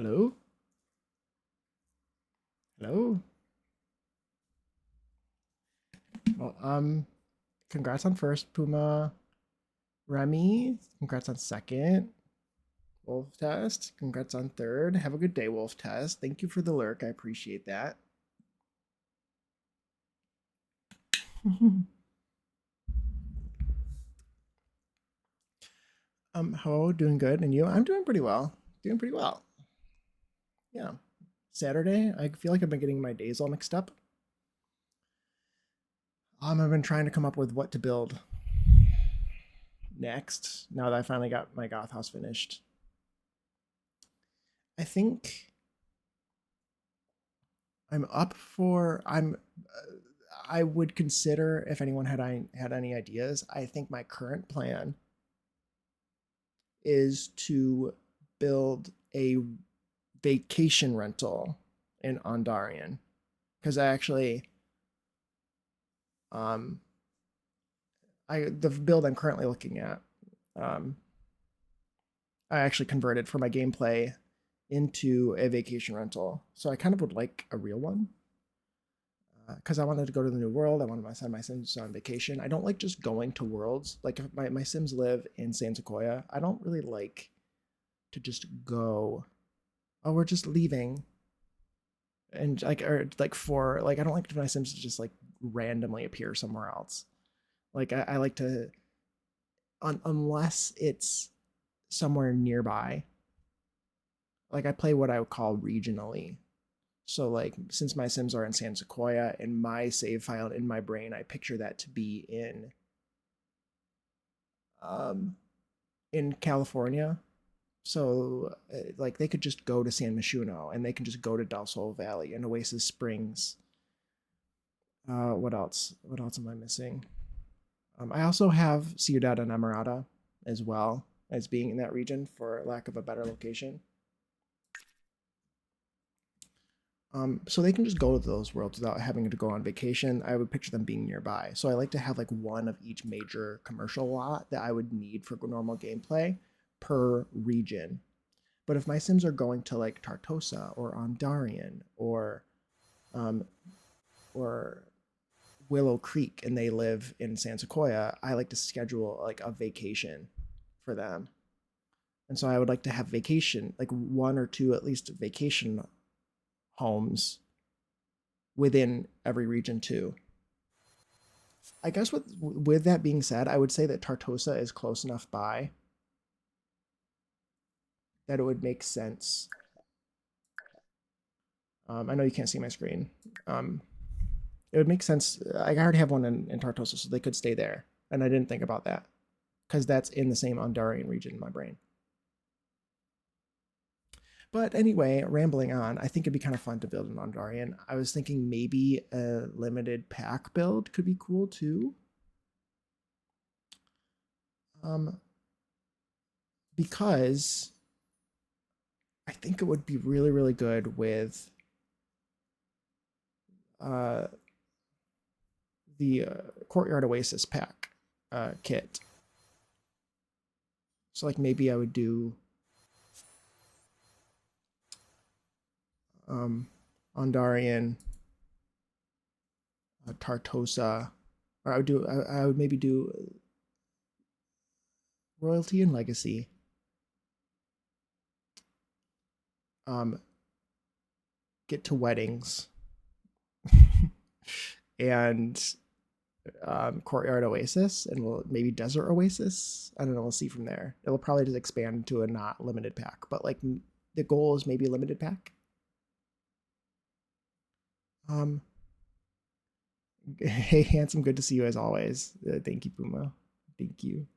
Hello? Hello? Well, congrats on first, Puma. Remy, congrats on second. Wolf Test, congrats on third. Have a good day, Wolf Test. Thank you for the lurk. I appreciate that. Hello, doing good. And you? I'm doing pretty well. Doing pretty well. Yeah. Saturday, I feel like I've been getting my days all mixed up. I've been trying to come up with what to build next now that I finally got my Goth house finished. I think I'm up for I would consider if anyone had any ideas. I think my current plan is to build a vacation rental in Ondarian because I actually um I the build I'm currently looking at um I actually converted for my gameplay into a vacation rental. So I kind of would like a real one because I wanted to go to the new world. I wanted to send my Sims on vacation. I don't like just going to worlds. Like if my Sims live in San Sequoia, I don't really like to just go. Oh, we're just leaving, and like or like for like I don't like my Sims to just like randomly appear somewhere else. Like I like to unless it's somewhere nearby. Like I play what I would call regionally. So like since my Sims are in San Sequoia in my save file in my brain, I picture that to be um in California. So like they could just go to San Myshuno and they can just go to Del Sol Valley and Oasis Springs. What else? What else am I missing? I also have Ciudad Enamorada as well as being in that region for lack of a better location. So they can just go to those worlds without having to go on vacation. I would picture them being nearby. So I like to have like one of each major commercial lot that I would need for normal gameplay per region. But if my Sims are going to like Tartosa or Ondarian um, or Willow Creek and they live in San Sequoia, I like to schedule like a vacation for them. And so I would like to have vacation, like one or two at least vacation homes within every region too. I guess with that being said, I would say that Tartosa is close enough by that it would make sense. I know you can't see my screen. Um, it would make sense. I already have one in Tartosa, so they could stay there. And I didn't think about that because that's in the same Ondarian region in my brain. But anyway, rambling on, I think it'd be kind of fun to build an Ondarian. I was thinking maybe a limited pack build could be cool too. Um, because I think it would be really, really good with uh, the Courtyard Oasis pack kit. So like maybe I would do um, Ondarian, Tartosa, or I would maybe do Royalty and Legacy. Um, get to weddings and Courtyard Oasis, and we'll maybe Desert Oasis. I don't know. We'll see from there. It'll probably just expand to a not limited pack, but like the goal is maybe a limited pack. Um, hey, handsome, good to see you as always. Thank you, Puma. Thank you.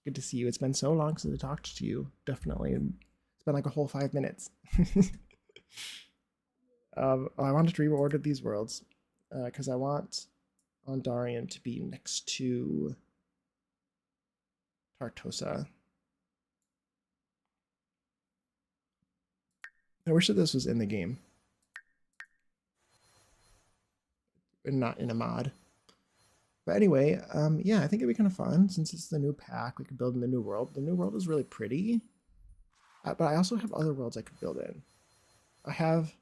Good to see you. It's been so long since I talked to you. Definitely, it's been like a whole 5 minutes. I wanted to reorder these worlds because I want Ondarian to be next to Tartosa. I wish that this was in the game and not in a mod. But anyway, yeah, I think it'd be kind of fun since it's the new pack. We could build in the new world. The new world is really pretty. But I also have other worlds I could build in. I have,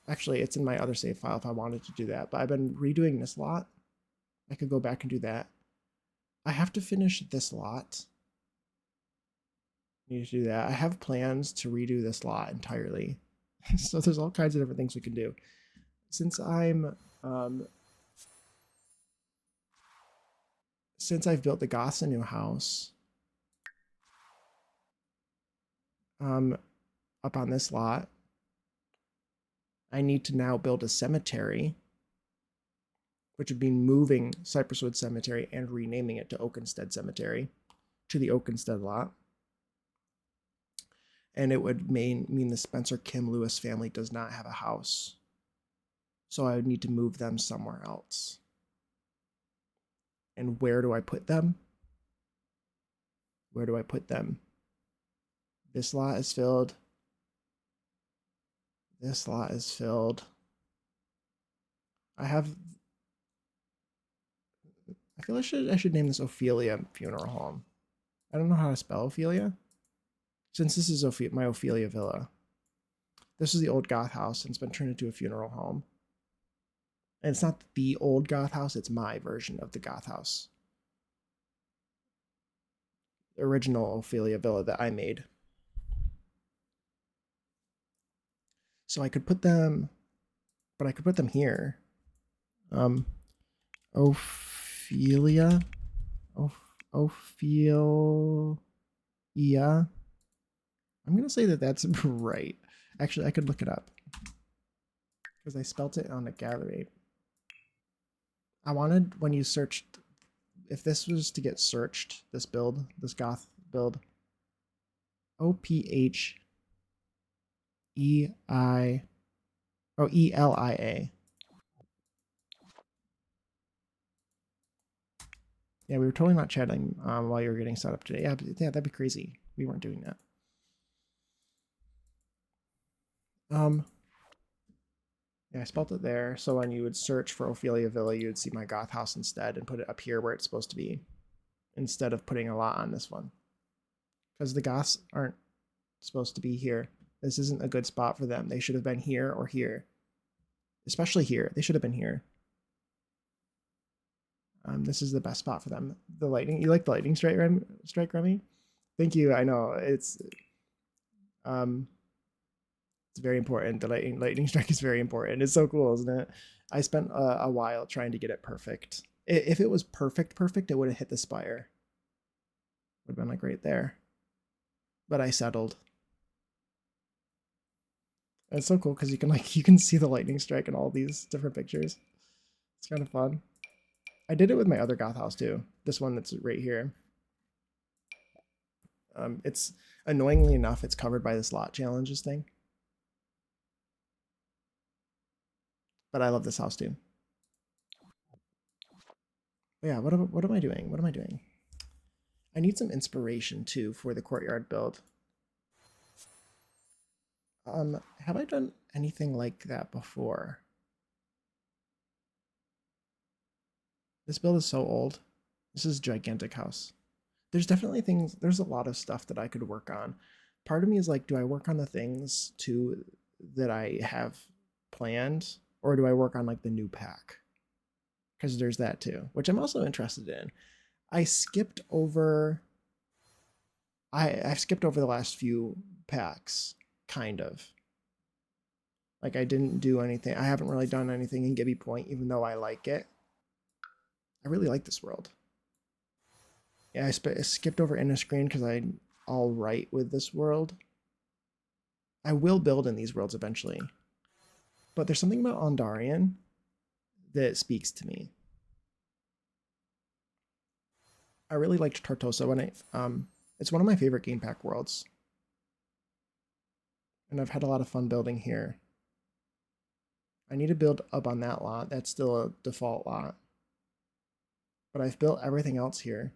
actually, it's in my other save file if I wanted to do that, but I've been redoing this lot. I could go back and do that. I have to finish this lot. I need to do that. I have plans to redo this lot entirely. So there's all kinds of different things we can do. Since I've built the Goths a new house, up on this lot, I need to now build a cemetery, which would be moving Cypresswood Cemetery and renaming it to Oakenstead Cemetery, to the Oakenstead lot. And it would mean the Spencer Kim Lewis family does not have a house. So I would need to move them somewhere else. And where do I put them? Where do I put them? This lot is filled. This lot is filled. I feel I should name this Ophelia Funeral Home. I don't know how to spell Ophelia. Since this is my Ophelia Villa. This is the old Goth house and it's been turned into a funeral home. And it's not the old Goth house, it's my version of the Goth house. The original Ophelia Villa that I made. So I could put them, but I could put them here. Ophelia. Ophelia. I'm going to say that that's right. Actually, I could look it up. Because I spelt it on the gallery. I wanted, when you searched, if this was to get searched, this build, this Goth build, Elia. Yeah, we were totally not chatting while you were getting set up today. Yeah, that'd be crazy. We weren't doing that. Yeah, I spelled it there. So when you would search for Ophelia Villa, you would see my Goth house instead and put it up here where it's supposed to be, instead of putting a lot on this one. Because the Goths aren't supposed to be here. This isn't a good spot for them. They should have been here or here. Especially here. They should have been here. This is the best spot for them. The lightning. You like the lightning strike, Remy? Thank you. I know it's very important. The lightning strike is very important. It's so cool, isn't it? I spent a while trying to get it perfect. If it was perfect, it would have hit the spire. Would have been like right there. But I settled. And it's so cool because you can see the lightning strike in all these different pictures. It's kind of fun. I did it with my other Goth house too. This one that's right here. It's annoyingly enough, it's covered by this lot challenges thing. But I love this house too. But yeah, what am I doing? What am I doing? I need some inspiration too for the courtyard build. Have I done anything like that before? This build is so old. This is a gigantic house. There's definitely things, there's a lot of stuff that I could work on. Part of me is like, do I work on the things too that I have planned, or do I work on like the new pack? Because there's that too, which I'm also interested in. I skipped over the last few packs, kind of. Like I didn't do anything. I haven't really done anything in Gibby Point, even though I like it. I really like this world. Yeah, I skipped over Inniscreen because I'm all right with this world. I will build in these worlds eventually. But there's something about Ondarian that speaks to me. I really liked Tartosa when it's one of my favorite game pack worlds. And I've had a lot of fun building here. I need to build up on that lot. That's still a default lot. But I've built everything else here.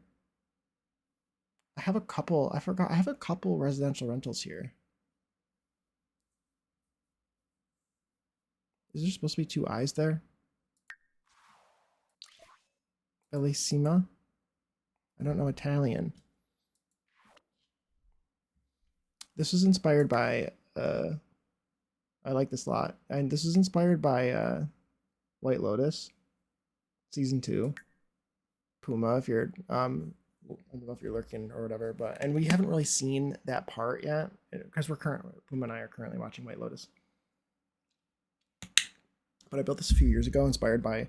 I have a couple residential rentals here. Is there supposed to be 2 eyes there? Bellissima? I don't know Italian. This was inspired by I like this a lot. And this was inspired by White Lotus season 2. Puma, if you're I don't know if you're lurking or whatever, but and we haven't really seen that part yet because Puma and I are currently watching White Lotus. But I built this a few years ago, inspired by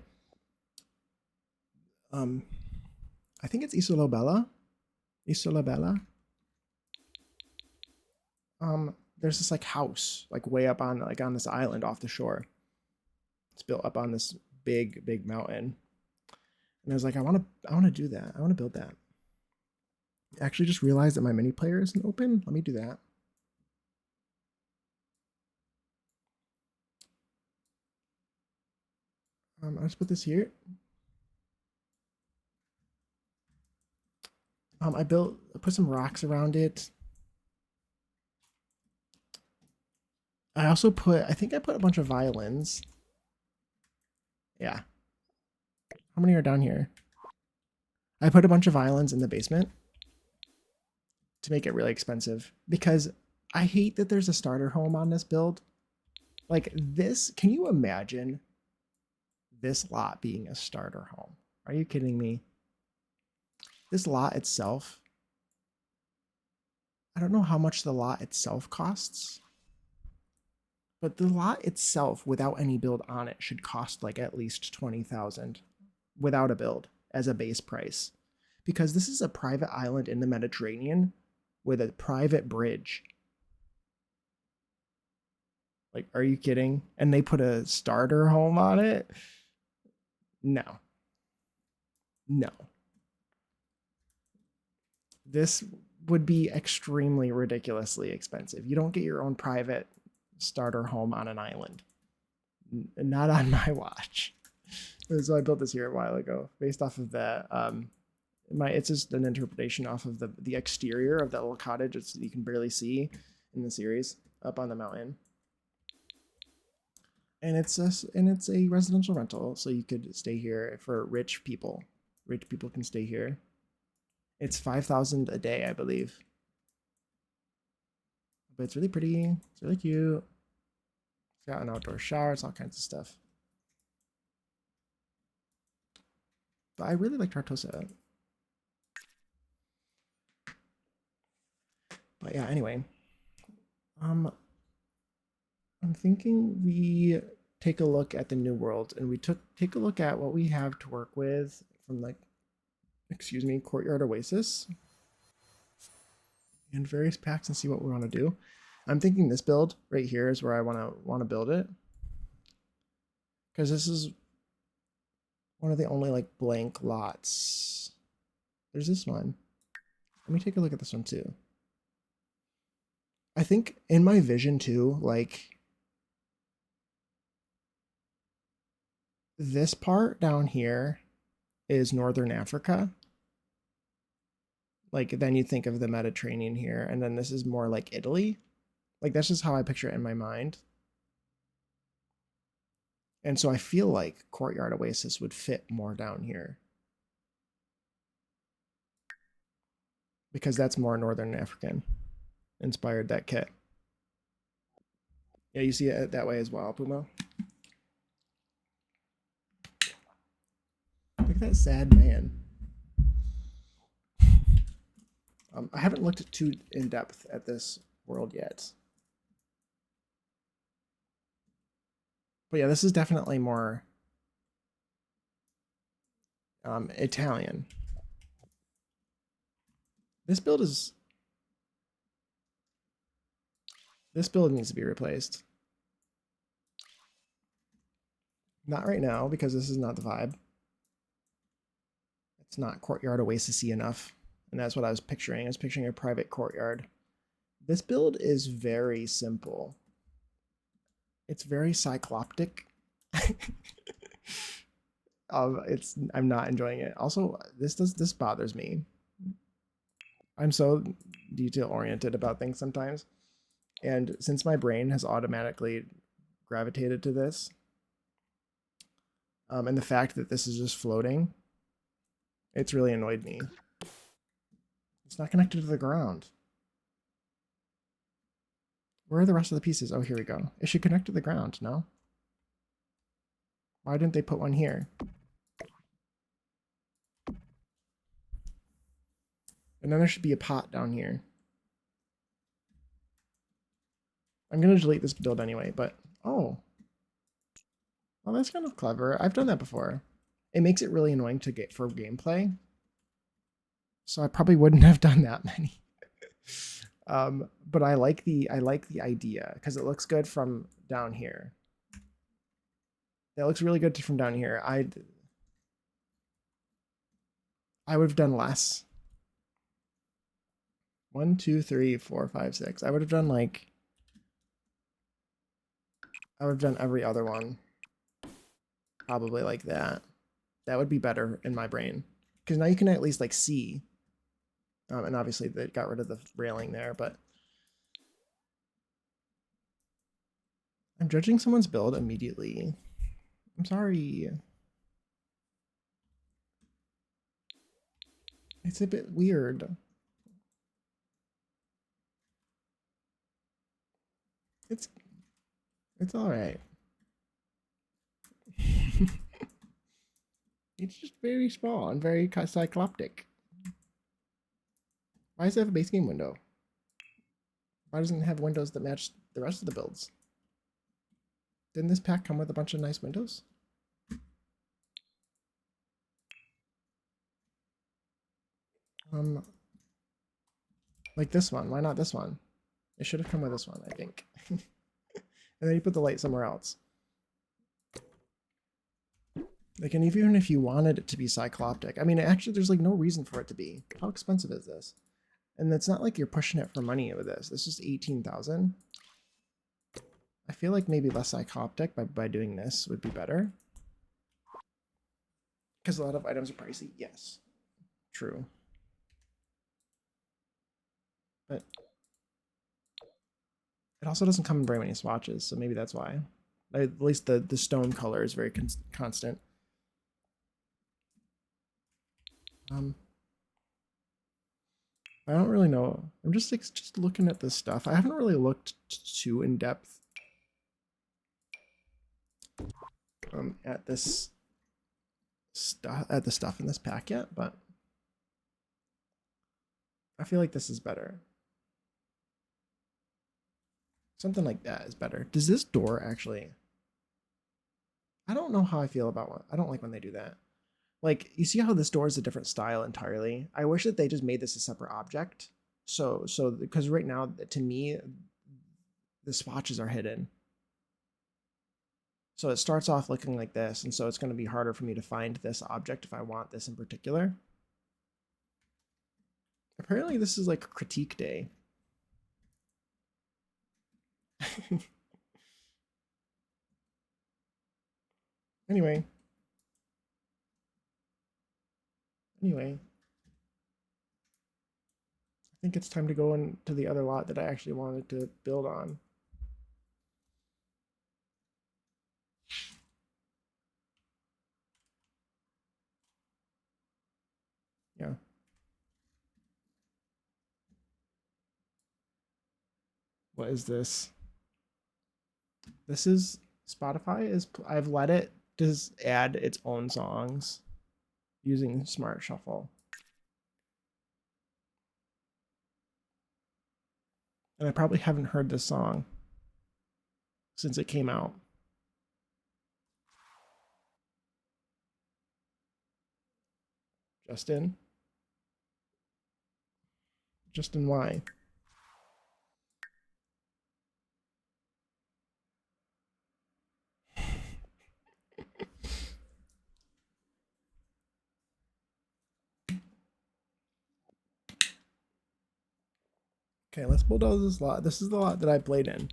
I think it's Isola Bella. Isola Bella. There's this like house like way up on on this island off the shore. It's built up on this big mountain. And I was like, I want to do that. I want to build that. I actually just realized that my mini player isn't open. Let me do that. I'll just put this here. I put some rocks around it. I think I put a bunch of violins. Yeah. How many are down here? I put a bunch of violins in the basement to make it really expensive because I hate that there's a starter home on this build. Like this, can you imagine this lot being a starter home? Are you kidding me? This lot itself, I don't know how much the lot itself costs, but the lot itself without any build on it should cost like at least 20,000 without a build as a base price. Because this is a private island in the Mediterranean with a private bridge. Like, are you kidding? And they put a starter home on it? No. No. This would be extremely ridiculously expensive. You don't get your own private starter home on an island. Not on my watch. So I built this here a while ago based off of that. It's just an interpretation off of the exterior of that little cottage. You can barely see in the series up on the mountain. And it's a residential rental, so you could stay here for rich people. Rich people can stay here. It's 5,000 a day, I believe. But it's really pretty. It's really cute. It's got an outdoor shower. It's all kinds of stuff. But I really like Tartosa. But yeah, anyway. I'm thinking we take a look at the new world and we take a look at what we have to work with from Courtyard Oasis and various packs and see what we want to do. I'm thinking this build right here is where I want to build it, because this is one of the only like blank lots. There's this one. Let me take a look at this one too. I think in my vision too, like this part down here is Northern Africa. Like then you think of the Mediterranean here, and then this is more like Italy. Like that's just how I picture it in my mind. And so I feel like Courtyard Oasis would fit more down here, because that's more Northern African inspired, that kit. Yeah, you see it that way as well, Puma. Look at that sad man. I haven't looked too in depth at this world yet. But yeah, this is definitely more Italian. This build needs to be replaced. Not right now, because this is not the vibe. It's not Courtyard Oasis-y enough. And that's what I was picturing. I was picturing a private courtyard. This build is very simple. It's very cycloptic. I'm not enjoying it. Also, this bothers me. I'm so detail oriented about things sometimes. And since my brain has automatically gravitated to this, and the fact that this is just floating, it's really annoyed me. It's not connected to the ground. Where are the rest of the pieces? Oh, here we go. It should connect to the ground, no? Why didn't they put one here? And then there should be a pot down here. I'm going to delete this build anyway, but... Oh. Well, that's kind of clever. I've done that before. It makes it really annoying to get for gameplay. So I probably wouldn't have done that many. But I like the idea because it looks good from down here. That looks really good from down here. I would have done less. 1, 2, 3, 4, 5, 6. I would have done like... I would have done every other one. Probably like that. That would be better in my brain. Because now you can at least like see. And obviously they got rid of the railing there, but... I'm judging someone's build immediately. I'm sorry. It's a bit weird. It's all right. It's just very small and very cycloptic. Why does it have a base game window? Why doesn't it have windows that match the rest of the builds? Didn't this pack come with a bunch of nice windows? Like this one. Why not this one? It should have come with this one, I think. And then you put the light somewhere else. Like, and even if you wanted it to be cycloptic, I mean, actually, there's like no reason for it to be. How expensive is this? And it's not like you're pushing it for money with this. This is 18,000. I feel like maybe less cycloptic by doing this would be better. Because a lot of items are pricey. Yes. True. But it also doesn't come in very many swatches, so maybe that's why. At least the stone color is very constant. I don't really know. I'm just looking at this stuff. I haven't really looked too in depth at this stuff in this pack yet, but I feel like this is better. Something like that is better. Does this door actually... I don't know how I feel about one. I don't like when they do that. Like, you see how this door is a different style entirely? I wish that they just made this a separate object. So because right now, to me, the swatches are hidden. So it starts off looking like this, and so it's going to be harder for me to find this object if I want this in particular. Apparently this is like critique day. Anyway. I think it's time to go into the other lot that I actually wanted to build on. Yeah. What is this? This is Spotify. I've let it just add its own songs using Smart Shuffle. And I probably haven't heard this song since it came out. Justin? Justin, why? Okay, let's bulldoze this lot. This is the lot that I played in.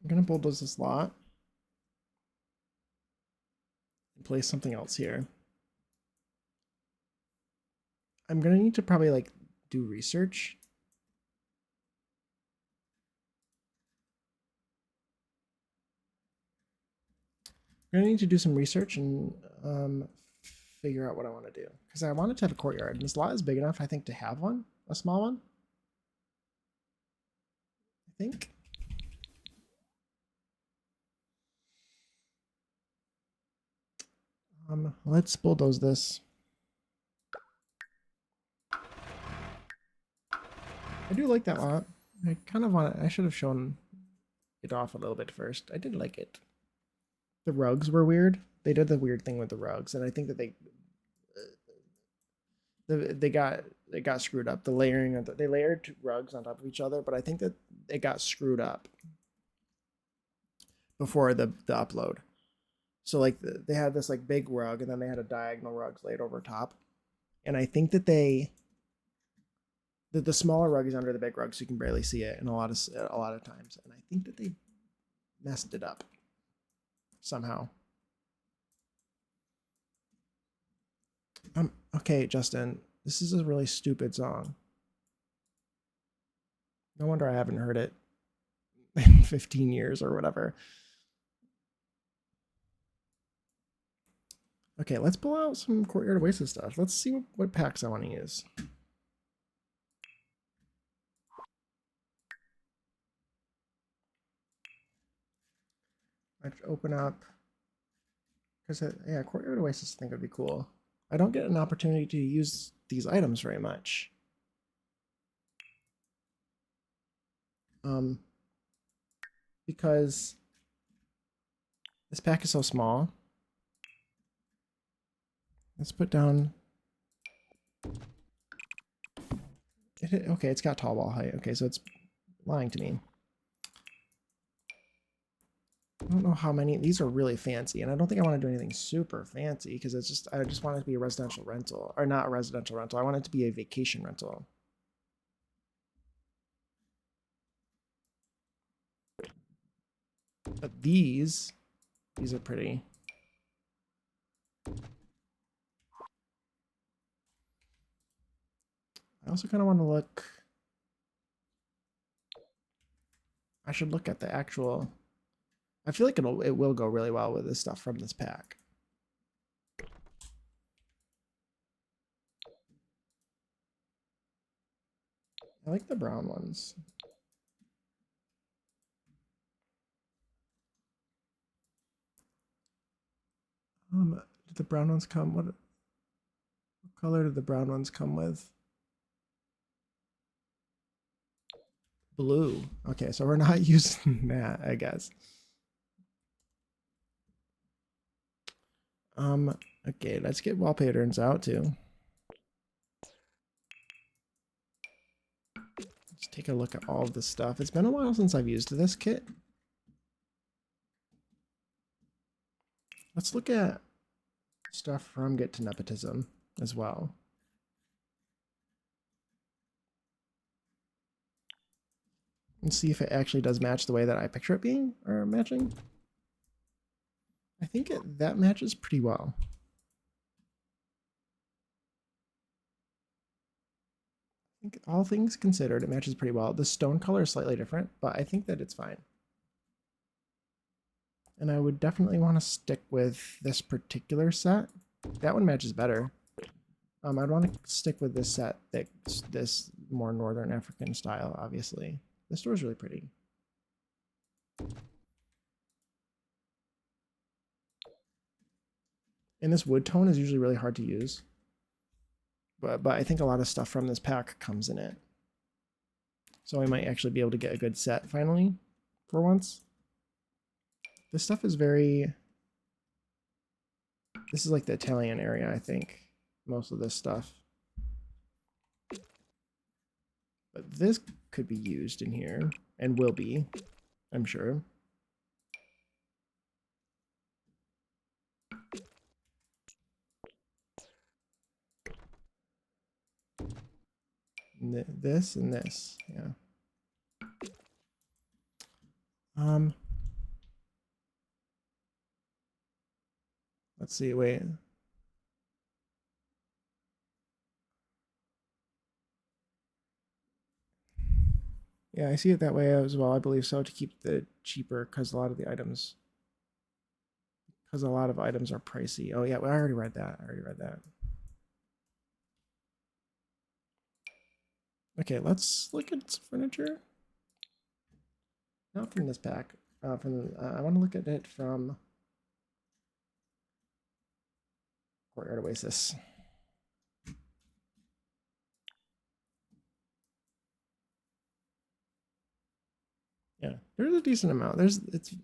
I'm gonna bulldoze this lot and place something else here. I'm gonna need to probably like do research. I'm gonna need to do some research and figure out what I want to do because I wanted to have a courtyard, and this lot is big enough, I think, to have one, a small one. I think. Let's bulldoze this. I do like that lot. I kind of want. I should have shown it off a little bit first. I did like it. The rugs were weird. They did the weird thing with the rugs, and I think that they got screwed up. The layering of they layered two rugs on top of each other, but I think that it got screwed up before the upload. So like they had this like big rug, and then they had a diagonal rugs laid over top, and I think that the smaller rug is under the big rug, so you can barely see it, and a lot of times, and I think that they messed it up somehow. Okay, Justin, this is a really stupid song. No wonder I haven't heard it in 15 years or whatever. Okay, let's pull out some Courtyard Oasis stuff. Let's see what packs I want to use. Let's open up, because yeah, Courtyard Oasis I think would be cool. I don't get an opportunity to use these items very much. Because this pack is so small. Let's put down. Okay, it's got tall wall height. Okay, so it's lying to me. I don't know how many. These are really fancy, and I don't think I want to do anything super fancy because I just want it to be a residential rental, or not a residential rental. I want it to be a vacation rental. But these are pretty. I also kind of want to look. I should look at the actual. I feel like it will go really well with this stuff from this pack. I like the brown ones. Did the brown ones come? What color did the brown ones come with? Blue. Okay, so we're not using that, I guess. Okay, let's get wall patterns out too. Let's take a look at all of this stuff. It's been a while since I've used this kit. Let's look at stuff from Get to Nepotism as well. And see if it actually does match the way that I picture it being, or matching. I think that matches pretty well. I think all things considered, it matches pretty well. The stone color is slightly different, but I think that it's fine. And I would definitely want to stick with this particular set. That one matches better. I'd want to stick with this set, this more Northern African style, obviously. This store is really pretty. And this wood tone is usually really hard to use. But I think a lot of stuff from this pack comes in it. So I might actually be able to get a good set finally, for once. This stuff is very... This is like the Italian area, I think. Most of this stuff. But this could be used in here, and will be, I'm sure. This and this, yeah. Let's see, wait. Yeah, I see it that way as well. I believe so, to keep the cheaper, because a lot of the items because a lot of items are pricey. Oh yeah, well, I already read that. Okay, let's look at some furniture. Not from this pack. I want to look at it from Courtyard Oasis. Yeah, there's a decent amount. It's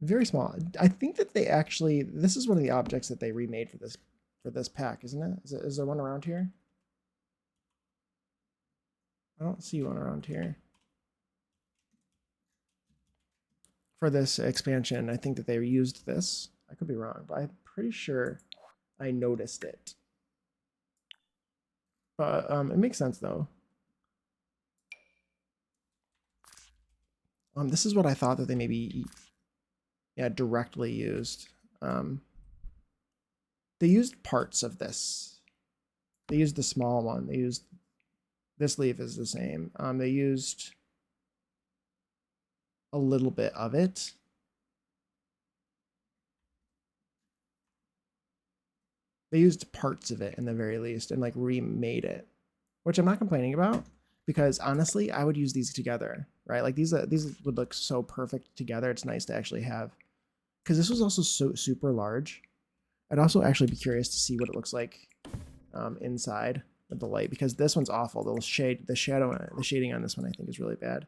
very small. I think that they actually, this is one of the objects that they remade for this pack, isn't it? Is there one around here? I don't see one around here. For this expansion, I think that they used this. I could be wrong, but I'm pretty sure I noticed it. But it makes sense though. This is what I thought that they maybe, yeah, directly used. They used parts of this. They used the small one. They used this leaf is the same. They used a little bit of it. They used parts of it in the very least and like remade it, which I'm not complaining about because honestly, I would use these together, right? Like these would look so perfect together. It's nice to actually have, because this was also so super large. I'd also actually be curious to see what it looks like inside with the light, because this one's awful. The shading on this one I think is really bad.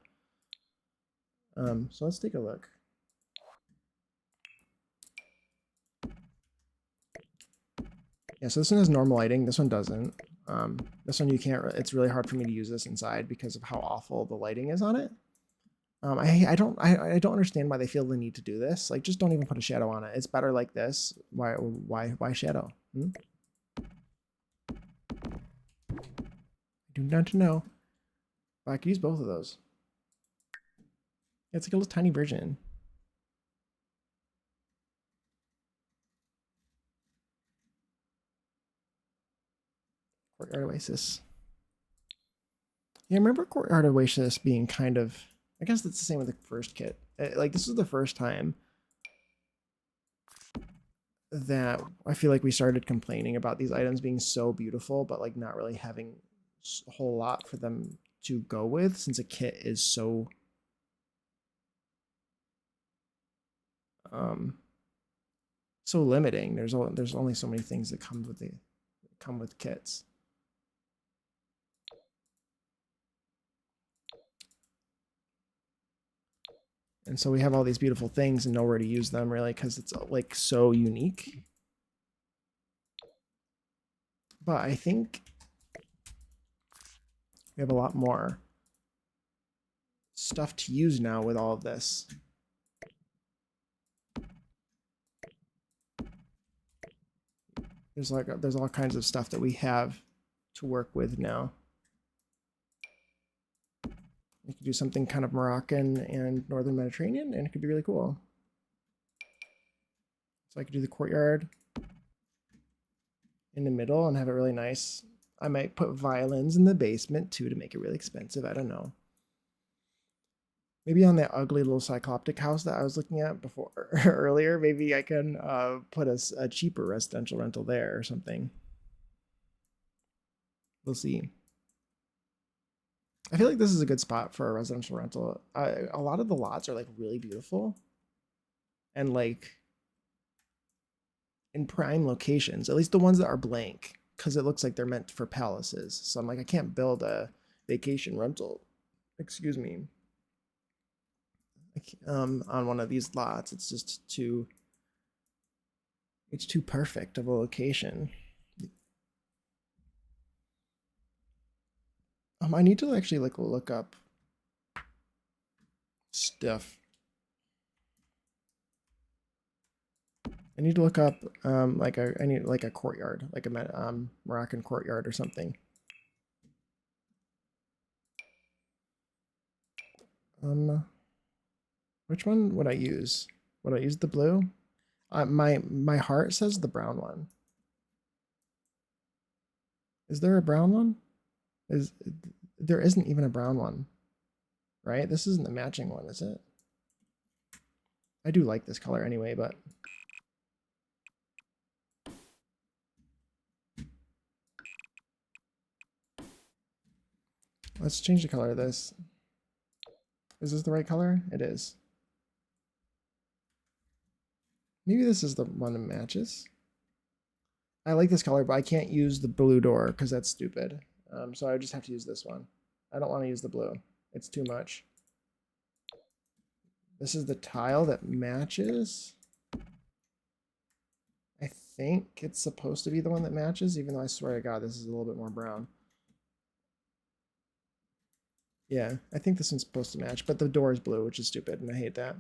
So let's take a look. Yeah, so this one has normal lighting. This one doesn't. This one you can't. It's really hard for me to use this inside because of how awful the lighting is on it. I don't understand why they feel the need to do this. Like, just don't even put a shadow on it. It's better like this. Why shadow? I do not know. But I could use both of those. It's like a little tiny version. Courtyard Oasis. Yeah, I remember Courtyard Oasis being kind of, I guess that's the same with the first kit. Like, this was the first time that I feel like we started complaining about these items being so beautiful, but like not really having a whole lot for them to go with, since a kit is so so limiting. There's only so many things that come with kits. And so we have all these beautiful things and nowhere to use them really because it's like so unique. But I think we have a lot more stuff to use now with all of this. There's all kinds of stuff that we have to work with now. We could do something kind of Moroccan and Northern Mediterranean, and it could be really cool. So I could do the courtyard in the middle and have it really nice. I might put violins in the basement too to make it really expensive. I don't know. Maybe on that ugly little cycloptic house that I was looking at before earlier, maybe I can put a cheaper residential rental there or something. We'll see. I feel like this is a good spot for a residential rental. A lot of the lots are like really beautiful and like in prime locations, at least the ones that are blank, because it looks like they're meant for palaces. So I'm like, I can't build a vacation rental, excuse me, on one of these lots. It's just too perfect of a location. I need to actually like look up stuff. I need to look up I need like a courtyard, like a Moroccan courtyard or something. Which one would I use? Would I use the blue? My heart says the brown one. Is there a brown one? There isn't even a brown one, right? This isn't the matching one, is it? I do like this color anyway, but Let's change the color of this. Is this the right color? It is. Maybe this is the one that matches. I like this color, but I can't use the blue door because that's stupid. So I just have to use this one. I don't want to use the blue. It's too much. This is the tile that matches. I think it's supposed to be the one that matches, even though I swear to God, this is a little bit more brown. Yeah, I think this one's supposed to match, but the door is blue, which is stupid, and I hate that.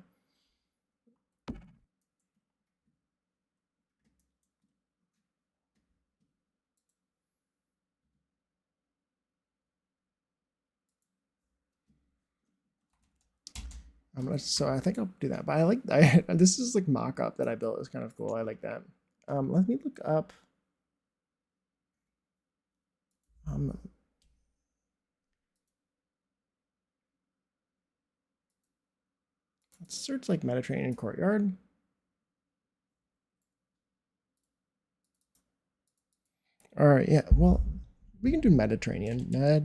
So I think I'll do that. But this is like mock-up that I built. It's kind of cool. I like that. Let me look up. Let's search like Mediterranean courtyard. All right, yeah. Well, we can do Mediterranean. I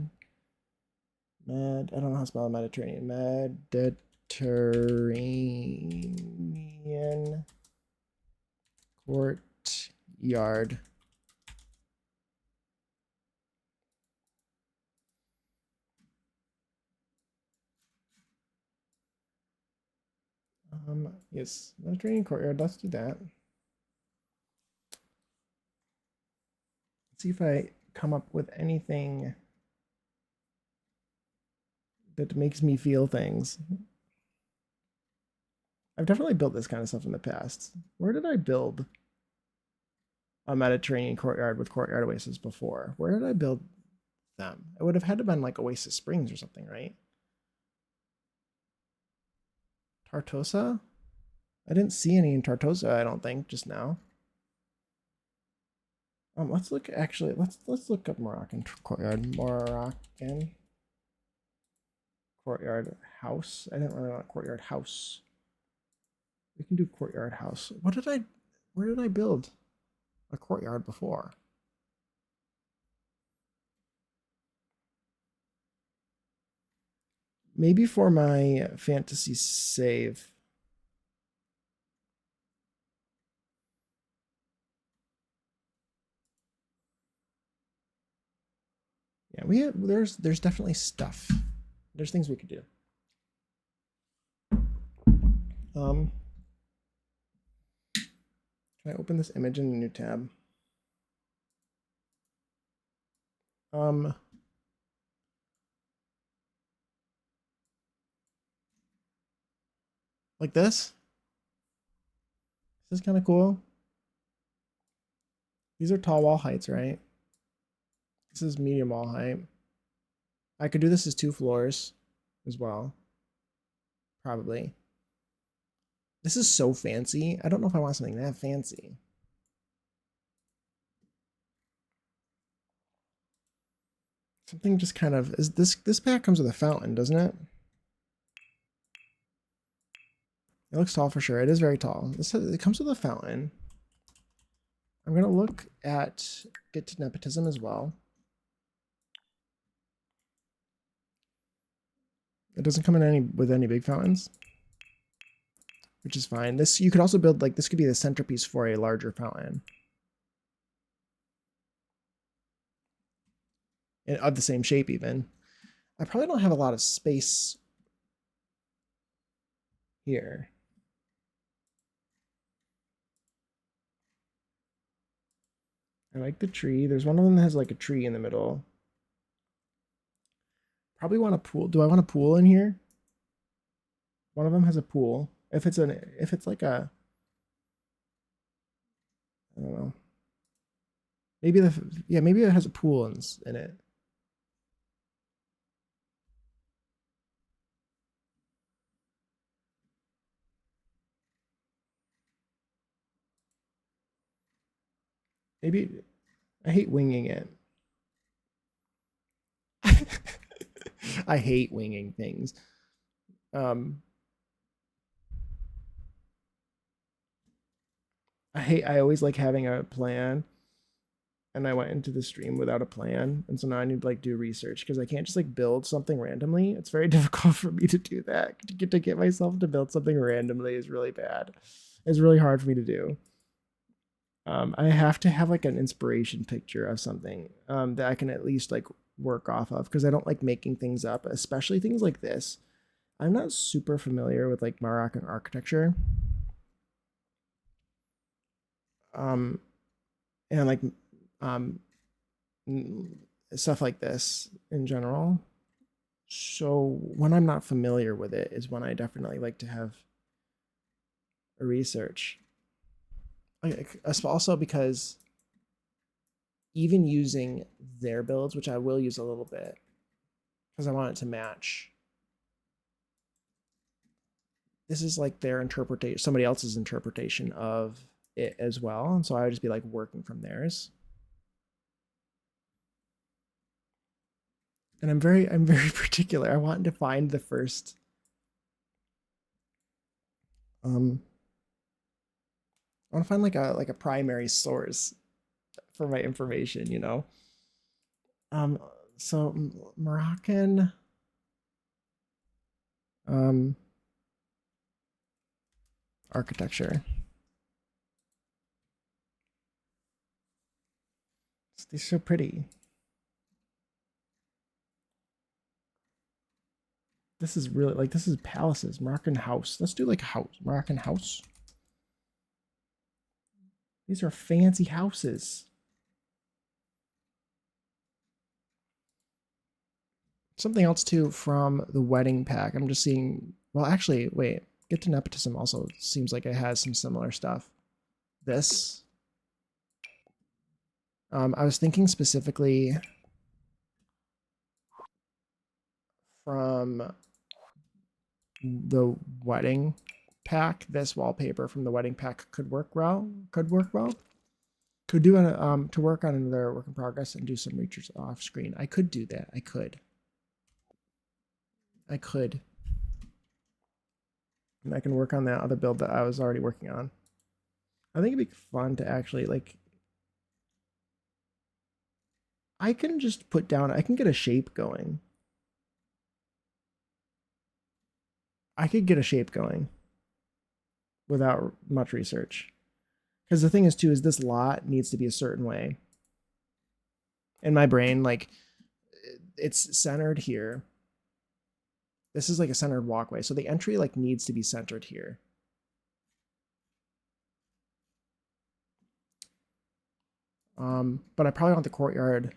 don't know how to spell Mediterranean. Mediterranean courtyard. Yes, Mediterranean courtyard. Let's do that. Let's see if I come up with anything that makes me feel things. I've definitely built this kind of stuff in the past. Where did I build a Mediterranean courtyard with courtyard oasis before? Where did I build them? It would have had to have been like Oasis Springs or something, right? Tartosa? I didn't see any in Tartosa, I don't think, just now. Let's look actually, let's look up Moroccan courtyard. Moroccan courtyard house. I didn't really want courtyard house. We can do courtyard house. Where did I build a courtyard before? Maybe for my fantasy save. Yeah, there's definitely stuff. There's things we could do. Can I open this image in a new tab? Like this? This is kind of cool. These are tall wall heights, right? This is medium wall height. I could do this as 2 floors as well. Probably. This is so fancy. I don't know if I want something that fancy. Something just kind of is this pack comes with a fountain, doesn't it? It looks tall for sure. It is very tall. It comes with a fountain. I'm gonna look at get to nepotism as well. It doesn't come in with any big fountains, which is fine. This you could also build like this could be the centerpiece for a larger fountain. And of the same shape even. I probably don't have a lot of space here. I like the tree. There's one of them that has like a tree in the middle. Probably want a pool. Do I want a pool in here? One of them has a pool. If it's like a, I don't know. Maybe maybe it has a pool in it. Maybe I hate winging it. I hate winging things. I always like having a plan. and I went into the stream without a plan, and so now I need to like do research because I can't just like build something randomly. It's very difficult for me to do that. To get myself to build something randomly is really bad. It's really hard for me to do. I have to have like an inspiration picture of something that I can at least like work off of because I don't like making things up, especially things like this. I'm not super familiar with like Moroccan architecture. Um, and like um, stuff like this in general. So when I'm not familiar with it is when I definitely like to have a research. Also because even using their builds, which I will use a little bit because I want it to match. This is like their interpretation, somebody else's interpretation of it as well. And so I would just be like working from theirs. And I'm very particular. I want to find the first I want to find like a primary source for my information, you know. Um so Moroccan um architecture. They're so pretty. This is really like this is palaces, Moroccan house. Let's do like a house, Moroccan house. These are fancy houses. Something else too from the wedding pack. I'm just seeing. Well, actually, wait. Get to Nepotism also seems like it has some similar stuff. This. I was thinking specifically from the wedding pack. This wallpaper from the wedding pack could work well. Could work well. Could do an to work on another work in progress and do some research off screen. I could do that. I could. And I can work on that other build that I was already working on. I think it'd be fun to actually like. I can just put down. I can get a shape going. I could get a shape going without much research. Because the thing is too is this lot needs to be a certain way. In my brain, like it's centered here. This is like a centered walkway. So the entry like needs to be centered here. But I probably want the courtyard.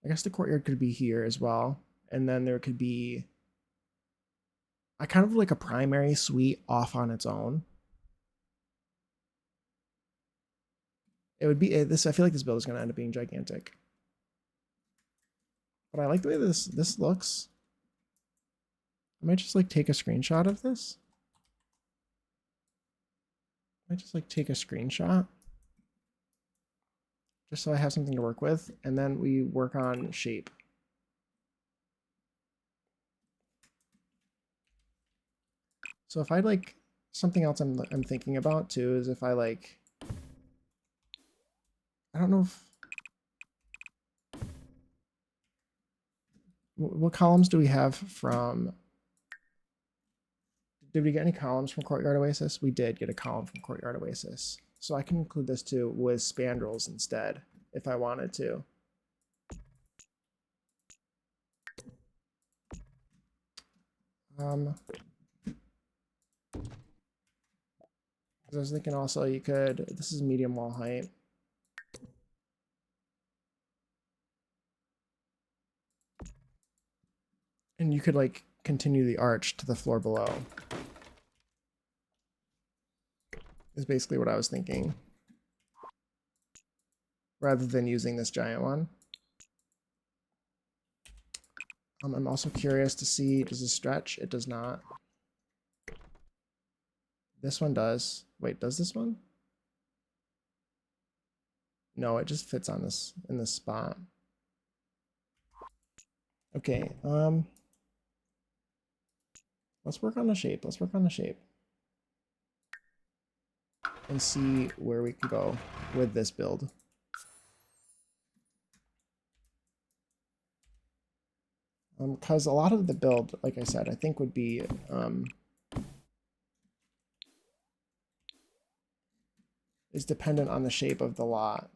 I guess the courtyard could be here as well. And then there could be I kind of like a primary suite off on its own. It would be this. I feel like this build is going to end up being gigantic. But I like the way this looks. I might just like take a screenshot of this. I might just like take a screenshot. Just so I have something to work with. And then we work on shape. So if I like something else I'm thinking about too is if I like I don't know if what columns do we have from did we get any columns from Courtyard Oasis? We did get a column from Courtyard Oasis. So I can include this too with spandrels instead if I wanted to. I was thinking also you could, this is medium wall height. And you could like continue the arch to the floor below. Is basically what I was thinking. Rather than using this giant one. I'm also curious to see, does this stretch? It does not. This one does. Wait, does this one? No, it just fits on this in this spot. Okay, let's work on the shape. Let's work on the shape. And see where we can go. with this build. Because a lot of the build, like I said, I think would be is dependent on the shape of the lot.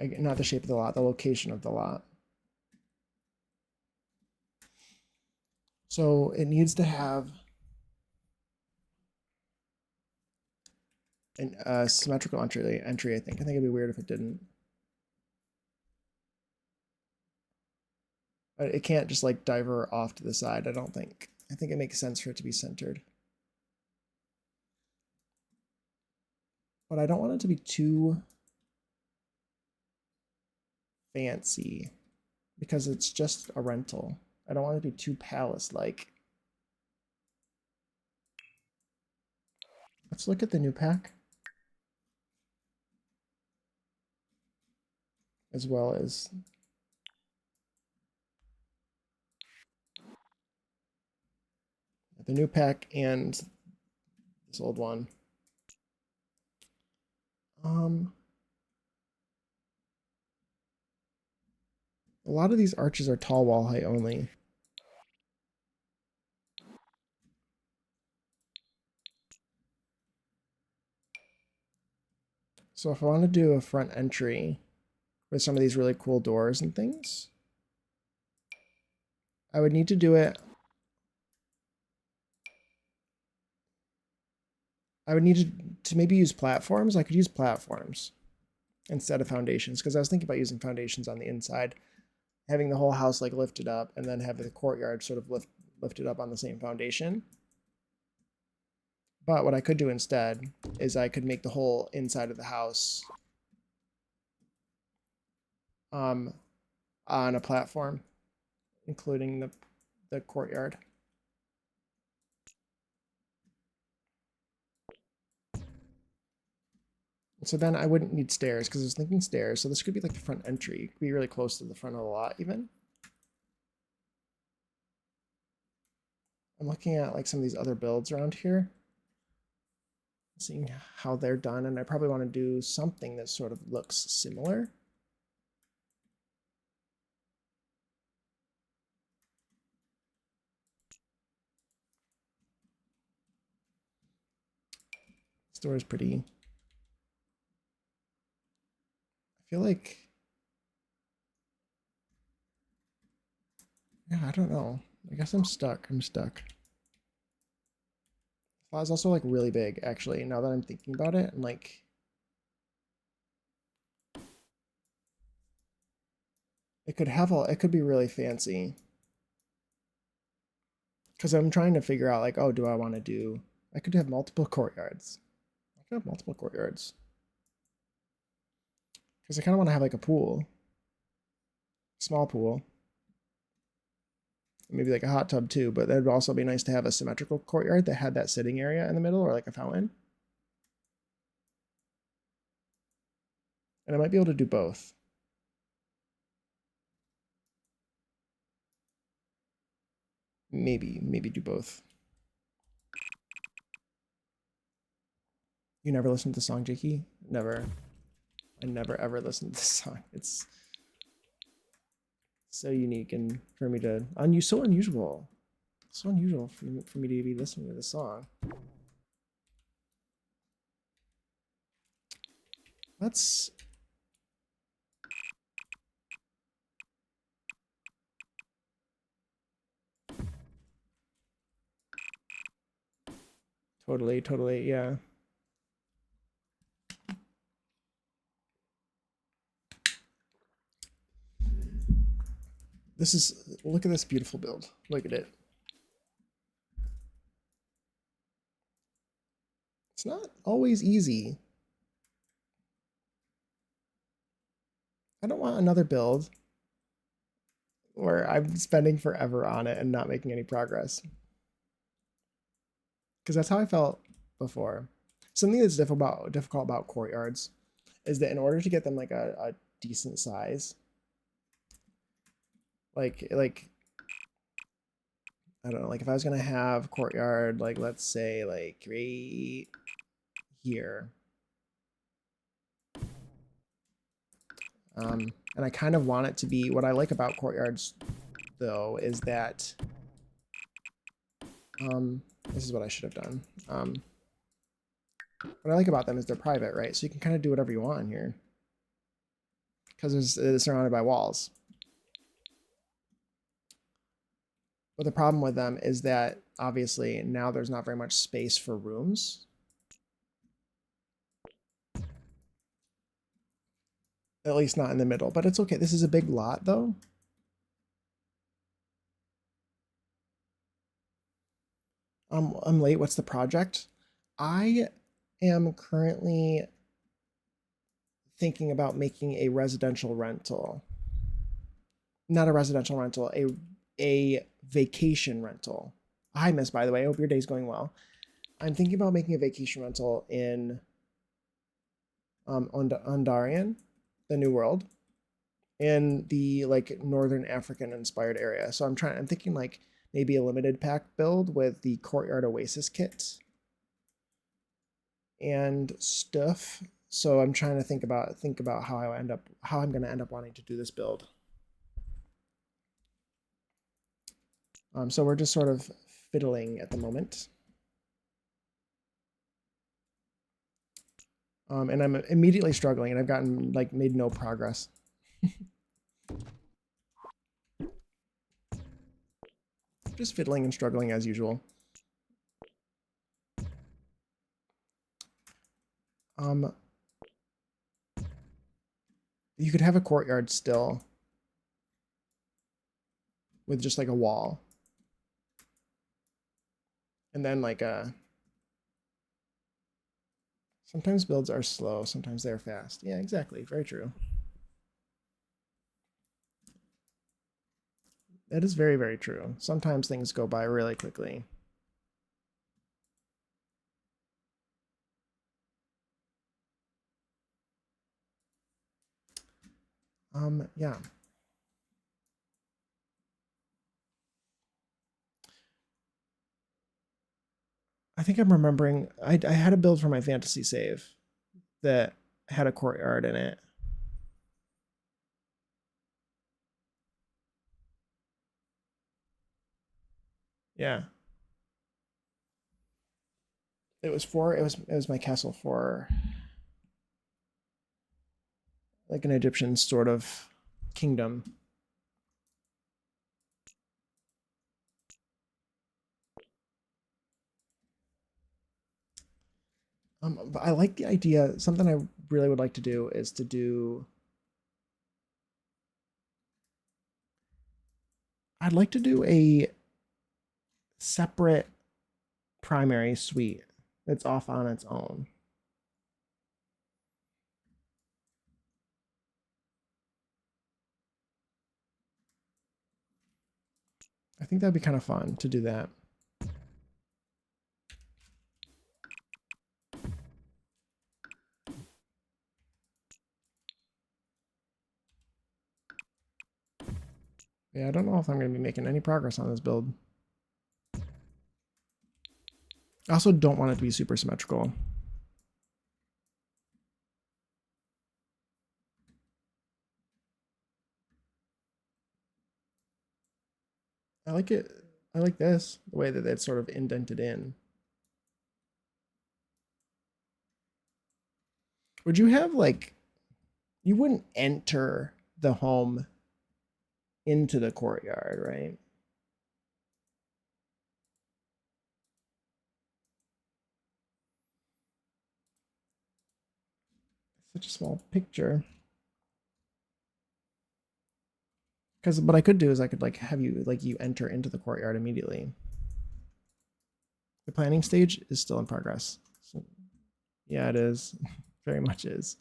Not the shape of the lot, the location of the lot. So it needs to have a symmetrical entry, I think. I think it'd be weird if it didn't. It can't just like diver off to the side, I don't think. I think it makes sense for it to be centered. But I don't want it to be too fancy because it's just a rental. I don't want it to be too palace-like. Let's look at the new pack. As well as the new pack and this old one. A lot of these arches are tall wall height only. So if I want to do a front entry with some of these really cool doors and things, I would need to do it. I would need to maybe use platforms. I could use platforms instead of foundations because I was thinking about using foundations on the inside, having the whole house like lifted up and then having the courtyard sort of lifted up on the same foundation. But what I could do instead is I could make the whole inside of the house on a platform, including the courtyard. So then I wouldn't need stairs because I was thinking stairs. So this could be like the front entry. It could be really close to the front of the lot even. I'm looking at like some of these other builds around here, seeing how they're done, and I probably want to do something that sort of looks similar. This door is pretty. I feel like, yeah, I don't know. I guess I'm stuck. I'm stuck. Fly is also like really big, actually, now that I'm thinking about it, and like it could be really fancy. Because I'm trying to figure out like, oh, do I want to do I could have multiple courtyards. I could have multiple courtyards. Because I kind of want to have like a pool. Small pool. Maybe like a hot tub too, but that'd also be nice to have a symmetrical courtyard that had that sitting area in the middle or like a fountain. And I might be able to do both. Maybe do both. You never listened to the song, Jakey? Never. I never ever listened to this song. It's so unique and for me to so unusual. So unusual for me to be listening to this song. Let's totally, yeah. Look at this beautiful build. Look at it. It's not always easy. I don't want another build where I'm spending forever on it and not making any progress. Because that's how I felt before. Something that's difficult about courtyards is that in order to get them like a decent size, like I don't know, like if I was gonna have courtyard, like let's say like right here. And I kind of want it to be, what I like about courtyards though is that, this is what I should have done. What I like about them is they're private, right? So you can kind of do whatever you want in here because it's surrounded by walls. But the problem with them is that obviously now there's not very much space for rooms. At least not in the middle, but it's okay. This is a big lot though. I'm late. What's the project? I am currently thinking about making a residential rental. Not a residential rental, a vacation rental. Hi, Miss, by the way. I hope your day's going well. I'm thinking about making a vacation rental in Ondarian, the New World, in the like Northern African inspired area. So I'm thinking like maybe a limited pack build with the Courtyard Oasis kit and stuff. So I'm trying to think about how I'm going to end up wanting to do this build. So we're just sort of fiddling at the moment. And I'm immediately struggling, and I've gotten like made no progress. Just fiddling and struggling as usual. You could have a courtyard still with just like a wall. And then like sometimes builds are slow, sometimes they're fast. Yeah, exactly. Very true. That is very, very true. Sometimes things go by really quickly. Yeah. I think I'm remembering I had a build for my fantasy save that had a courtyard in it. Yeah. It was my castle for like an Egyptian sort of kingdom. But I like the idea. Something I really would like to do is to do. I'd like to do a separate primary suite that's off on its own. I think that'd be kind of fun to do that. Yeah, I don't know if I'm going to be making any progress on this build. I also don't want it to be super symmetrical. I like it. I like this, the way that it's sort of indented in. Would you have like, you wouldn't enter the home into the courtyard, right? Such a small picture. Because what I could do is I could like have you like you enter into the courtyard immediately. The planning stage is still in progress. So, yeah, it is. Very much is.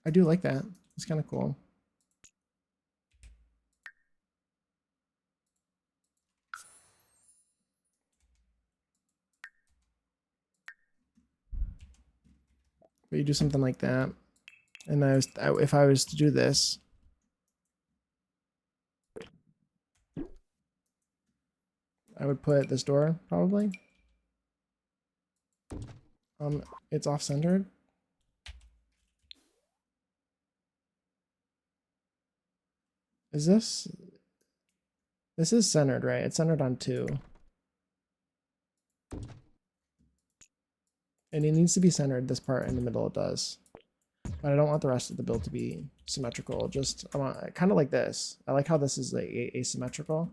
I do like that. It's kind of cool. But you do something like that. And if I was to do this, I would put this door probably. It's off-centered. Is this? This is centered, right? It's centered on 2. And it needs to be centered. This part in the middle it does. But I don't want the rest of the build to be symmetrical. Just, I want kind of like this. I like how this is like asymmetrical.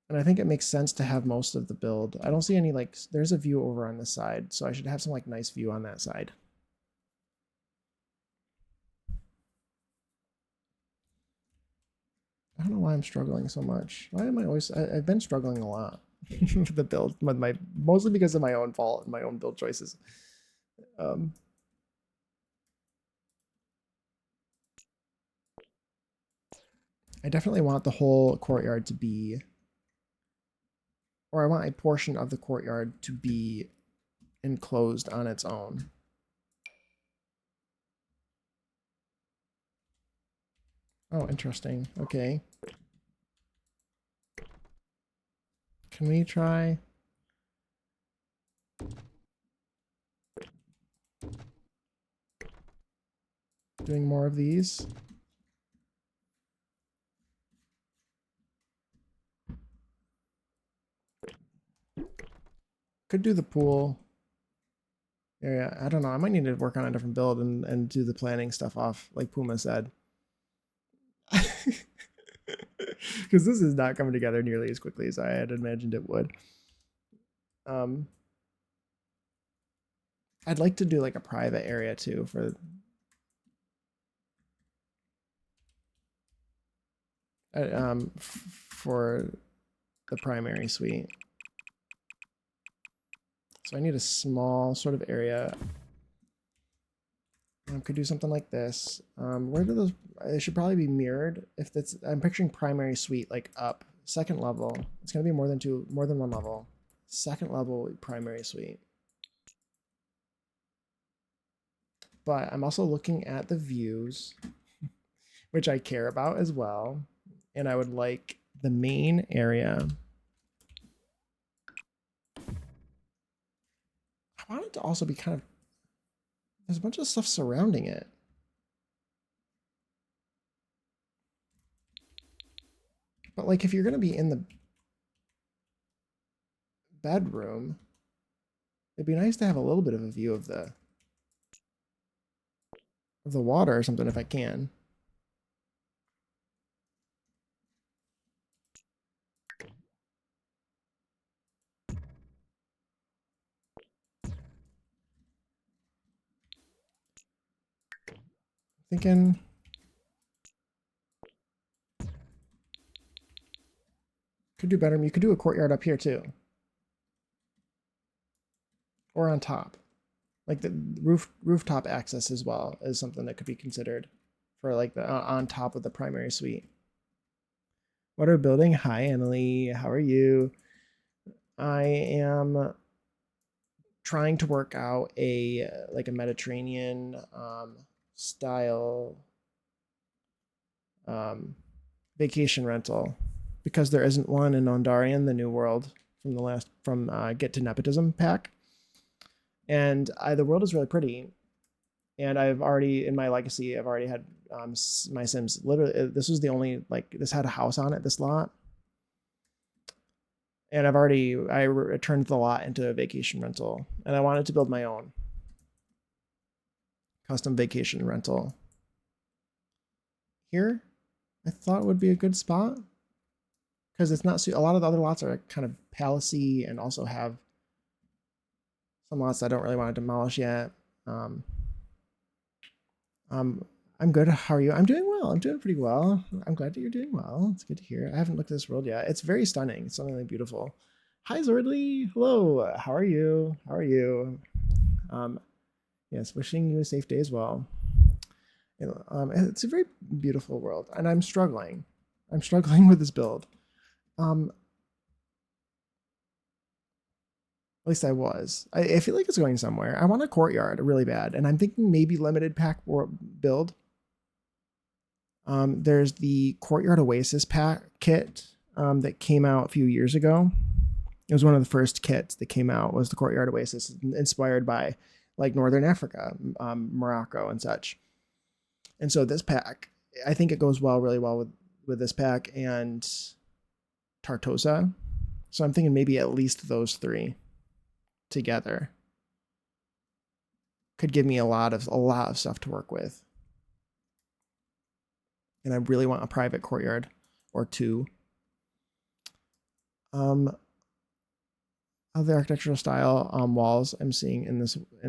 And I think it makes sense to have most of the build. I don't see any like, there's a view over on this side. So I should have some like nice view on that side. I don't know why I'm struggling so much. Why am I always, I've been struggling a lot with the build, mostly because of my own fault and my own build choices. I definitely want the whole courtyard to be, or I want a portion of the courtyard to be enclosed on its own. Oh, interesting. Okay. Can we try? Doing more of these? Could do the pool. Yeah, I don't know. I might need to work on a different build and do the planning stuff off, like Puma said. Because this is not coming together nearly as quickly as I had imagined it would. I'd like to do like a private area too for the primary suite. So I need a small sort of area. Could do something like this. Where do those? It should probably be mirrored. If that's, I'm picturing primary suite like up. Second level. It's gonna be more than one level. Second level primary suite. But I'm also looking at the views, which I care about as well. And I would like the main area. I want it to also be kind of, there's a bunch of stuff surrounding it. But like if you're gonna be in the bedroom, it'd be nice to have a little bit of a view of the water or something if I can. Thinking could do better. You could do a courtyard up here too. Or on top. Like the rooftop access as well is something that could be considered for like the on top of the primary suite. What are building? Hi Emily, how are you? I am trying to work out a like a Mediterranean style vacation rental because there isn't one in Ondarian, the New World from Get to Nepotism pack. And the world is really pretty. And I've already, in my legacy, I've already had my Sims. Literally, this was the only, like, this had a house on it, this lot. And I turned the lot into a vacation rental. And I wanted to build my own custom vacation rental. Here, I thought would be a good spot. Because it's not, a lot of the other lots are kind of palacey and also have some lots I don't really want to demolish yet. I'm good. How are you? I'm doing well. I'm doing pretty well. I'm glad that you're doing well. It's good to hear. I haven't looked at this world yet. It's very stunning. It's stunningly beautiful. Hi, Zordly. Hello. How are you? How are you? Yes, wishing you a safe day as well. It's a very beautiful world, and I'm struggling. I'm struggling with this build. At least I was. I feel like it's going somewhere. I want a courtyard really bad, and I'm thinking maybe limited pack build. There's the Courtyard Oasis pack kit that came out a few years ago. It was one of the first kits that came out. Was the Courtyard Oasis, inspired by like Northern Africa, Morocco, and such. And so this pack, I think it goes really well with this pack and Tartosa. So I'm thinking maybe at least those three together could give me a lot of stuff to work with. And I really want a private courtyard or two. Other architectural style walls I'm seeing in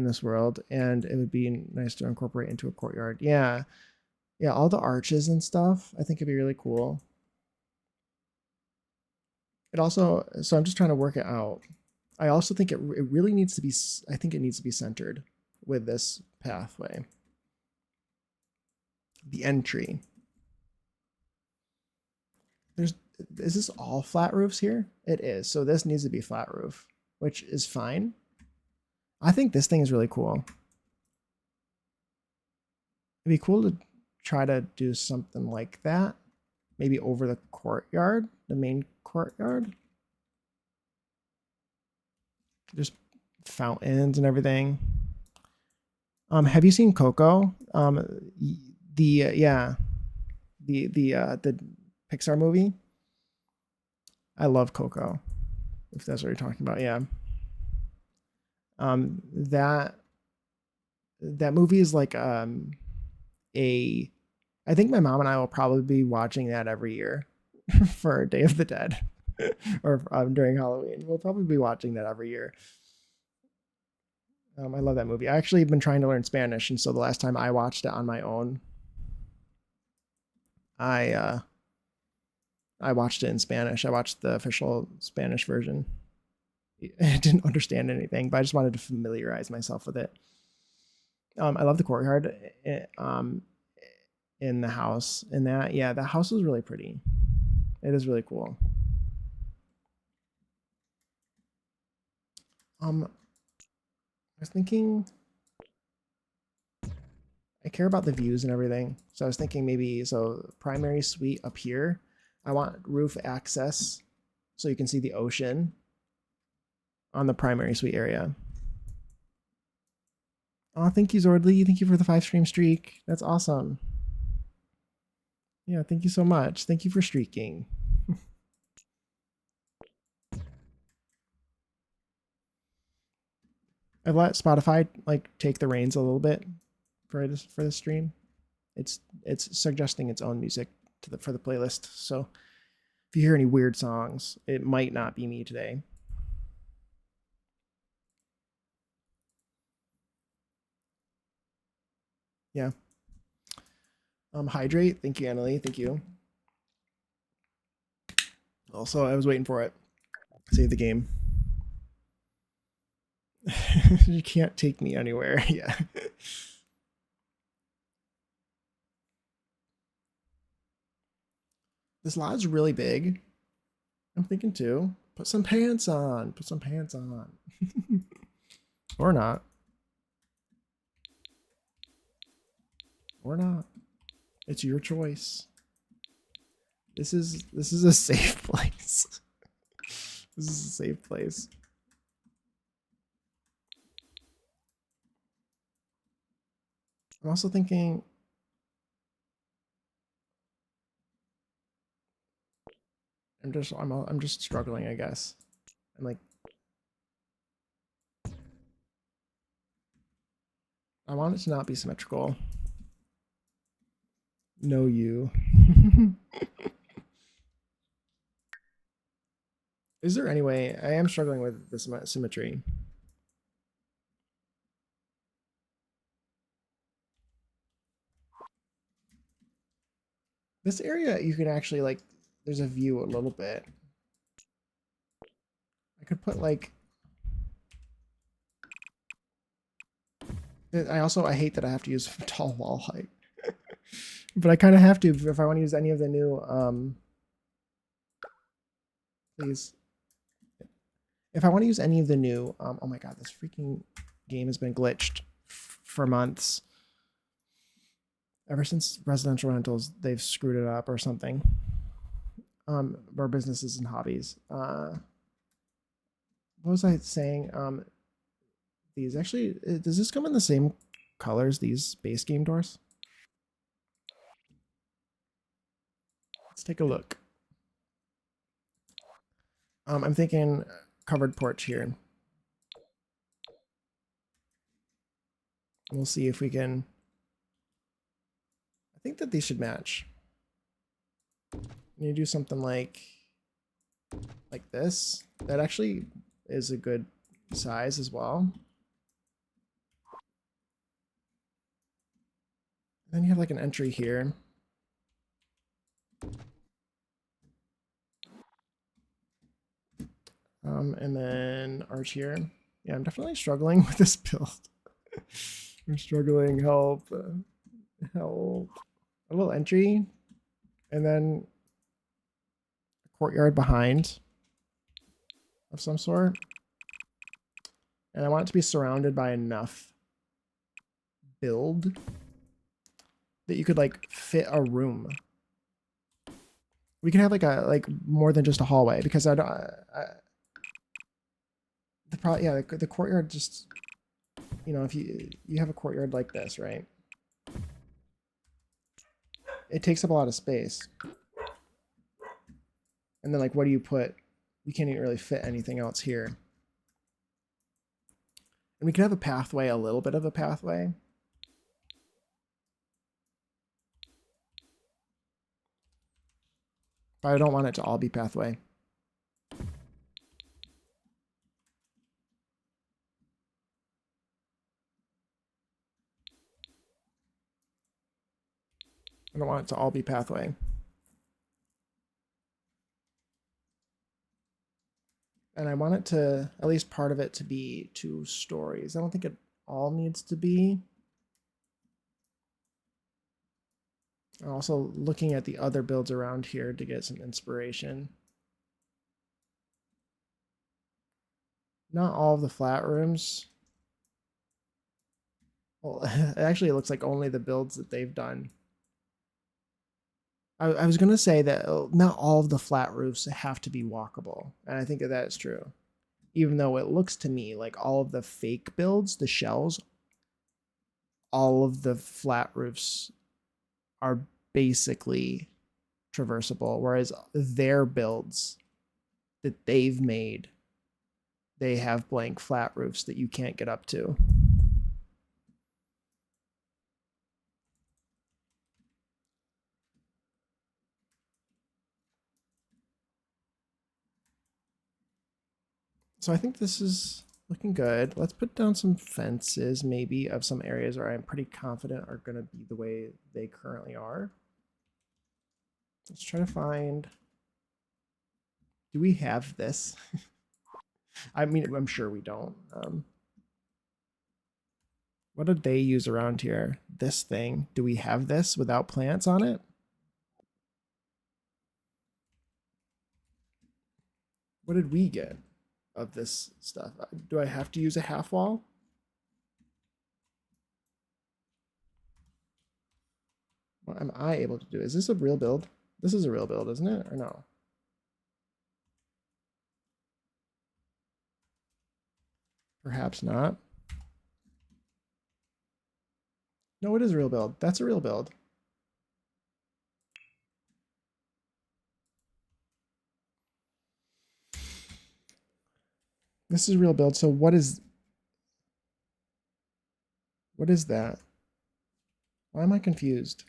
this world, and it would be nice to incorporate into a courtyard. Yeah, all the arches and stuff I think it'd be really cool. It also, so I'm just trying to work it out. I also think it really needs to be, I think it needs to be centered with this pathway. The entry. Is this all flat roofs here? It is. So this needs to be flat roof, which is fine. I think this thing is really cool. It'd be cool to try to do something like that. Maybe over the courtyard, the main courtyard. Just fountains and everything. Have you seen Coco? The Pixar movie. I love Coco. If that's what you're talking about, yeah. That movie is like I think my mom and I will probably be watching that every year for Day of the Dead or during Halloween. We'll probably be watching that every year. I love that movie. I actually have been trying to learn Spanish, and so the last time I watched it on my own, I watched it in Spanish. I watched the official Spanish version. I didn't understand anything, but I just wanted to familiarize myself with it. I love the courtyard in the house. In that, yeah, the house is really pretty. It is really cool. I was thinking, I care about the views and everything. So I was thinking maybe, so primary suite up here. I want roof access so you can see the ocean on the primary suite area. Oh, thank you, Zordly. Thank you for the 5-stream streak. That's awesome. Yeah, thank you so much. Thank you for streaking. I've let Spotify like take the reins a little bit for this stream. It's suggesting its own music for the playlist. So if you hear any weird songs, it might not be me today. Yeah. Hydrate. Thank you, Annalie. Thank you. Also, I was waiting for it. Save the game. You can't take me anywhere. Yeah. This lodge is really big. I'm thinking too. Put some pants on. Put some pants on. Or not. Or not. It's your choice. This is a safe place. This is a safe place. I'm also thinking I'm just struggling, I guess. I'm like, I want it to not be symmetrical. No, you. Is there any way? I am struggling with this symmetry. This area, you can actually like, there's a view a little bit. I could put like, I hate that I have to use tall wall height, but I kind of have to if I want to use any of the new, please. if I want to use any of the new, oh my god, this freaking game has been glitched for months. Ever since residential rentals, they've screwed it up or something. Or businesses and hobbies. What was I saying? These actually, does this come in the same colors, these base game doors? Let's take a look. I'm thinking covered porch here. We'll see if we can. I think that these should match. You do something like this. That actually is a good size as well. Then you have like an entry here. And then arch here. Yeah, I'm definitely struggling with this build. I'm struggling. Help. Help. A little entry. And then a courtyard behind of some sort. And I want it to be surrounded by enough build that you could like fit a room. We can have like more than just a hallway, because I don't. The courtyard just, you know, if you have a courtyard like this, right? It takes up a lot of space. And then like, what do you put? You can't even really fit anything else here. And we can have a pathway, a little bit of a pathway. But I don't want it to all be pathway. I don't want it to all be pathway. And I want it to, at least part of it, to be 2 stories. I don't think it all needs to be. I'm also looking at the other builds around here to get some inspiration. Not all of the flat rooms. Well, actually, it looks like only the builds that they've done. I was going to say that not all of the flat roofs have to be walkable. And I think that is true. Even though it looks to me like all of the fake builds, the shells, all of the flat roofs are basically traversable, whereas their builds that they've made, they have blank flat roofs that you can't get up to. So I think this is looking good. Let's put down some fences, maybe, of some areas where I'm pretty confident are going to be the way they currently are. Let's try to find... Do we have this? I mean, I'm sure we don't. What did they use around here? This thing. Do we have this without plants on it? What did we get of this stuff? Do I have to use a half wall? What am I able to do? Is this a real build? This is a real build, isn't it? Or no? Perhaps not. No, it is a real build. That's a real build. This is a real build. So what is that? Why am I confused?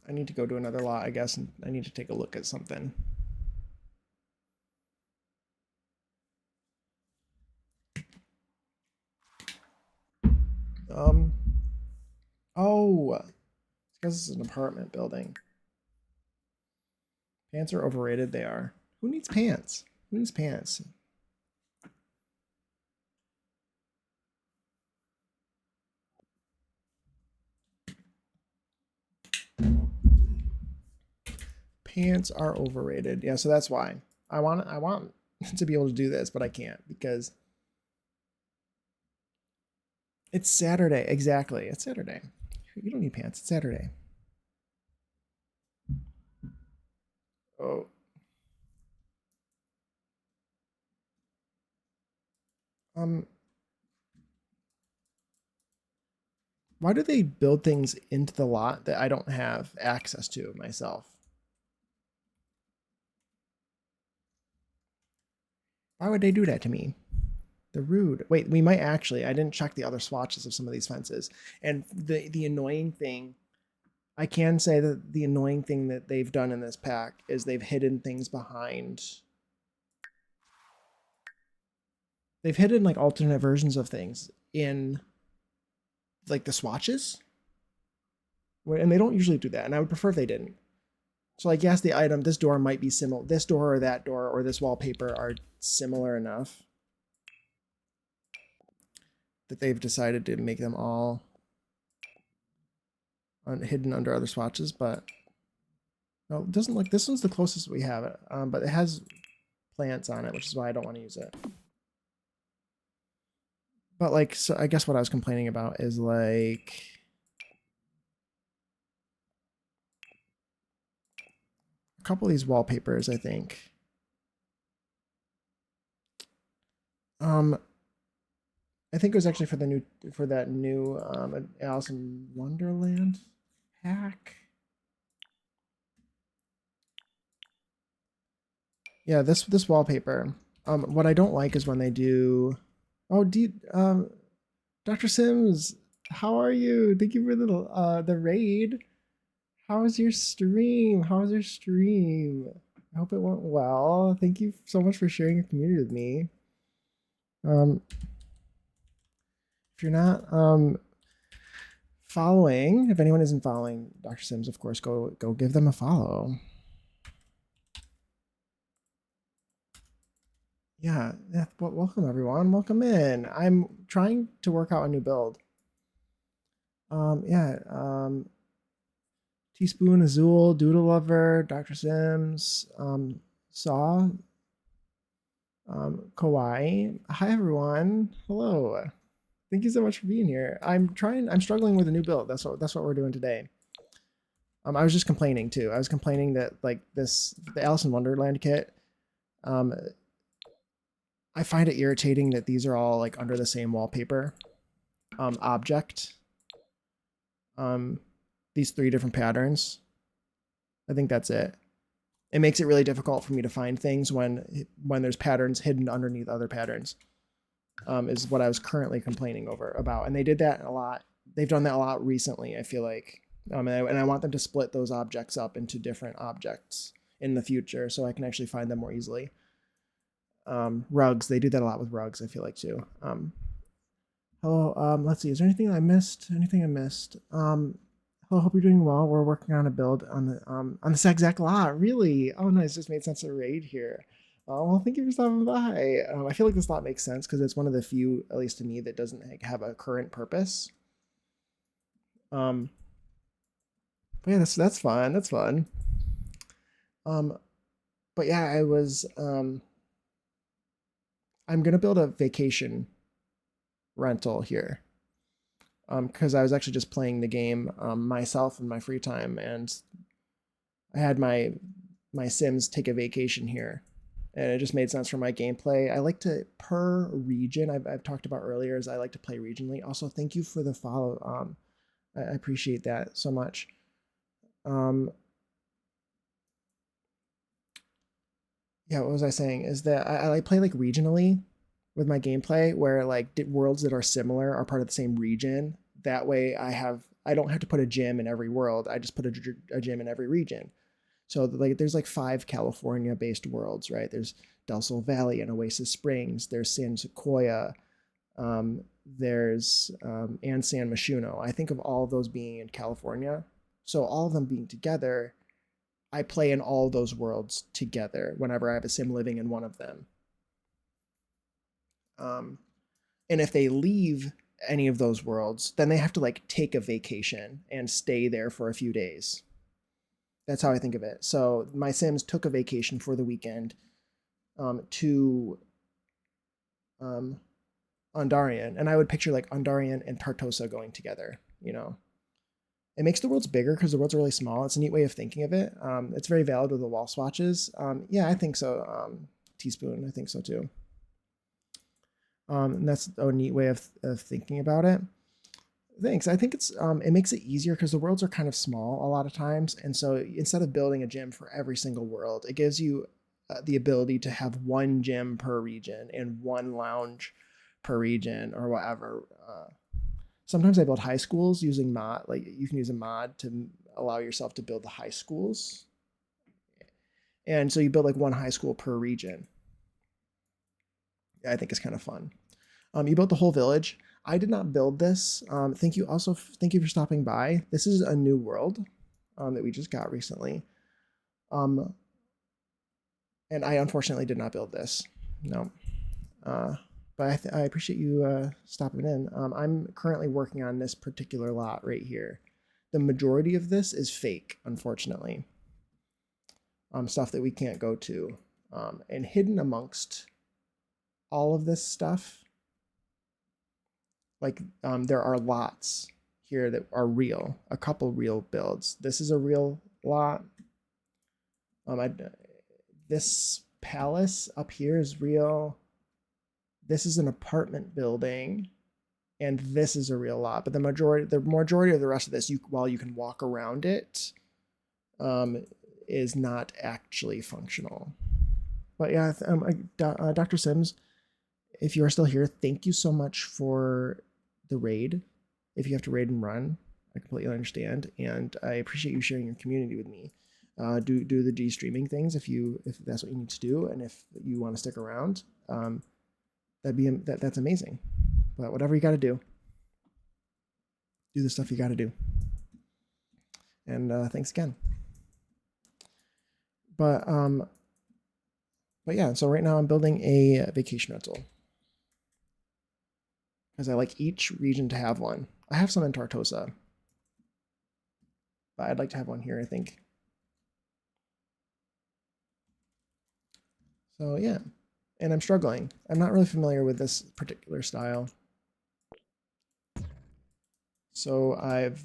I need to go to another lot, I guess, and I need to take a look at something. Oh, it's because this is an apartment building. Pants are overrated. They are. Who needs pants? Who needs pants? Pants are overrated. Yeah, so that's why. I want to be able to do this, but I can't because it's Saturday. Exactly. It's Saturday. You don't need pants. It's Saturday. Oh. Um, why do they build things into the lot that I don't have access to myself? Why would they do that to me? They're rude. Wait, we might actually. I didn't check the other swatches of some of these fences. And the annoying thing, I can say that the annoying thing that they've done in this pack is they've hidden things behind. They've hidden like alternate versions of things in like the swatches. And they don't usually do that. And I would prefer if they didn't. So like yes, the item, this door might be similar. This door or that door or this wallpaper are similar enough that they've decided to make them all hidden under other swatches, but no, it doesn't look. This one's the closest we have it, but it has plants on it, which is why I don't want to use it. But like, so I guess what I was complaining about is like a couple of these wallpapers, I think. I think it was actually for that new Alice in Wonderland pack. Yeah, this wallpaper. What I don't like is when they do. Oh, Dr. Sims, how are you? Thank you for the raid. How was your stream? How was your stream? I hope it went well. Thank you so much for sharing your community with me. If you're not following, if anyone isn't following Dr. Sims, of course, go give them a follow. Yeah, welcome everyone. Welcome in. I'm trying to work out a new build. Yeah, Teaspoon, Azul, Doodle Lover, Dr. Sims, Saw, Kawaii. Hi everyone. Hello. Thank you so much for being here. I'm struggling with a new build. That's what we're doing today. I was just complaining too. I was complaining that like the Alice in Wonderland kit, I find it irritating that these are all like under the same wallpaper object. These 3 different patterns. I think that's it. It makes it really difficult for me to find things when there's patterns hidden underneath other patterns. Is what I was currently complaining about, and they did that a lot. They've done that a lot recently. I feel like, and I want them to split those objects up into different objects in the future, so I can actually find them more easily. Rugs, they do that a lot with rugs. I feel like too. Hello. Let's see. Is there anything I missed? Hello. Hope you're doing well. We're working on a build on the exact lot. Really? Oh, nice. Just made sense to raid here. Well, thank you for stopping by. I feel like this lot makes sense because it's one of the few, at least to me, that doesn't have a current purpose. But yeah, that's fun. That's fun. But yeah, I'm gonna build a vacation rental here. Because I was actually just playing the game myself in my free time, and I had my Sims take a vacation here, and it just made sense for my gameplay. I like to per region. I've talked about earlier is I like to play regionally. Also, thank you for the follow. I appreciate that so much. Yeah, what was I saying? Is that I play like regionally with my gameplay, where like worlds that are similar are part of the same region. That way, I don't have to put a gym in every world. I just put a gym in every region. So like there's like 5 California-based worlds, right? There's Del Sol Valley and Oasis Springs. There's San Sequoia. There's and San Myshuno. I think of all of those being in California. So all of them being together, I play in all those worlds together whenever I have a sim living in one of them. And if they leave any of those worlds, then they have to like take a vacation and stay there for a few days. That's how I think of it. So my Sims took a vacation for the weekend to um, Ondarian, and I would picture like Ondarian and Tartosa going together. It makes the worlds bigger because the worlds are really small. It's a neat way of thinking of it. It's very valid with the wall swatches. Yeah, I think so. Teaspoon, I think so too. And that's a neat way of thinking about it. Thanks. I think it makes it easier because the worlds are kind of small a lot of times, and so instead of building a gym for every single world, it gives you the ability to have one gym per region and one lounge per region or whatever. Sometimes I build high schools using mod. Like you can use a mod to allow yourself to build the high schools, and so you build like one high school per region. Yeah, I think it's kind of fun. You built the whole village. I did not build this. Thank you also. Thank you for stopping by. This is a new world that we just got recently. Um, and I unfortunately did not build this. No. But I appreciate you stopping in. I'm currently working on this particular lot right here. The majority of this is fake, unfortunately. Stuff that we can't go to. And hidden amongst all of this stuff, like there are lots here that are real, a couple real builds. This is a real lot. This palace up here is real. This is an apartment building, and this is a real lot. But the majority of the rest of this, while you can walk around it, is not actually functional. But yeah, Dr. Sims, if you are still here, thank you so much for the raid. If you have to raid and run, I completely understand, and I appreciate you sharing your community with me. Do the G streaming things if that's what you need to do, and if you want to stick around, that's amazing. But whatever you got to do the stuff you got to do. And thanks again. But yeah, so right now I'm building a vacation rental because I like each region to have one. I have some in Tartosa, but I'd like to have one here, I think. So yeah, and I'm struggling. I'm not really familiar with this particular style. So I've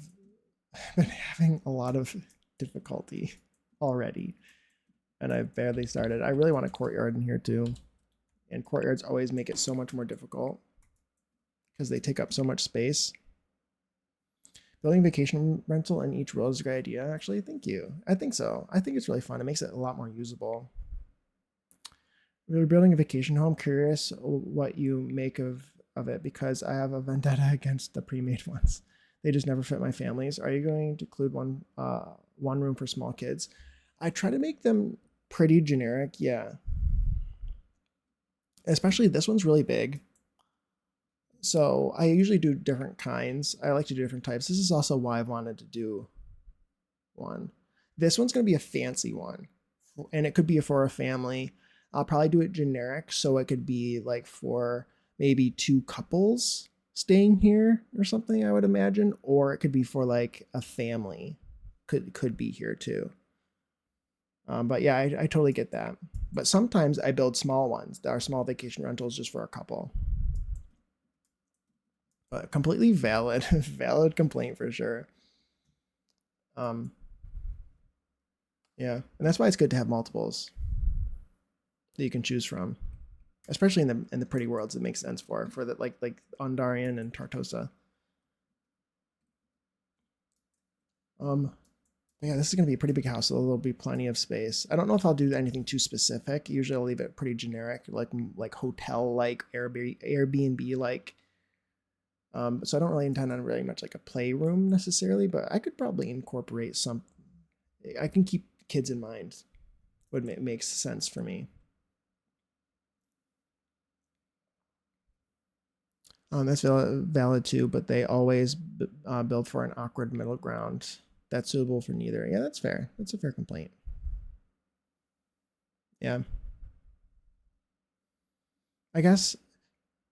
been having a lot of difficulty already, and I've barely started. I really want a courtyard in here too, and courtyards always make it so much more difficult because they take up so much space. Building vacation rental in each world is a great idea. Actually, thank you. I think so. I think it's really fun. It makes it a lot more usable. We're building a vacation home. Curious what you make of it because I have a vendetta against the pre-made ones. They just never fit my families. Are you going to include one room for small kids? I try to make them pretty generic. Yeah. Especially this one's really big. So I usually do different kinds. I like to do different types. This is also why I wanted to do one. This one's going to be a fancy one, and it could be for a family. I'll probably do it generic, so it could be like for maybe 2 couples staying here or something, I would imagine, or it could be for like a family could be here too. But yeah, I totally get that. But sometimes I build small ones that are small vacation rentals just for a couple. But completely valid valid complaint for sure. Yeah, and that's why it's good to have multiples that you can choose from, especially in the pretty worlds. It makes sense for the like Ondarian and Tartosa. Yeah, this is gonna be a pretty big house, so there'll be plenty of space. I don't know if I'll do anything too specific. Usually I'll leave it pretty generic, like hotel like Airbnb like. So I don't really intend on really much like a playroom necessarily, but I could probably incorporate some. I can keep kids in mind. Would makes sense for me. That's valid too, but they always build for an awkward middle ground that's suitable for neither. Yeah, that's fair. That's a fair complaint. Yeah. I guess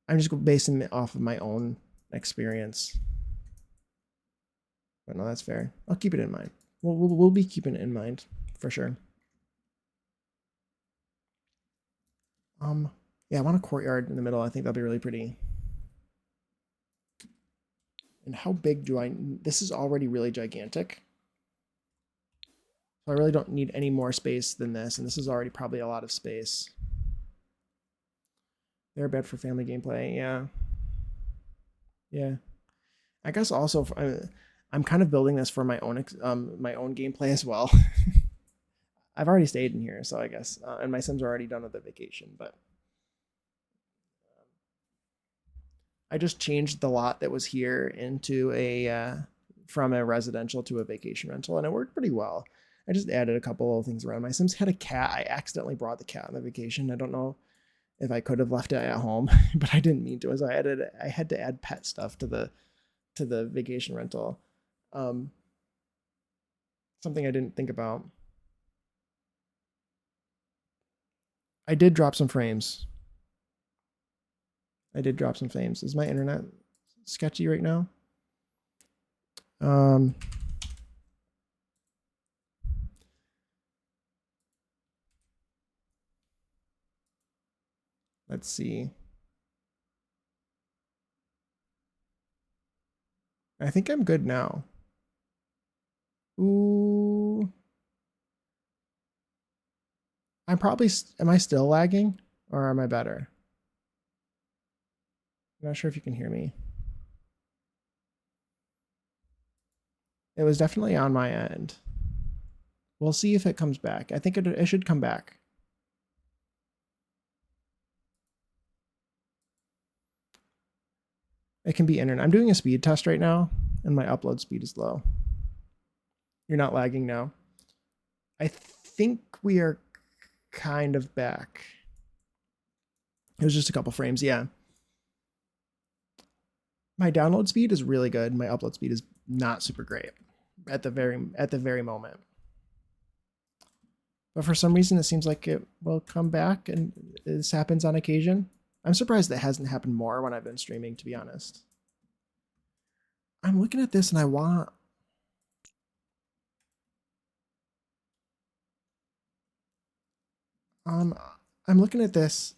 I'm just basing it off of my own experience. But no, that's fair. I'll keep it in mind. We'll be keeping it in mind for sure. Yeah, I want a courtyard in the middle. I think that'll be really pretty. And how big do I? This is already really gigantic. So I really don't need any more space than this, and this is already probably a lot of space. They're bad for family gameplay. Yeah. Yeah. I guess also I'm kind of building this for my own gameplay as well. I've already stayed in here, so I guess and my Sims are already done with the vacation, but I just changed the lot that was here into a from a residential to a vacation rental, and it worked pretty well. I just added a couple of things around. My Sims had a cat. I accidentally brought the cat on the vacation. I don't know if I could have left it at home, but I didn't mean to. So I had to add pet stuff to the vacation rental. Um, Something I didn't think about. I did drop some frames. I did drop some frames. Is my internet sketchy right now? Um, let's see. I think I'm good now. Ooh. I'm probably, am I still lagging or am I better? I'm not sure if you can hear me. It was definitely on my end. We'll see if it comes back. I think it should come back. It can be internet. I'm doing a speed test right now, and my upload speed is low. You're not lagging now. I think we are kind of back. It was just a couple frames, yeah. My download speed is really good. My upload speed is not super great at the very moment. But for some reason, it seems like it will come back, and this happens on occasion. I'm surprised that hasn't happened more when I've been streaming, to be honest. I'm looking at this and I want. I'm looking at this.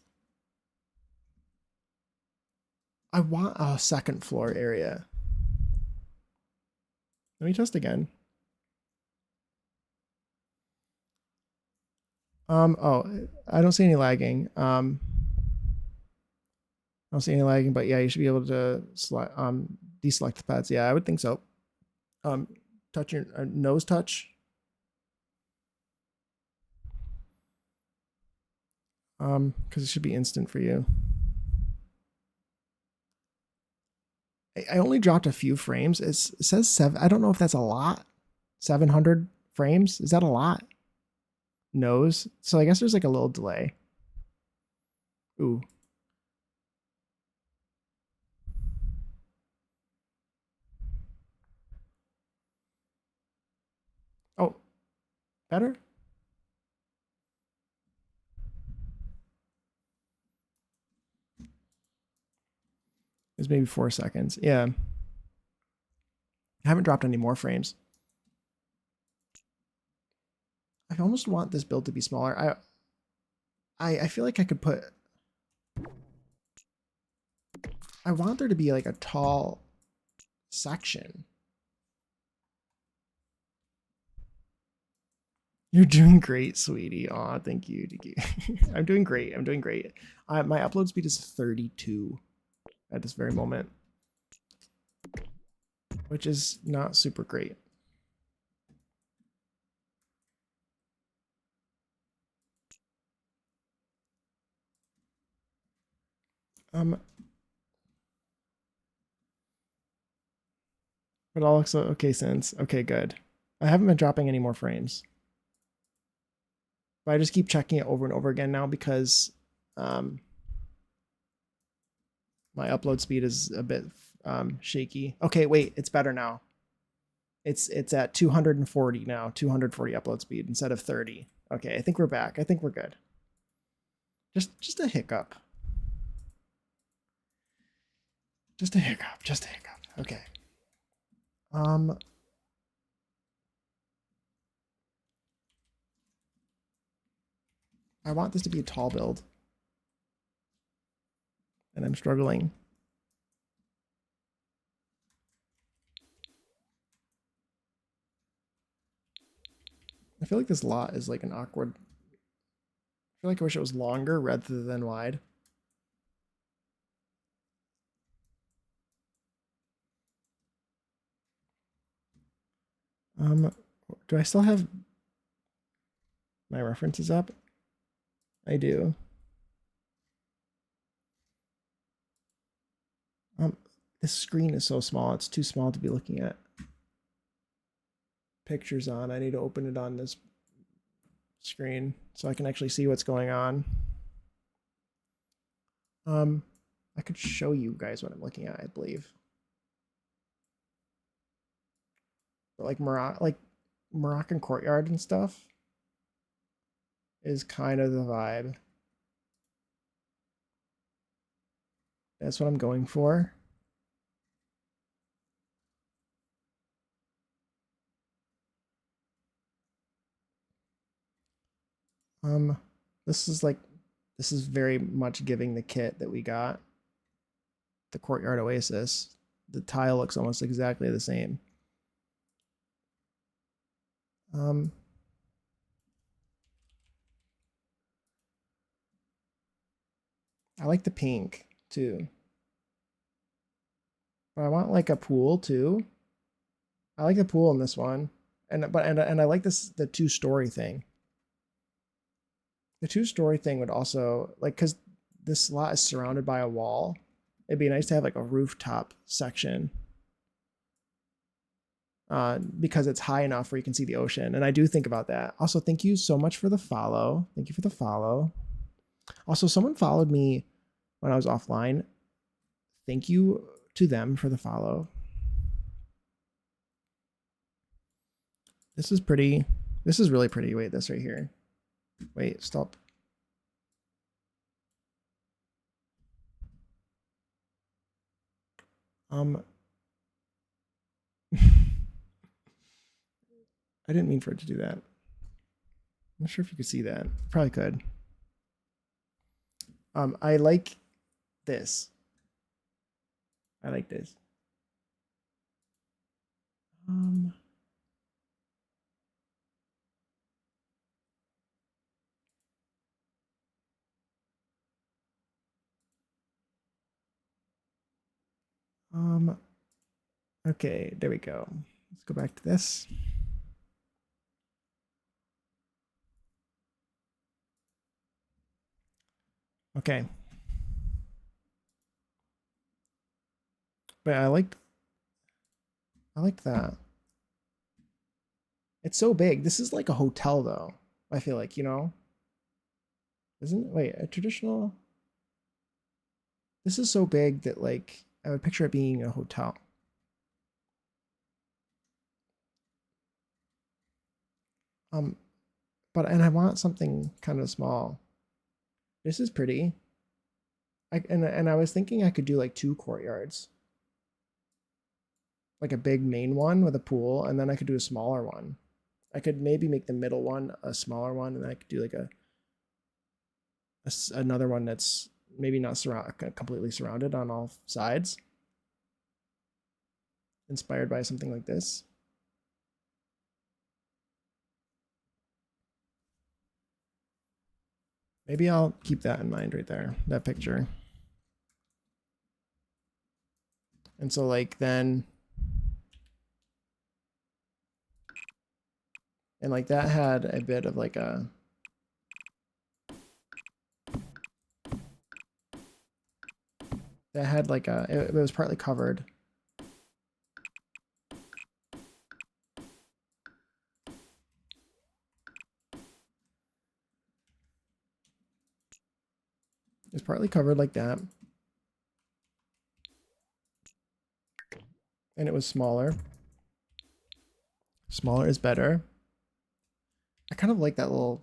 I want a second floor area. Let me test again. Oh, I don't see any lagging. I don't see any lagging, but yeah, you should be able to select, deselect the pads. Yeah, I would think so. Touch your nose touch. Because it should be instant for you. I only dropped a few frames. It says 7. I don't know if that's a lot. 700 frames. Is that a lot? Nose. So I guess there's like a little delay. Ooh. Oh, better? It's maybe 4 seconds. Yeah. I haven't dropped any more frames. I almost want this build to be smaller. I feel like I could put. I want there to be like a tall section. You're doing great, sweetie. Aw, thank you. Thank you. I'm doing great. I'm doing great. My upload speed is 32 at this very moment, which is not super great. But all looks okay since. Okay, good. I haven't been dropping any more frames. But I just keep checking it over and over again now because my upload speed is a bit shaky. Okay, wait, it's better now. It's at 240 now, 240 upload speed instead of 30. Okay, I think we're back. I think we're good. Just a hiccup. Just a hiccup. Just a hiccup. Okay. I want this to be a tall build. And I'm struggling. I feel like this lot is like an awkward. I feel like I wish it was longer rather than wide. Do I still have my references up? I do. This screen is so small. It's too small to be looking at pictures on. I need to open it on this screen so I can actually see what's going on. I could show you guys what I'm looking at, I believe. But like Moroccan courtyard and stuff is kind of the vibe. That's what I'm going for. Um, this is very much giving the kit that we got. The Courtyard Oasis. The tile looks almost exactly the same. I like the pink too. But I want like a pool too. I like the pool in this one. And I like the two-story thing. The two-story thing would also like cuz this lot is surrounded by a wall. It'd be nice to have like a rooftop section. Because it's high enough where you can see the ocean. And I do think about that. Also, thank you so much for the follow. Thank you for the follow. Also, someone followed me when I was offline. Thank you to them for the follow. This is pretty. This is really pretty. Wait, this right here. Wait, stop. I didn't mean for it to do that. I'm not sure if you could see that. Probably could. I like this. I like this. Okay, there we go. Let's go back to this. Okay. But I liked that. It's so big. This is like a hotel though. I feel like, you know? Isn't it? Wait, a traditional. This is so big that like I would picture it being a hotel. Um, and I want something kind of small. This is pretty. And I was thinking I could do like two courtyards. Like a big main one with a pool, and then I could do a smaller one. I could maybe make the middle one a smaller one, and then I could do like another one that's maybe not completely surrounded on all sides, inspired by something like this. Maybe I'll keep that in mind right there, that picture. And so like then, and like that had a bit of like a, that had like a, it was partly covered. It's partly covered like that. And it was smaller. Smaller is better. I kind of like that little,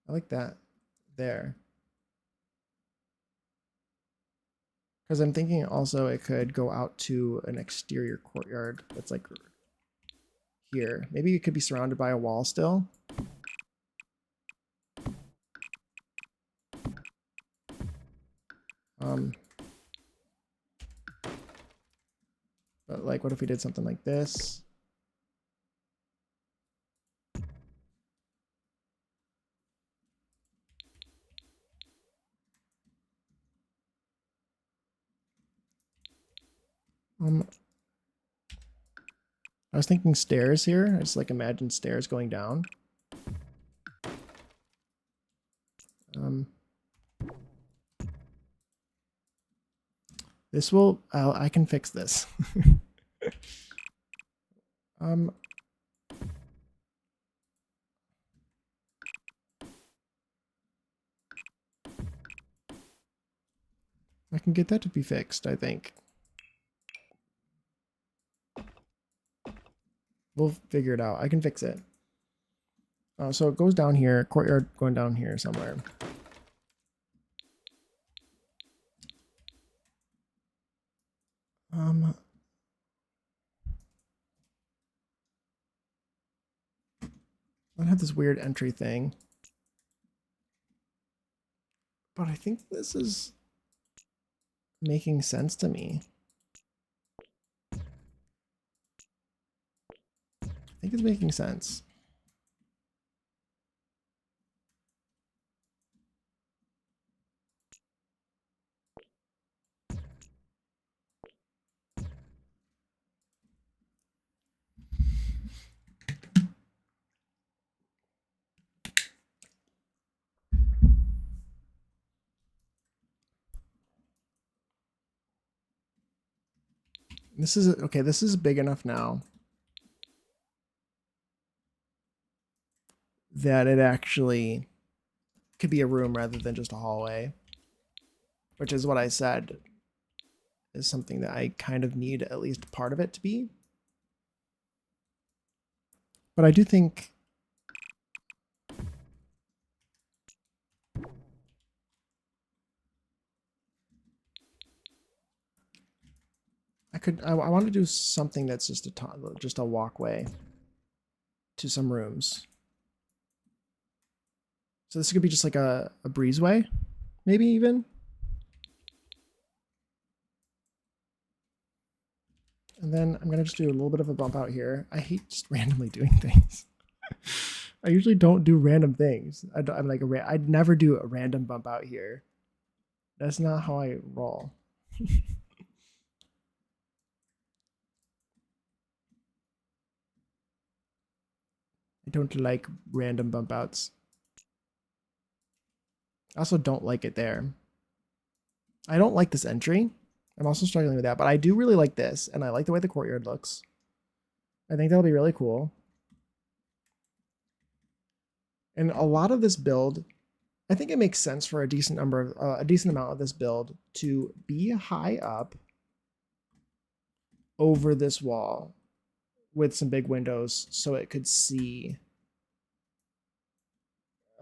I like that there. Because I'm thinking also it could go out to an exterior courtyard that's like here. Maybe it could be surrounded by a wall still. But like, what if we did something like this? I was thinking stairs here. I just like imagine stairs going down. This will, I can fix this. I can get that to be fixed, I think. We'll figure it out. I can fix it. So it goes down here, courtyard going down here somewhere. I have this weird entry thing. But I think this is making sense to me. I think it's making sense. This is okay. This is big enough now that it actually could be a room rather than just a hallway, which is what I said is something that I kind of need at least part of it to be. But I do think I want to do something that's just a walkway to some rooms. So this could be just like a breezeway, maybe even. And then I'm gonna just do a little bit of a bump out here. I hate just randomly doing things. I usually don't do random things. I'm like I'd never do a random bump out here. That's not how I roll. I don't like random bump outs. I also don't like it there. I don't like this entry. I'm also struggling with that, but I do really like this, and I like the way the courtyard looks. I think that'll be really cool. And a lot of this build, I think it makes sense for a decent amount of this build to be high up over this wall with some big windows so it could see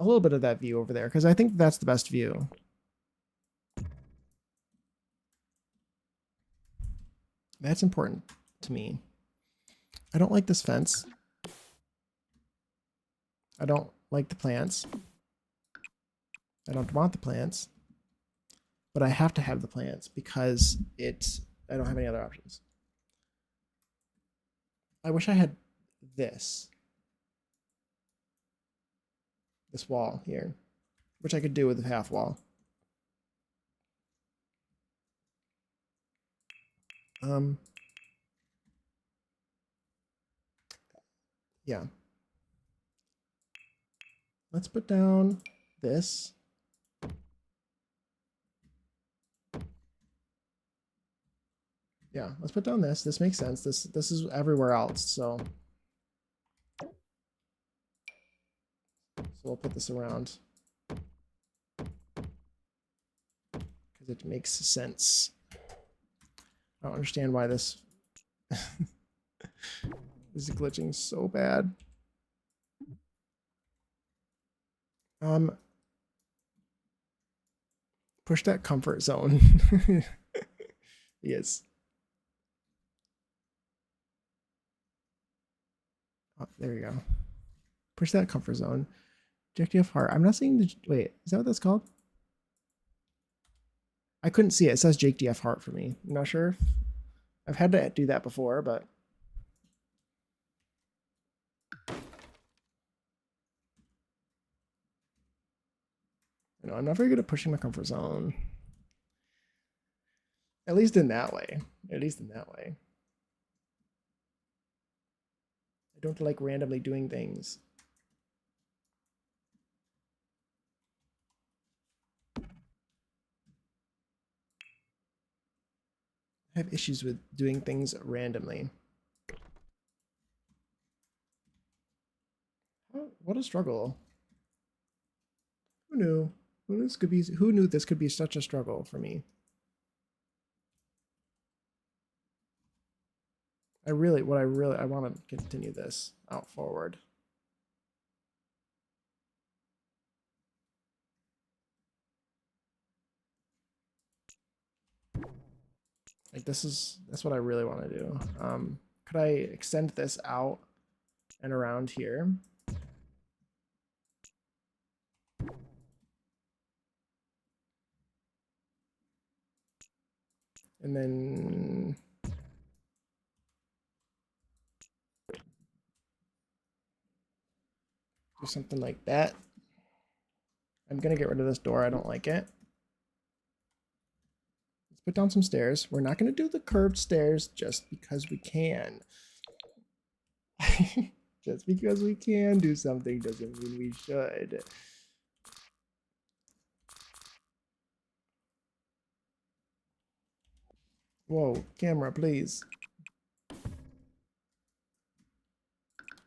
a little bit of that view over there, because I think that's the best view. That's important to me. I don't like this fence. I don't like the plants. I don't want the plants. But I have to have the plants because I don't have any other options. I wish I had this wall here, which I could do with a half wall. Yeah. Let's put down this. Yeah, let's put down this. This makes sense. This is everywhere else, so we'll put this around because it makes sense. I don't understand why this is glitching so bad. Push that comfort zone. Yes. Oh, there we go. Push that comfort zone. Objective heart. I'm not seeing the. Wait, is that what that's called? I couldn't see it. It says Jake DF Hart for me. I'm not sure. I've had to do that before, but you know, I'm not very good at pushing my comfort zone. At least in that way. At least in that way. I don't like randomly doing things. I have issues with doing things randomly. Oh, what a struggle. Who knew? Who knew this could be such a struggle for me? I want to continue this out forward. Like that's what I really want to do. Could I extend this out and around here? And then do something like that. I'm gonna get rid of this door. I don't like it. Let's put down some stairs. We're not gonna do the curved stairs just because we can. Just because we can do something doesn't mean we should. Whoa, camera, please.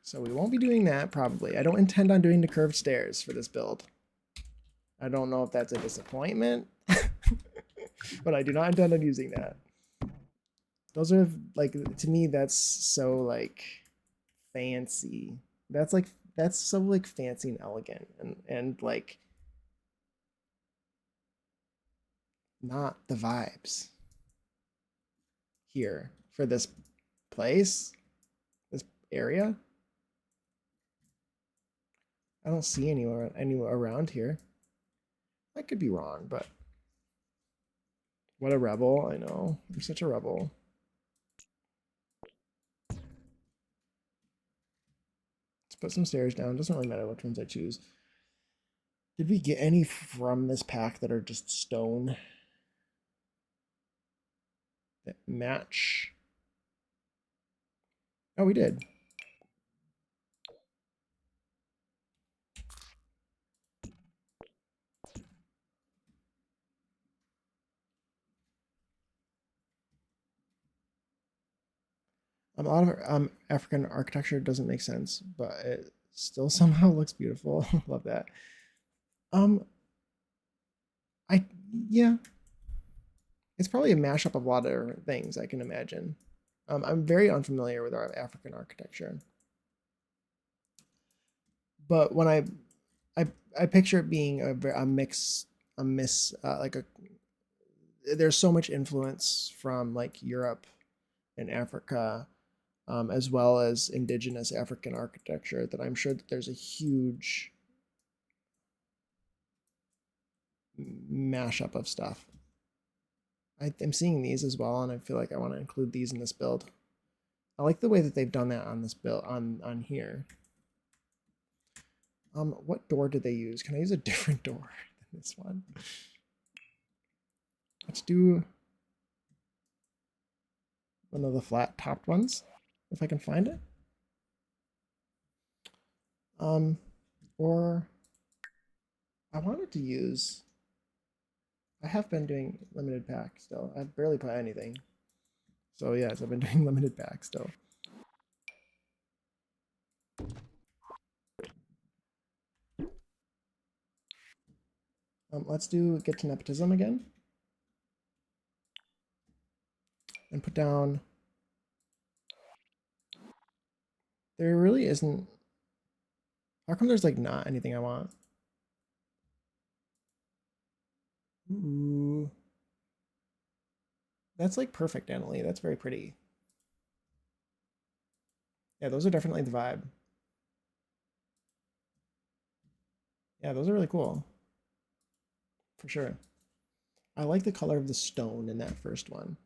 So we won't be doing that, probably. I don't intend on doing the curved stairs for this build. I don't know if that's a disappointment, but I do not intend on using that. Those are, like, to me, that's so, like, fancy. That's so, like, fancy and elegant and like, not the vibes here for this place, this area. I don't see anywhere around here. I could be wrong, but what a rebel. I know. I'm such a rebel. Let's put some stairs down. Doesn't really matter which ones I choose. Did we get any from this pack that are just stone that match? Oh, we did. A lot of African architecture doesn't make sense, but it still somehow looks beautiful. Love that. Um, I yeah, it's probably a mashup of a lot of things I can imagine. I'm very unfamiliar with our African architecture, but when I I picture it being a mix, like a. There's so much influence from like Europe and Africa, as well as indigenous African architecture, that I'm sure that there's a huge mashup of stuff. I'm seeing these as well, and I feel like I want to include these in this build. I like the way that they've done that on this build on here. What door did they use? Can I use a different door than this one? Let's do one of the flat topped ones, if I can find it. Or I wanted to use. I have been doing limited pack still. I've barely put anything. So yes, I've been doing limited pack still. Let's do get to nepotism again. And put down. There really isn't. How come there's like not anything I want? Ooh. That's like perfect, Annalie. That's very pretty. Yeah, those are definitely the vibe. Yeah, those are really cool. For sure. I like the color of the stone in that first one.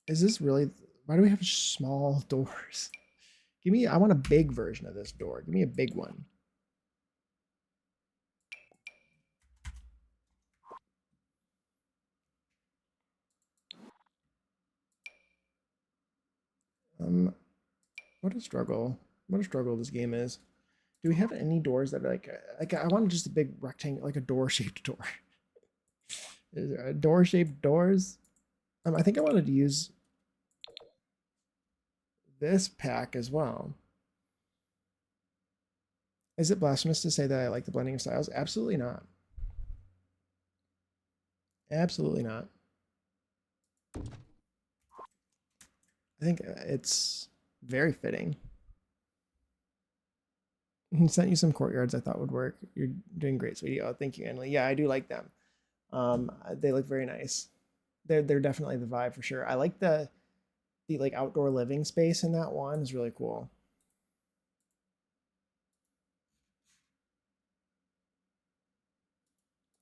Is this really, why do we have small doors? Give me, I want a big version of this door. Give me a big one. What a struggle. What a struggle this game is. Do we have any doors that are like I want just a big rectangle, like a door-shaped door. Is there a door-shaped doors? I think I wanted to use this pack as well. Is it blasphemous to say that I like the blending of styles? Absolutely not. Absolutely not. I think it's very fitting. He sent you some courtyards I thought would work. You're doing great, sweetie. Oh, thank you, Emily. Yeah, I do like them. They look very nice. They're definitely the vibe for sure. I like the like outdoor living space in that one is really cool.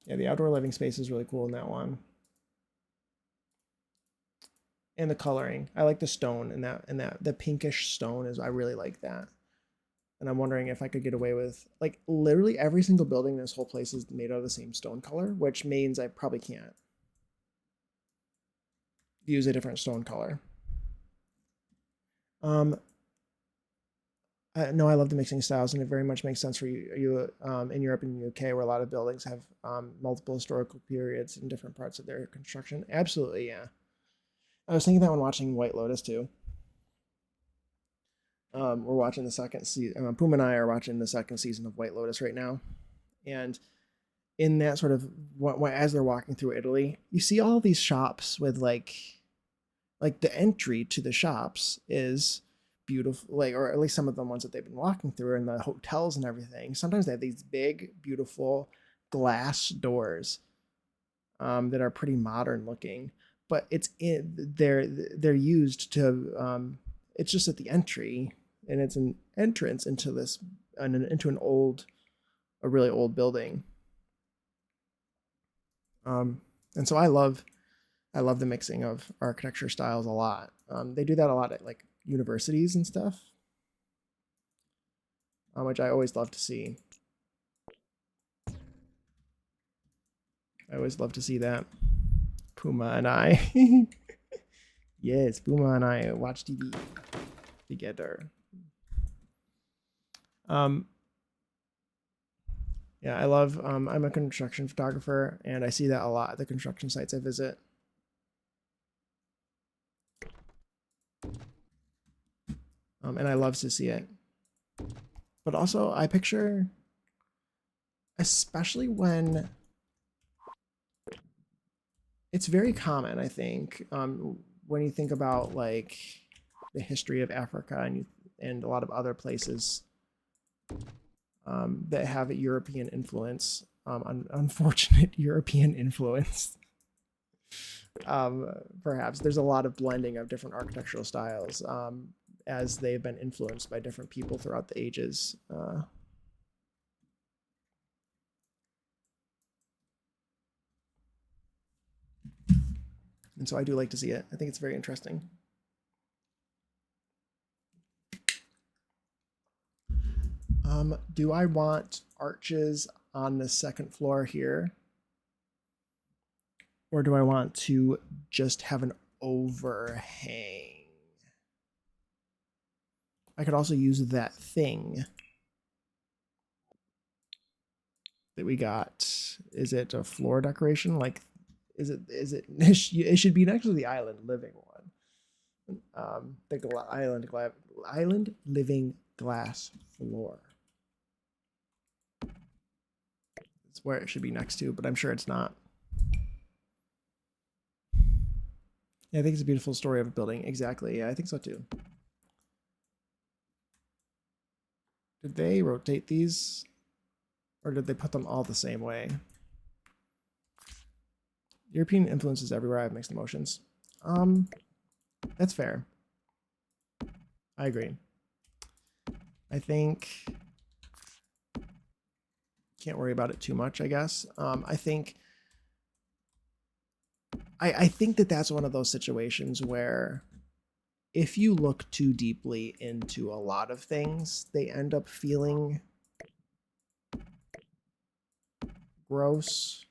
Yeah, the outdoor living space is really cool in that one. And the coloring. I like the stone and that the pinkish stone is I really like that. And I'm wondering if I could get away with like literally every single building in this whole place is made out of the same stone color, which means I probably can't use a different stone color. Um, no, I love the mixing styles, and it very much makes sense for you in Europe and the UK, where a lot of buildings have multiple historical periods in different parts of their construction. Absolutely, yeah. I was thinking that when watching White Lotus too. We're watching the second season. Puma and I are watching the second season of White Lotus right now, and in that sort of as they're walking through Italy, you see all these shops with like the entry to the shops is beautiful, like or at least some of the ones that they've been walking through, and the hotels and everything. Sometimes they have these big, beautiful glass doors that are pretty modern looking, but they're used to it's just at the entry, and it's an entrance into this into a really old building. And so I love the mixing of architecture styles a lot. They do that a lot at like universities and stuff, which I always love to see. I always love to see that. Puma and I, yes, Puma and I watch TV together. Um, yeah, I love. I'm a construction photographer, and I see that a lot at the construction sites I visit. And I love to see it. But also, I picture, especially when it's very common, I think, when you think about like the history of Africa and a lot of other places that have a European influence, unfortunate European influence. Perhaps there's a lot of blending of different architectural styles as they've been influenced by different people throughout the ages. And so I do like to see it. I think it's very interesting. Do I want arches on the second floor here? Or do I want to just have an overhang? I could also use that thing that we got. Is it a floor decoration? Like, is it? It should be next to the island living one. The island living glass floor. It's where it should be next to, but I'm sure it's not. Yeah, I think it's a beautiful story of a building. Exactly. Yeah, I think so too. Did they rotate these? Or did they put them all the same way? European influences everywhere. I have mixed emotions. That's fair. I agree. I think can't worry about it too much, I guess. I think I think that that's one of those situations where if you look too deeply into a lot of things, they end up feeling gross,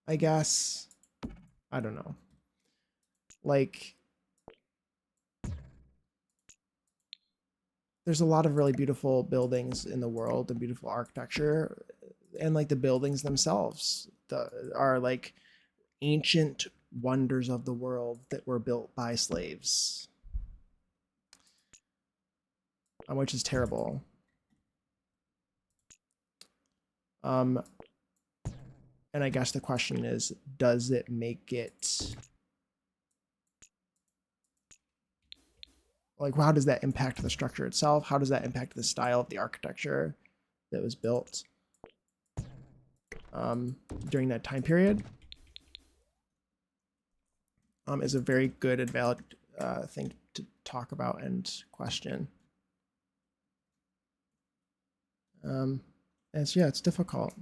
I guess. I don't know. Like, there's a lot of really beautiful buildings in the world and beautiful architecture, and like the buildings themselves are like ancient wonders of the world that were built by slaves, which is terrible. And I guess the question is, does it make it like, how does that impact the structure itself? How does that impact the style of the architecture that was built during that time period? Is a very good and valid thing to talk about and question. And so, yeah, it's difficult.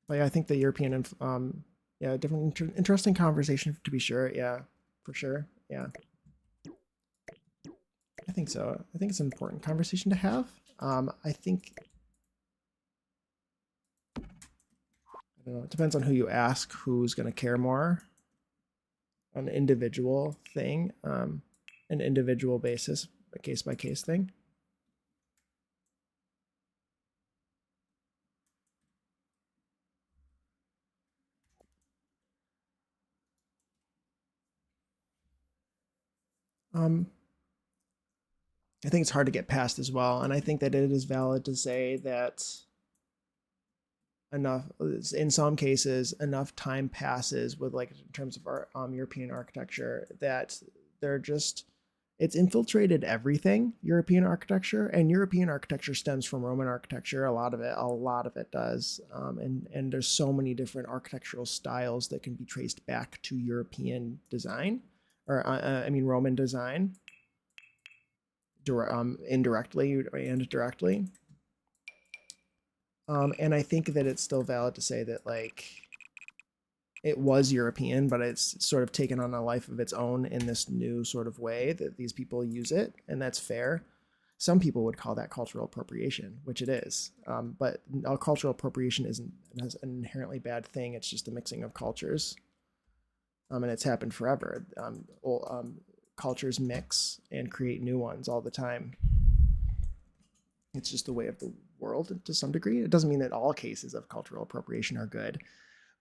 But yeah, I think the European, yeah, different interesting conversation to be sure. Yeah, for sure. Yeah, I think so. I think it's an important conversation to have. I think, I don't know, it depends on who you ask, who's going to care more. An individual thing, an individual basis, a case by case thing. I think it's hard to get past as well, and I think that it is valid to say that enough, in some cases, enough time passes with, like, in terms of our European architecture, that they're just, it's infiltrated everything, European architecture, and European architecture stems from Roman architecture. A lot of it does, and there's so many different architectural styles that can be traced back to European design, or I mean Roman design, indirectly and directly. And I think that it's still valid to say that, like, it was European, but it's sort of taken on a life of its own in this new sort of way that these people use it, and that's fair. Some people would call that cultural appropriation, which it is. But cultural appropriation isn't an inherently bad thing. It's just a mixing of cultures, and it's happened forever. Cultures mix and create new ones all the time. It's just the way of the world to some degree. It doesn't mean that all cases of cultural appropriation are good,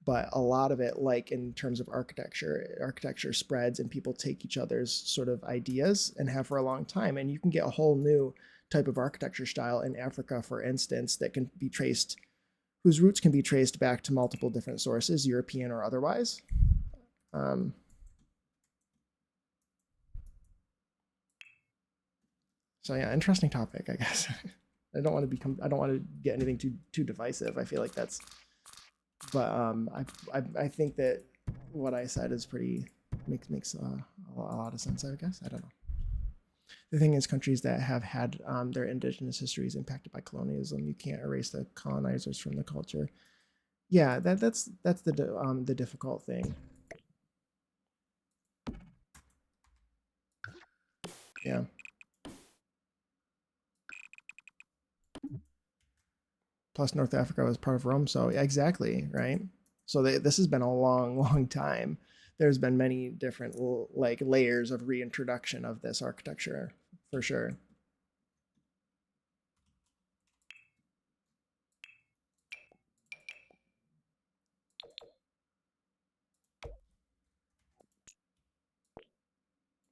but a lot of it, like in terms of architecture spreads and people take each other's sort of ideas and have for a long time. And you can get a whole new type of architecture style in Africa, for instance, that can be traced, whose roots can be traced back to multiple different sources, European or otherwise. So yeah, interesting topic, I guess. I don't want to get anything too divisive. I feel like that's, but I think that what I said is pretty makes a lot of sense, I guess. I don't know. The thing is, countries that have had their indigenous histories impacted by colonialism, you can't erase the colonizers from the culture. Yeah, that's the difficult thing. Yeah. Plus, North Africa was part of Rome, so yeah, exactly, right. So this has been a long time. There's been many different like layers of reintroduction of this architecture, for sure.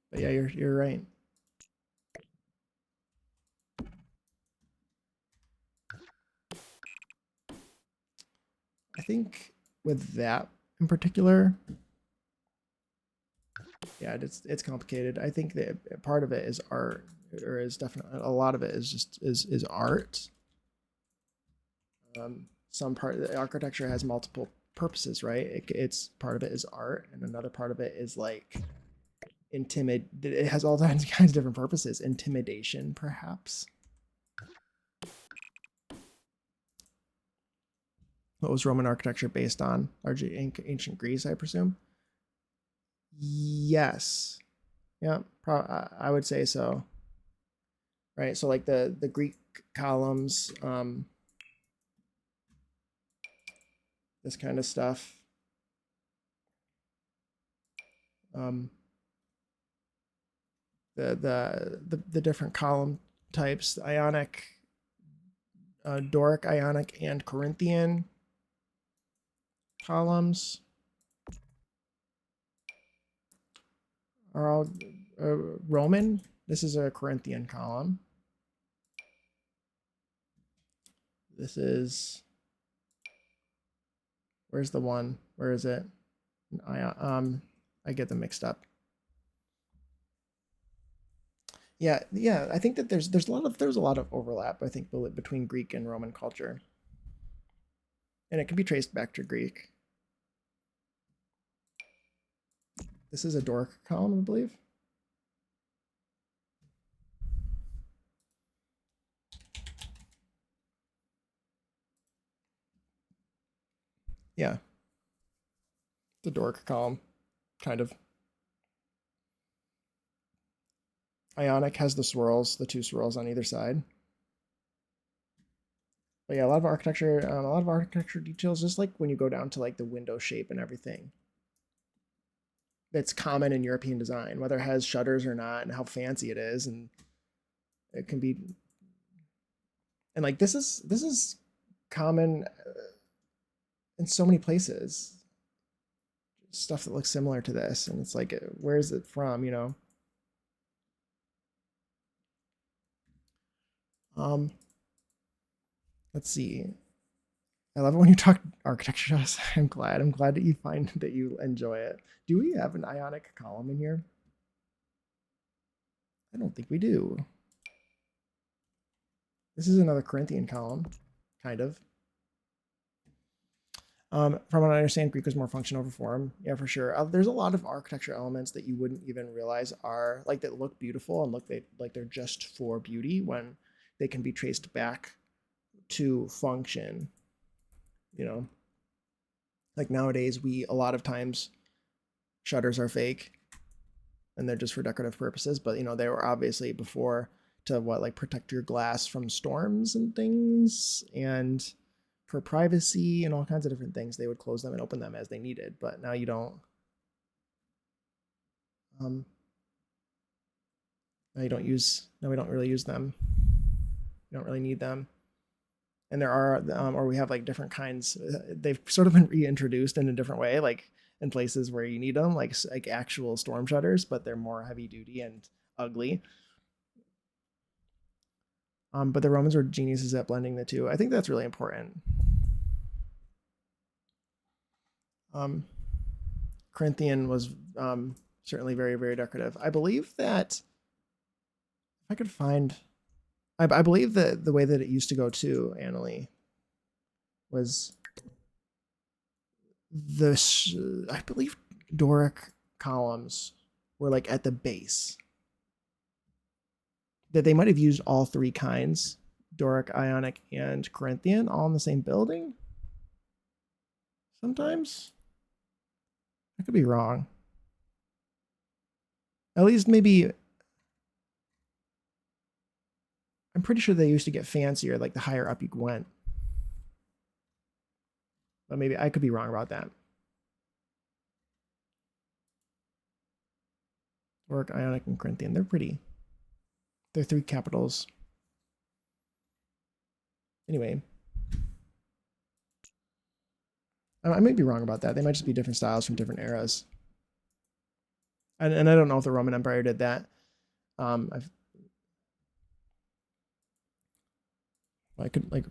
But yeah, you're right. I think with that in particular, yeah, it's complicated. I think that part of it is art, or is definitely a lot of it is just is art. Some part of the architecture has multiple purposes, right? It's part of it is art, and another part of it is like it has all kinds of different purposes. Intimidation, perhaps. What was Roman architecture based on? Ancient Greece, I presume. Yes. Yeah, I would say so. Right. So like the Greek columns, this kind of stuff. The different column types, Ionic, Doric, Ionic, and Corinthian columns are all Roman. This is a Corinthian column. This is, where's the one? Where is it? I get them mixed up. Yeah, I think that there's a lot of overlap, I think, between Greek and Roman culture. And it can be traced back to Greek. This is a Doric column, I believe. Yeah. The Doric column, kind of. Ionic has the swirls, the two swirls on either side. But yeah, a lot of architecture details, just like when you go down to like the window shape and everything. That's common in European design, whether it has shutters or not, and how fancy it is, and it can be. And like this is common in so many places. Stuff that looks similar to this, and it's like, where is it from? You know. Let's see. I love it when you talk architecture. I'm glad. I'm glad that you find that you enjoy it. Do we have an Ionic column in here? I don't think we do. This is another Corinthian column, kind of. From what I understand, Greek was more function over form. Yeah, for sure. There's a lot of architecture elements that you wouldn't even realize are like that look beautiful and like they're just for beauty when they can be traced back to function. You know, like nowadays a lot of times shutters are fake and they're just for decorative purposes, but you know, they were obviously before to like protect your glass from storms and things, and for privacy and all kinds of different things. They would close them and open them as they needed, but now you don't. Now you don't use. Now we don't really use them. You don't really need them. And there are, or we have like different kinds. They've sort of been reintroduced in a different way, like in places where you need them, like actual storm shutters, but they're more heavy duty and ugly. But the Romans were geniuses at blending the two. I think that's really important. Corinthian was certainly very, very decorative. I believe that if I could find, I believe that the way that it used to go too, Annalie, was this. I believe Doric columns were like at the base. That they might have used all three kinds, Doric, Ionic, and Corinthian, all in the same building. Sometimes. I could be wrong. At least maybe. I'm pretty sure they used to get fancier, like the higher up you went. But maybe I could be wrong about that. Doric, Ionic, and Corinthian. They're pretty. They're three capitals. Anyway. I may be wrong about that. They might just be different styles from different eras. And I don't know if the Roman Empire did that. I could like.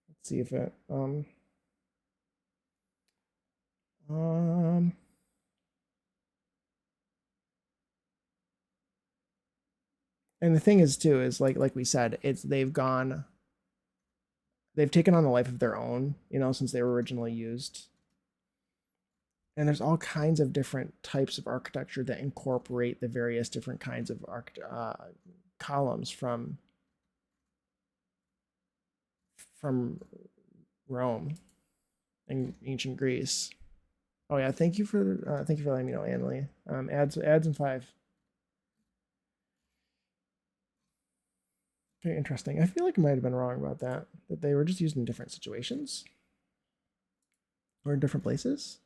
Let's see if it. And the thing is too is like we said, it's they've taken on a life of their own, you know, since they were originally used. And there's all kinds of different types of architecture that incorporate the various different kinds of columns from Rome and ancient Greece. Oh yeah, thank you for letting me know, Annalie. Ads in 5. Very interesting. I feel like I might have been wrong about that. That they were just used in different situations or in different places.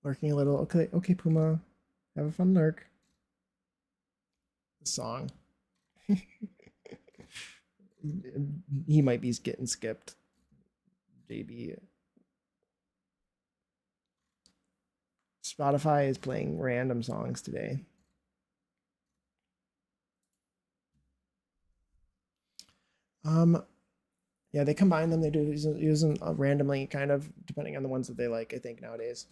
Lurking a little. Okay, okay, Puma, have a fun lurk. The song. He might be getting skipped. JB. Spotify is playing random songs today. Yeah, they combine them. They do use them randomly, kind of depending on the ones that they like. I think nowadays.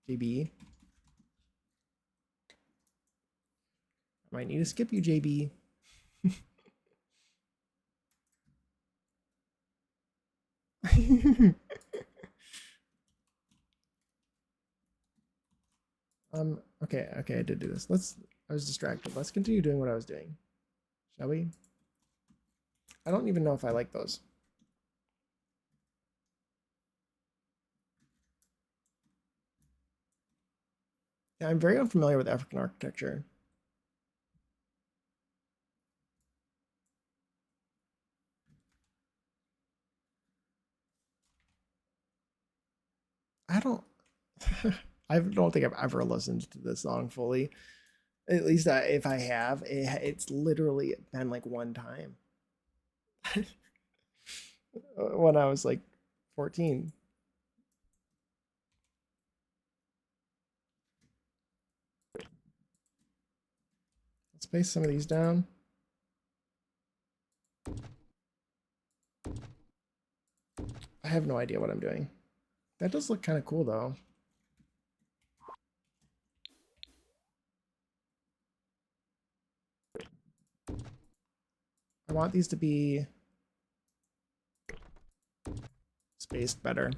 JB. I might need to skip you, JB. Okay, okay, I did do this. I was distracted. Let's continue doing what I was doing. Shall we? I don't even know if I like those. Yeah, I'm very unfamiliar with African architecture. I don't I don't think I've ever listened to this song fully. At least if I have, it's literally been like one time when I was like 14. Let's paste some of these down. I have no idea what I'm doing. That does look kind of cool though. I want these to be spaced better.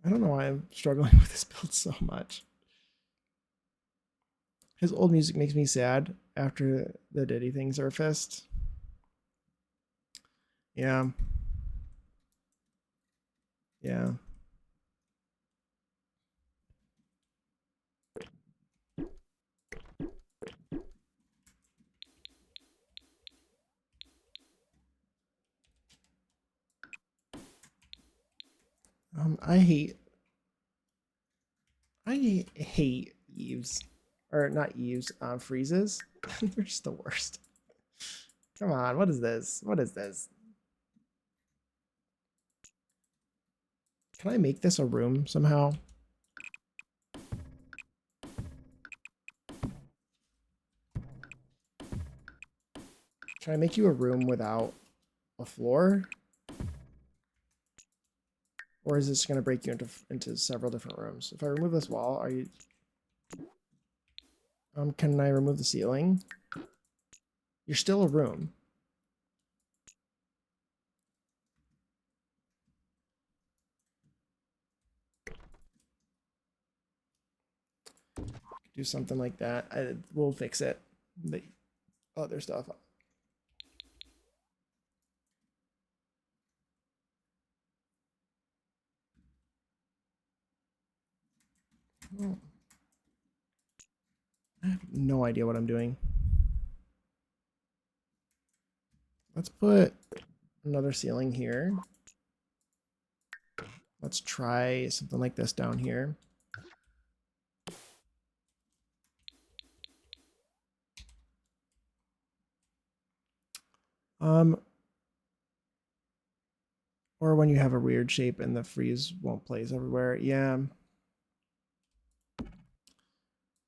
I don't know why I'm struggling with this build so much. His old music makes me sad after the Diddy thing surfaced. Yeah. Yeah. I hate Eves. Or not Eves, freezes. They're just the worst. Come on, what is this? What is this? Can I make this a room somehow? Can I make you a room without a floor? Or is this going to break you into several different rooms? If I remove this wall, are you... can I remove the ceiling? You're still a room. Do something like that. We'll fix it. The other stuff. Oh. I have no idea what I'm doing. Let's put another ceiling here. Let's try something like this down here. Or when you have a weird shape and the freeze won't place everywhere. Yeah.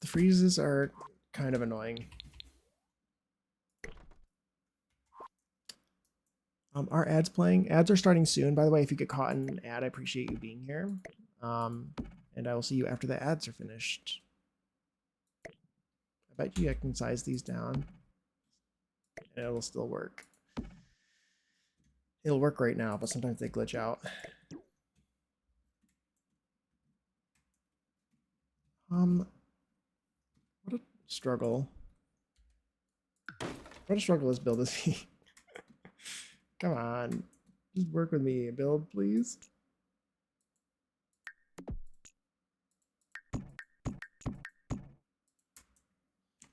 The freezes are kind of annoying. Are ads playing? Ads are starting soon. By the way, if you get caught in an ad, I appreciate you being here. And I will see you after the ads are finished. I bet you I can size these down. And it'll still work. It'll work right now, but sometimes they glitch out. What a struggle. What a struggle this build is. Come on. Just work with me. Build, please.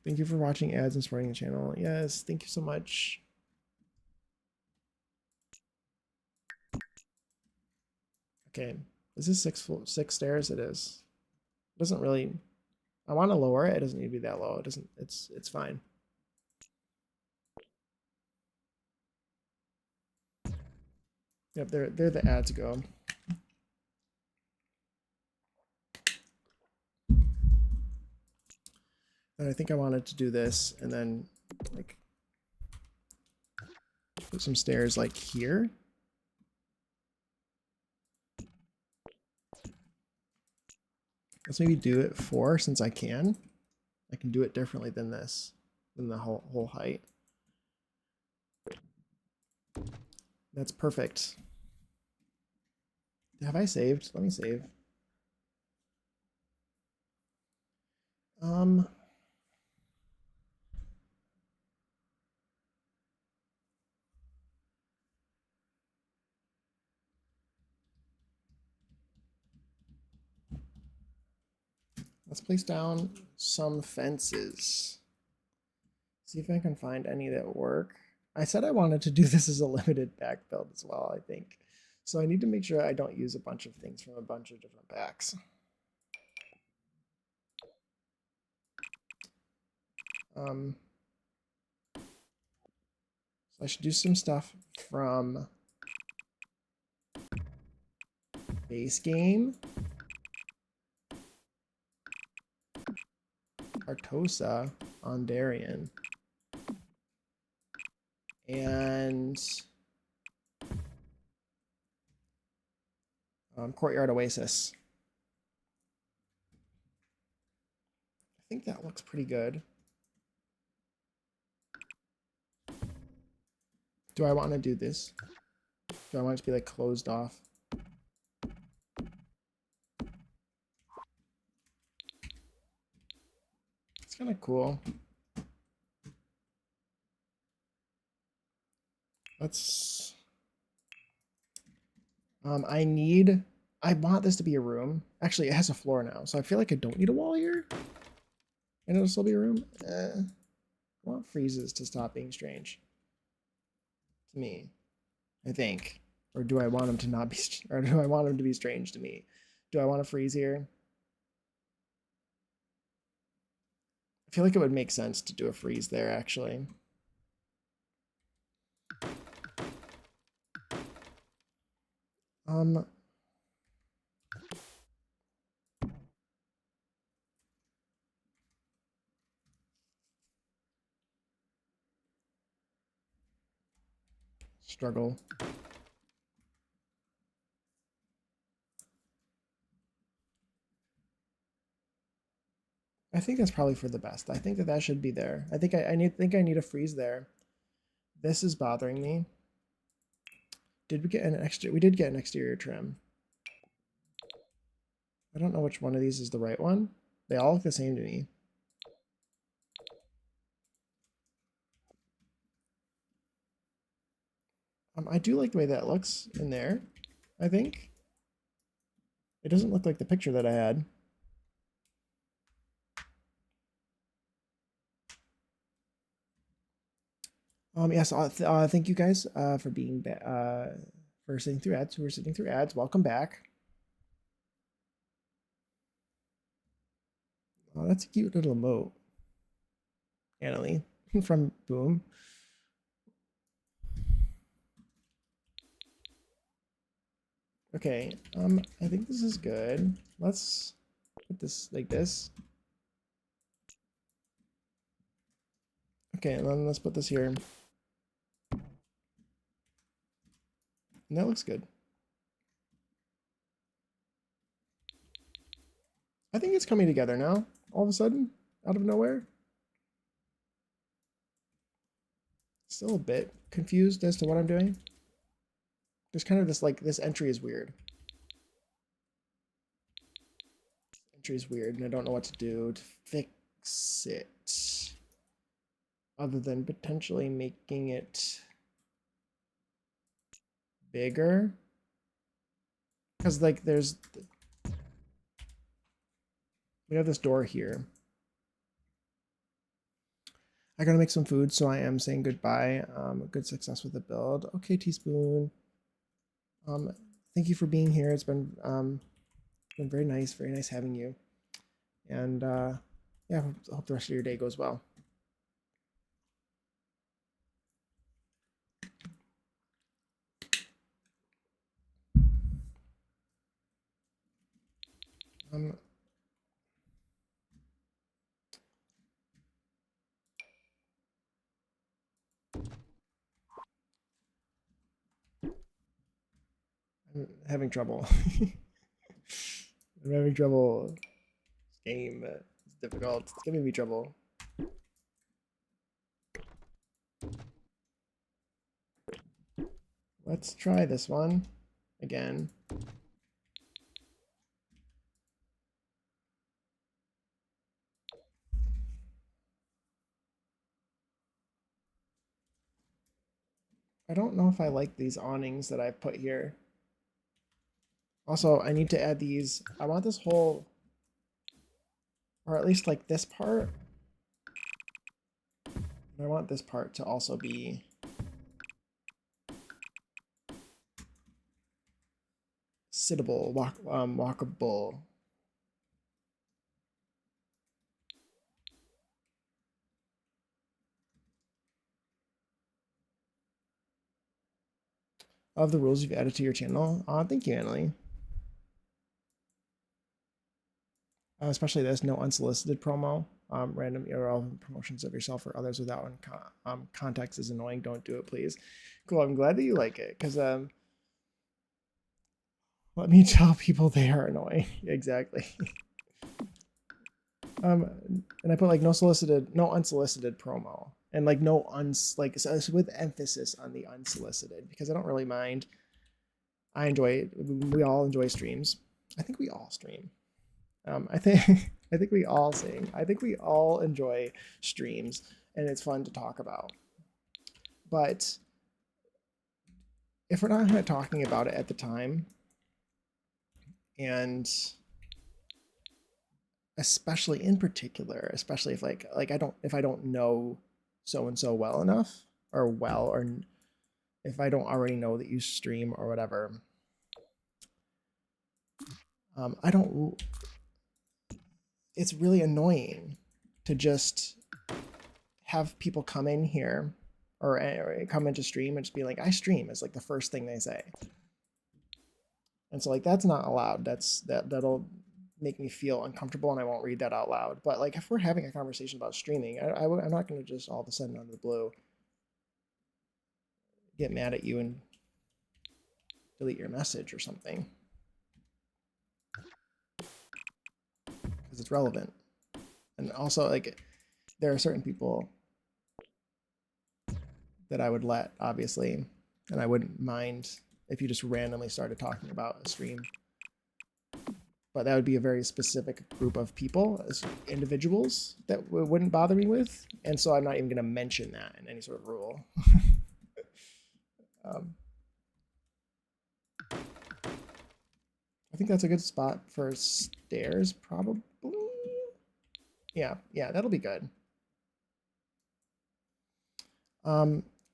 Thank you for watching ads and supporting the channel. Yes, thank you so much. Okay, is this six stairs? It is. It doesn't really. I want to lower it. It doesn't need to be that low. It doesn't. It's fine. Yep, there the ads go. And I think I wanted to do this and then like put some stairs like here. Let's maybe do it 4 since I can. I can do it differently than this, than the whole height. That's perfect. Have I saved? Let me save. Let's place down some fences. See if I can find any that work. I said I wanted to do this as a limited pack build as well, I think. So I need to make sure I don't use a bunch of things from a bunch of different packs. So I should do some stuff from base game, Artosa on Darien, and Courtyard Oasis. I think that looks pretty good. Do I want to do this? Do I want it to be like closed off? It's kind of cool. Let's. I want this to be a room. Actually, it has a floor now, so I feel like I don't need a wall here. And it'll still be a room. I want freezes to stop being strange. To me, I think. Or do I want them to not be, or do I want them to be strange to me? Do I want to freeze here? I feel like it would make sense to do a freeze there, actually. Struggle. I think that's probably for the best. I think that should be there. I think I need a freeze there. This is bothering me. Did we get an extra? We did get an exterior trim. I don't know which one of these is the right one. They all look the same to me. I do like the way that looks in there, I think. It doesn't look like the picture that I had. Yes, thank you guys for being for sitting through ads. Who are sitting through ads? Welcome back. Oh, that's a cute little emote, Annalie from Boom. Okay, I think this is good. Let's put this like this. Okay, and then let's put this here. And that looks good. I think it's coming together now, all of a sudden, out of nowhere. Still a bit confused as to what I'm doing. There's kind of this, like, this entry is weird. Entry is weird, and I don't know what to do to fix it. Other than potentially making it bigger. Because, like, we have this door here. I gotta make some food, so I am saying goodbye. Good success with the build. Okay, Teaspoon. Thank you for being here. It's been very nice having you. And yeah, I hope the rest of your day goes well. I'm having trouble. I'm having trouble. This game is difficult. It's giving me trouble. Let's try this one again. I don't know if I like these awnings that I've put here. Also, I need to add these. I want this whole, or at least like this part. I want this part to also be sittable, walkable. Of the rules you've added to your channel. Thank you, Annalie. Especially this no unsolicited promo. Random irrelevant promotions of yourself or others without context is annoying. Don't do it, please. Cool. I'm glad that you like it because let me tell people they are annoying. Exactly. And I put like no unsolicited promo, and like so with emphasis on the unsolicited because I don't really mind. I enjoy it. We all enjoy streams. I think we all stream. I think I think we all sing. I think we all enjoy streams, and it's fun to talk about. But if we're not talking about it at the time, and especially in particular, especially if like if I don't know so and so well enough, or if I don't already know that you stream or whatever, I don't. It's really annoying to just have people come in here or come into stream and just be like, I stream is like the first thing they say. And so like that's not allowed. That'll make me feel uncomfortable and I won't read that out loud. But like if we're having a conversation about streaming, I'm not going to just all of a sudden out of the blue get mad at you and delete your message or something because it's relevant. And also like there are certain people that I would let, obviously, and I wouldn't mind if you just randomly started talking about a stream. But that would be a very specific group of people, as individuals, that wouldn't bother me with. And so I'm not even going to mention that in any sort of rule. I think that's a good spot for stairs, probably. Yeah, that'll be good.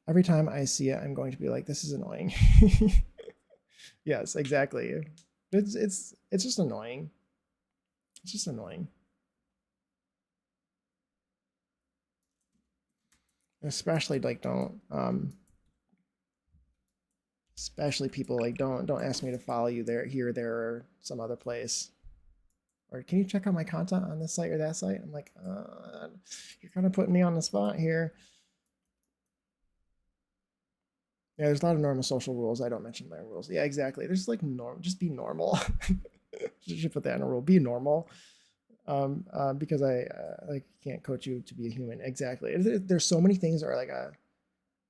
Every time I see it, I'm going to be like, this is annoying. Yes, exactly. It's just annoying. It's just annoying. Especially like don't especially people like don't ask me to follow you here, there, or some other place. Or can you check out my content on this site or that site? I'm like, you're kind of putting me on the spot here. Yeah, there's a lot of normal social rules. I don't mention my rules. Yeah, exactly. There's like norm. Just be normal. You should put that in a rule. Be normal. Because I like can't coach you to be a human. Exactly. There's so many things that are like a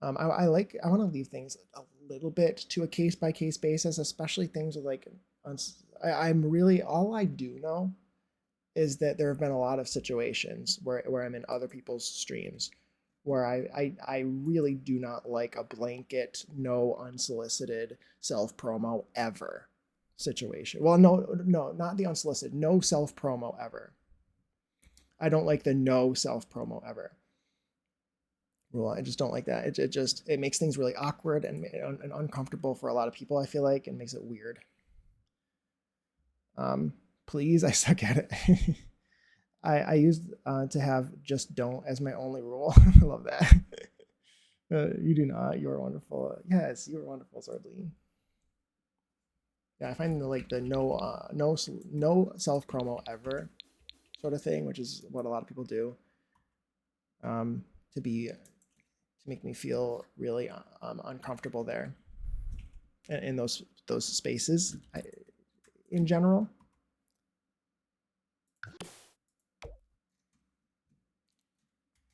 I want to leave things a little bit to a case by case basis, especially things with like I'm really all I do know is that there have been a lot of situations where I'm in other people's streams where I really do not like a blanket, no unsolicited self promo ever situation. Well, no, not the unsolicited, no self promo ever. I don't like the no self promo ever rule. I just don't like that. It just it makes things really awkward and uncomfortable for a lot of people. I feel like and makes it weird. Um, please, I suck at it. I used to have just don't as my only rule. I love that. You do not. You are wonderful. Yes, you are wonderful, Swordly. Yeah, I find the no self promo ever sort of thing, which is what a lot of people do, to be to make me feel really uncomfortable there in those spaces in general.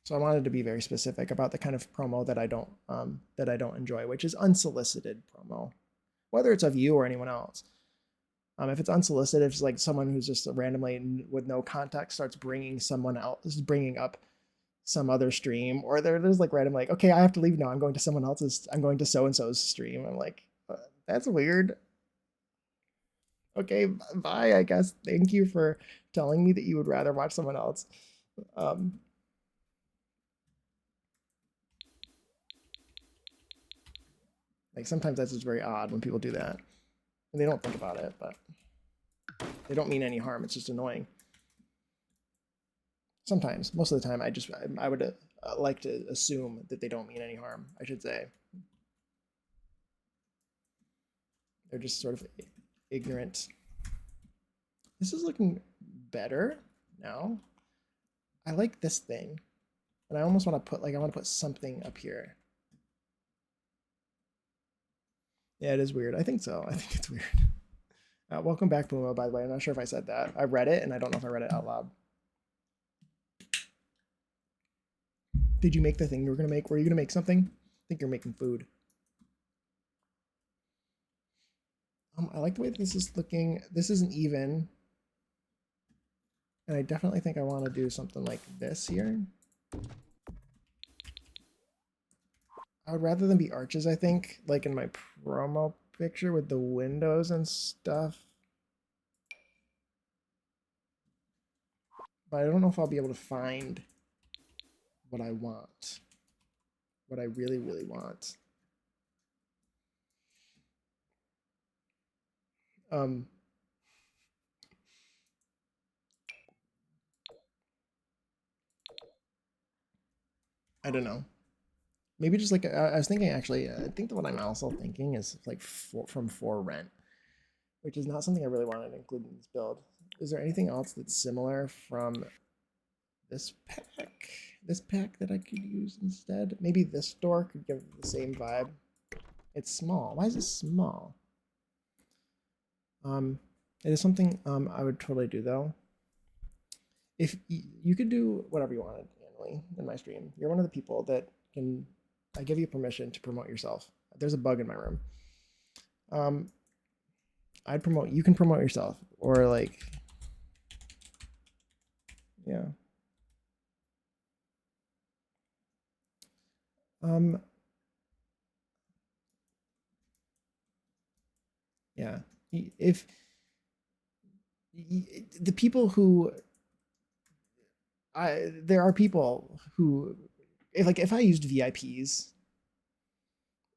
So I wanted to be very specific about the kind of promo that I don't enjoy, which is unsolicited promo, whether it's of you or anyone else. If it's unsolicited, if it's like someone who's just randomly with no context starts bringing someone else, bringing up some other stream, or there's like random like, okay, I have to leave now. I'm going to someone else's. I'm going to so and so's stream. I'm like, that's weird. Okay, bye. I guess. Thank you for telling me that you would rather watch someone else. Um, like sometimes that's just very odd when people do that, and they don't think about it, but they don't mean any harm. It's just annoying. Sometimes, most of the time, I would like to assume that they don't mean any harm. I should say they're just sort of ignorant. This is looking better now. I like this thing, and I almost want to put like I want to put something up here. Yeah, it is weird. I think so. I think it's weird. Welcome back, Puma. By the way, I'm not sure if I said that. I read it, and I don't know if I read it out loud. Did you make the thing you were gonna make? Were you gonna make something? I think you're making food. I like the way this is looking. This isn't even, and I definitely think I want to do something like this here. I would rather than be arches, I think, like in my promo picture with the windows and stuff. But I don't know if I'll be able to find what I want. What I really, really want. Um, I don't know. Maybe just like I was thinking actually. I think that what I'm also thinking is like from For Rent, which is not something I really wanted to include in this build. Is there anything else that's similar from this pack? This pack that I could use instead? Maybe this door could give the same vibe. It's small. Why is it small? It is something I would totally do though. If you could do whatever you wanted annually in my stream, you're one of the people that can. I give you permission to promote yourself. There's a bug in my room. Um, I'd promote. You can promote yourself, or like, yeah. Um, yeah. If the people who there are people who, if I used VIPs,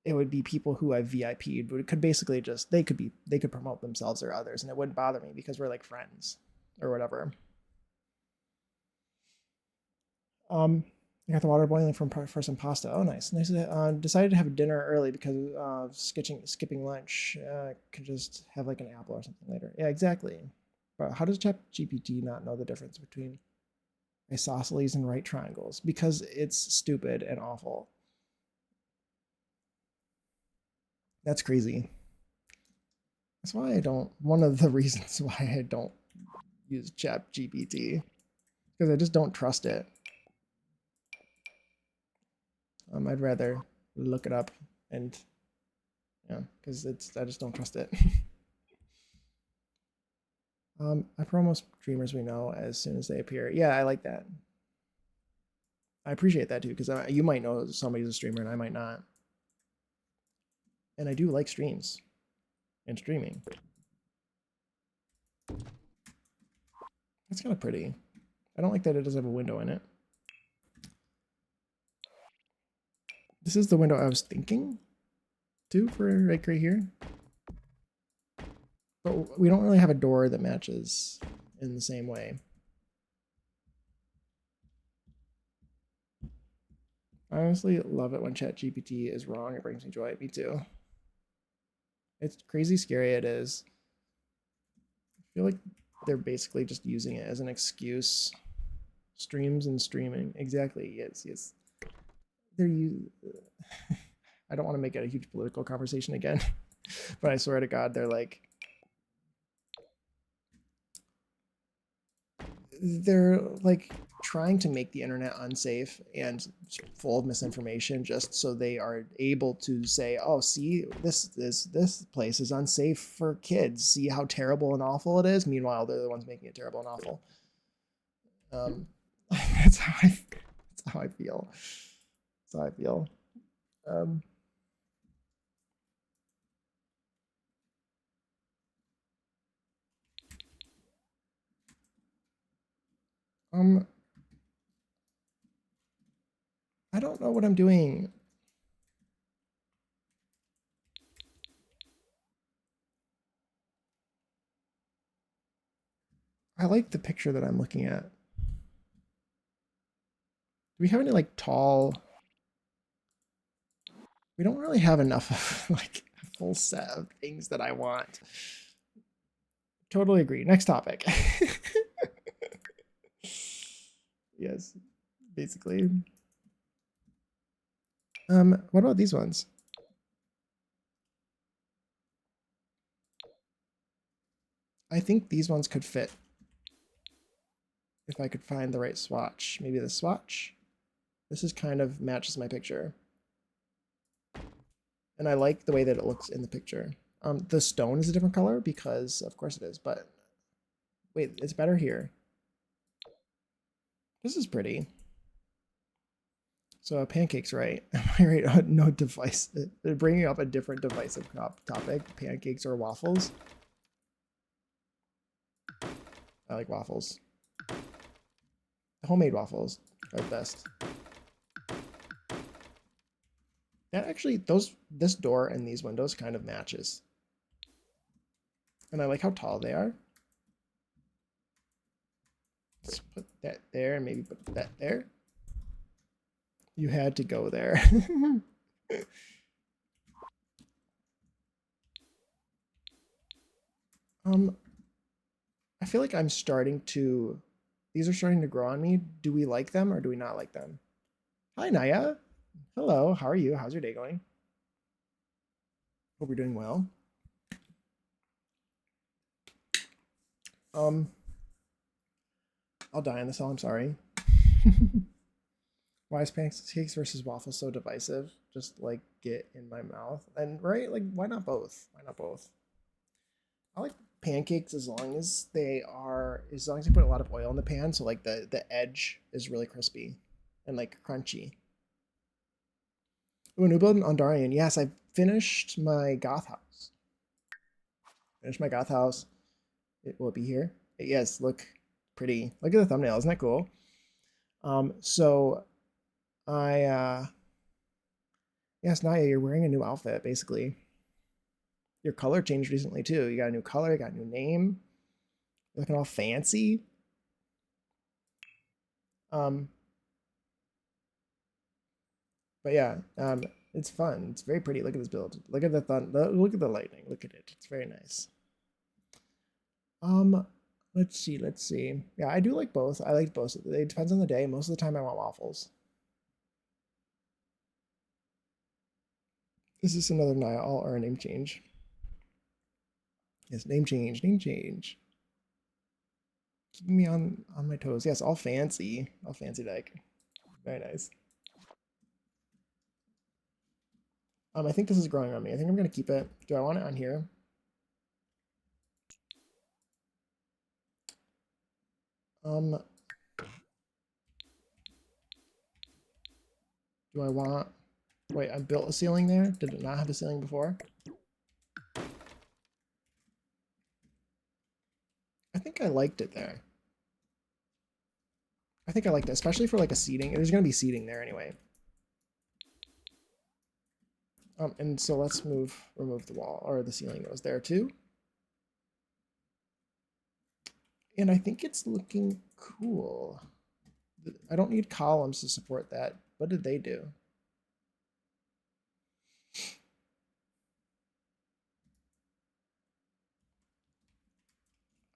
it would be people who I VIP'd, but it could basically just they could promote themselves or others, and it wouldn't bother me because we're like friends or whatever. I got the water boiling for some pasta. Oh, nice, nice. Decided to have dinner early because skipping lunch. Could just have like an apple or something later. Yeah, exactly. But how does ChatGPT not know the difference between isosceles and right triangles? Because it's stupid and awful. That's crazy. That's why I don't, one of the reasons why I don't use ChatGPT, because I just don't trust it. I'd rather look it up and, yeah, because I just don't trust it. I promo streamers we know as soon as they appear. Yeah, I like that. I appreciate that too, because you might know somebody's a streamer and I might not. And I do like streams and streaming. That's kind of pretty. I don't like that it doesn't have a window in it. This is the window I was thinking too for like right here. But we don't really have a door that matches in the same way. I honestly love it when ChatGPT is wrong. It brings me joy. Me too. It's crazy scary it is. I feel like they're basically just using it as an excuse. Streams and streaming. Exactly. Yes. They're I don't want to make it a huge political conversation again, but I swear to God, they're like trying to make the internet unsafe and full of misinformation just so they are able to say, oh, see, this place is unsafe for kids. See how terrible and awful it is. Meanwhile, they're the ones making it terrible and awful. That's how I feel. That's how I feel. I don't know what I'm doing. I like the picture that I'm looking at. Do we have any like tall? We don't really have enough of like a full set of things that I want. Totally agree. Next topic. Yes, basically. What about these ones? I think these ones could fit if I could find the right swatch. Maybe the swatch. This is kind of matches my picture. And I like the way that it looks in the picture. The stone is a different color because of course it is, but wait, it's better here. This is pretty. So pancakes, right? Am I right? No device. They're bringing up a different divisive topic. Pancakes or waffles? I like waffles. Homemade waffles are best. That actually, this door and these windows kind of matches. And I like how tall they are. Let's put that there and maybe put that there. You had to go there. I feel like I'm starting to, these are starting to grow on me. Do we like them or do we not like them? Hi, Naya. Hello, how are you? How's your day going? Hope you're doing well. I'll die in this all, I'm sorry. Why is pancakes versus waffles so divisive? Just like get in my mouth. And right, like why not both? Why not both? I like pancakes as long as they you put a lot of oil in the pan, so like the edge is really crispy and like crunchy. Ooh, new build in Ondarian. Yes, I finished my goth house. Finished my goth house. Will it be here? Yes, look pretty. Look at the thumbnail, isn't that cool? So I yes, Naya, you're wearing a new outfit, basically. Your color changed recently too. You got a new color, you got a new name. You're looking all fancy. But yeah, it's fun. It's very pretty. Look at this build. Look at look at the lightning. Look at it. It's very nice. Let's see. Yeah, I do like both. I like both. It depends on the day. Most of the time I want waffles. Is this another Niall or a name change? Yes, name change, name change. Keeping me on my toes. Yes, all fancy deck. Very nice. I think this is growing on me. I think I'm gonna keep it. Do I want it on here? Do I want? Wait, I built a ceiling there. Did it not have a ceiling before? I think I liked it there. I think I liked it, especially for like a seating. There's gonna be seating there anyway. And so let's remove the wall or the ceiling that was there too. And I think it's looking cool. I don't need columns to support that. What did they do?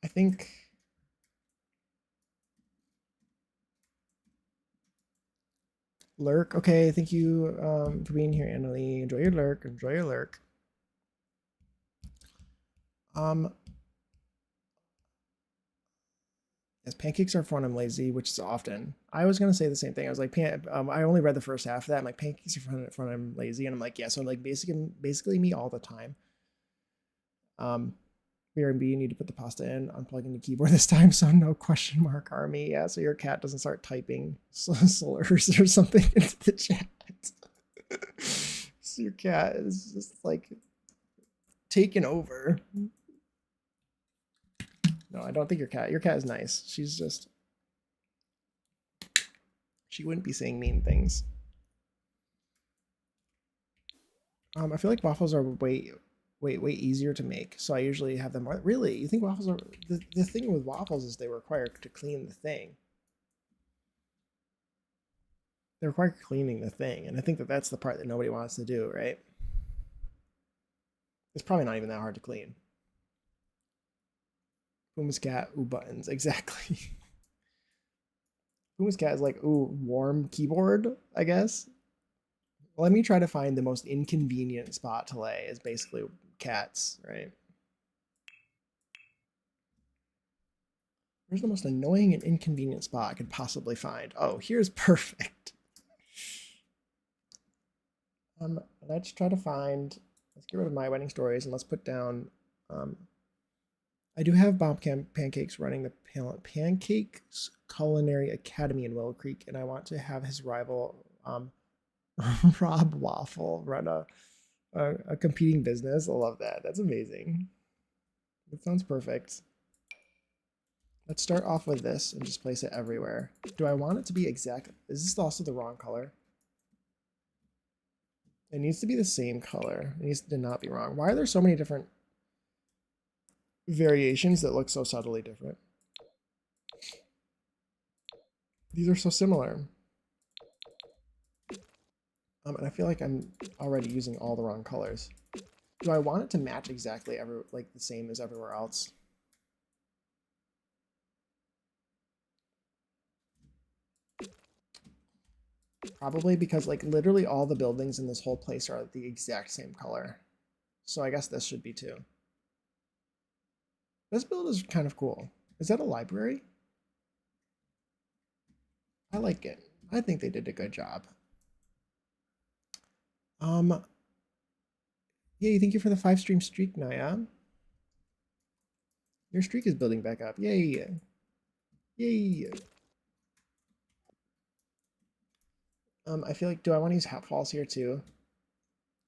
I think lurk. Okay, thank you for being here, Annalie. Enjoy your lurk. Enjoy your lurk. Yes, pancakes are fun. I'm lazy, which is often. I was gonna say the same thing. I was like, I only read the first half of that. I'm like, pancakes are fun. I'm lazy, and I'm like, yeah. So I'm like, basically me all the time. BRB, you need to put the pasta in, unplugging the keyboard this time, so no question mark army. Yeah, so your cat doesn't start typing slurs or something into the chat. So your cat is just like taken over. No, I don't think your cat is nice. She's just, she wouldn't be saying mean things. I feel like waffles are way easier to make, so I usually have them. Really, you think waffles are the thing with waffles is they require to clean the thing. They require cleaning the thing, and I think that that's the part that nobody wants to do, right? It's probably not even that hard to clean. Puma's cat, ooh, buttons, exactly. Puma's cat is like, ooh, warm keyboard, I guess. Let me try to find the most inconvenient spot to lay is basically cats, right? Where's the most annoying and inconvenient spot I could possibly find? Oh, here's perfect. Let's try to find, let's get rid of my wedding stories and let's put down, I do have Bob Pancakes running the Pancakes Culinary Academy in Willow Creek, and I want to have his rival, Rob Waffle, run a competing business. I love that. That's amazing. That sounds perfect. Let's start off with this and just place it everywhere. Do I want it to be exact? Is this also the wrong color? It needs to be the same color. It needs to not be wrong. Why are there so many different variations that look so subtly different? These are so similar. And I feel like I'm already using all the wrong colors. Do I want it to match exactly like the same as everywhere else? Probably because like literally all the buildings in this whole place are the exact same color. So I guess this should be too. This build is kind of cool. Is that a library? I like it. I think they did a good job. Yay, thank you for the 5-stream streak, Naya. Your streak is building back up. Yay. Yay. I feel like, do I want to use hat falls here too?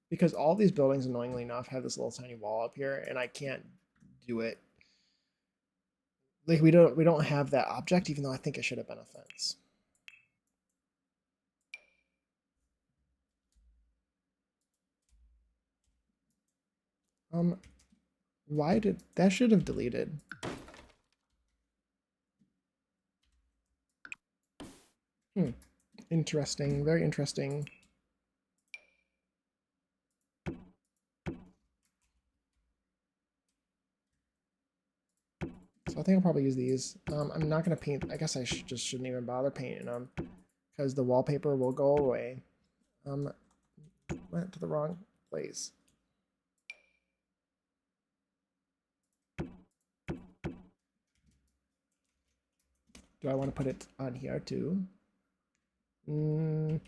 Because all these buildings, annoyingly enough, have this little tiny wall up here, and I can't do it. Like we don't have that object, even though I think it should have been a fence. Why did that should have deleted? Interesting, very interesting. So I think I'll probably use these. I'm not gonna paint. I guess I just shouldn't even bother painting them because the wallpaper will go away. Went to the wrong place. Do I want to put it on here too? Maybe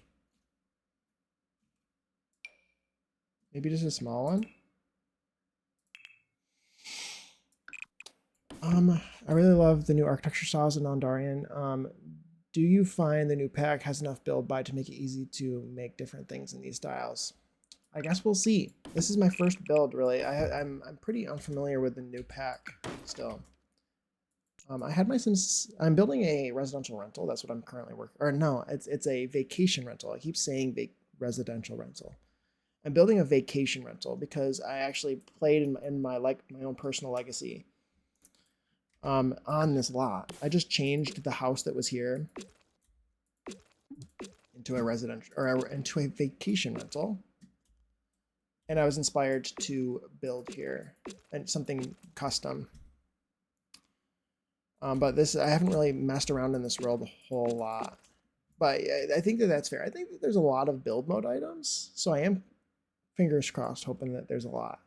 just a small one. I really love the new architecture styles in Nondarian. Do you find the new pack has enough build by to make it easy to make different things in these styles? I guess we'll see. This is my first build, really. I'm pretty unfamiliar with the new pack still. I had my Sims. I'm building a residential rental. That's what I'm currently working. Or no, it's a vacation rental. I keep saying residential rental. I'm building a vacation rental because I actually played in my own personal legacy. On this lot, I just changed the house that was here into a residential or into a vacation rental, and I was inspired to build here and something custom. But this, I haven't really messed around in this world a whole lot. But I think that that's fair. I think that there's a lot of build mode items. So I am, fingers crossed, hoping that there's a lot.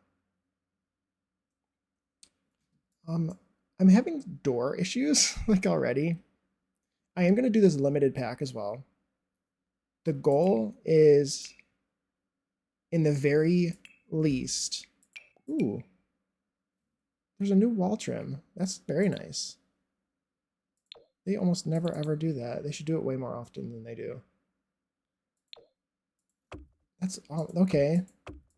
I'm having door issues, like already. I am going to do this limited pack as well. The goal is, in the very least... Ooh. There's a new wall trim. That's very nice. They almost never ever do that. They should do it way more often than they do. That's all okay.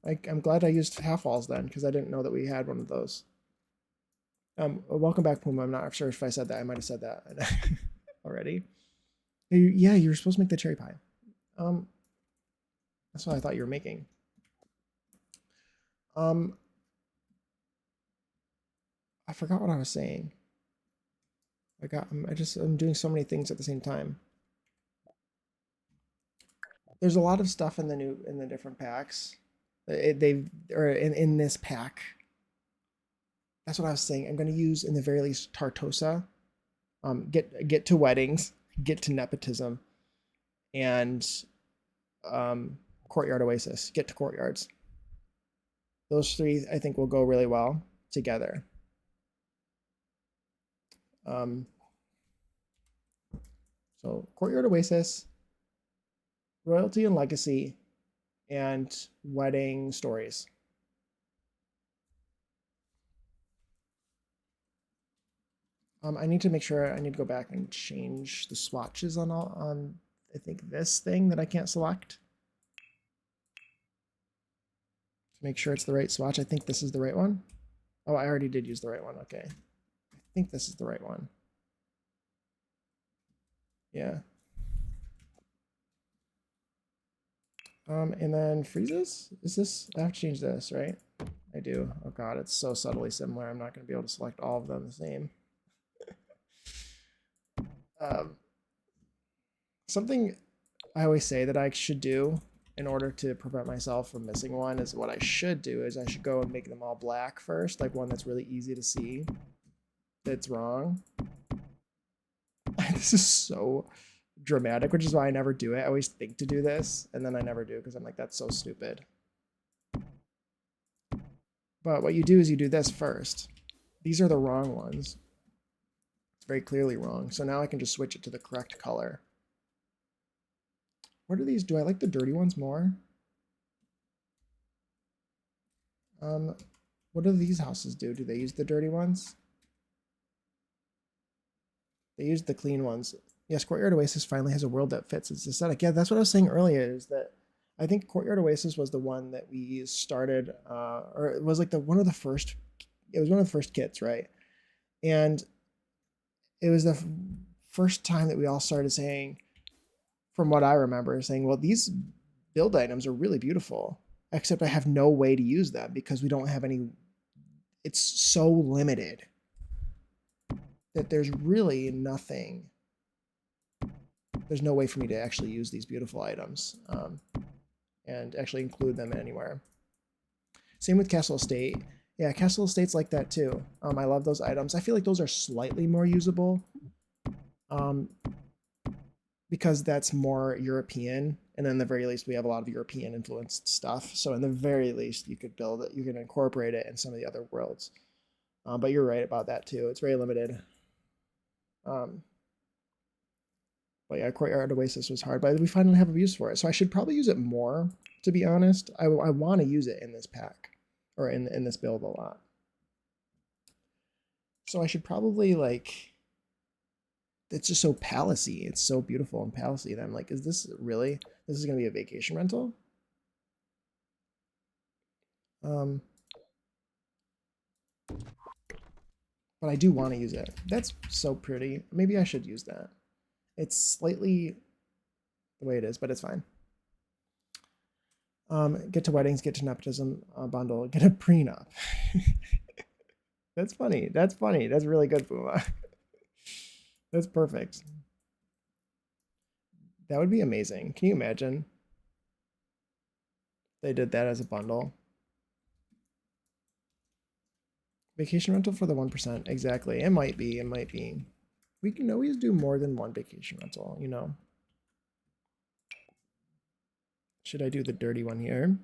I'm glad I used half walls then, because I didn't know that we had one of those. Welcome back, Puma. I'm not sure if I said that. I might have said that already. Yeah, you were supposed to make the cherry pie. That's what I thought you were making. I forgot what I was saying. I'm doing so many things at the same time. There's a lot of stuff in the different packs. In this pack. That's what I was saying. I'm going to use, in the very least, Tartosa. Get to weddings, get to nepotism, and Courtyard Oasis. Get to courtyards. Those three, I think, will go really well together. So Courtyard Oasis, Royalty and Legacy, and Wedding Stories. I need to make sure, I need to go back and change the swatches on I think this thing that I can't select. To make sure it's the right swatch. I think this is the right one. Oh, I already did use the right one. Okay. I think this is the right one. Yeah. And then freezes? Is this, I have to change this, right? I do. Oh god, it's so subtly similar. I'm not going to be able to select all of them the same. Something I always say that I should do in order to prevent myself from missing one is what I should do is I should go and make them all black first, like one that's really easy to see that's wrong. This is so dramatic, which is why I never do it. I always think to do this, and then I never do because I'm like, that's so stupid. But what you do is you do this first. These are the wrong ones. It's very clearly wrong. So now I can just switch it to the correct color. What are these? Do I like the dirty ones more? What do these houses do? Do they use the dirty ones? They use the clean ones. Yes, Courtyard Oasis finally has a world that fits its aesthetic. Yeah, that's what I was saying earlier, is that I think Courtyard Oasis was the one that we started, or it was like one of the first kits, right? And it was the first time that we all started saying, from what I remember, saying, well, these build items are really beautiful, except I have no way to use them because we don't have any, it's so limited that there's really nothing. There's no way for me to actually use these beautiful items and actually include them anywhere. Same with Castle Estate. Yeah, Castle Estate's like that too. I love those items. I feel like those are slightly more usable. because that's more European. And then, the very least, we have a lot of European influenced stuff. So, in the very least, you could build it, you can incorporate it in some of the other worlds. But you're right about that too. It's very limited. Um, but yeah, Courtyard Oasis was hard, but we finally have a use for it. So I should probably use it more, to be honest. I want to use it in this pack or in this build a lot. So I should probably like, it's just so palacey. It's so beautiful and palacey that I'm like, is this really, this is going to be a vacation rental? Um, but I do want to use it. That's so pretty. Maybe I should use that. It's slightly the way it is, but it's fine. Get to weddings, get to nepotism bundle, get a prenup. That's funny. That's funny. That's really good, Puma. That's perfect. That would be amazing. Can you imagine? They did that as a bundle. Vacation rental for the 1%. Exactly. It might be. It might be. We can always do more than one vacation rental, you know? Should I do the dirty one here?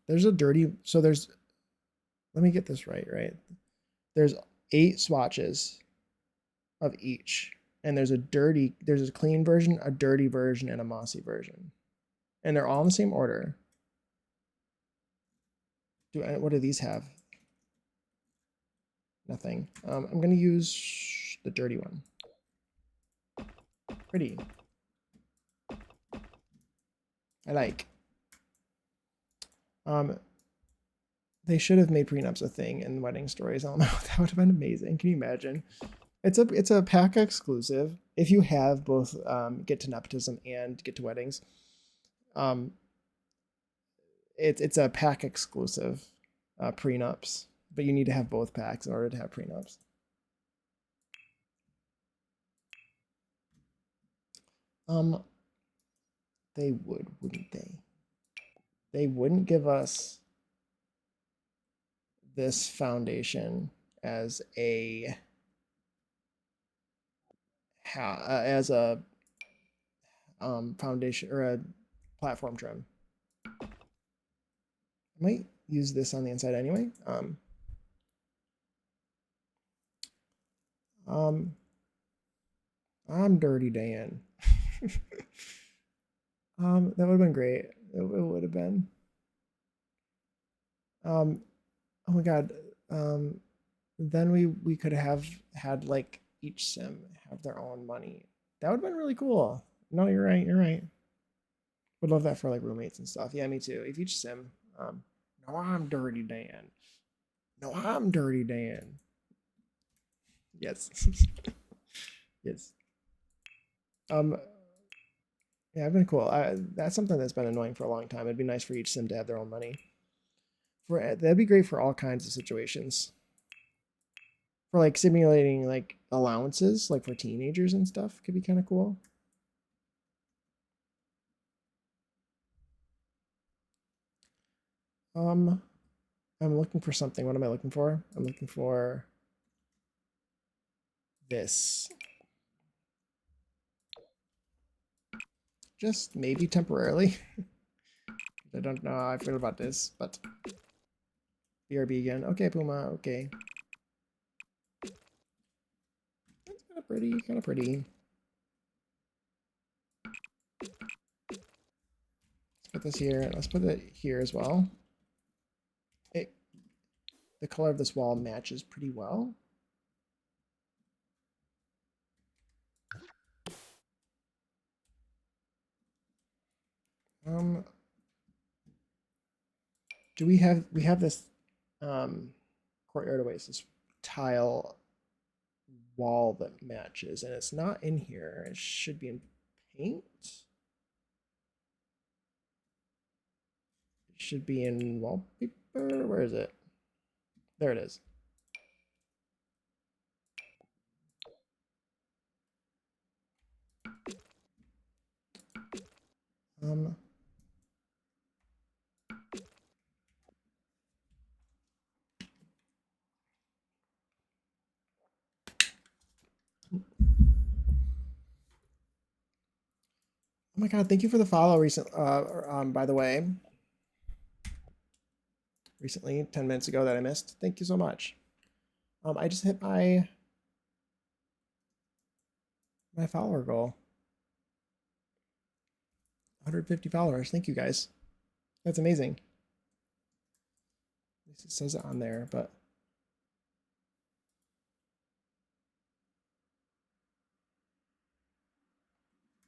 There's a dirty, so there's, let me get this right? There's 8 swatches of each. And there's a clean version, a dirty version, and a mossy version. And they're all in the same order. What do these have? Nothing. I'm gonna use the dirty one. Pretty. I like. They should have made prenups a thing in wedding stories. I don't know. That would have been amazing. Can you imagine? It's a pack exclusive. If you have both Get to Nepotism and Get to Weddings, it's a pack exclusive prenups, but you need to have both packs in order to have prenups. They would, wouldn't they? They wouldn't give us this foundation as a foundation or a platform trim. I might use this on the inside anyway. I'm Dirty Dan. That would have been great. It would have been. Oh my god. Then we could have had like each sim have their own money. That would have been really cool. No, you're right. You're right. Would love that for like roommates and stuff. Yeah, me too. If each sim, no, I'm Dirty Dan. No, I'm Dirty Dan. Yes. Yes. Yeah, I've been cool. That's something that's been annoying for a long time. It'd be nice for each sim to have their own money. That'd be great for all kinds of situations. For like simulating like allowances, like for teenagers and stuff, could be kind of cool. I'm looking for something. What am I looking for? I'm looking for this. Just maybe temporarily. I don't know how I feel about this, but BRB again. Okay, Puma. Okay. That's kind of pretty. Kind of pretty. Let's put this here. Let's put it here as well. The color of this wall matches pretty well. Do we have this Courtyard Oasis tile wall that matches, and it's not in here. It should be in paint. It should be in wallpaper. Where is it? There it is. my god, thank you for the follow by the way. Recently, 10 minutes ago that I missed. Thank you so much. I just hit my follower goal. 150 followers. Thank you guys. That's amazing. At least it says it on there, but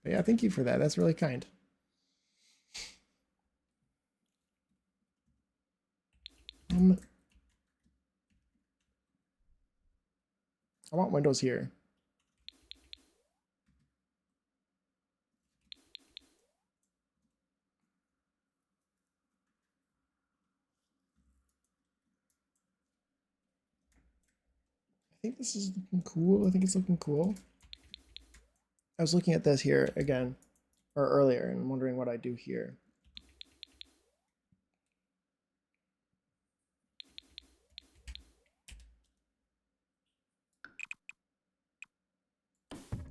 yeah, thank you for that. That's really kind. I want windows here. I think this is looking cool. I think it's looking cool. I was looking at this here again, or earlier, and wondering what I do here.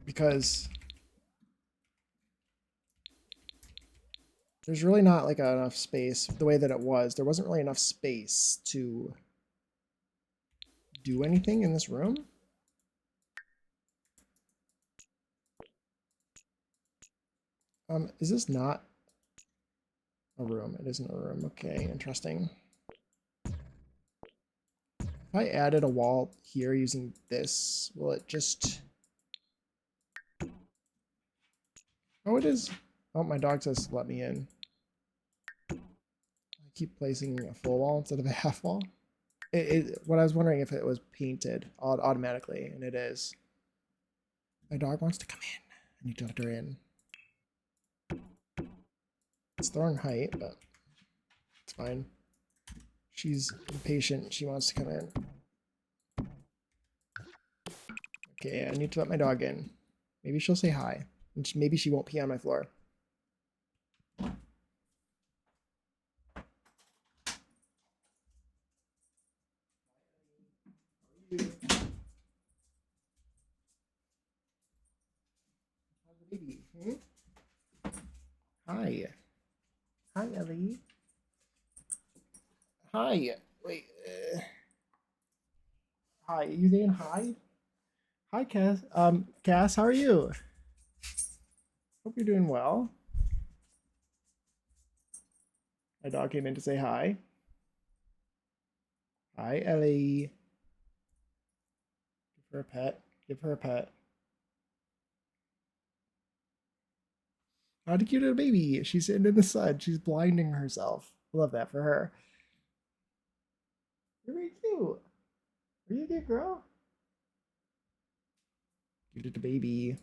Because there's really not like enough space the way that it was. There wasn't really enough space to do anything in this room. Is this not a room? It isn't a room. Okay, interesting. If I added a wall here using this, will it just... Oh, it is. Oh, my dog says let me in. I keep placing a full wall instead of a half wall. What I was wondering if it was painted automatically, and it is. My dog wants to come in. I need to let her in. It's the wrong height, but it's fine. She's impatient. She wants to come in. Okay, I need to let my dog in. Maybe she'll say hi. And maybe she won't pee on my floor. Baby. Hmm? Hi. Hi, Ellie. Hi. Wait. Hi. Are you saying hi? Hi, Cass. Cass, how are you? Hope you're doing well. My dog came in to say hi. Hi, Ellie. Give her a pet. Give her a pet. How cute a baby. She's sitting in the sun. She's blinding herself. I love that for her. You're very cute. Are you a good girl? You did a baby.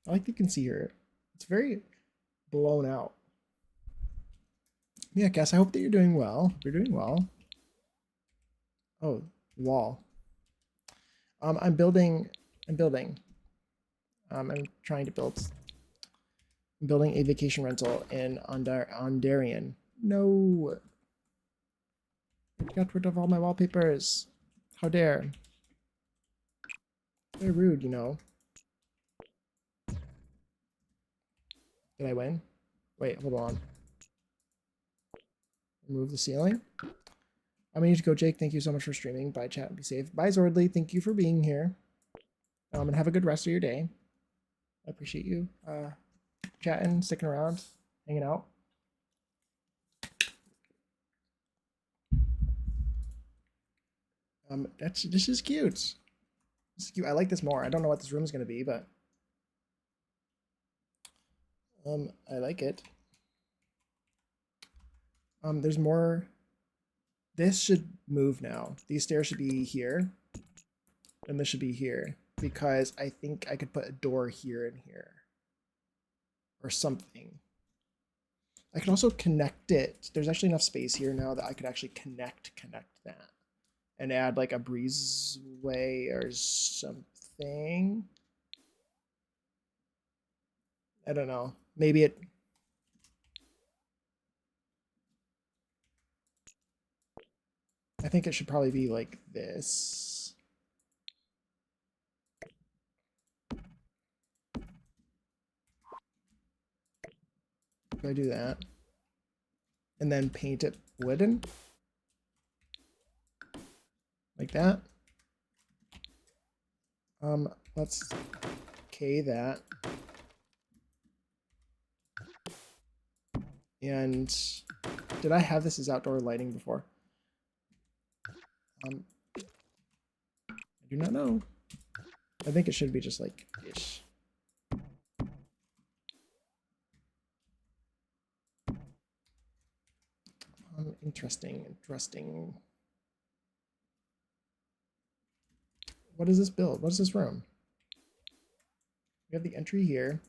I like that you can see her. It's very blown out. Yeah, Cass, I hope that you're doing well. You're doing well. Oh, wall. I'm building. I'm building. I'm trying to build. I'm building a vacation rental in Ondarian. No. I got rid of all my wallpapers. How dare. Very rude, you know. Did I win? Wait, hold on. Remove the ceiling. I'm gonna need to go, Jake. Thank you so much for streaming. Bye, chat, and be safe. Bye, Zordly. Thank you for being here. And have a good rest of your day. I appreciate you chatting, sticking around, hanging out. This is cute. This is cute. I like this more. I don't know what this room is gonna be, but I like it. There's more. This should move now. These stairs should be here, and this should be here because I think I could put a door here and here, or something. I can also connect it. There's actually enough space here now that I could actually connect that, and add like a breezeway or something. I don't know. Maybe it. I think it should probably be like this. Do I do that? And then paint it wooden? Like that? Let's K that. And did I have this as outdoor lighting before? I do not know. I think it should be just like ish. Interesting. What is this build? What is this room? We have the entry here.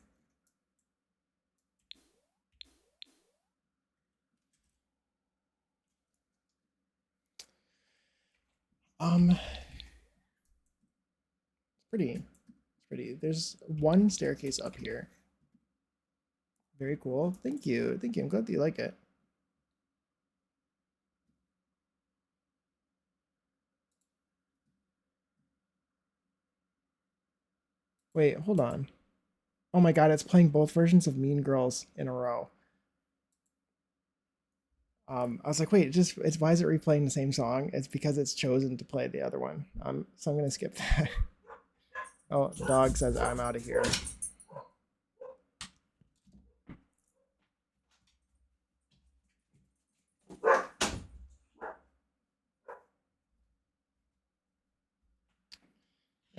It's pretty. It's pretty. There's one staircase up here. Very cool. Thank you. Thank you. I'm glad that you like it. Wait, hold on. Oh my god, it's playing both versions of Mean Girls in a row. I was like, wait, it's why is it replaying the same song? It's because it's chosen to play the other one. So I'm gonna skip that. Oh, the dog says I'm out of here.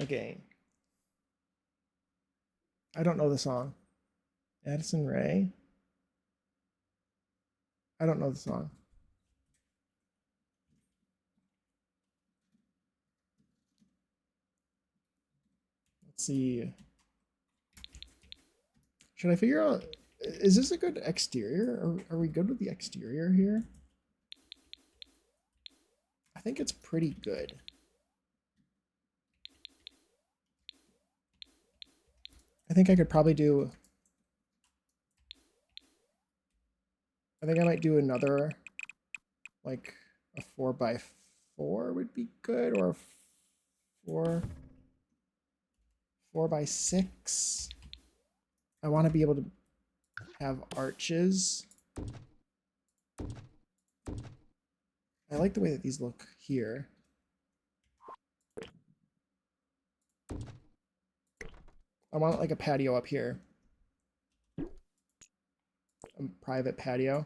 Okay. I don't know the song. Addison Rae. I don't know the song. Let's see. Should I figure out, is this a good exterior? Are we good with the exterior here? I think it's pretty good. I think I could probably do, I think I might do another, like a 4x4 would be good, or a 4x6. I want to be able to have arches. I like the way that these look here. I want like a patio up here. A private patio.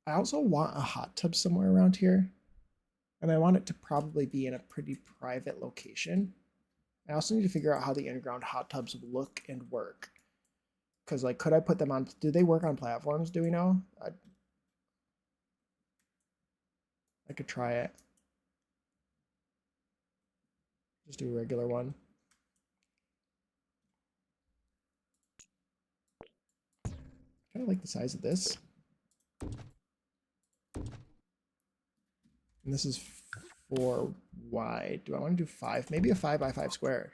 I also want a hot tub somewhere around here. And I want it to probably be in a pretty private location. I also need to figure out how the in-ground hot tubs look and work. Because, like, could I put them on... Do they work on platforms? Do we know? I could try it. Just do a regular one. I kind of like the size of this. And this is 4 wide. Do I want to do 5? Maybe a 5x5 square.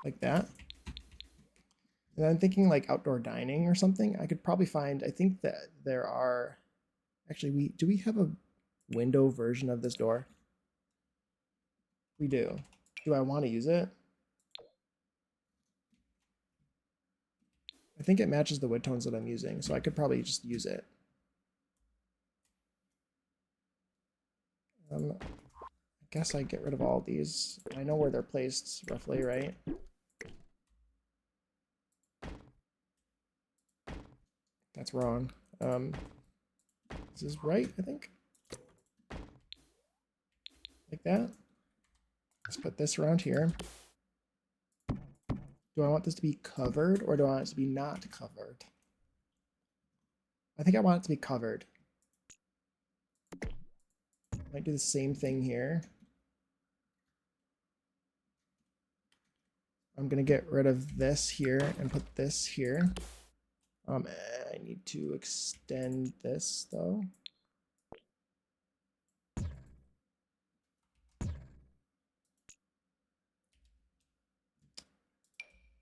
Like that. And I'm thinking like outdoor dining or something. I could probably find, I think that there are, actually, do we have a window version of this door? We do. Do I want to use it? I think it matches the wood tones that I'm using, so I could probably just use it. I guess I get rid of all these. I know where they're placed roughly, right? That's wrong. This is right, I think. Like that. Let's put this around here. Do I want this to be covered or do I want it to be not covered? I think I want it to be covered. Might do the same thing here. I'm gonna get rid of this here and put this here. I need to extend this though.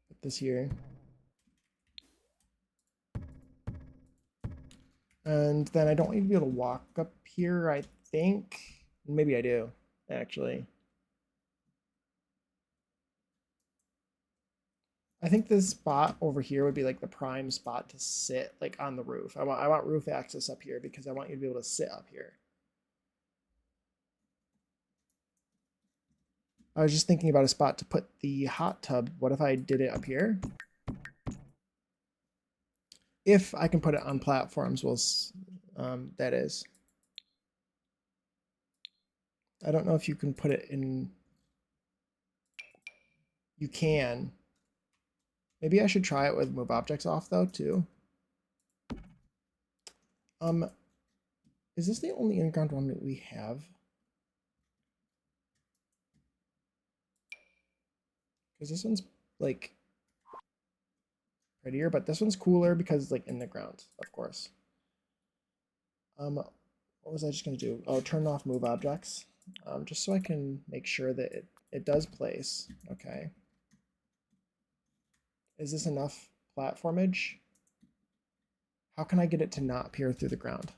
Put this here. And then I don't need to be able to walk up here, I think. Maybe I do, actually. I think this spot over here would be like the prime spot to sit like on the roof. I want roof access up here because I want you to be able to sit up here. I was just thinking about a spot to put the hot tub. What if I did it up here? If I can put it on platforms, that is. I don't know if you can put it in. You can. Maybe I should try it with move objects off though too. Is this the only in-ground one that we have? Because this one's like prettier, but this one's cooler because it's like in the ground, of course. What was I just gonna do? Oh, turn off move objects. Just so I can make sure that it does place. Okay. Is this enough platformage? How can I get it to not peer through the ground?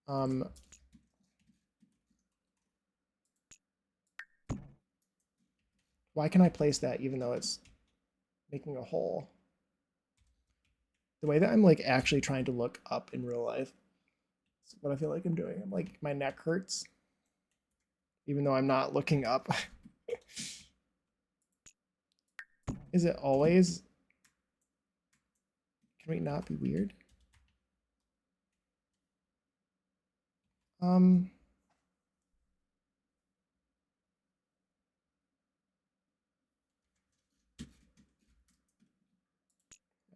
Why can I place that even though it's making a hole? The way that I'm like actually trying to look up in real life, is what I feel like I'm doing. I'm like, my neck hurts, even though I'm not looking up. Is it always? Can we not be weird? I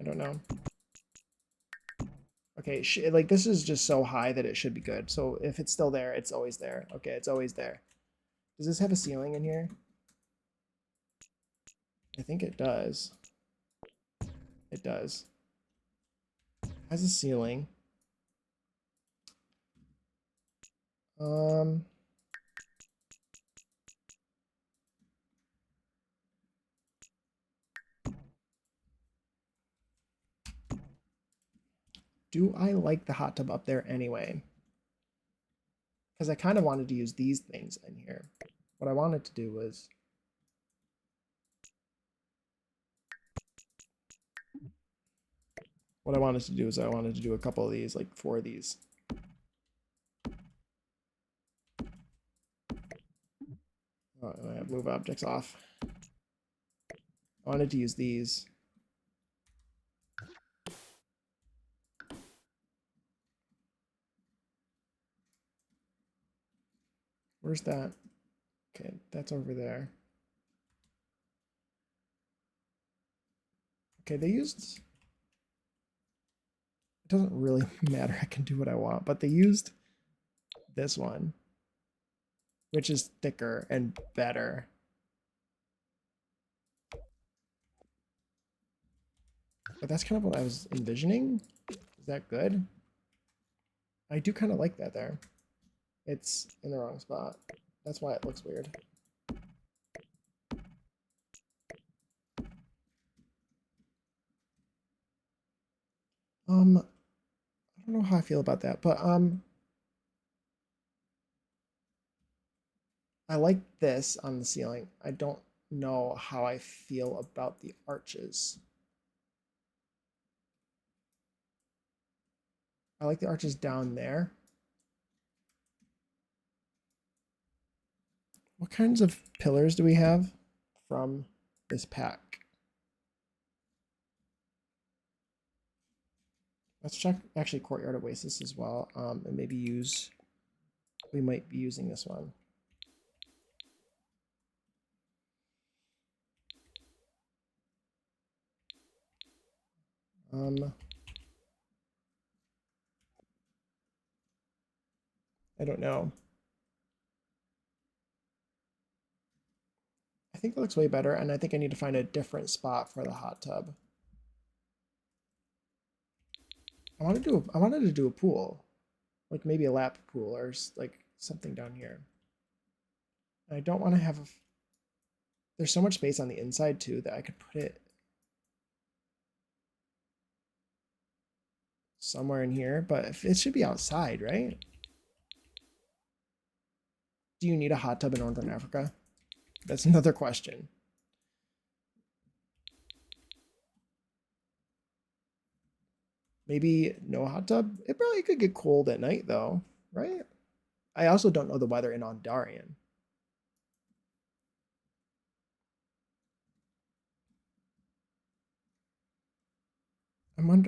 don't know. Okay, like this is just so high that it should be good. So if it's still there, it's always there. Okay, it's always there. Does this have a ceiling in here? I think it does. It does. Has a ceiling. Do I like the hot tub up there anyway? Because I kind of wanted to use these things in here. What I wanted to do was I wanted to do a couple of these, like 4 of these. Oh, I have move objects off. I wanted to use these. Where's that? Okay, that's over there. Okay, they used... It doesn't really matter. I can do what I want, but they used this one, which is thicker and better. But that's kind of what I was envisioning. Is that good? I do kind of like that there. It's in the wrong spot. That's why it looks weird. I don't know how I feel about that, but I like this on the ceiling. I don't know how I feel about the arches. I like the arches down there. What kinds of pillars do we have from this pack? Let's check actually Courtyard Oasis as well, and maybe we might be using this one. I don't know. I think that looks way better, and I think I need to find a different spot for the hot tub. I wanted to do a pool, like maybe a lap pool or like something down here. And I don't want to have there's so much space on the inside too that I could put it somewhere in here, but it should be outside, right? Do you need a hot tub in Northern Africa? That's another question. Maybe no hot tub. It probably could get cold at night though, right? I also don't know the weather in Ondarian.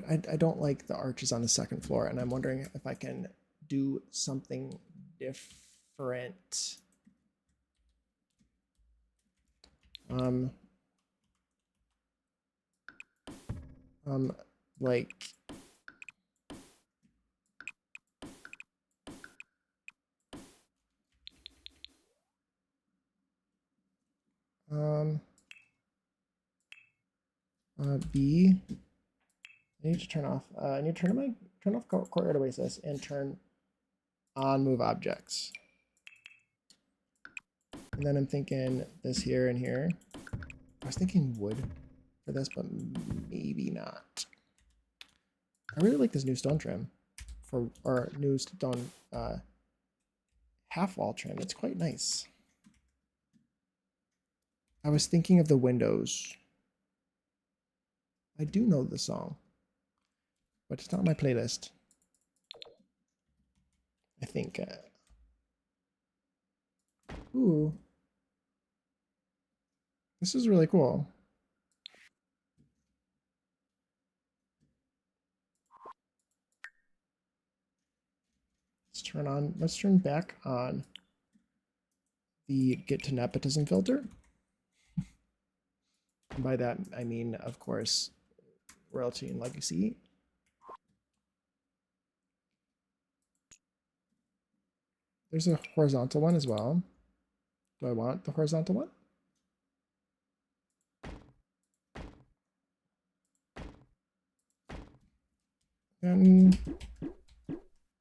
I don't like the arches on the second floor, and I'm wondering if I can do something different. Um, like um, B. I need to turn off. I need to turn off courtyard oasis and turn on move objects. And then I'm thinking this here and here. I was thinking wood for this, but maybe not. I really like this new stone trim or new stone half wall trim. It's quite nice. I was thinking of the windows. I do know the song, but it's not on my playlist. I think. Ooh, this is really cool. Let's turn back on the get to nepotism filter. And by that, I mean, of course, royalty and legacy. There's a horizontal one as well. Do I want the horizontal one? And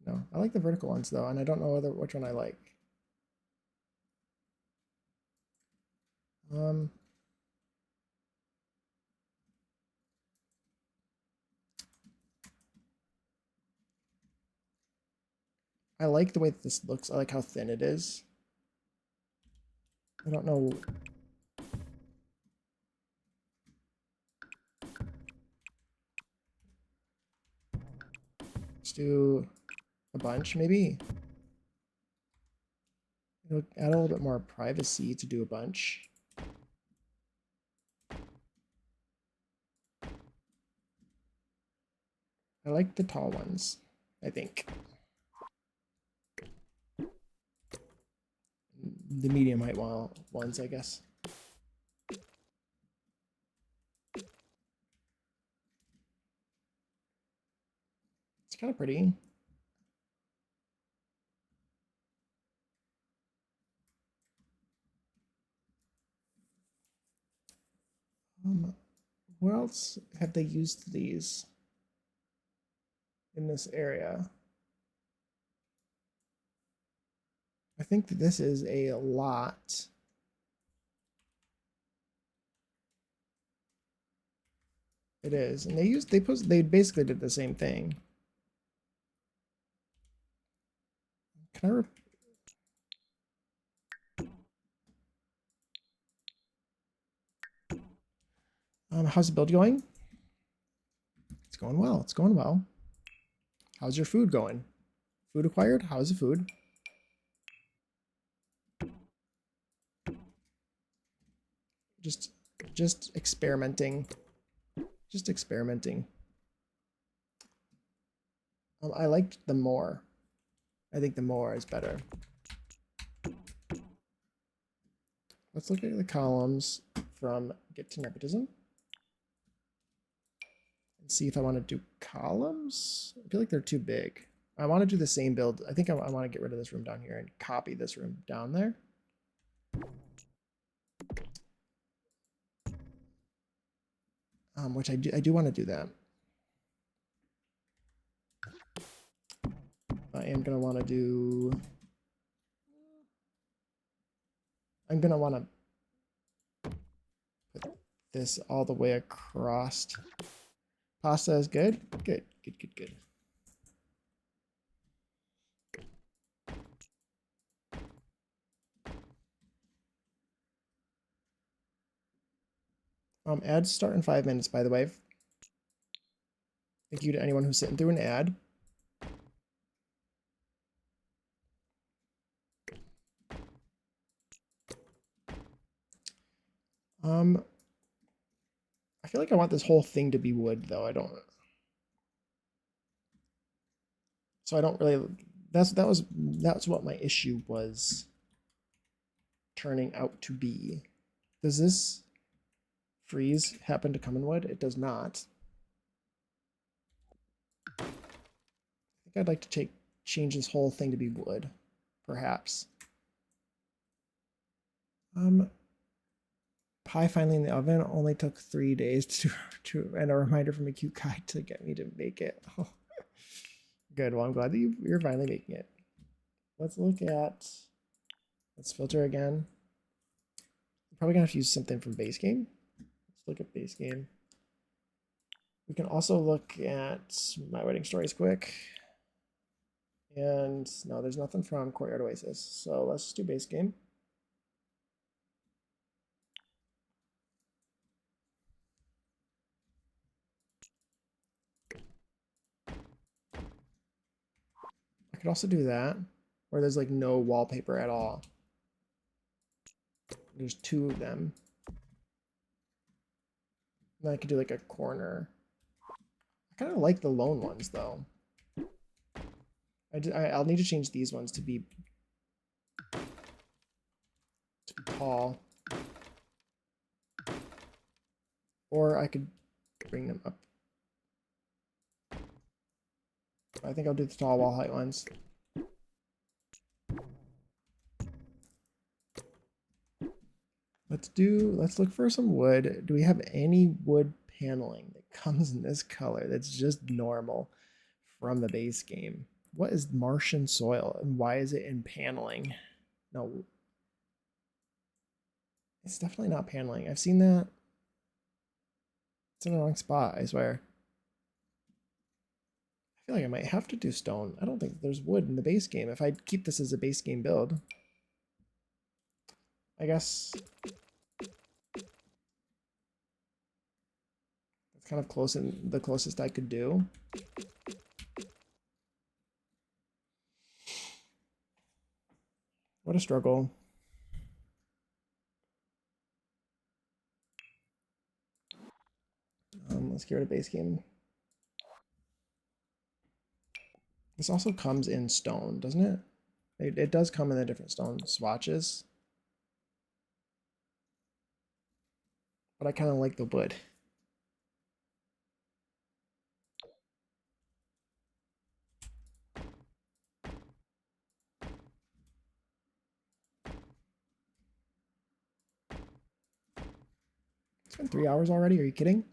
no, I like the vertical ones though, and I don't know which one I like. I like the way that this looks. I like how thin it is. I don't know. Let's do a bunch, maybe. Add a little bit more privacy to do a bunch. I like the tall ones, I think. The medium height ones, I guess. It's kind of pretty. Where else have they used these in this area? I think that this is a lot. It is, and they basically did the same thing. Can how's the build going? It's going well. It's going well. How's your food going? Food acquired? How's the food? Just experimenting. Just experimenting. I liked the more. I think the more is better. Let's look at the columns from Get to Nepotism and see if I want to do columns. I feel like they're too big. I want to do the same build. I think I want to get rid of this room down here and copy this room down there. Which I do want to do that. I am going to want to do... I'm going to want to put this all the way across. Pasta is good? Good, good, good, good. Ads start in 5 minutes, by the way. Thank you to anyone who's sitting through an ad. I feel like I want this whole thing to be wood, though. I don't. So I don't really. That's what my issue was turning out to be. Does this freeze happen to come in wood? It does not. I think I'd like to change this whole thing to be wood, perhaps. Pie finally in the oven only took 3 days and a reminder from a cute guy to get me to make it. Oh, good. Well, I'm glad that you're finally making it. Let's filter again. I'm probably gonna have to use something from base game. Let's look at base game. We can also look at My Wedding Stories quick. And no, there's nothing from Courtyard Oasis. So let's do base game. I could also do that, where there's like no wallpaper at all. There's 2 of them. And I could do like a corner. I kind of like the lone ones though. I'll need to change these ones to be tall. Or I could bring them up. I think I'll do the tall wall height ones. Let's look for some wood. Do we have any wood paneling that comes in this color that's just normal from the base game? What is Martian soil and why is it in paneling? No. It's definitely not paneling. I've seen that. It's in the wrong spot, I swear. I feel like I might have to do stone. I don't think there's wood in the base game if I keep this as a base game build. I guess that's kind of close and the closest I could do. What a struggle. Let's get rid of base game. This also comes in stone, doesn't it? It does come in the different stone swatches. But I kind of like the wood. It's been 3 hours already. Are you kidding?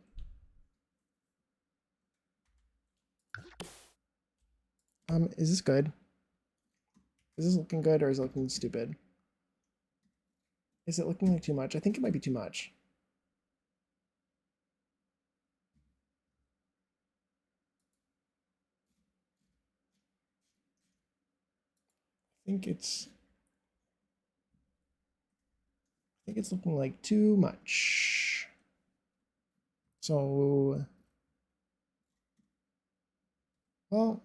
Is this good? Is this looking good or is it looking stupid? Is it looking like too much? I think it might be too much. I think it's looking like too much. So, well,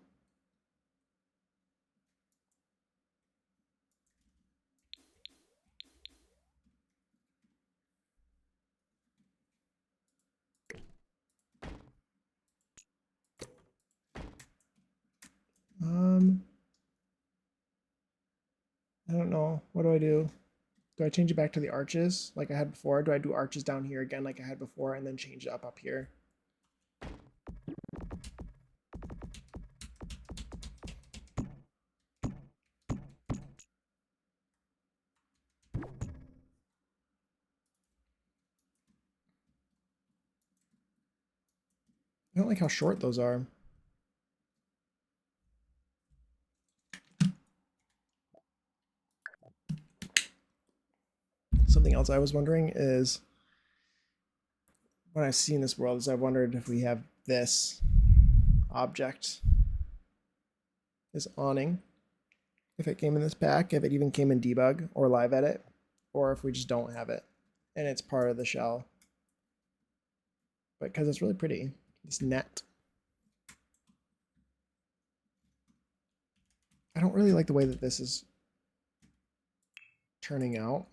I don't know. What do I do? Do I change it back to the arches like I had before? Do I do arches down here again like I had before and then change it up here? I don't like how short those are. Something else I was wondering is when I've seen this world is I've wondered if we have this object, this awning, if it came in this pack, if it even came in debug or live edit, or if we just don't have it and it's part of the shell. but because it's really pretty, this net. I don't really like the way that this is turning out.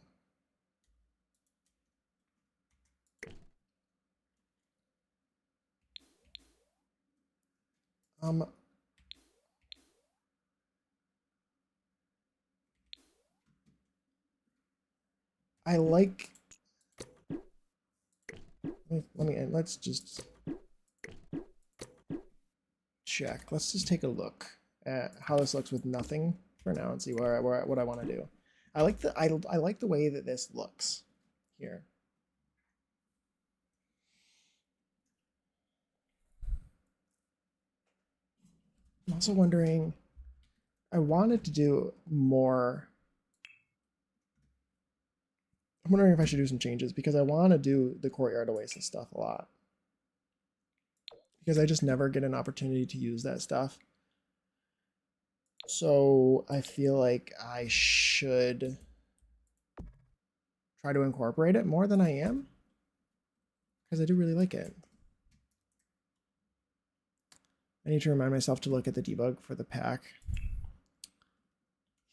I like, let's just check. Let's just take a look at how this looks with nothing for now and see what I want to do. I like the way that this looks here. I'm also wondering, I wanted to do more. I'm wondering if I should do some changes because I want to do the Courtyard Oasis stuff a lot. Because I just never get an opportunity to use that stuff. So I feel like I should try to incorporate it more than I am. Because I do really like it. I need to remind myself to look at the debug for the pack.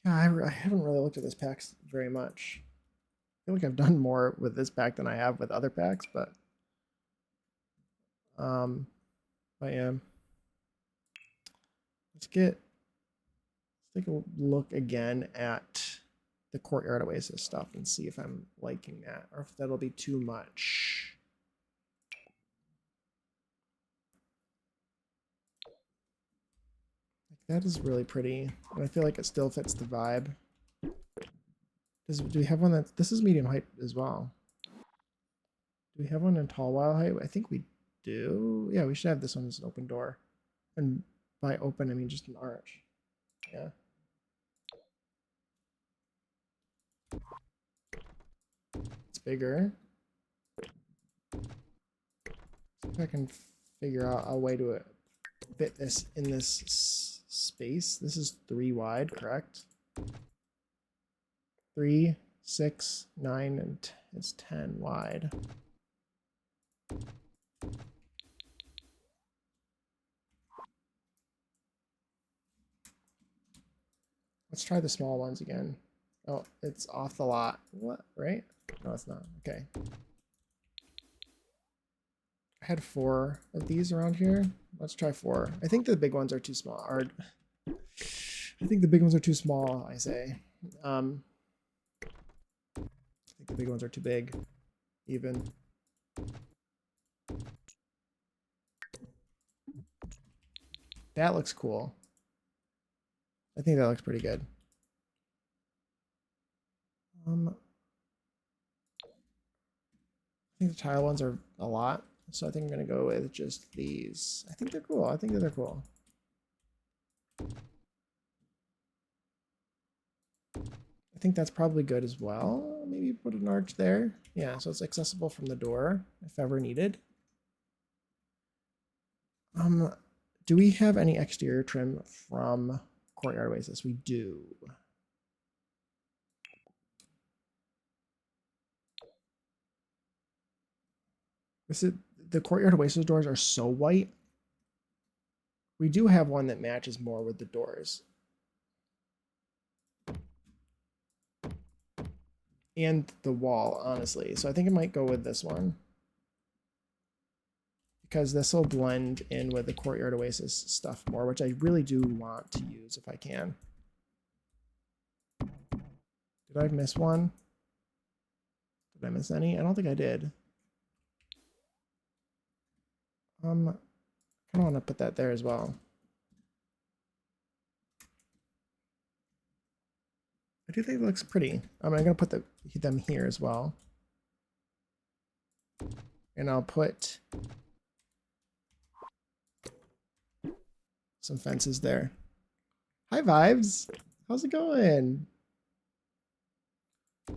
Yeah, I haven't really looked at this pack very much. I feel like I've done more with this pack than I have with other packs, but yeah. Let's take a look again at the Courtyard Oasis stuff and see if I'm liking that or if that'll be too much. That is really pretty, and I feel like it still fits the vibe. Do we have one that this is medium height as well? Do we have one in tall wall height? I think we do. Yeah, we should have this one as an open door, and by open I mean just an arch. Yeah. It's bigger. See if I can figure out a way to fit this in this space. This is 3 wide, correct? 3, 6, 9, and it's 10 wide. Let's try the small ones again. Oh, it's off the lot. What? Right? No, it's not. Okay. I had 4 of these around here. Let's try 4. I think the big ones are too small. I think the big ones are too small, I say. I think the big ones are too big, even. That looks cool. I think that looks pretty good. I think the tile ones are a lot, so I think I'm gonna go with just these. I think they're cool. I think that they're cool. I think that's probably good as well. Maybe put an arch there. Yeah, so it's accessible from the door if ever needed. Do we have any exterior trim from Courtyard Oasis? We do. The Courtyard Oasis doors are so white. We do have one that matches more with the doors. And the wall, honestly. So I think I might go with this one. Because this will blend in with the Courtyard Oasis stuff more, which I really do want to use if I can. Did I miss one? Did I miss any? I don't think I did. I kind of want to put that there as well. I do think it looks pretty. I'm going to put them here as well. And I'll put some fences there. Hi, Vibes. How's it going?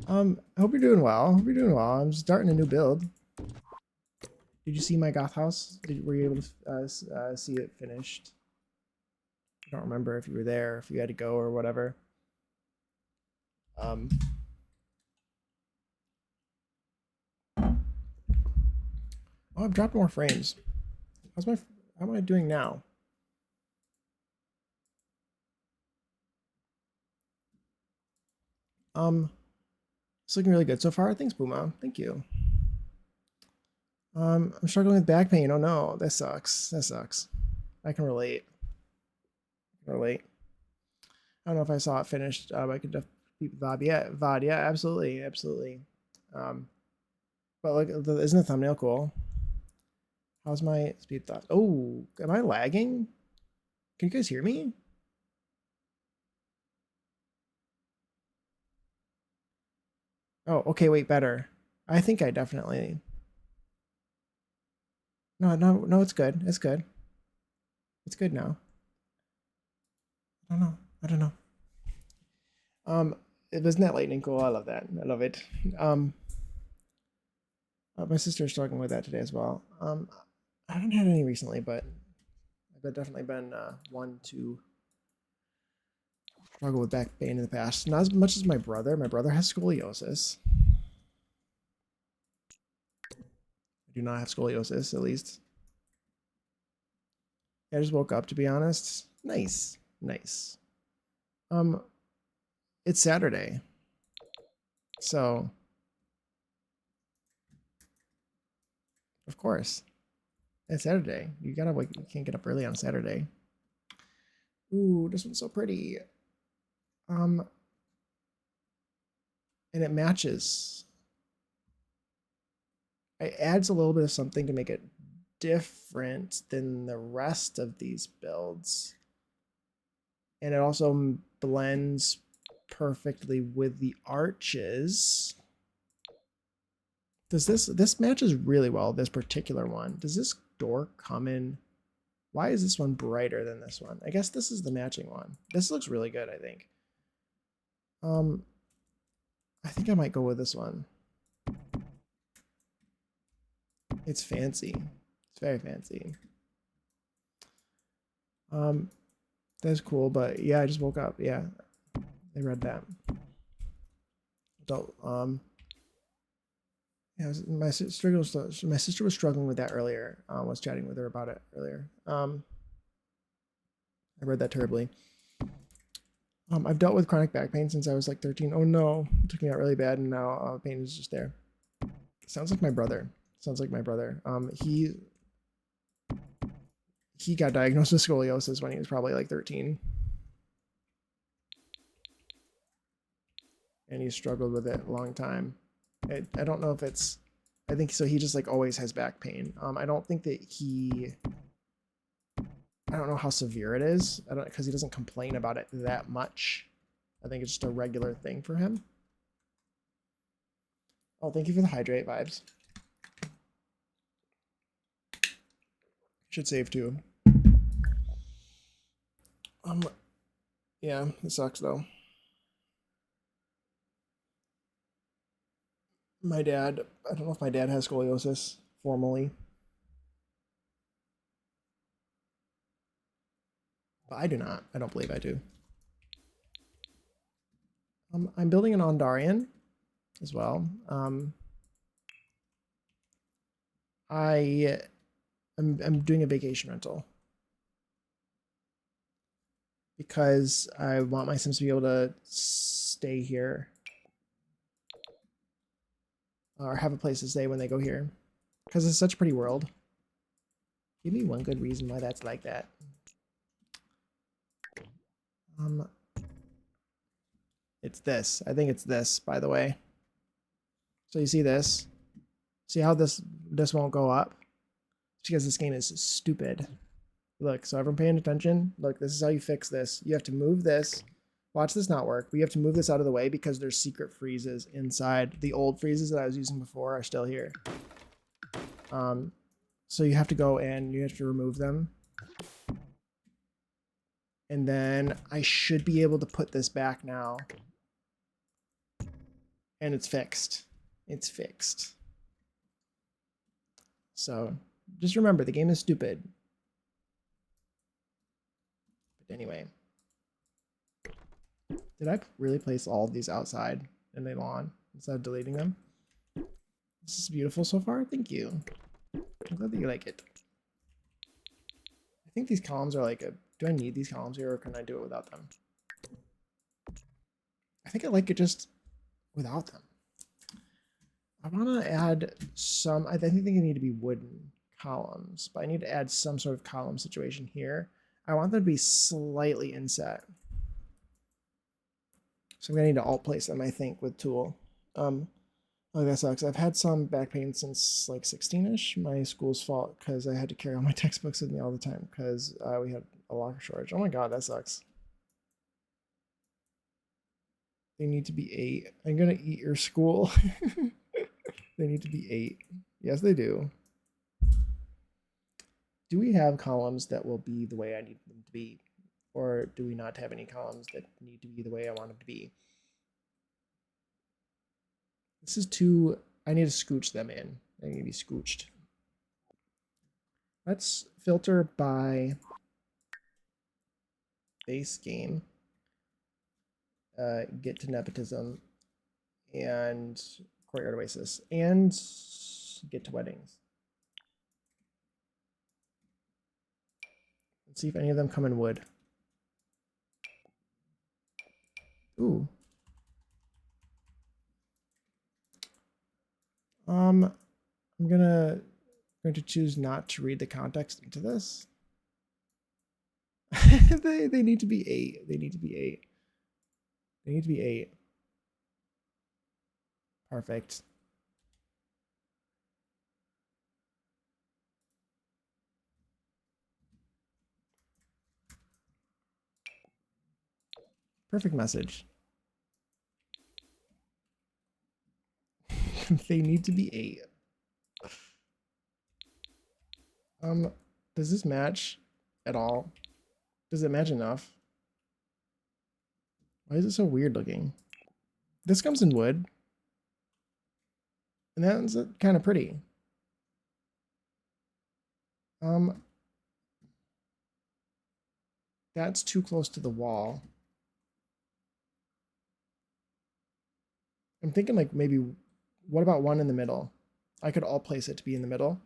I hope you're doing well. I'm starting a new build. Did you see my goth house? Were you able to see it finished? I don't remember if you were there, if you had to go or whatever. Oh, Oh, I've dropped more frames. How am I doing now? It's looking really good so far. Thanks, Booma. Thank you. I'm struggling with back pain. Oh no, that sucks. That sucks. I can relate. I don't know if I saw it finished. I could definitely VOD. Yeah, VOD. Yeah, absolutely, absolutely. But look, isn't the thumbnail cool? How's my speed thought? Oh, am I lagging? Can you guys hear me? Oh, okay, wait, better. I think I definitely. No, it's good. It's good. It's good now. I don't know. I don't know. It wasn't that lightning cool. I love that. I love it. My sister's struggling with that today as well. I haven't had any recently, but I've definitely been one to struggle with back pain in the past. Not as much as my brother. My brother has scoliosis. I do not have scoliosis, at least. I just woke up, to be honest. Nice, nice. It's Saturday, so of course it's Saturday. You gotta wake. You can't get up early on Saturday. Ooh, this one's so pretty. And it matches. It adds a little bit of something to make it different than the rest of these builds. And it also blends perfectly with the arches. Does this matches really well, this particular one. Does this door come in? Why is this one brighter than this one? I guess this is the matching one. This looks really good, I think. I think I might go with this one. It's fancy. It's very fancy. That's cool, but yeah, I just woke up. Yeah, I read that. Don't yeah, my sister was struggling with that earlier. Was chatting with her about it earlier. I read that terribly. I've dealt with chronic back pain since I was like 13. Oh no, it took me out really bad, and now pain is just there. Sounds like my brother. Sounds like my brother. He got diagnosed with scoliosis when he was probably like 13. And he struggled with it a long time. I don't know if it's, I think so. He just like always has back pain. I don't think that I don't know how severe it is. I don't, because he doesn't complain about it that much. I think it's just a regular thing for him. Oh, thank you for the hydrate vibes. Should save too. Yeah, it sucks though. My dad, I don't know if my dad has scoliosis formally, but I do not. I don't believe I do. I'm building an Ondarian as well. I'm doing a vacation rental because I want my Sims to be able to stay here or have a place to stay when they go here because it's such a pretty world. Give me one good reason why that's like that. It's this. I think it's this, by the way. So you see this? See how this won't go up? It's because this game is stupid. Look, so everyone paying attention? Look, this is how you fix this. You have to move this. Watch this not work. But you have to move this out of the way because there's secret freezes inside. The old freezes that I was using before are still here. So you have to go and you have to remove them. And then I should be able to put this back now. And it's fixed. It's fixed. So just remember, the game is stupid. But anyway. Did I really place all of these outside in the lawn instead of deleting them? This is beautiful so far. Thank you. I'm glad that you like it. I think these columns are like a, do I need these columns here or can I do it without them? I think I like it just without them. I want to add some, I think they need to be wooden columns, but I need to add some sort of column situation here. I want them to be slightly inset. So I'm gonna need to alt place them, I think, with tool. Oh, that sucks. I've had some back pain since like 16-ish. My school's fault because I had to carry all my textbooks with me all the time because we had a locker shortage. Oh my god, that sucks. They need to be 8. I'm gonna eat your school. They need to be 8. Yes, they do. Do we have columns that will be the way I need them to be? Or do we not have any columns that need to be the way I want them to be? This is too, I need to scooch them in. They need to be scooched. Let's filter by base game, get to nepotism, and courtyard oasis, and get to weddings. Let's see if any of them come in wood. Ooh. I'm going to choose not to read the context into this. they need to be 8. They need to be 8. They need to be 8. Perfect. Perfect message. They need to be 8. Does this match at all? Does it match enough? Why is it so weird looking? This comes in wood. And that's kind of pretty. That's too close to the wall. I'm thinking like maybe, what about one in the middle? I could all place it to be in the middle.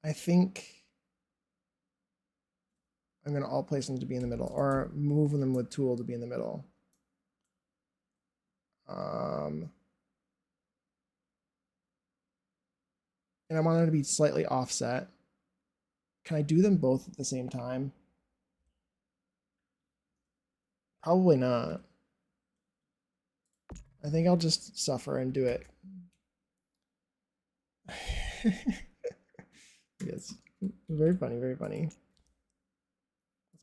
I think I'm going to all place them to be in the middle or move them with tool to be in the middle. And I want them to be slightly offset. Can I do them both at the same time? Probably not. I think I'll just suffer and do it. Yes, very funny, very funny. Let's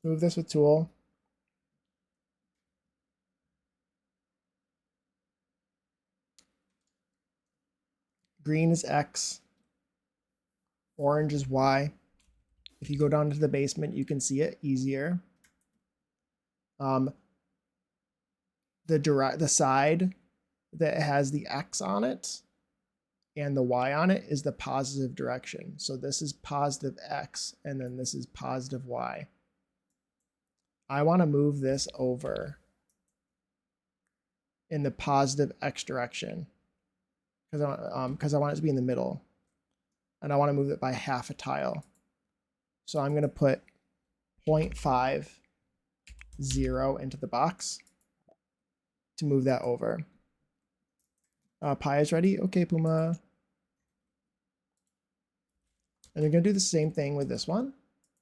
move this with tool. Green is X. Orange is Y. If you go down to the basement, you can see it easier. The side that has the X on it and the Y on it is the positive direction. So this is positive X, and then this is positive Y. I want to move this over in the positive X direction because I want it to be in the middle. And I want to move it by half a tile. So I'm going to put 0.50 into the box to move that over. Pi is ready. Okay, Puma. And we're going to do the same thing with this one.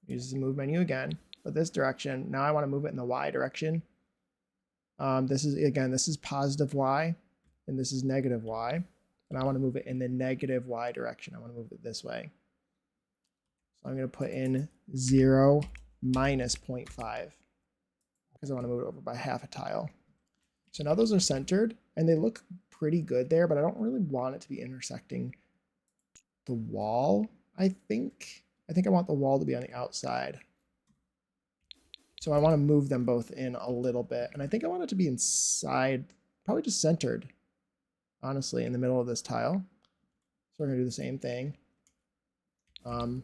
Use the move menu again, but this direction. Now I want to move it in the Y direction. This is positive Y, and this is negative Y. And I want to move it in the negative Y direction. I want to move it this way. So I'm going to put in 0 minus 0.5 because I want to move it over by half a tile. So now those are centered and they look pretty good there, but I don't really want it to be intersecting the wall. I think I want the wall to be on the outside. So I want to move them both in a little bit. And I think I want it to be inside, probably just centered, honestly, in the middle of this tile. So we're going to do the same thing. And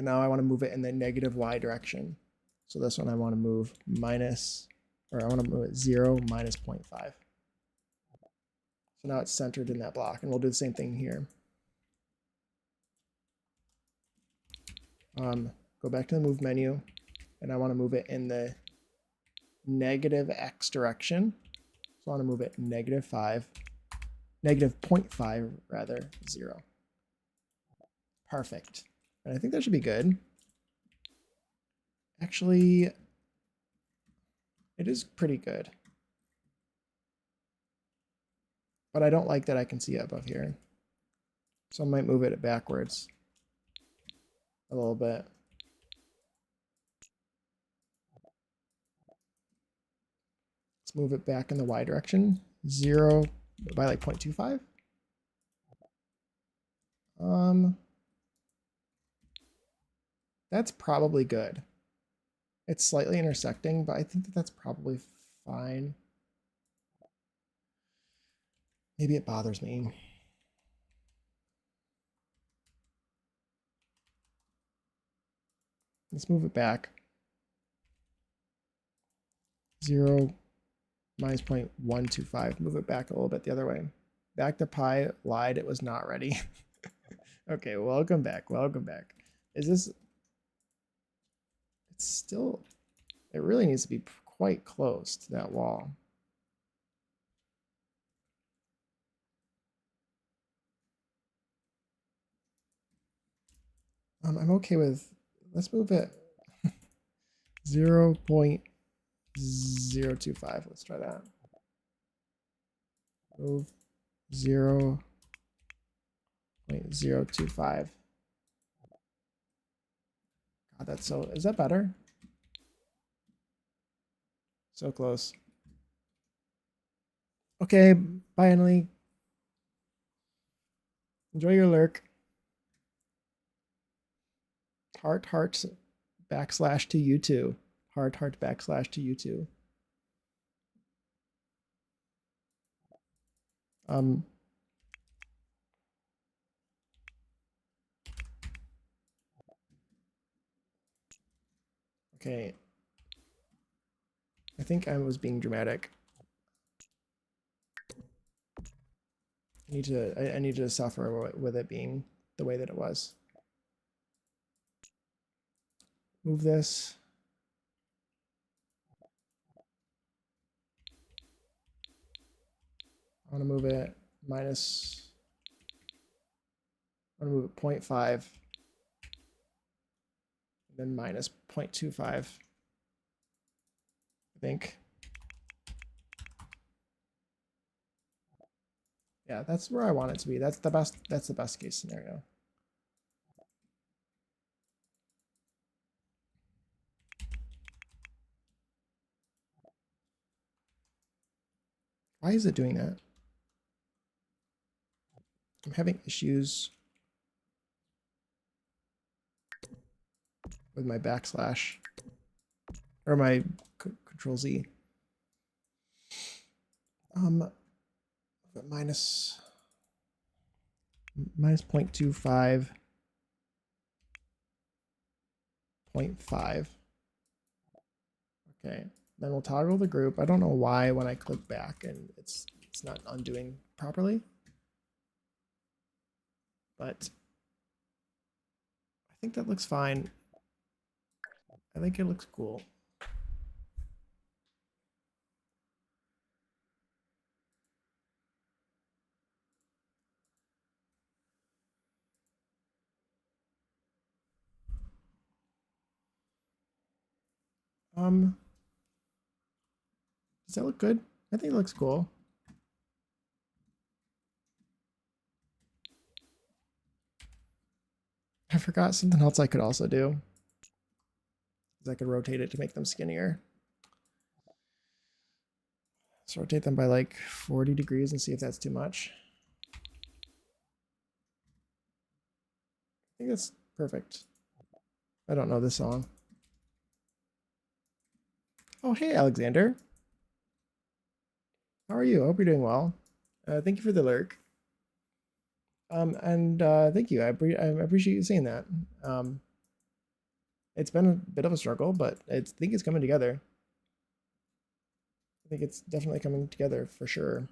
now I want to move it in the negative Y direction. So this one I want to move minus, or I want to move it 0 minus 0.5. So now it's centered in that block, and we'll do the same thing here. Go back to the move menu, and I want to move it in the negative x direction. So I want to move it negative 0.5 rather, 0. Perfect. And I think that should be good. Actually, it is pretty good. But I don't like that I can see it above here. So I might move it backwards a little bit. Let's move it back in the y direction. 0 by like 0.25. That's probably good. It's slightly intersecting, but I think that that's probably fine. Maybe it bothers me. Let's move it back. 0 minus 0.125. Move it back a little bit the other way. Back to pi, lied, it was not ready. Okay, welcome back, welcome back. Is this... It's still... It really needs to be quite close to that wall. I'm okay with... Let's move it 0.025. Let's try that. Move 0.025. God, that's so... Is that better? So close. Okay, bye, Emily. Enjoy your lurk. Heart, backslash to you too. Heart, backslash to you too. Okay. I think I was being dramatic. I need to suffer with it being the way that it was. Move this. I want to move it minus. I want to move it 0.5. Then minus 0.25. I think. Yeah, that's where I want it to be. That's the best case scenario. Why is it doing that? I'm having issues with my backslash or my control Z. Minus 0.25, 0.5. Okay, then we'll toggle the group. I don't know why when I click back and it's not undoing properly, but I think that looks fine. I think it looks cool. Does that look good? I think it looks cool. I forgot something else I could also do. I could rotate it to make them skinnier. Let's rotate them by like 40 degrees and see if that's too much. I think that's perfect. I don't know this song. Oh, hey, Alexander. How are you? I hope you're doing well. Thank you for the lurk. Thank you. I appreciate you saying that. It's been a bit of a struggle, but I think it's coming together. I think it's definitely coming together for sure.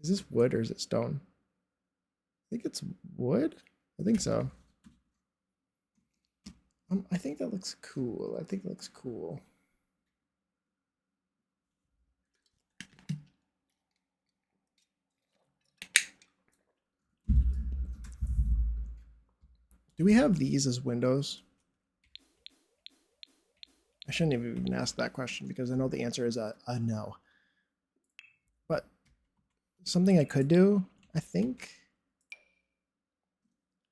Is this wood or is it stone? I think it's wood. I think so. I think that looks cool. I think it looks cool. Do we have these as windows? I shouldn't have even asked that question because I know the answer is a no. But something I could do, I think,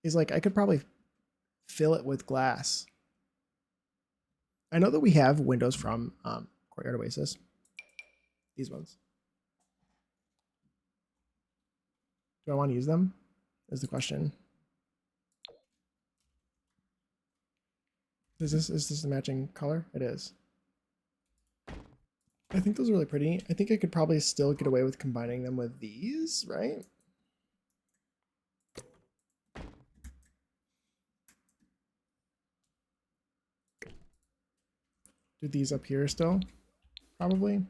is like I could probably fill it with glass. I know that we have windows from Courtyard Oasis. These ones. Do I want to use them? Is the question. Is this the matching color? It is. I think those are really pretty. I think I could probably still get away with combining them with these, right? Do these up here still? Probably.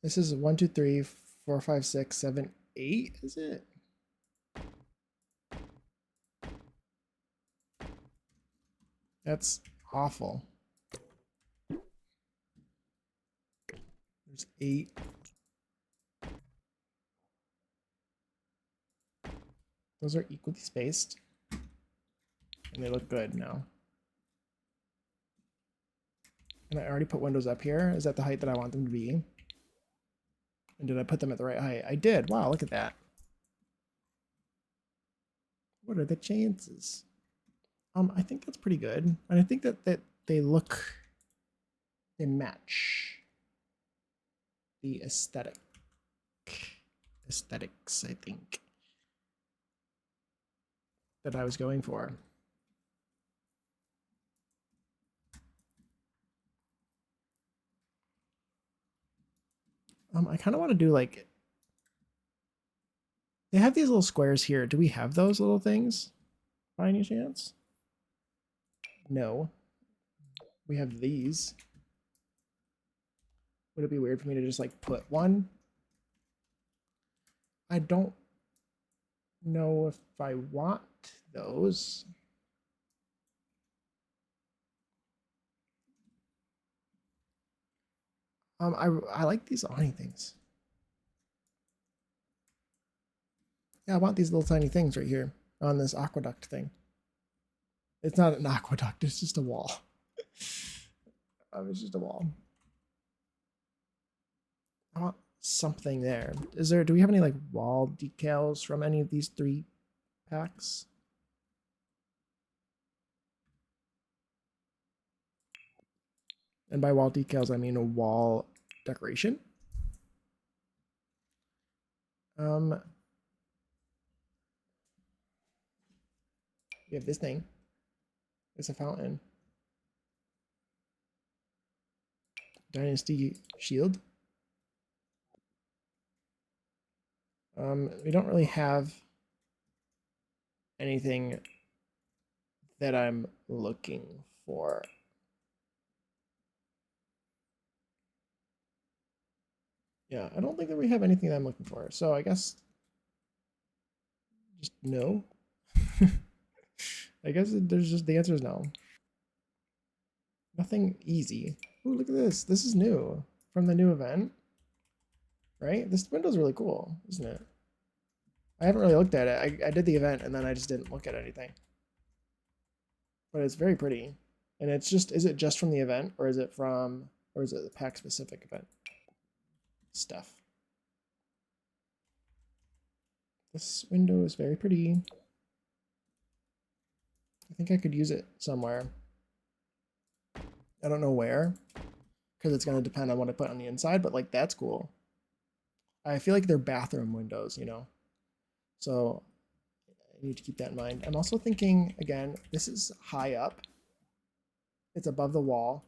This is 1, 2, 3, 4, 5, 6, 7, 8, is it? That's awful. There's 8. Those are equally spaced. And they look good now. And I already put windows up here. Is that the height that I want them to be? And did I put them at the right height? I did. Wow, look at that. What are the chances? I think that's pretty good. And I think that they match the aesthetics, I think, that I was going for. I kind of want to do like, they have these little squares here. Do we have those little things by any chance? No. We have these. Would it be weird for me to just like put one? I don't know if I want those. I like these awning things. Yeah, I want these little tiny things right here on this aqueduct thing. It's not an aqueduct, it's just a wall. It's just a wall. I want something there. Do we have any like wall decals from any of these 3 packs? And by wall decals, I mean a wall decoration. We have this thing. It's a fountain. Dynasty shield. We don't really have anything that I'm looking for. Yeah, I don't think that we have anything that I'm looking for. So I guess just no. I guess there's just the answer is no. Nothing easy. Ooh, look at this. This is new from the new event. Right? This window's really cool, isn't it? I haven't really looked at it. I did the event and then I just didn't look at anything. But it's very pretty. And it's just, is it just from the event or is it the pack specific event stuff? This window is very pretty. I think I could use it somewhere. I don't know where, because it's going to depend on what I put on the inside, but like that's cool. I feel like they're bathroom windows, you know? So I need to keep that in mind. I'm also thinking, again, this is high up. It's above the wall.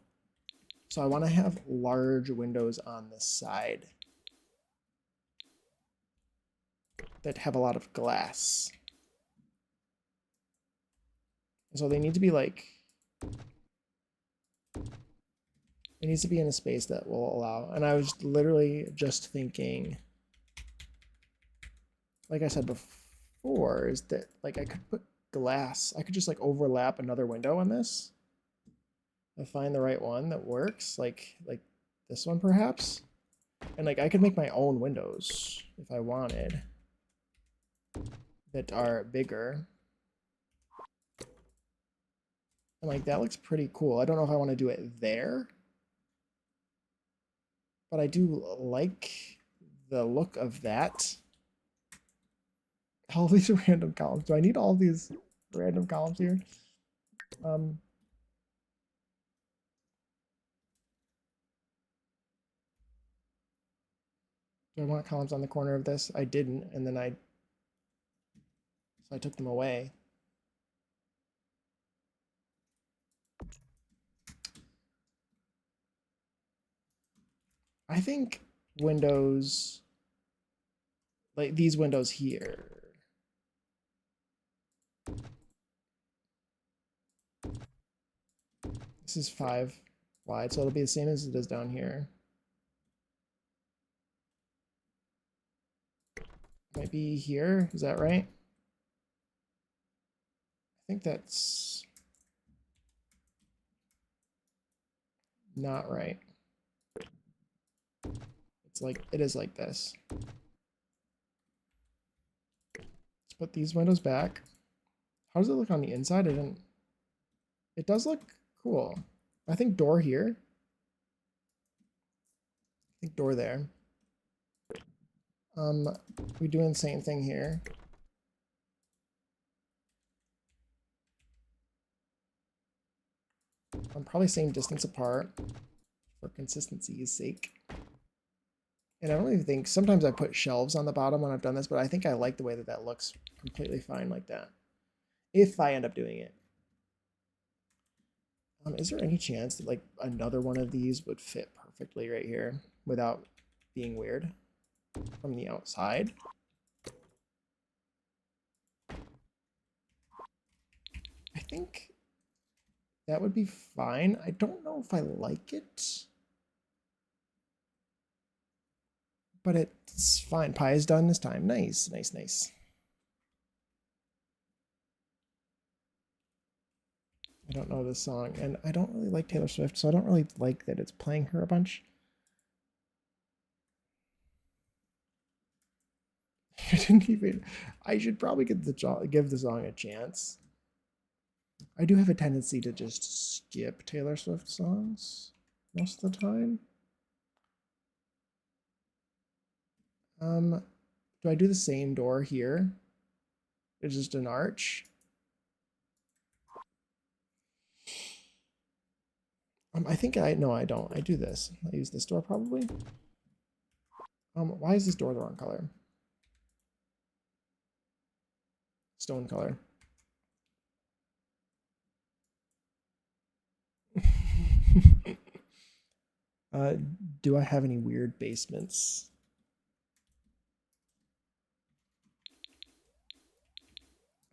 So I want to have large windows on this side. that have a lot of glass. So they need to be like, it needs to be in a space that will allow. And I was literally just thinking, like I said before, is that like I could put glass. I could just like overlap another window on this. I find the right one that works, like this one perhaps. And like I could make my own windows if I wanted that are bigger. And like that looks pretty cool. I don't know if I want to do it there, but I do like the look of that. All these random columns. Do I need all these random columns here? Do I want columns on the corner of this? I didn't, and then so I took them away. I think windows, like these windows here. This is 5 wide, so it'll be the same as it is down here. Might be here, is that right? I think that's not right. It's like, it is like this. Let's put these windows back. How does it look on the inside? It does look cool. I think door here. I think door there. We doing the same thing here. I'm probably same distance apart for consistency's sake. And I don't even think, sometimes I put shelves on the bottom when I've done this, but I think I like the way that that looks completely fine like that. If I end up doing it. Is there any chance that like another one of these would fit perfectly right here without being weird from the outside? I think that would be fine. I don't know if I like it, but it's fine. Pie is done this time. Nice, nice, nice. I don't know this song, and I don't really like Taylor Swift, so I don't really like that it's playing her a bunch. I didn't even. I should probably give the song a chance. I do have a tendency to just skip Taylor Swift songs most of the time. Do I do the same door here? It's just an arch. I think no, I don't. I do this. I use this door probably. Why is this door the wrong color? Stone color. Do I have any weird basements?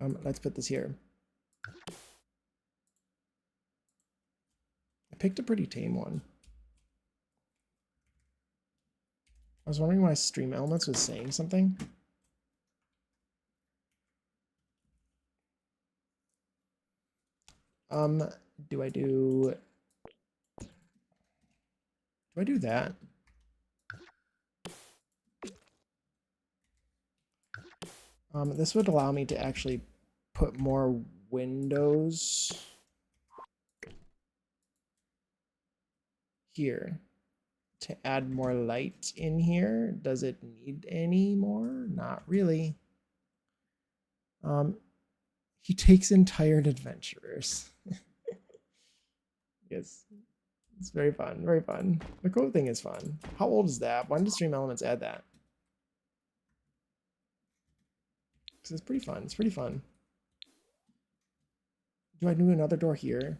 Let's put this here. I picked a pretty tame one. I was wondering why Stream Elements was saying something. Do I do that? This would allow me to actually put more windows here to add more light in here. Does it need any more? Not really. He takes in tired adventurers. Yes, it's very fun, very fun. The quote thing is fun. How old is that? When does Stream Elements add that? Because it's pretty fun. It's pretty fun. Do I do another door here?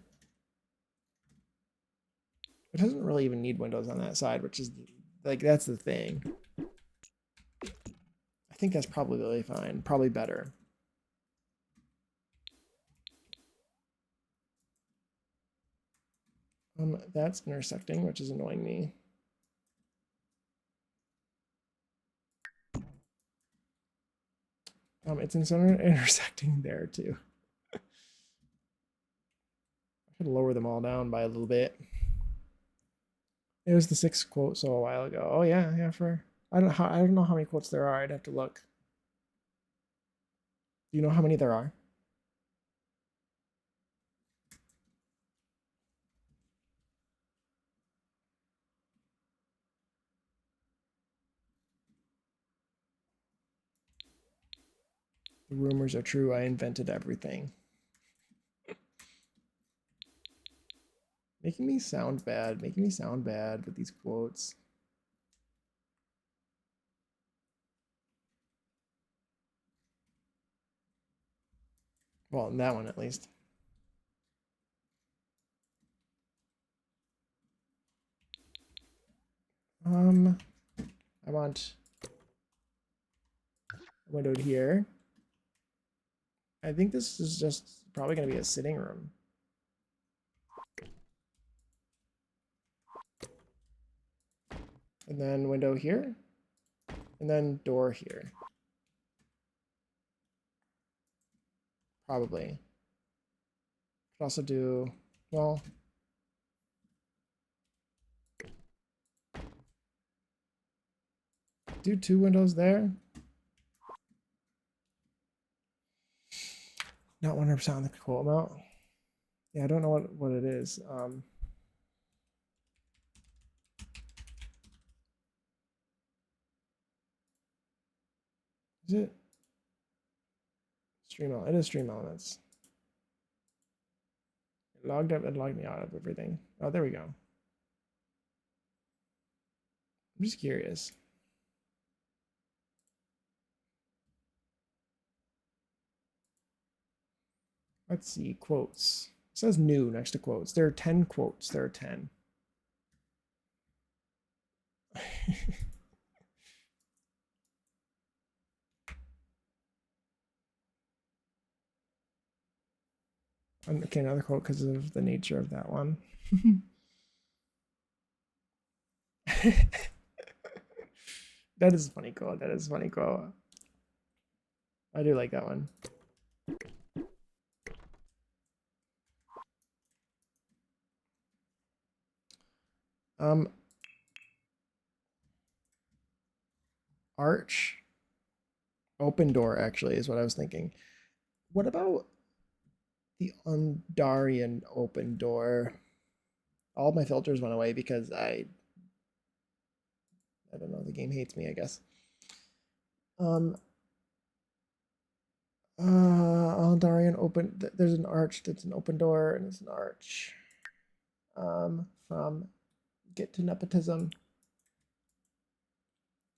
It doesn't really even need windows on that side, which is like, that's the thing. I think that's probably really fine. Probably better. That's intersecting, which is annoying me. It's intersecting there too. I could lower them all down by a little bit. It was the 6th quote so a while ago. Oh yeah, for I don't know how many quotes there are. I'd have to look. Do you know how many there are? The rumors are true. I invented everything. Making me sound bad with these quotes. Well, in that one at least. I want a window here. I think this is just probably going to be a sitting room. And then window here. And then door here. Probably. Could also do, well, do 2 windows there. Not 100% on the quote amount. Yeah, I don't know what it is. Is it stream element? It is stream elements. It logged up and logged me out of everything. Oh, there we go. I'm just curious. Let's see, quotes. It says new next to quotes. There are 10 quotes. There are 10. Okay, another quote because of the nature of that one. That is a funny quote. That is a funny quote. I do like that one. Arch. Open door, actually, is what I was thinking. What about the Undarian open door? All my filters went away because I don't know, the game hates me, I guess. Aldarian open, there's an arch that's an open door, and it's an arch. From Get to Nepotism.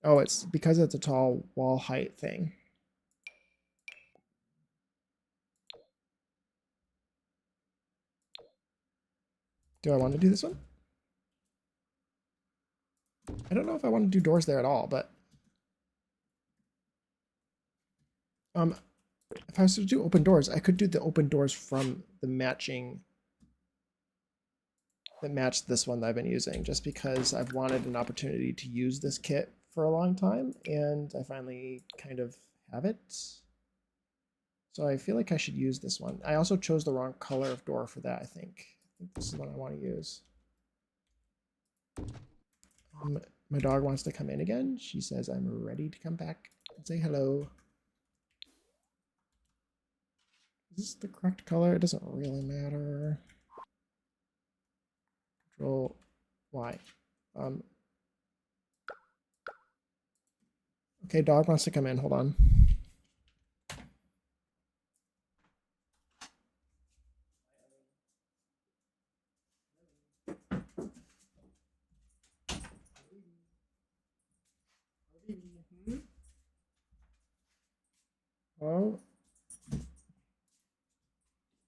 Oh, it's because it's a tall wall height thing. Do I want to do this one? I don't know if I want to do doors there at all, but if I was to do open doors, I could do the open doors from the matching that matched this one that I've been using, just because I've wanted an opportunity to use this kit for a long time, and I finally kind of have it. So I feel like I should use this one. I also chose the wrong color of door for that, I think. I think this is what I want to use. My dog wants to come in again. She says I'm ready to come back and say hello. Is this the correct color? It doesn't really matter. Control Y. Okay, dog wants to come in. Hold on. Hello?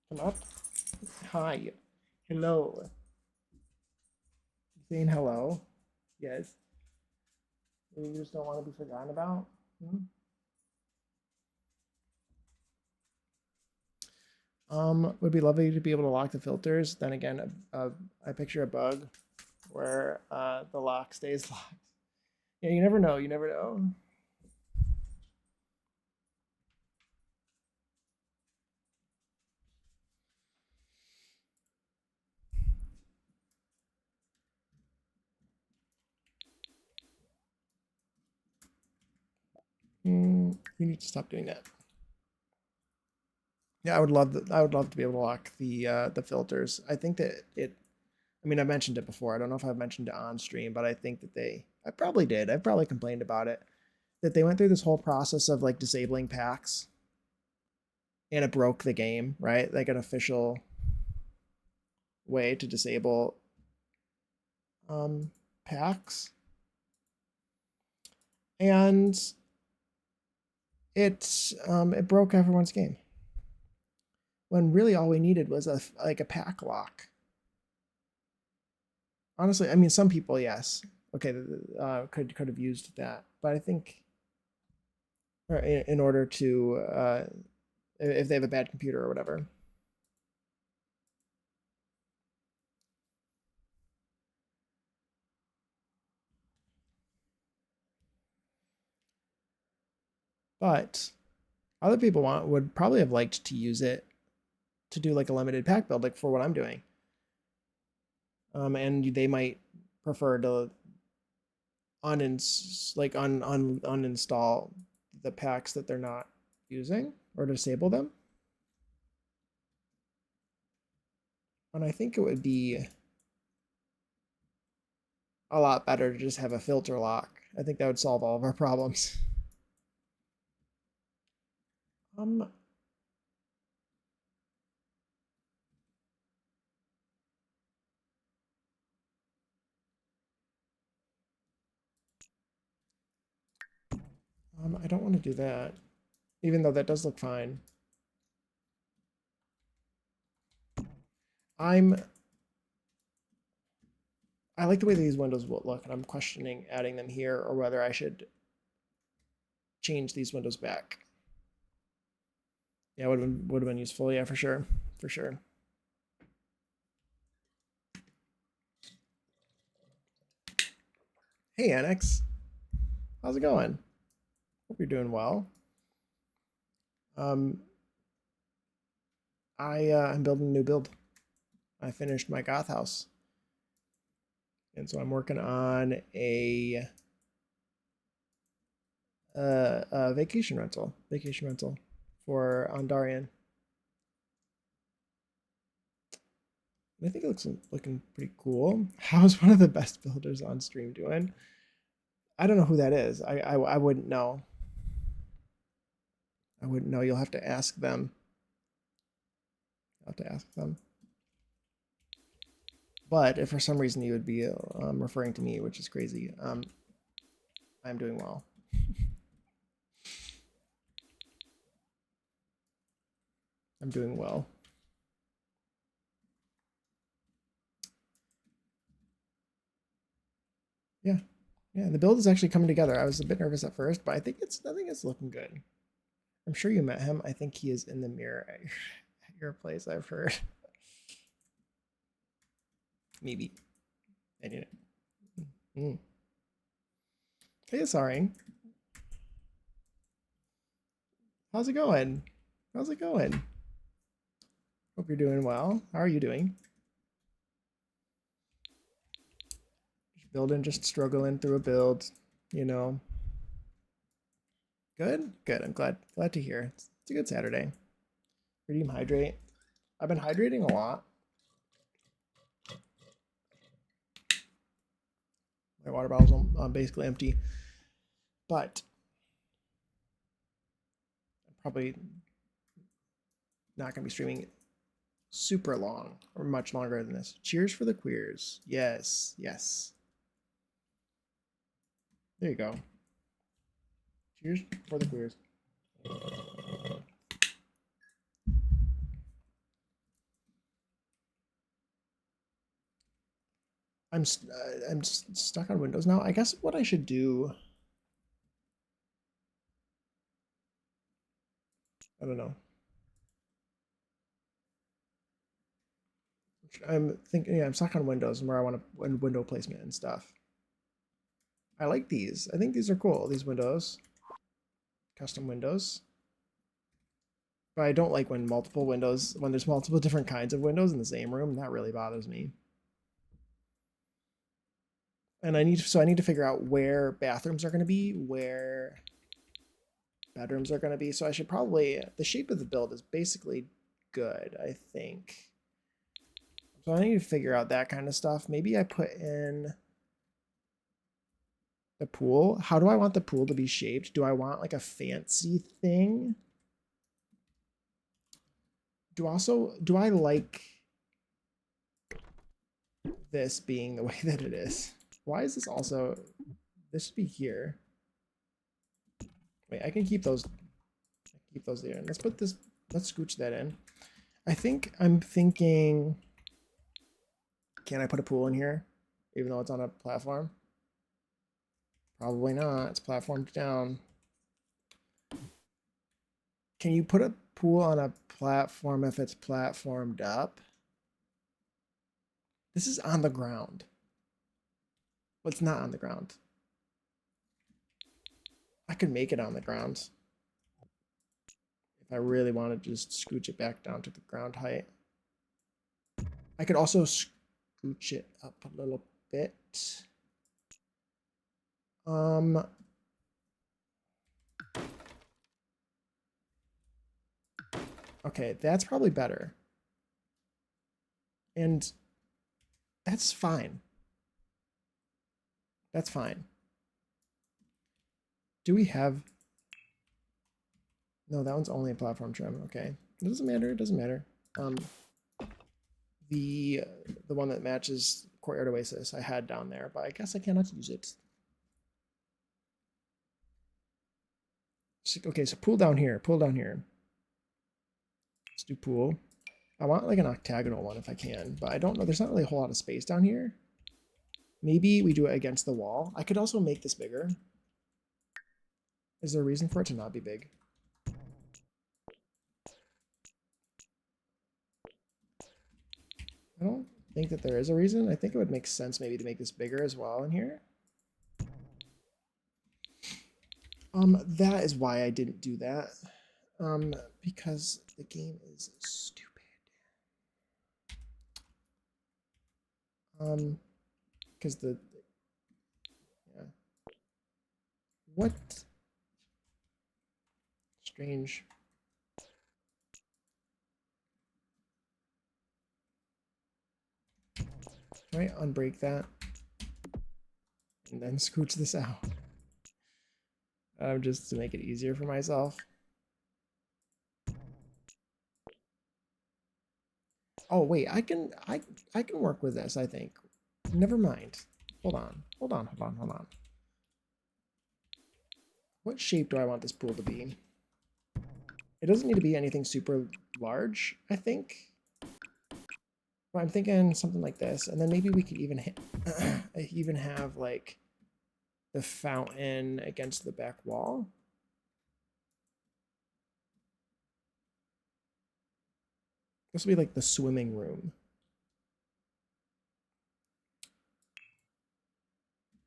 Come up. Hi. Hello. Saying hello? Yes. You just don't want to be forgotten about? Hmm? Would be lovely to be able to lock the filters. Then again, I picture a bug where the lock stays locked. Yeah, you never know. You never know. You need to stop doing that. Yeah, I would love to be able to lock the filters. I think that it. I mean, I mentioned it before. I don't know if I've mentioned it on stream, but I think that they. I probably did. I probably complained about it. That they went through this whole process of like disabling packs, and it broke the game, right? Like an official way to disable packs, and it broke everyone's game. When really all we needed was a pack lock. Honestly, I mean, some people, yes, okay, could have used that, but I think in order to if they have a bad computer or whatever. But other people would probably have liked to use it to do like a limited pack build, like for what I'm doing. And they might prefer to uninstall the packs that they're not using or disable them. And I think it would be a lot better to just have a filter lock. I think that would solve all of our problems. Um, I don't want to do that, even though that does look fine. I like the way these windows will look, and I'm questioning adding them here or whether I should change these windows back. Yeah, would have been useful. Yeah, for sure, for sure. Hey, Annex, how's it going? Hope you're doing well. I'm building a new build. I finished my goth house, and so I'm working on a vacation rental for Ondarian. I think it looks looking pretty cool. How's one of the best builders on stream doing? I don't know who that is. I wouldn't know. I wouldn't know. You'll have to ask them. I'll have to ask them. But if for some reason you would be referring to me, which is crazy, I'm doing well. I'm doing well. Yeah, yeah. The build is actually coming together. I was a bit nervous at first, but I think it's looking good. I'm sure you met him. I think he is in the mirror at your place. I've heard. Maybe. Anyway. Mm. Hey, sorry. How's it going? How's it going? Hope you're doing well. How are you doing? Just building, just struggling through a build, you know. Good, good. I'm glad to hear. It's a good Saturday. Redeem hydrate. I've been hydrating a lot. My water bottle's basically empty, but I'm probably not gonna be streaming super long or much longer than this. Cheers for the queers. Yes, yes. There you go. Cheers for the queers. I'm stuck on Windows now. I guess what I should do. I don't know. I'm thinking, yeah, I'm stuck on windows and where I want to window placement and stuff. I like these. I think these are cool. These windows, custom windows. But I don't like when there's multiple different kinds of windows in the same room. That really bothers me. And I need to figure out where bathrooms are going to be, where bedrooms are going to be. So I should probably, the shape of the build is basically good, I think. So I need to figure out that kind of stuff. Maybe I put in the pool. How do I want the pool to be shaped? Do I want like a fancy thing? Do I like this being the way that it is? Why is this also, this should be here. Wait, I can keep those there. Let's scooch that in. I'm thinking, can I put a pool in here? Even though it's on a platform? Probably not, it's platformed down. Can you put a pool on a platform if it's platformed up? This is on the ground. Well, it's not on the ground. I could make it on the ground. If I really want to just scooch it back down to the ground height. I could also scooch it up a little bit. Okay, that's probably better. And that's fine. That's fine. Do we have... No, that one's only a platform trim. Okay. It doesn't matter. It doesn't matter. The one that matches Courtyard Oasis I had down there, but I guess I cannot use it. Okay, so pool down here. Pool down here. Let's do pool. I want like an octagonal one if I can, but I don't know. There's not really a whole lot of space down here. Maybe we do it against the wall. I could also make this bigger. Is there a reason for it to not be big? I don't think that there is a reason. I think it would make sense maybe to make this bigger as well in here. That is why I didn't do that. Because the game is stupid. Because yeah. What? Strange. Can I unbreak that? And then scooch this out. Just to make it easier for myself. Oh wait, I can work with this, I think. Never mind. Hold on. What shape do I want this pool to be? It doesn't need to be anything super large, I think. But I'm thinking something like this, and then maybe we could even even have like the fountain against the back wall. This will be like the swimming room.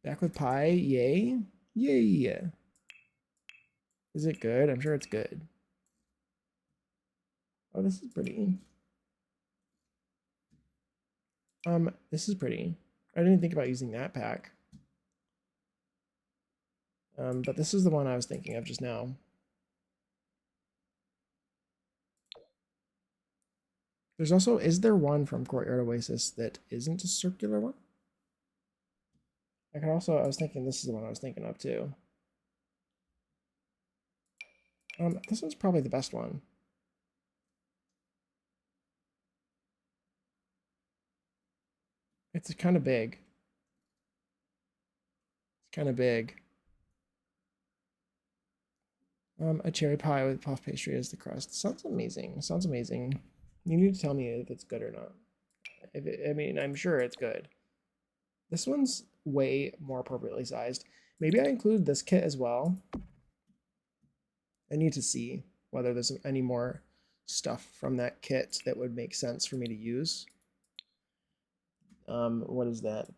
Back with pie, yay. Yay. Is it good? I'm sure it's good. Oh, this is pretty. This is pretty. I didn't think about using that pack. But this is the one I was thinking of just now. There's also, is there one from Courtyard Oasis that isn't a circular one? I was thinking this is the one I was thinking of too. This one's probably the best one. It's kind of big. It's kind of big. A cherry pie with puff pastry as the crust. Sounds amazing. Sounds amazing. You need to tell me if it's good or not. I mean, I'm sure it's good. This one's way more appropriately sized. Maybe I include this kit as well. I need to see whether there's any more stuff from that kit that would make sense for me to use. What is that?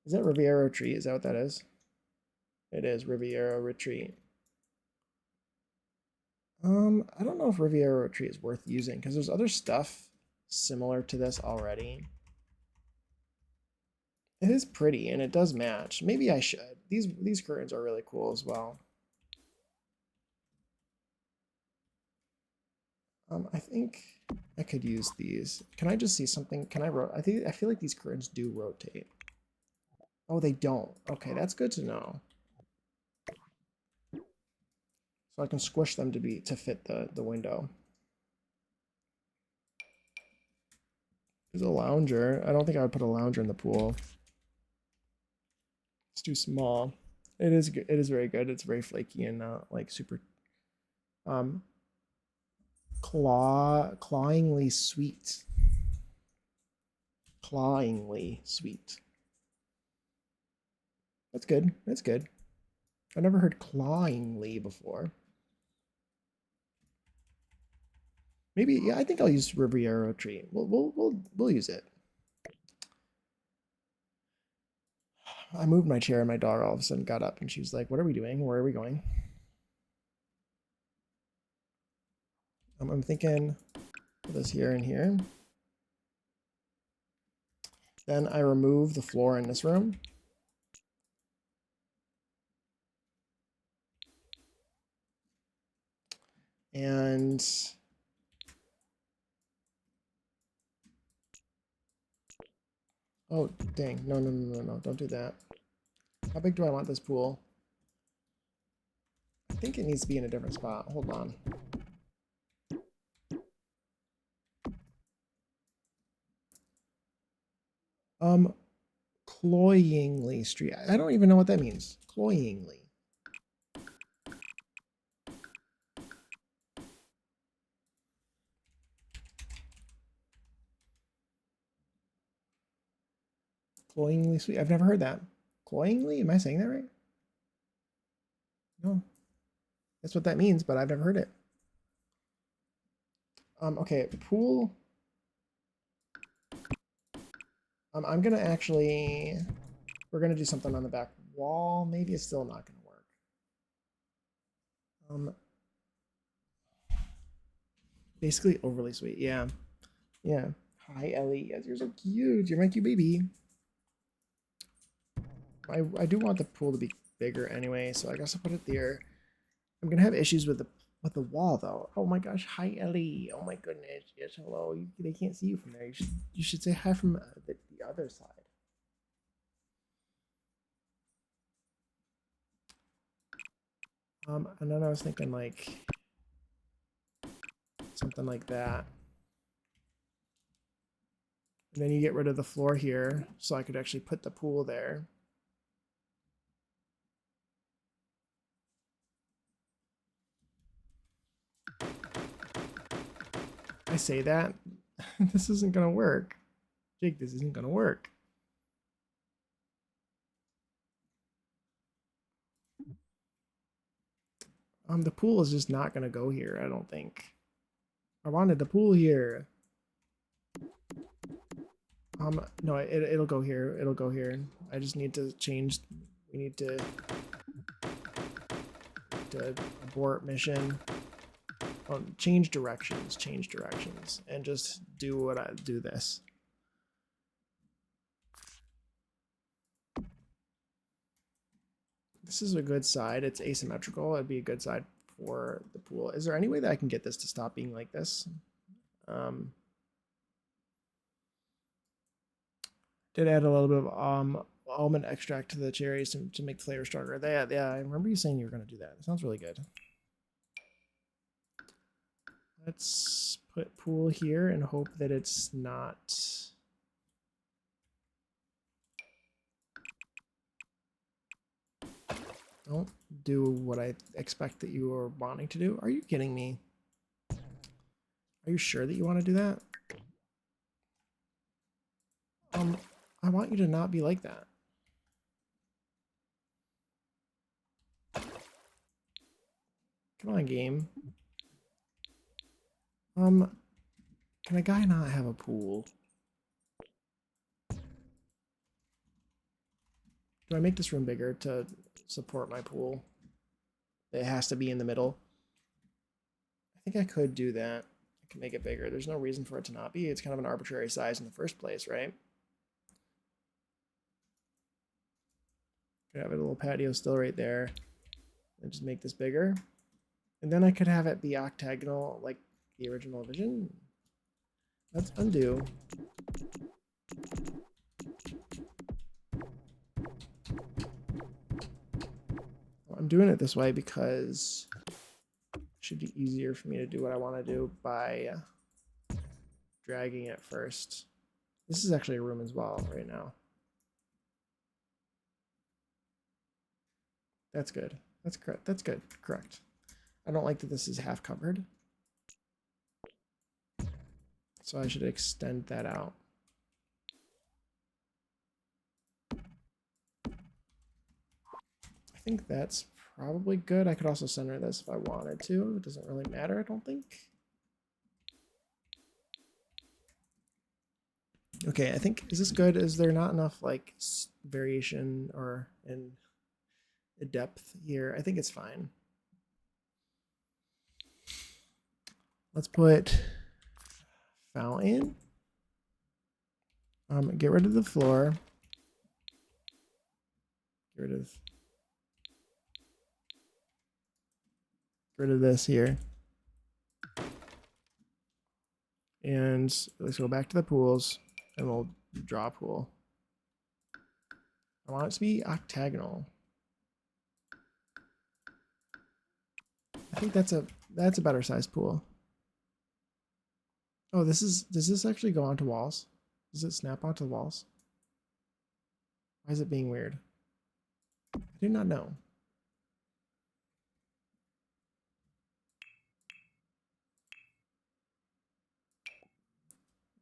Is that Riviera Retreat? Is that what that is? It is Riviera Retreat. I don't know if Riviera Retreat is worth using because there's other stuff similar to this already. It is pretty and it does match. Maybe I should. These curtains are really cool as well. I think I could use these. Can I just see something? Can I I feel like these curtains do rotate. Oh, they don't. Okay, that's good to know. So I can squish them to fit the window. There's a lounger. I don't think I would put a lounger in the pool. It's too small. It is good. It is very good. It's very flaky and not like super um clawingly sweet. Clawingly sweet. That's good. That's good. I've never heard clawingly before. Maybe yeah, I think I'll use Riviera Tree. We'll use it. I moved my chair and my dog all of a sudden got up and she was like, "What are we doing? Where are we going?" I'm thinking this here and here. Then I remove the floor in this room. And oh dang, no, don't do that. How big do I want this pool? I think it needs to be in a different spot. Hold on. Cloyingly street. I don't even know what that means. Cloyingly. Cloyingly sweet. I've never heard that. Cloyingly? Am I saying that right? No. That's what that means, but I've never heard it. Okay, pool. I'm gonna actually, we're gonna do something on the back wall. Maybe it's still not gonna work. Basically overly sweet. Yeah, yeah. Hi Ellie. Yes, you're so cute. You're my cute baby. I do want the pool to be bigger anyway, so I guess I'll put it there. I'm gonna have issues with the wall though. Oh my gosh, hi Ellie. Oh my goodness. Yes, hello. They can't see you from there. You should say hi from the other side. And then I was thinking like something like that. And then you get rid of the floor here, so I could actually put the pool there. I say that. This isn't gonna work. Jake, this isn't gonna work. The pool is just not gonna go here, I don't think. I wanted the pool here. No, it'll go here. It'll go here. I just need to change. We need to abort mission. Change directions, and just do what I do this. This is a good side. It's asymmetrical. It'd be a good side for the pool. Is there any way that I can get this to stop being like this? Did add a little bit of almond extract to the cherries to make the flavor stronger. Yeah, I remember you saying you were going to do that. It sounds really good. Let's put pool here and hope that it's not. Don't do what I expect that you are wanting to do. Are you kidding me? Are you sure that you want to do that? I want you to not be like that. Come on, game. Can a guy not have a pool? Do I make this room bigger to support my pool? It has to be in the middle. I think I could do that. I can make it bigger. There's no reason for it to not be. It's kind of an arbitrary size in the first place, right? Could have a little patio still right there. And just make this bigger. And then I could have it be octagonal like the original vision. Let's undo. I'm doing it this way because it should be easier for me to do what I want to do by dragging it first. This is actually a room as well right now. That's good. That's correct. That's good. Correct. I don't like that this is half covered. So I should extend that out. I think that's probably good. I could also center this if I wanted to. It doesn't really matter, I don't think. Okay, I think, is this good? Is there not enough like variation or in depth here? I think it's fine. Let's put fountain. Get rid of the floor. Get rid of this here. And let's go back to the pools and we'll draw a pool. I want it to be octagonal. I think that's a better size pool. Oh, does this actually go onto walls? Does it snap onto the walls? Why is it being weird? I do not know.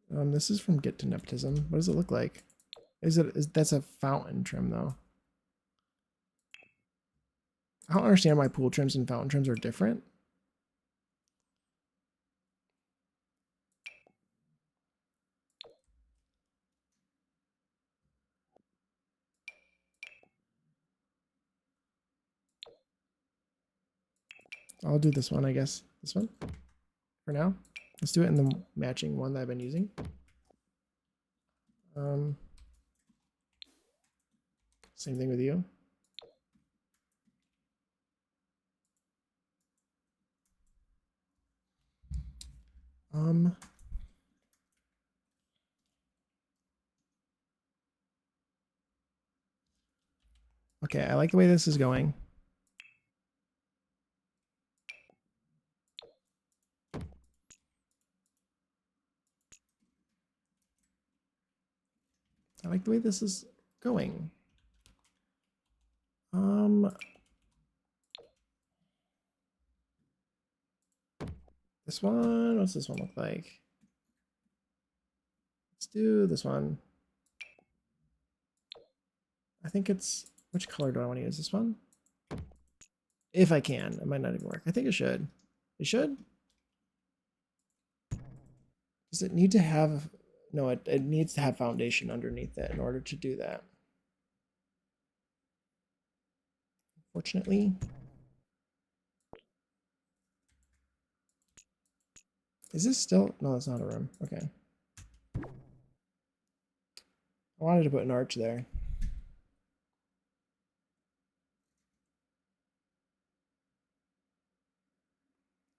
This is from Get to Nepotism. What does it look like? That's a fountain trim though. I don't understand why pool trims and fountain trims are different. I'll do this one, I guess. This one for now. Let's do it in the matching one that I've been using. Same thing with you. Okay, I like the way this is going. I like the way this is going. This one, what's this one look like? Let's do this one. I think it's, which color do I want to use? This one? If I can, it might not even work. I think it should. It should? Does it need to have, no, it needs to have foundation underneath it in order to do that. Unfortunately. Is this still, no, that's not a room. Okay. I wanted to put an arch there.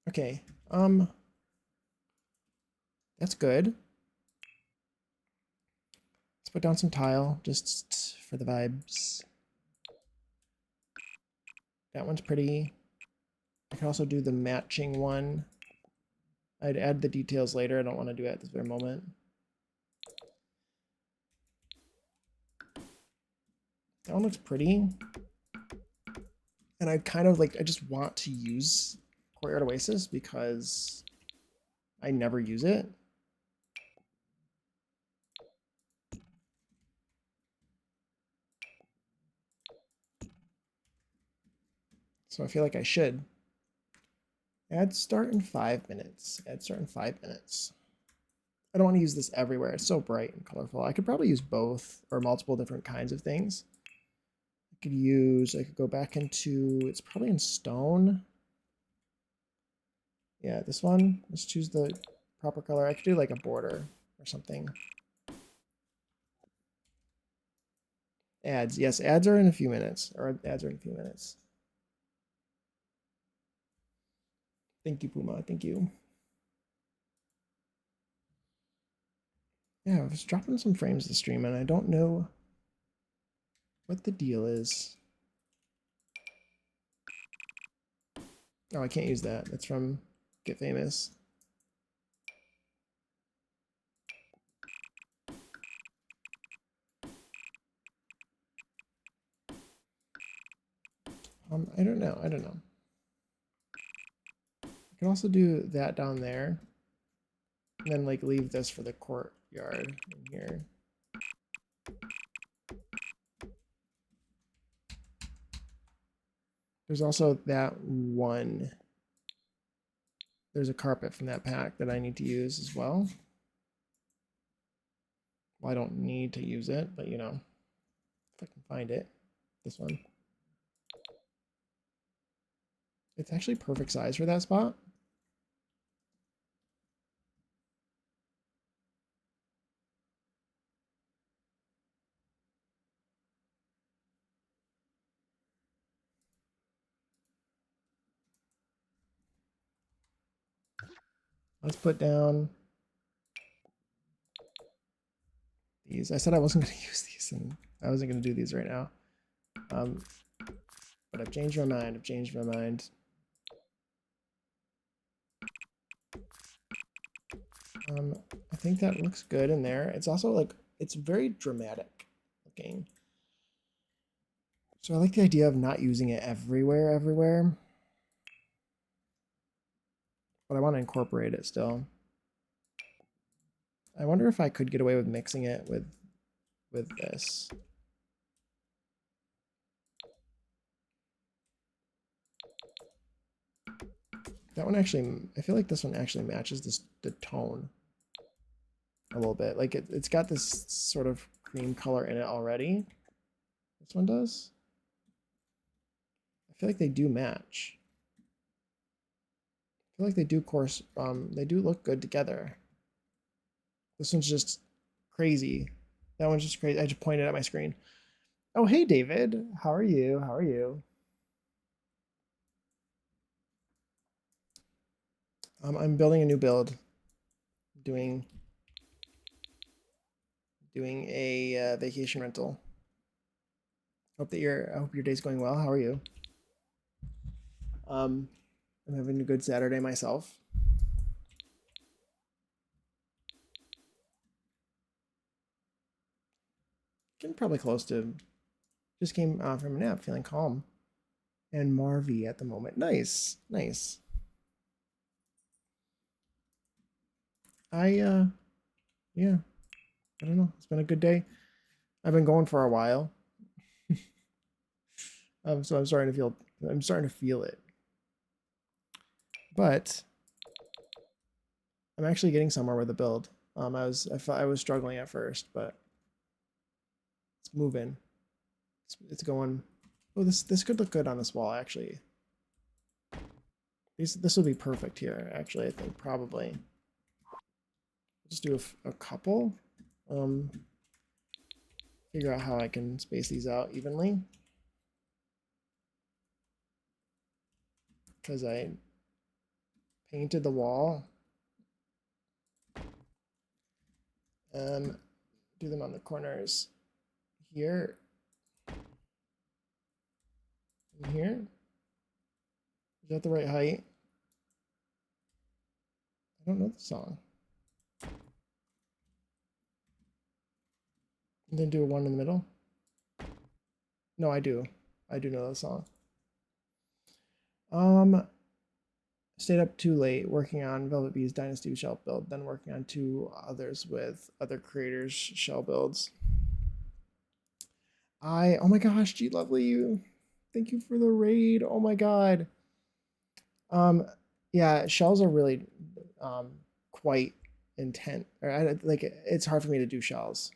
Okay, that's good. Let's put down some tile just for the vibes. That one's pretty. I can also do the matching one. I'd add the details later. I don't want to do it at this very moment. That one looks pretty. And I kind of like, I just want to use Courtyard Oasis because I never use it. So I feel like I should. Add start in 5 minutes. Add start in 5 minutes. I don't want to use this everywhere. It's so bright and colorful. I could probably use both or multiple different kinds of things. I could go back into, it's probably in stone. Yeah, this one. Let's choose the proper color. I could do like a border or something. Ads. Yes, ads are in a few minutes. Or ads are in a few minutes. Thank you, Puma. Thank you. Yeah, I was dropping some frames to stream and I don't know what the deal is. Oh, I can't use that. That's from Get Famous. I don't know. I don't know. I can also do that down there. And then like leave this for the courtyard in here. There's also that one. There's a carpet from that pack that I need to use as well. Well, I don't need to use it, but you know, if I can find it. This one. It's actually perfect size for that spot. Let's put down these. I said I wasn't going to use these, and I wasn't going to do these right now. But I've changed my mind. I've changed my mind. I think that looks good in there. It's also like, it's very dramatic looking. So I like the idea of not using it everywhere. But I want to incorporate it still. I wonder if I could get away with mixing it with this. That one actually, I feel like this one actually matches the tone a little bit. Like it's got this sort of cream color in it already. This one does. I feel like they do match. I feel like they do they do look good together. This one's just crazy. That one's just crazy. I just pointed at my screen. Oh, hey, David. How are you? How are you? I'm building a new build. Doing a vacation rental. I hope your day's going well. How are you? I'm having a good Saturday myself. Getting probably close to. Just came from a nap, feeling calm. And Marvy at the moment. Nice, nice. Yeah, I don't know. It's been a good day. I've been going for a while. So I'm starting to feel it. But I'm actually getting somewhere with the build. I was struggling at first, but it's moving. It's going. Oh, this could look good on this wall actually. This would be perfect here actually. I think probably. Just do a couple. Figure out how I can space these out evenly. Because I painted the wall. Do them on the corners here and here. Is that the right height? I don't know the song. And then do a one in the middle. No, I do. I do know the song. Stayed up too late working on Velvet Bee's Dynasty shell build, then working on two others with other creators' shell builds. Oh my gosh, G Lovely, you. Thank you for the raid. Oh my god. Yeah, shells are really quite like it's hard for me to do shells.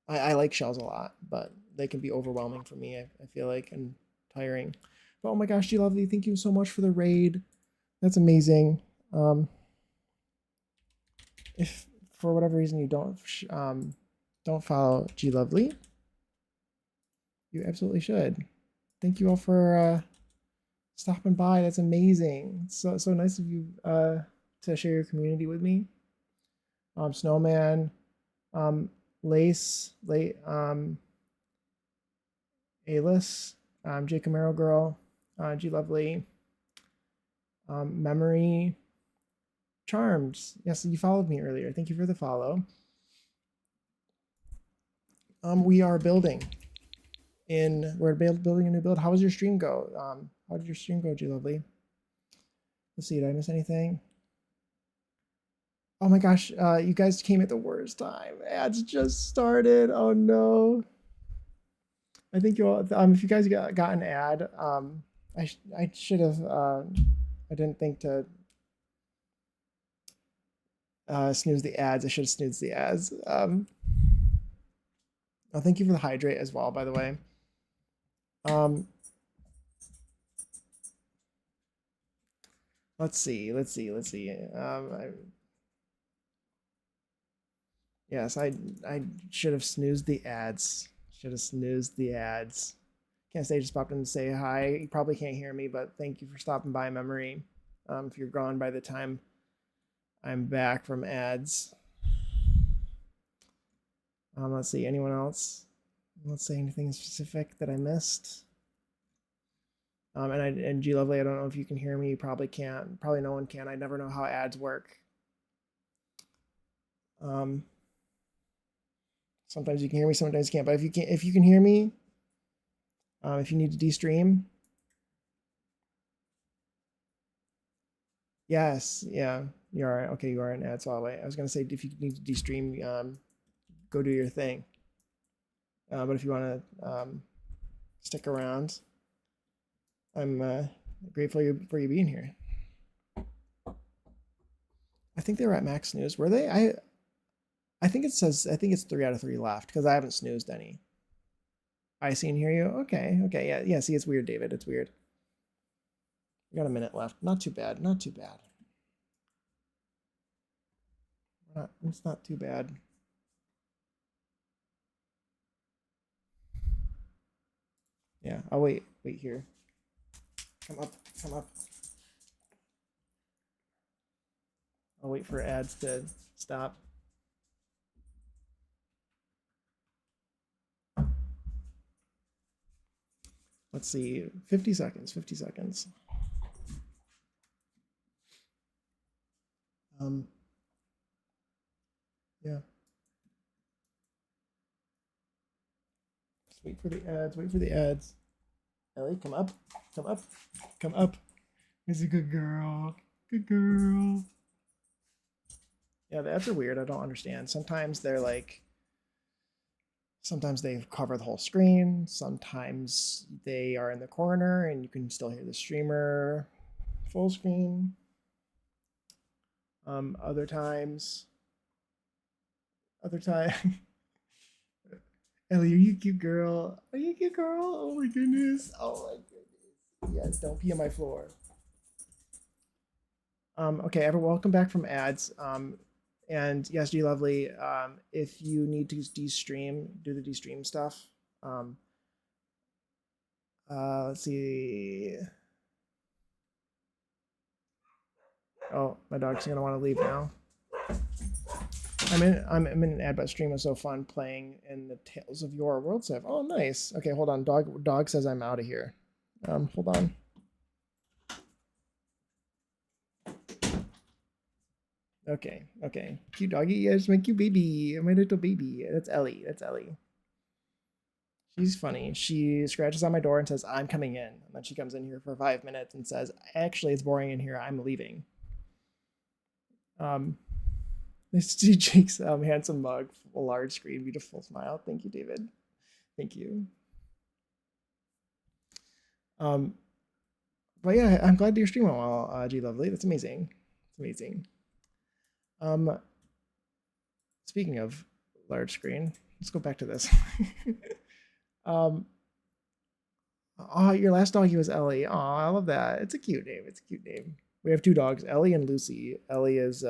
I like shells a lot, but they can be overwhelming for me. I feel like, and tiring. But oh my gosh, G Lovely, thank you so much for the raid. That's amazing. If for whatever reason you don't follow G Lovely, you absolutely should. Thank you all for stopping by. That's amazing. So nice of you to share your community with me. Snowman, Lace, Alice, J Camaro Girl, G Lovely, Memory, Charms. Yes, you followed me earlier. Thank you for the follow. We are building. We're building a new build. How was your stream go? How did your stream go, G Lovely? Let's see. Did I miss anything? Oh my gosh, you guys came at the worst time. Ads just started. Oh no. I think you all. If you guys got an ad, I should have. I didn't think to snooze the ads. I should have snoozed the ads. Oh, thank you for the hydrate as well, by the way. Let's see. Yes, I should have snoozed the ads. Should have snoozed the ads. Can't say just popped in to say hi. You probably can't hear me, but thank you for stopping by, Memory. If you're gone by the time I'm back from ads. Let's see. Anyone else? Let's say anything specific that I missed. And G Lovely, I don't know if you can hear me. You probably can't. Probably no one can. I never know how ads work. Sometimes you can hear me, sometimes you can't. But if you can hear me, if you need to de-stream, yes, yeah, you are. Okay, you are an ad. So I was gonna say if you need to de-stream, go do your thing. But if you want to stick around, I'm grateful for you being here. I think they were at max snooze. Were they? I think it says. I think it's 3 out of 3 left because I haven't snoozed any. I see and hear you. Okay. Yeah. See, it's weird, David. It's weird. We got a minute left. Not too bad. It's not too bad. Yeah. I'll wait here. Come up. I'll wait for ads to stop. Let's see. 50 seconds. Yeah. Just wait for the ads. Ellie, come up. He's a good girl. Yeah, the ads are weird. I don't understand. Sometimes they cover the whole screen. Sometimes they are in the corner and you can still hear the streamer full screen. Other times. Ellie, are you cute girl? Oh my goodness. Yes, don't pee on my floor. Okay, welcome back from ads. And yes, G Lovely, if you need to de-stream, do the de-stream stuff. Let's see. Oh, my dog's gonna want to leave now. I'm in an ad, but stream was so fun playing in the Tales of Yore World Civ. Oh, nice. Okay, hold on. Dog says I'm out of here. Hold on. Okay. Cute doggy. Yes, my cute baby. My little baby. That's Ellie. She's funny. She scratches on my door and says, I'm coming in. And then she comes in here for 5 minutes and says, actually, it's boring in here. I'm leaving. Nice to see Jake's handsome mug, a large screen, beautiful smile. Thank you, David. Thank you. But yeah, I'm glad you're streaming well, G Lovely. That's amazing. Speaking of large screen, let's go back to this. Um, oh, your last doggy was Ellie. Oh, I love that. It's a cute name. It's a cute name. We have two dogs, Ellie and Lucy. Ellie is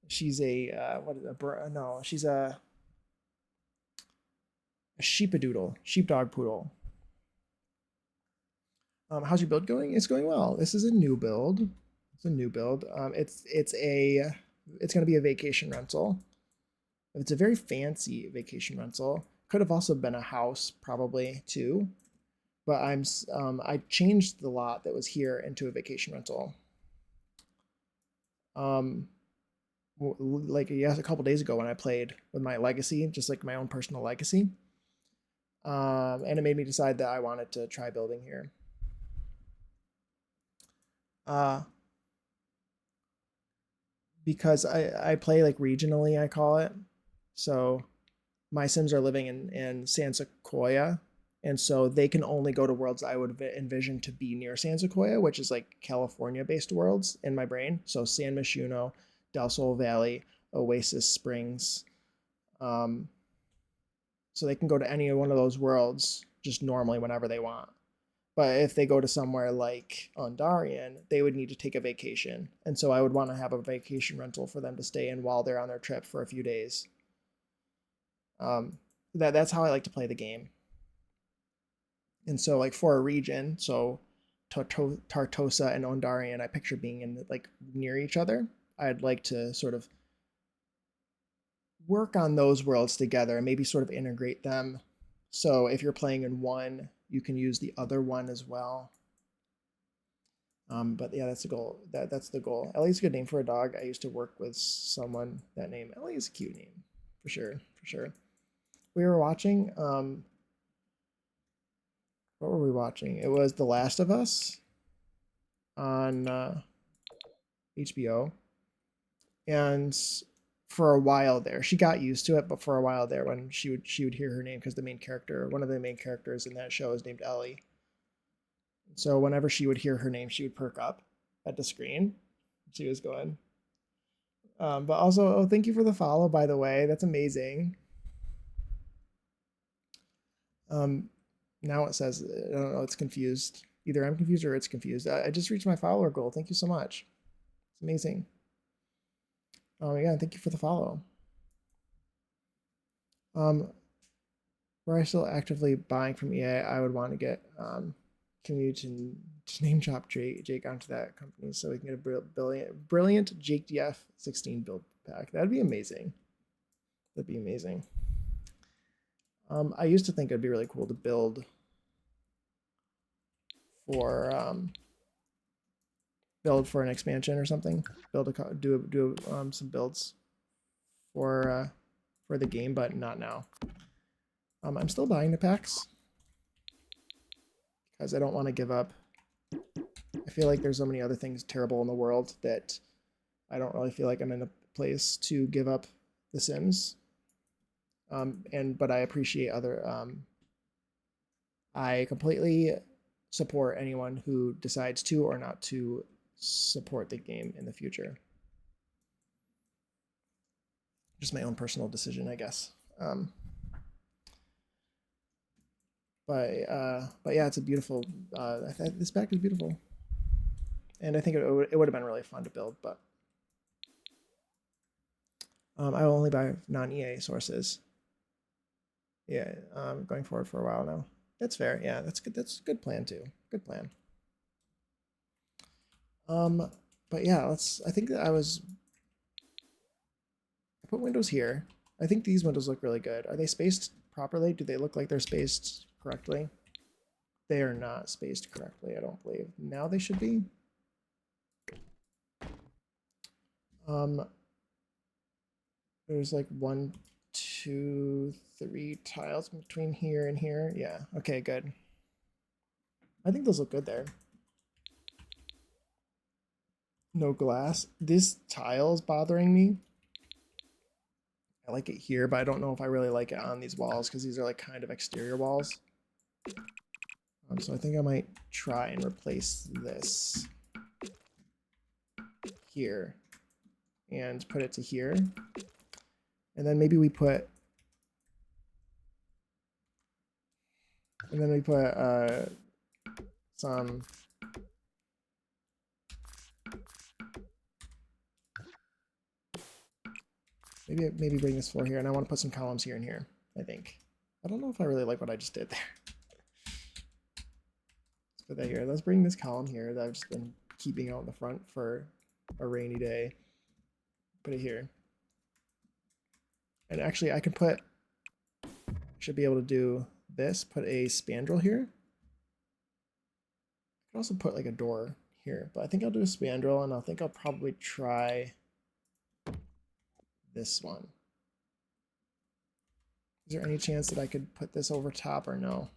she's a what is a no, she's a sheepadoodle, sheepdog poodle. How's your build going? It's going well. This is a new build. It's a new build. It's going to be a vacation rental. It's a very fancy vacation rental. Could have also been a house probably too, but I changed the lot that was here into a vacation rental. Like yes, a couple days ago when I played with my legacy, just like my own personal legacy, and it made me decide that I wanted to try building here. Uh, because I play like regionally, I call it. So my Sims are living in San Sequoia, and so they can only go to worlds I would envision to be near San Sequoia, which is like California-based worlds in my brain. So San Myshuno, Del Sol Valley, Oasis Springs. Um, so they can go to any one of those worlds just normally whenever they want. But if they go to somewhere like Ondarian, they would need to take a vacation. And so I would want to have a vacation rental for them to stay in while they're on their trip for a few days. That's how I like to play the game. And so like for a region, so Tartosa and Ondarian, I picture being in like near each other. I'd like to sort of work on those worlds together and maybe sort of integrate them. So if you're playing in one, you can use the other one as well. But yeah, that's the goal. That's the goal. Ellie's a good name for a dog. I used to work with someone that name. Ellie is a cute name, for sure, for sure. We were watching. What were we watching? It was The Last of Us on HBO, and for a while there, she got used to it. But for a while there, when she would hear her name because the main character, one of the main characters in that show, is named Ellie. So whenever she would hear her name, she would perk up at the screen. She was going. But also, oh, thank you for the follow, by the way. That's amazing. Um, now it says, I don't know, it's confused. Either I'm confused or it's confused. I just reached my follower goal. Thank you so much. It's amazing. Oh, yeah, thank you for the follow. Were I still actively buying from EA, I would want to get community to name drop Jake onto that company so we can get a brilliant Jake DF 16 build pack. That'd be amazing. That'd be amazing. I used to think it'd be really cool to build for an expansion or something. Do some builds for the game, but not now. I'm still buying the packs because I don't want to give up. I feel like there's so many other things terrible in the world that I don't really feel like I'm in a place to give up The Sims. But I appreciate other. I completely support anyone who decides to or not to support the game in the future. Just my own personal decision, I guess. But yeah, it's a beautiful. This pack is beautiful, and I think it would have been really fun to build, but I will only buy non-EA sources. Yeah, going forward for a while now. That's fair. Yeah, that's good. That's a good plan too. Good plan. But yeah, I think that I put windows here. I think these windows look really good. Are they spaced properly? Do they look like they're spaced correctly? They are not spaced correctly, I don't believe. Now they should be. There's like 1, 2, 3 tiles between here and here. Yeah, okay, good. I think those look good there. No glass. This tile's bothering me. I like it here, but I don't know if I really like it on these walls because these are like kind of exterior walls. So I think I might try and replace this here and put it to here. And then maybe we put And then we put some maybe bring this floor here, and I want to put some columns here and here, I think. I don't know if I really like what I just did there. Let's put that here. Let's bring this column here that I've just been keeping out in the front for a rainy day. Put it here. And actually I can put, should be able to do this, put a spandrel here. I can also put like a door here, but I think I'll do a spandrel, and I think I'll probably try this one. Is there any chance that I could put this over top or no?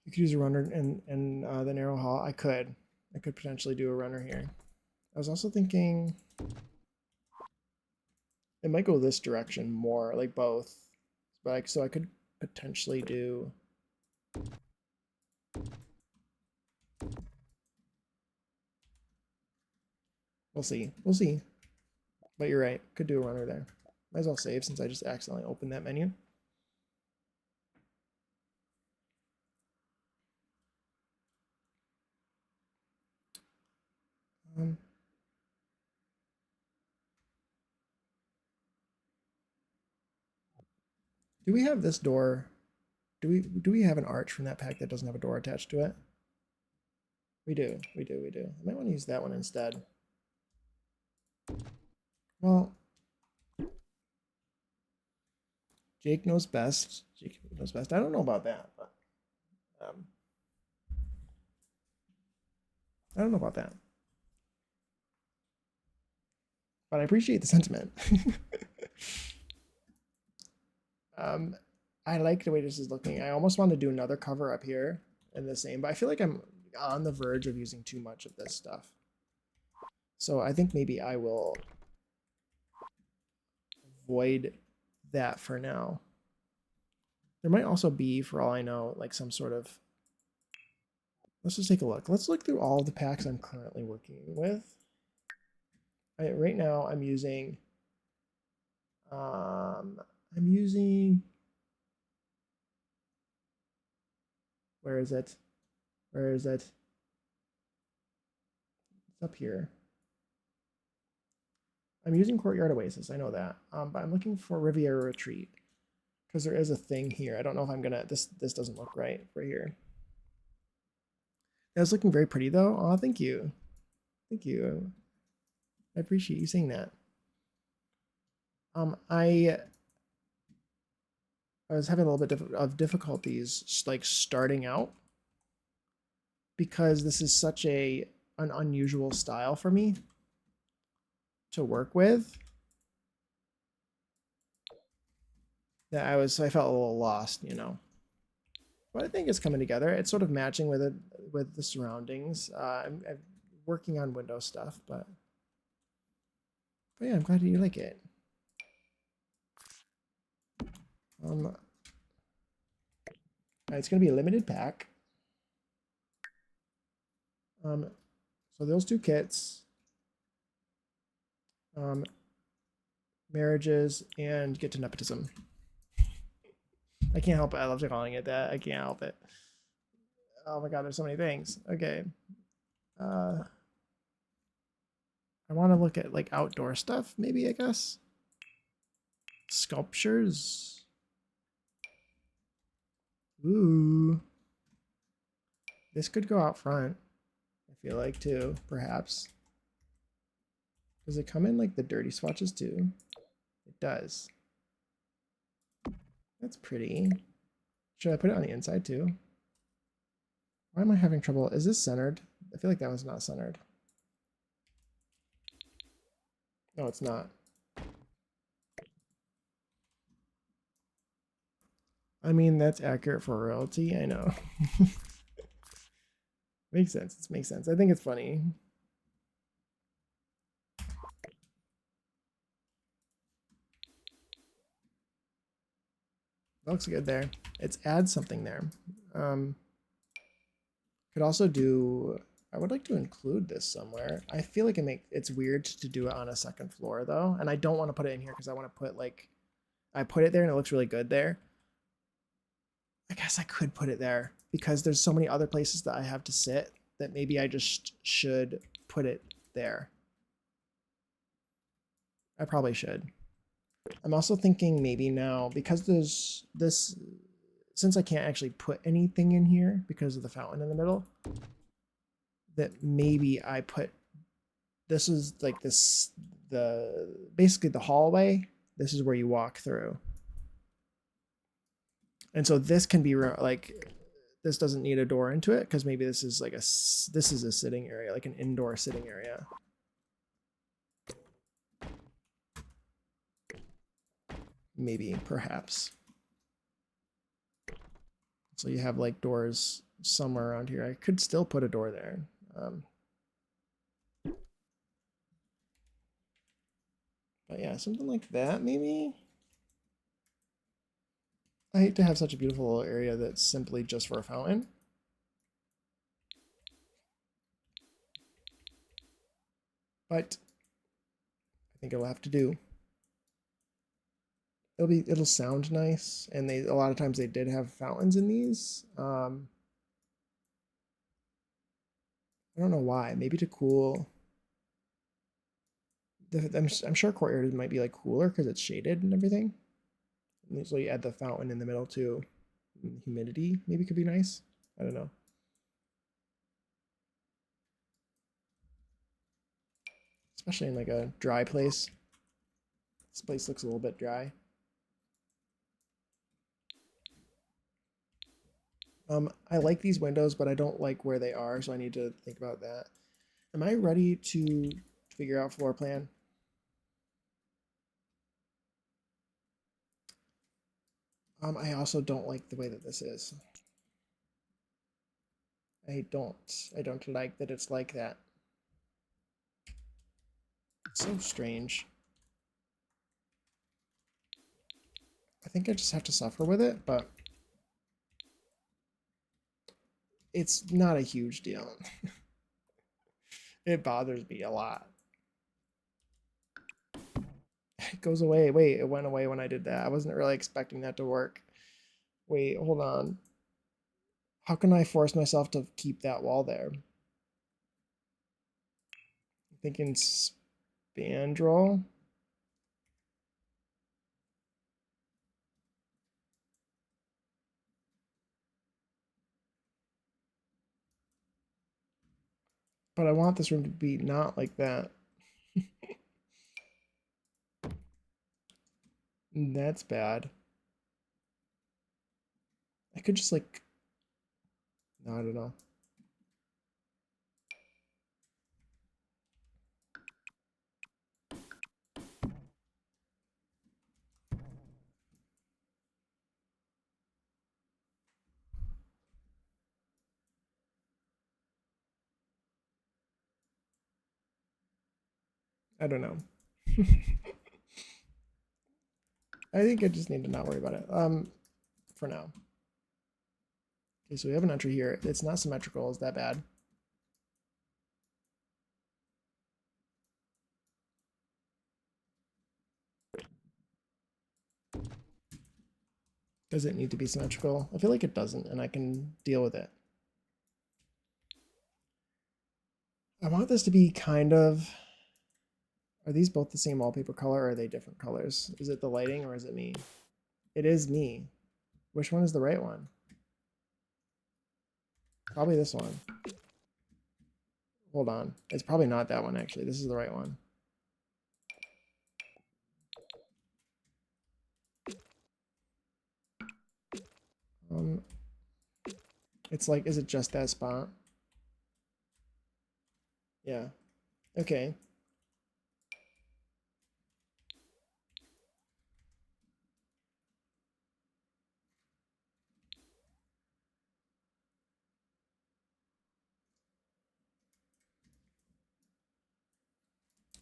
You could use a runner in the narrow hall. I could potentially do a runner here. I was also thinking it might go this direction more, like both. But so I could potentially do. We'll see. We'll see. But you're right. Could do a runner there. Might as well save since I just accidentally opened that menu. Do we have this door? Do we have an arch from that pack that doesn't have a door attached to it? We do. We do. I might want to use that one instead. Well, Jake knows best. Jake knows best. I don't know about that, but I don't know about that. But I appreciate the sentiment. I like the way this is looking. I almost want to do another cover up here in the same, but I feel like I'm on the verge of using too much of this stuff. So I think maybe I will avoid that for now. There might also be, for all I know, like some sort of, let's just take a look. Let's look through all of the packs I'm currently working with. Right now I'm using where is it? It's up here. I'm using Courtyard Oasis, I know that. But I'm looking for Riviera Retreat because there is a thing here. I don't know if I'm gonna, this doesn't look right here. That's looking very pretty though. Oh, thank you. Thank you. I appreciate you saying that. I was having a little bit of difficulties like starting out because this is such an unusual style for me to work with that I felt a little lost, you know. But I think it's coming together. It's sort of matching with it with the surroundings. I'm working on window stuff, but yeah, I'm glad you like it. It's gonna be a limited pack. So those two kits, marriages, and get to nepotism. I can't help it. I love calling it that. I can't help it. Oh my god, there's so many things. Okay. I want to look at like outdoor stuff, maybe, I guess. Sculptures. Ooh. This could go out front, I feel like, too, perhaps. Does it come in like the dirty swatches too? It does. That's pretty. Should I put it on the inside too? Why am I having trouble? Is this centered? I feel like that one's not centered. No, it's not. I mean, that's accurate for royalty, I know. Makes sense. It makes sense. I think it's funny. That looks good there. It's add something there. Could also do, I would like to include this somewhere. I feel like it's weird to do it on a second floor though. And I don't want to put it in here because I want to put like, I put it there and it looks really good there. I guess I could put it there because there's so many other places that I have to sit that maybe I just should put it there. I probably should. I'm also thinking maybe now, because there's this, since I can't actually put anything in here because of the fountain in the middle, that maybe I put, this is like this, basically the hallway. This is where you walk through. And so this can be like, this doesn't need a door into it because maybe this is like this is a sitting area, like an indoor sitting area. Maybe, perhaps. So you have like doors somewhere around here. I could still put a door there. But yeah, something like that maybe. I hate to have such a beautiful area that's simply just for a fountain. But I think it'll have to do. It'll sound nice, and a lot of times they did have fountains in these. I don't know why. Maybe to cool. I'm sure courtyard might be like cooler because it's shaded and everything. And so you add the fountain in the middle too. Humidity maybe could be nice. I don't know. Especially in like a dry place. This place looks a little bit dry. I like these windows, but I don't like where they are, so I need to think about that. Am I ready to figure out floor plan? I also don't like the way that this is. I don't like that it's like that. It's so strange. I think I just have to suffer with it, but it's not a huge deal. It bothers me a lot. It goes away. Wait, it went away when I did that. I wasn't really expecting that to work. Wait, hold on. How can I force myself to keep that wall there? I'm thinking spandrel. But I want this room to be not like that. That's bad. I could just like, no, I don't know. I don't know. I think I just need to not worry about it. For now. Okay, so we have an entry here. It's not symmetrical. Is that bad? Does it need to be symmetrical? I feel like it doesn't, and I can deal with it. I want this to be kind of... Are these both the same wallpaper color, or are they different colors? Is it the lighting, or is it me? It is me. Which one is the right one? Probably this one. Hold on. It's probably not that one, actually. This is the right one. It's like, is it just that spot? Yeah. Okay.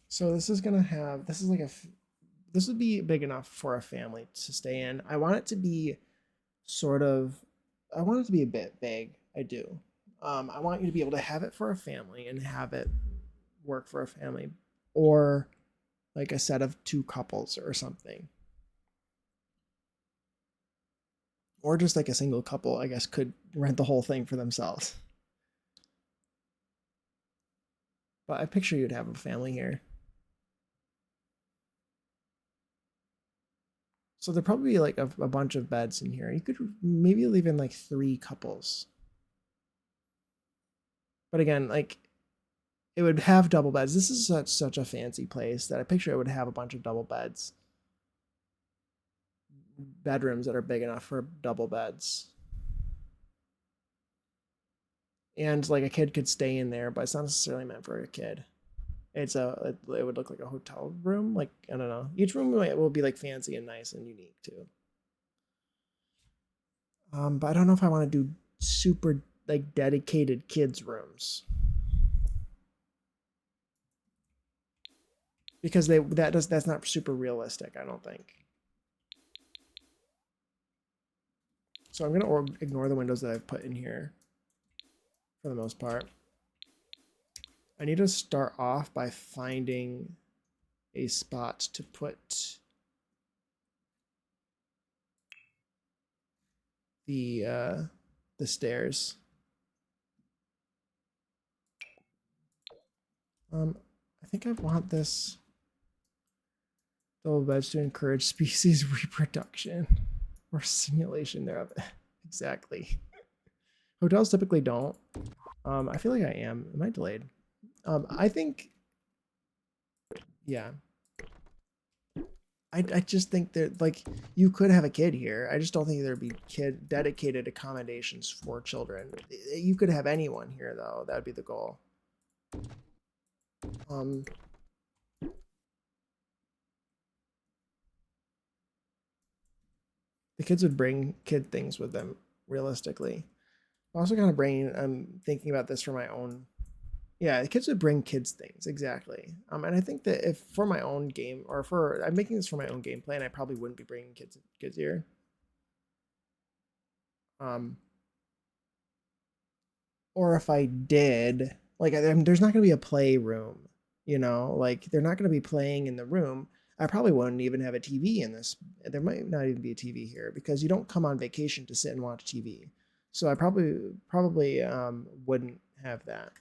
So this is gonna have, this is like this would be big enough for a family to stay in. I want it to be sort of, I want it to be a bit big. I do. I want you to be able to have it for a family and have it work for a family, or like a set of two couples or something. Or just like a single couple, I guess, could rent the whole thing for themselves. But I picture you'd have a family here. So there'd probably be like a bunch of beds in here. You could maybe leave in like 3 couples. But again, like it would have double beds. This is such a fancy place that I picture it would have a bunch of double beds. Bedrooms that are big enough for double beds. And like a kid could stay in there, but it's not necessarily meant for a kid. It would look like a hotel room. Like, I don't know. Each room will be like fancy and nice and unique too. But I don't know if I want to do super like dedicated kids rooms because that's not super realistic, I don't think. So I'm gonna ignore the windows that I've put in here for the most part. I need to start off by finding a spot to put the stairs. I think I want this double beds to encourage species reproduction or simulation thereof. Exactly. Hotels typically don't. I feel like I am. Am I delayed? I think, yeah. I just think that like you could have a kid here. I just don't think there'd be kid dedicated accommodations for children. You could have anyone here though. That would be the goal. The kids would bring kid things with them realistically. I'm also kind of I'm thinking about this for my own. Yeah, the kids would bring kids things exactly. And I think that if for my own game or for I'm making this for my own gameplay, and I probably wouldn't be bringing kids here. Or if I did, like, there's not going to be a playroom, you know, like they're not going to be playing in the room. I probably wouldn't even have a TV in this. There might not even be a TV here because you don't come on vacation to sit and watch TV. So I probably wouldn't have that.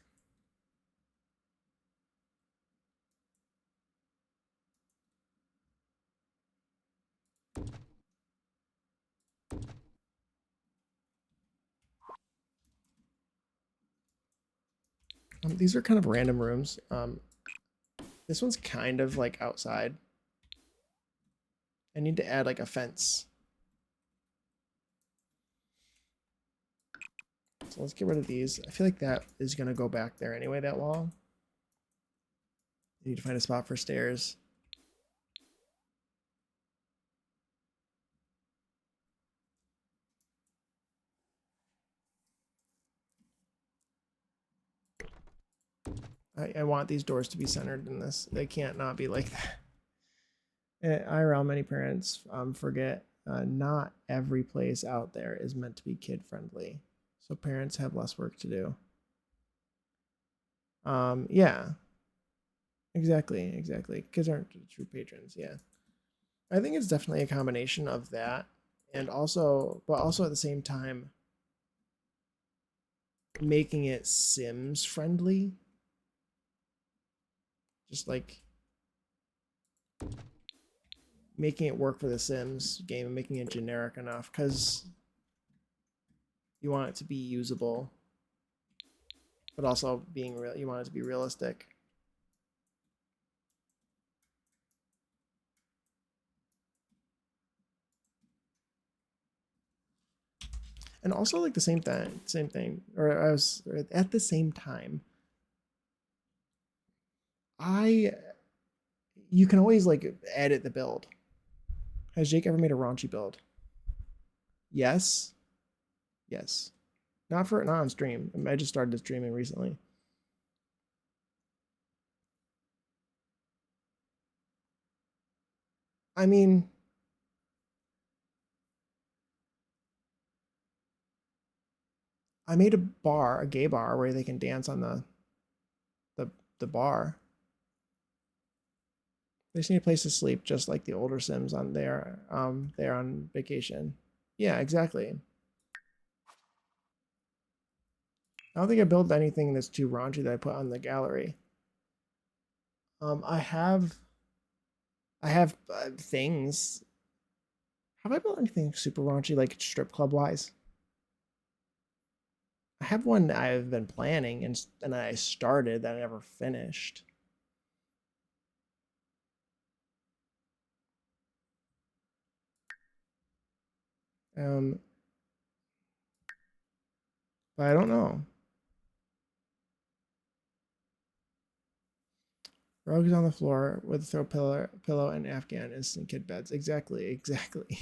These are kind of random rooms. This one's kind of like outside. I need to add like a fence. So let's get rid of these. I feel like that is going to go back there anyway, that wall. I need to find a spot for stairs. I want these doors to be centered in this. They can't not be like that. IRL, many parents forget not every place out there is meant to be kid friendly. So parents have less work to do. Yeah, exactly. Kids aren't true patrons. Yeah, I think it's definitely a combination of that and but also at the same time, making it Sims friendly. Just like making it work for the Sims game and making it generic enough because you want it to be usable, but also being real. You want it to be realistic. And also like the same thing, or I was or at the same time. I You can always like edit the build. Has Jake ever made a raunchy build? Yes, yes. Not on stream. I just started streaming recently. I mean, I made a gay bar where they can dance on the the bar. They just need a place to sleep, just like the older Sims on there. They're on vacation. Yeah, exactly. I don't think I built anything that's too raunchy that I put on the gallery. I have things. Have I built anything super raunchy, like strip club wise? I have one that I've been planning and I started that I never finished. Um, but I don't know. Rugs on the floor with throw pillow and Afghan instant kid beds. Exactly, exactly.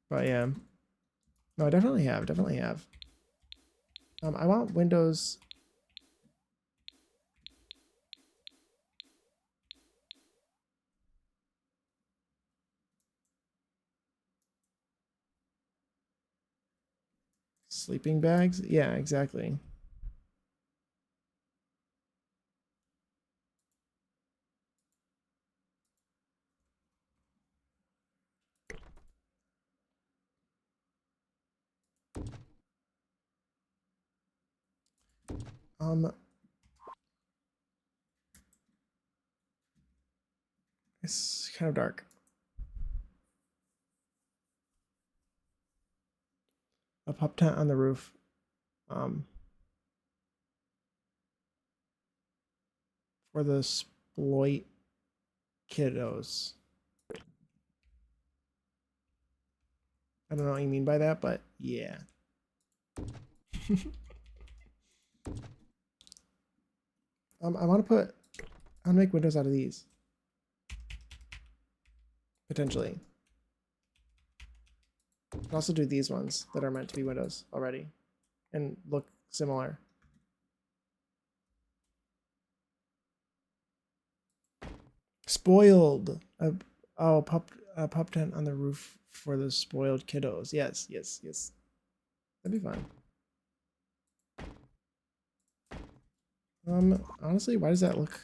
But yeah, no, I definitely have. I want windows. Sleeping bags. Yeah, exactly. Um, it's kind of dark. A pup tent on the roof. Um, for the exploit kiddos. I don't know what you mean by that, but yeah. I want to put. I'll make windows out of these potentially. I'll also do these ones that are meant to be windows already, and look similar. Spoiled. Oh, pup tent on the roof for the spoiled kiddos. Yes, yes, yes. That'd be fun. Honestly, why does that look?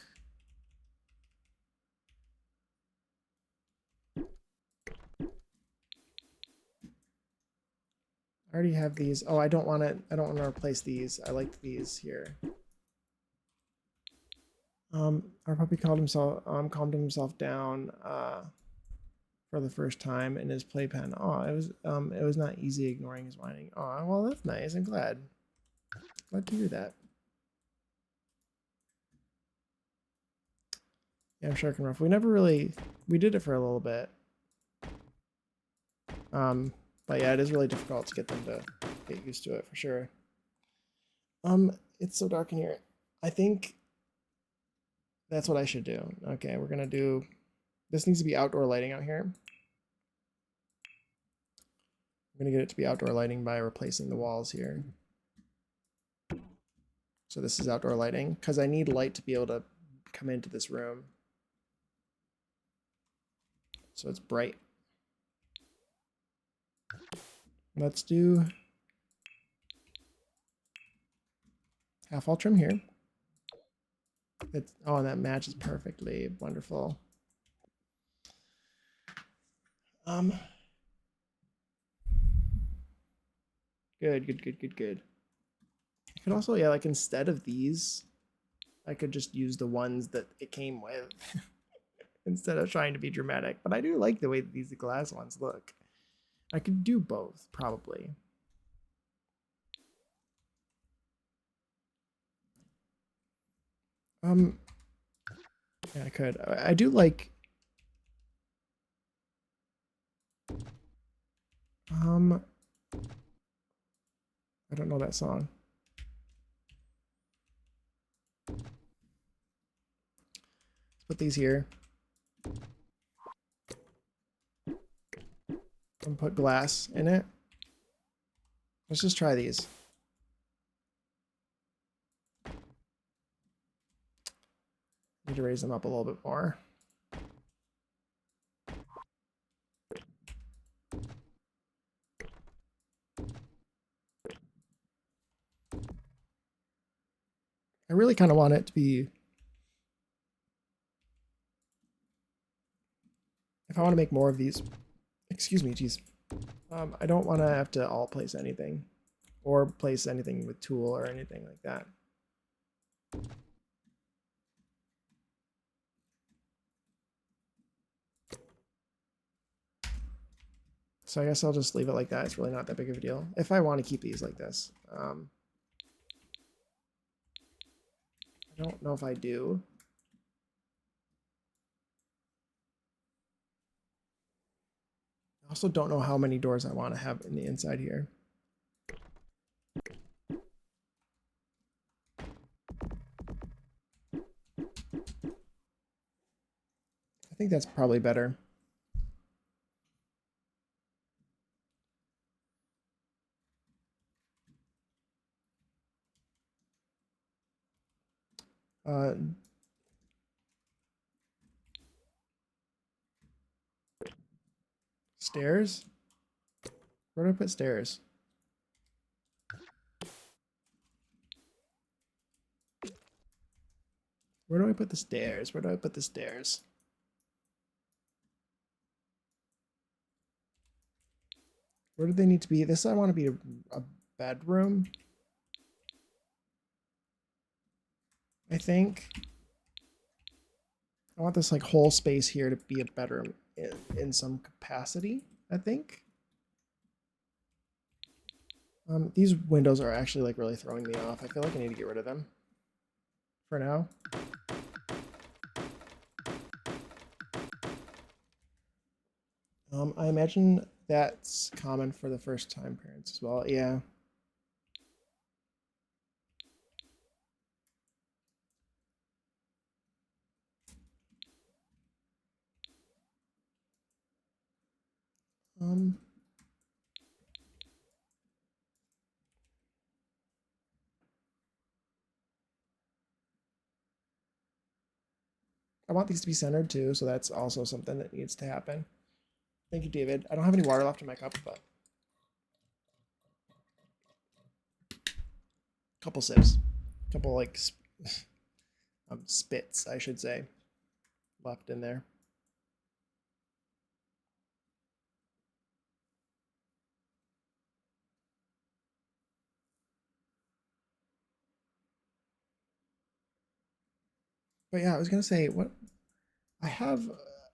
I already have these. Oh, I don't want it. I don't want to replace these. I like these here. Our puppy calmed himself down for the first time in his playpen. Oh, it was not easy ignoring his whining. Oh, well, that's nice. I'm glad. Glad to hear that. Yeah, I'm shark and rough. We did it for a little bit. Um, but yeah, it is really difficult to get them to get used to it for sure. It's so dark in here. I think that's what I should do. Okay, we're gonna do. This needs to be outdoor lighting out here. I'm gonna get it to be outdoor lighting by replacing the walls here. So this is outdoor lighting because I need light to be able to come into this room. So it's bright. Let's do half wall trim here. Oh, and that matches perfectly. Wonderful. Um, good, good, good, good, good. I could also, yeah, like instead of these, I could just use the ones that it came with instead of trying to be dramatic. But I do like the way that these glass ones look. I could do both, probably. Um, yeah, I could. I do like. Um, I don't know that song. Let's put these here. And put glass in it. Let's just try these. Need to raise them up a little bit more. I really kind of want it to be if I want to make more of these, excuse me, geez, I don't want to have to alt place anything or place anything with tool or anything like that. So I guess I'll just leave it like that. It's really not that big of a deal if I want to keep these like this. I don't know if I do. I also don't know how many doors I want to have in the inside here. I think that's probably better. Stairs? Where do I put stairs? Where do I put the stairs? Where do I put the stairs? Where do they need to be? This I want to be a bedroom. I think. I want this like whole space here to be a bedroom in some capacity, I think. These windows are actually like really throwing me off. I feel like I need to get rid of them for now. I imagine that's common for the first time parents as well. Yeah. Um, I want these to be centered too, so that's also something that needs to happen. Thank you, David. I don't have any water left in my cup, but a couple sips, a couple like spits, I should say, left in there. But yeah, I was gonna say what I have.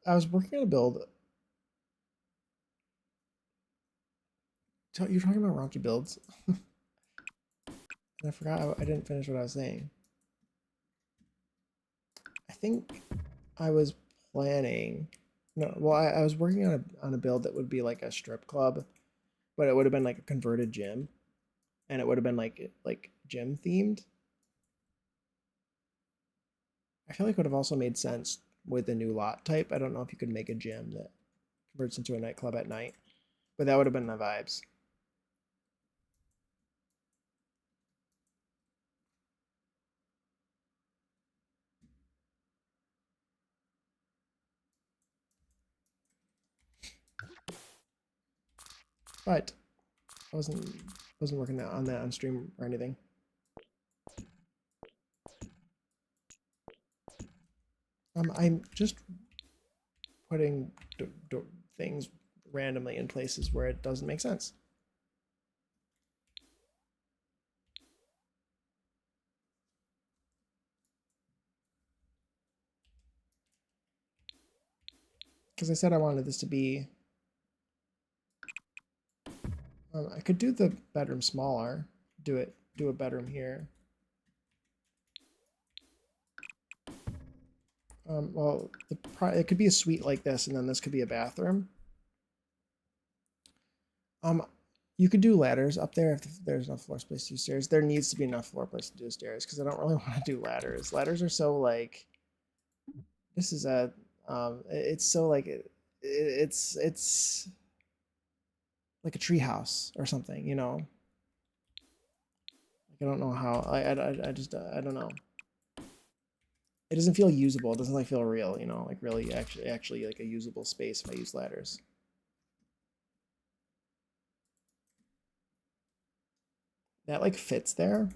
I was working on a build. You're talking about raunchy builds. I forgot. I didn't finish what I was saying. I think I was planning. No, well, I was working on a build that would be like a strip club, but it would have been like a converted gym, and it would have been like gym themed. I feel like it would have also made sense with the new lot type. I don't know if you could make a gym that converts into a nightclub at night, but that would have been the vibes. But I wasn't working on that on stream or anything. I'm just putting things randomly in places where it doesn't make sense. Because I said I wanted this to be. I could do the bedroom smaller. Do a bedroom here. Well, it could be a suite like this, and then this could be a bathroom. You could do ladders up there if there's enough floor space to do stairs. There needs to be enough floor space to do stairs because I don't really want to do ladders. Ladders are so like. This is a. It's so like it's like a treehouse or something, you know. Like I don't know how. I just I don't know. It doesn't feel usable. It doesn't like feel real, you know, like really actually like a usable space if I use ladders. That like fits there.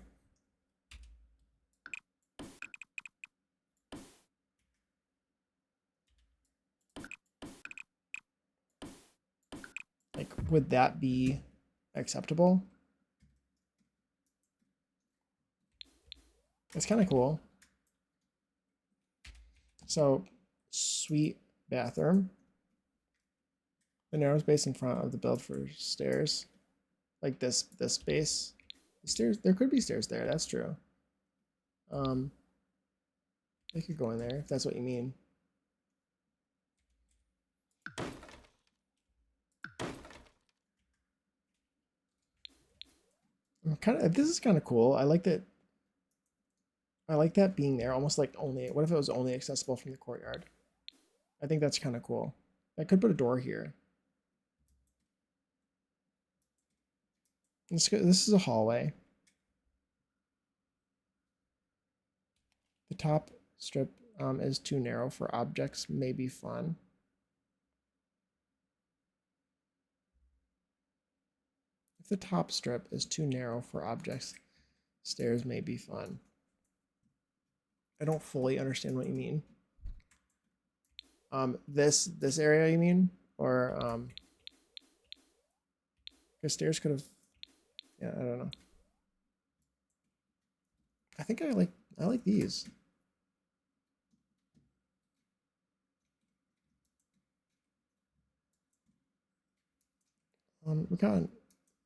would that be acceptable? It's kind of cool. So, suite bathroom. The narrow space in front of the build for stairs. Like this space. Stairs, there could be stairs there, that's true. They could go in there if that's what you mean. This is kind of cool. I like that. I like that being there, almost like only. What if it was only accessible from the courtyard? I think that's kind of cool. I could put a door here. This is a hallway. The top strip is too narrow for objects. May be fun. If the top strip is too narrow for objects, stairs may be fun. I don't fully understand what you mean. This area you mean, or because stairs could have. Yeah, I don't know. I think I like these. We got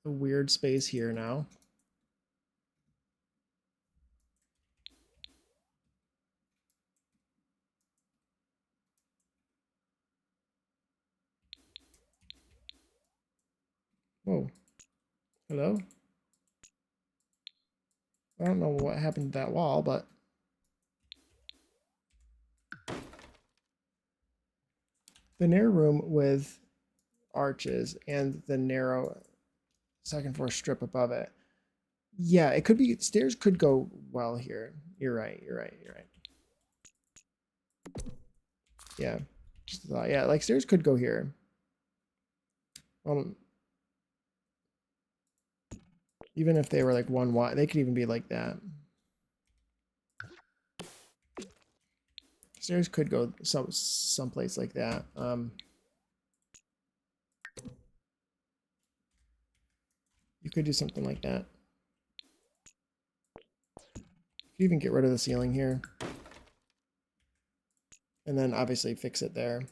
a weird space here now. Whoa. Hello? I don't know what happened to that wall, but the narrow room with arches and the narrow second floor strip above it. Yeah, it could be, stairs could go well here. You're right. Yeah. Just a thought. Yeah, like stairs could go here. Even if they were like one wide, they could even be like that. Stairs could go someplace like that. You could do something like that. You could even get rid of the ceiling here. And then obviously fix it there.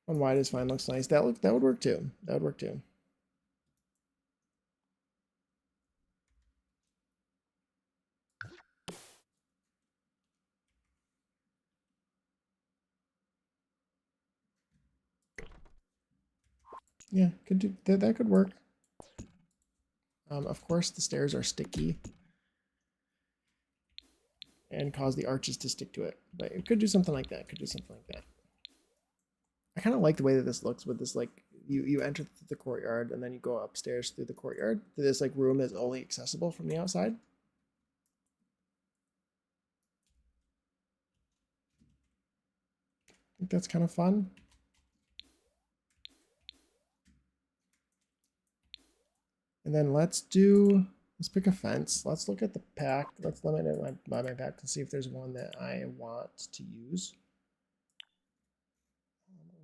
One wide is fine, looks nice. That would work too. That would work too. Yeah, could do that could work. Of course the stairs are sticky and cause the arches to stick to it. But it could do something like that. Could do something like that. I kind of like the way that this looks with this, like, you enter the courtyard and then you go upstairs through the courtyard to this like room that's only accessible from the outside. I think that's kind of fun. And then let's pick a fence. Let's look at the pack. Let's limit it by my pack to see if there's one that I want to use.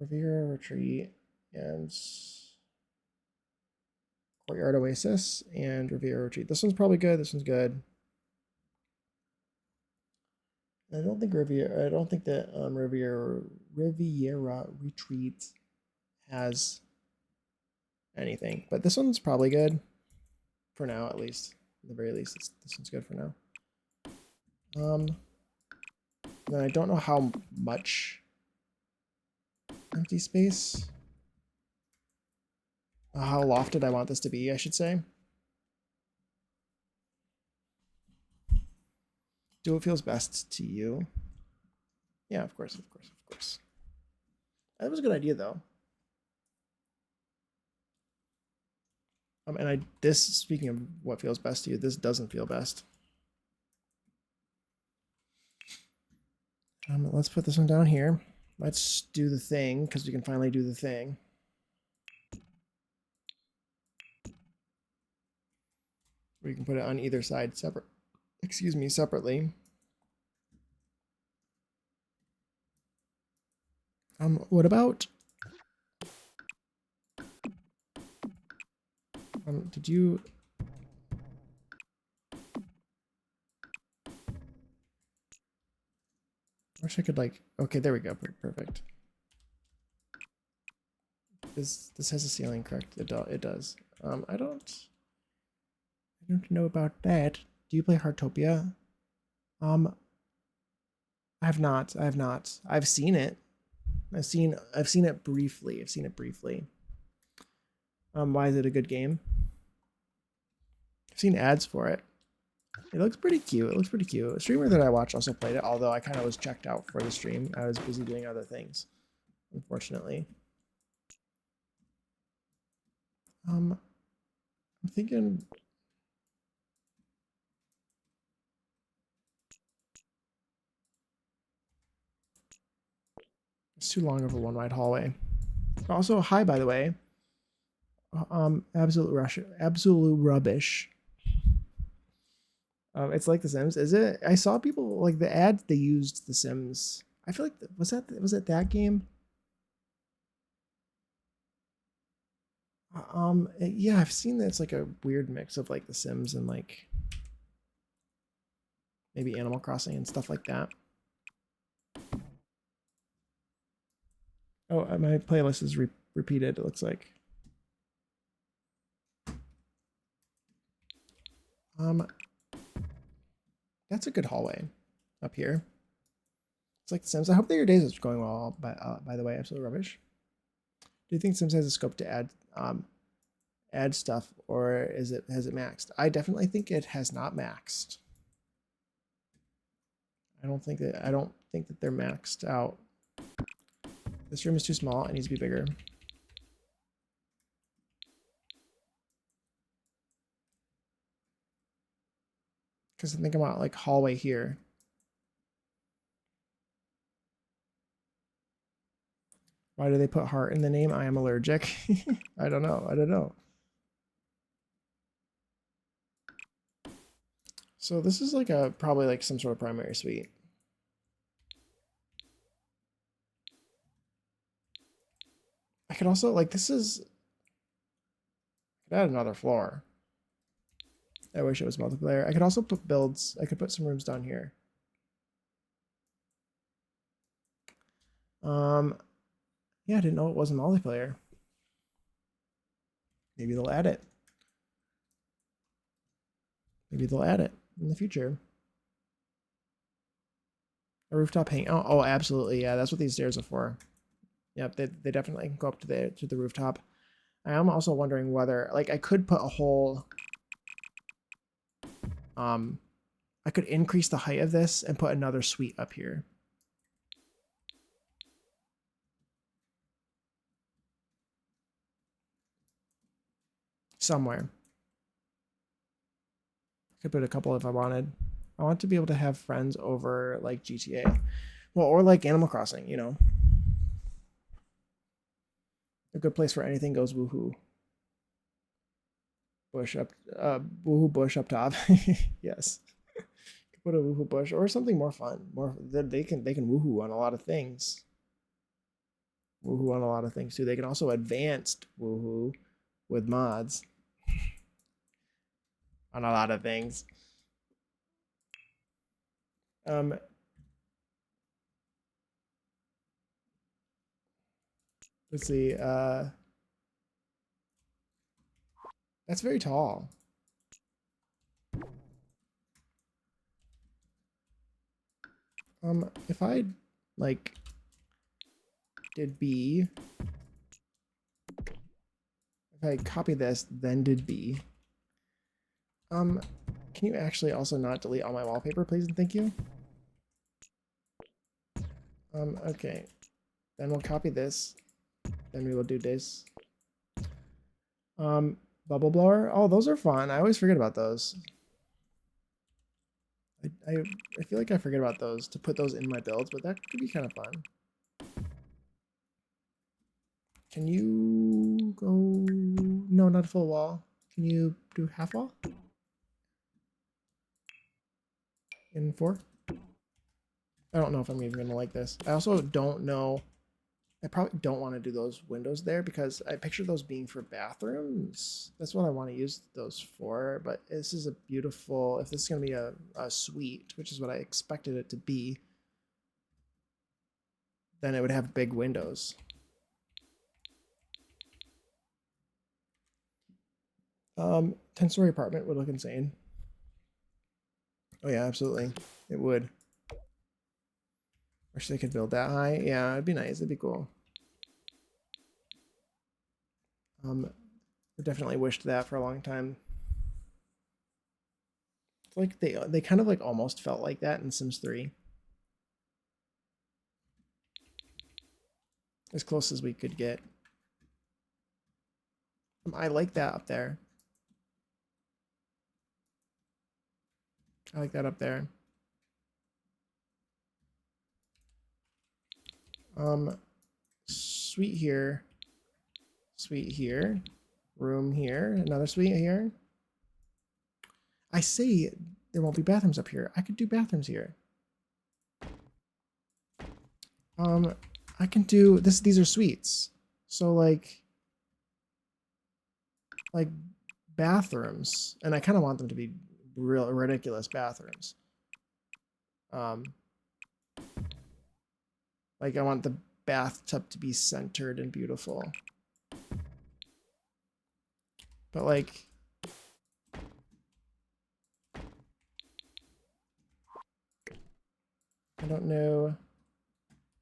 Riviera Retreat and Courtyard Oasis and Riviera Retreat. This one's probably good. This one's good. I don't think that Riviera Retreat has anything, but this one's probably good for now, at least. At the very least, this one's good for now. Then I don't know how much empty space. How lofted I want this to be, I should say. Do what feels best to you. Yeah, of course. That was a good idea, though. Speaking of what feels best to you, this doesn't feel best. Let's put this one down here. Let's do the thing, because we can finally do the thing. We can put it on either side separately. What about did you I wish I could like okay, there we go. Perfect. This has a ceiling, correct? It does. I don't know about that. Do you play Heartopia? Um, I have not. I have not. I've seen it. I've seen it briefly. I've seen it briefly. Why is it a good game? I've seen ads for it. It looks pretty cute. It looks pretty cute. A streamer that I watch also played it, although I kind of was checked out for the stream. I was busy doing other things, unfortunately. I'm thinking it's too long of a one wide hallway. Also, hi by the way. Absolute rubbish. It's like The Sims, is it? I saw people like the ad they used The Sims. I feel like was it that game? Yeah, I've seen that it's like a weird mix of like The Sims and like maybe Animal Crossing and stuff like that. Oh, my playlist is repeated. It looks like. That's a good hallway up here. It's like The Sims. I hope that your days is going well. By the way, absolute rubbish. Do you think Sims has a scope to add stuff, or has it maxed? I definitely think it has not maxed. I don't think that they're maxed out. This room is too small. It needs to be bigger. Because think about like hallway here. Why do they put heart in the name? I am allergic. I don't know. I don't know. So this is like probably like some sort of primary suite. I could also like this is I could add another floor. I wish it was multiplayer. I could also put builds. I could put some rooms down here. Yeah, I didn't know it wasn't multiplayer. Maybe they'll add it. Maybe they'll add it in the future. A rooftop hang. Oh, absolutely. Yeah, that's what these stairs are for. Yep, they definitely can go up to the rooftop. I am also wondering whether like I could put a whole I could increase the height of this and put another suite up here. Somewhere. I could put a couple if I wanted. I want to be able to have friends over like GTA. Well, or like Animal Crossing, you know. A good place for anything goes woohoo. Bush up woohoo bush up top. Yes. Put a woohoo bush or something more fun. More they can woohoo on a lot of things. Woohoo on a lot of things too. They can also advanced woohoo with mods on a lot of things. Let's see. That's very tall. If I like did B, if I copy this, then did B. Can you actually also not delete all my wallpaper, please and thank you? Okay. Then we'll copy this. Then we will do this. Bubble blower. Oh, those are fun. I always forget about those. I feel like I forget about those to put those in my builds, but that could be kind of fun. Can you go? No, not a full wall. Can you do half wall? In 4? I don't know if I'm even gonna like this. I also don't know I probably don't want to do those windows there because I picture those being for bathrooms. That's what I want to use those for. But this is a beautiful, if this is going to be a suite, which is what I expected it to be, then it would have big windows. 10-story apartment would look insane. Oh yeah, absolutely. It would. Wish they could build that high. Yeah, it'd be nice. It'd be cool. I definitely wished that for a long time. It's like they kind of like almost felt like that in Sims 3. As close as we could get. I like that up there. I like that up there. Suite here. Suite here. Room here. Another suite here. I say there won't be bathrooms up here. I could do bathrooms here. I can do this. These are suites. So like bathrooms, and I kind of want them to be real ridiculous bathrooms. Like I want the bathtub to be centered and beautiful. But like I don't know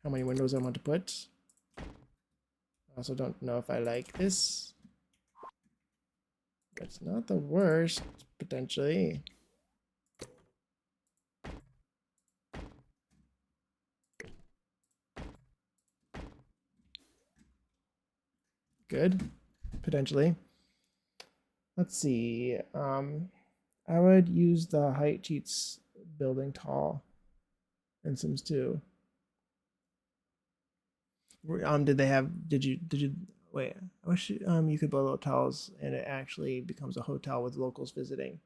how many windows I want to put. I also don't know if I like this. It's not the worst, potentially. Good, potentially. Let's see. I would use the height cheats building tall in Sims 2. Did you wait, I wish you could build hotels and it actually becomes a hotel with locals visiting.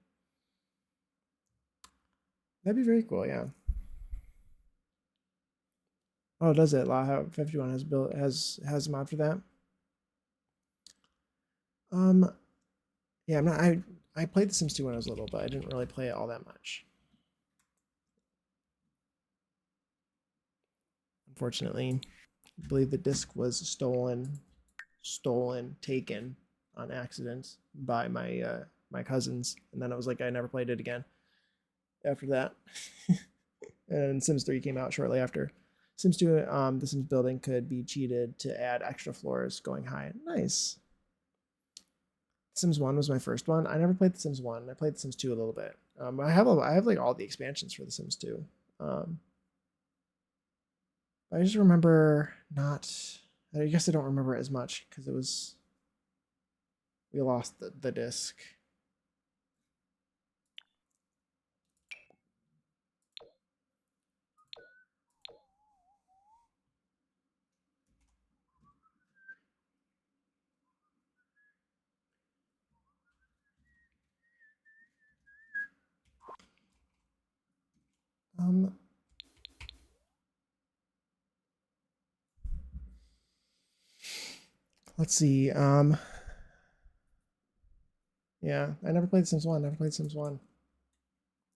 That'd be very cool, yeah. Oh, does it? Laha 51 has a mod for that. Yeah, I played The Sims 2 when I was little, but I didn't really play it all that much. Unfortunately, I believe the disc was taken on accident by my cousins, and then it was like I never played it again after that. And Sims 3 came out shortly after. Sims 2, the Sims building could be cheated to add extra floors going high. Nice. Sims 1 was my first one. I never played The Sims 1. I played The Sims 2 a little bit. I have like all the expansions for The Sims 2. I just remember not. I guess I don't remember it as much because it was. We lost the disc. Let's see. Yeah, I never played Sims 1. Never played Sims 1.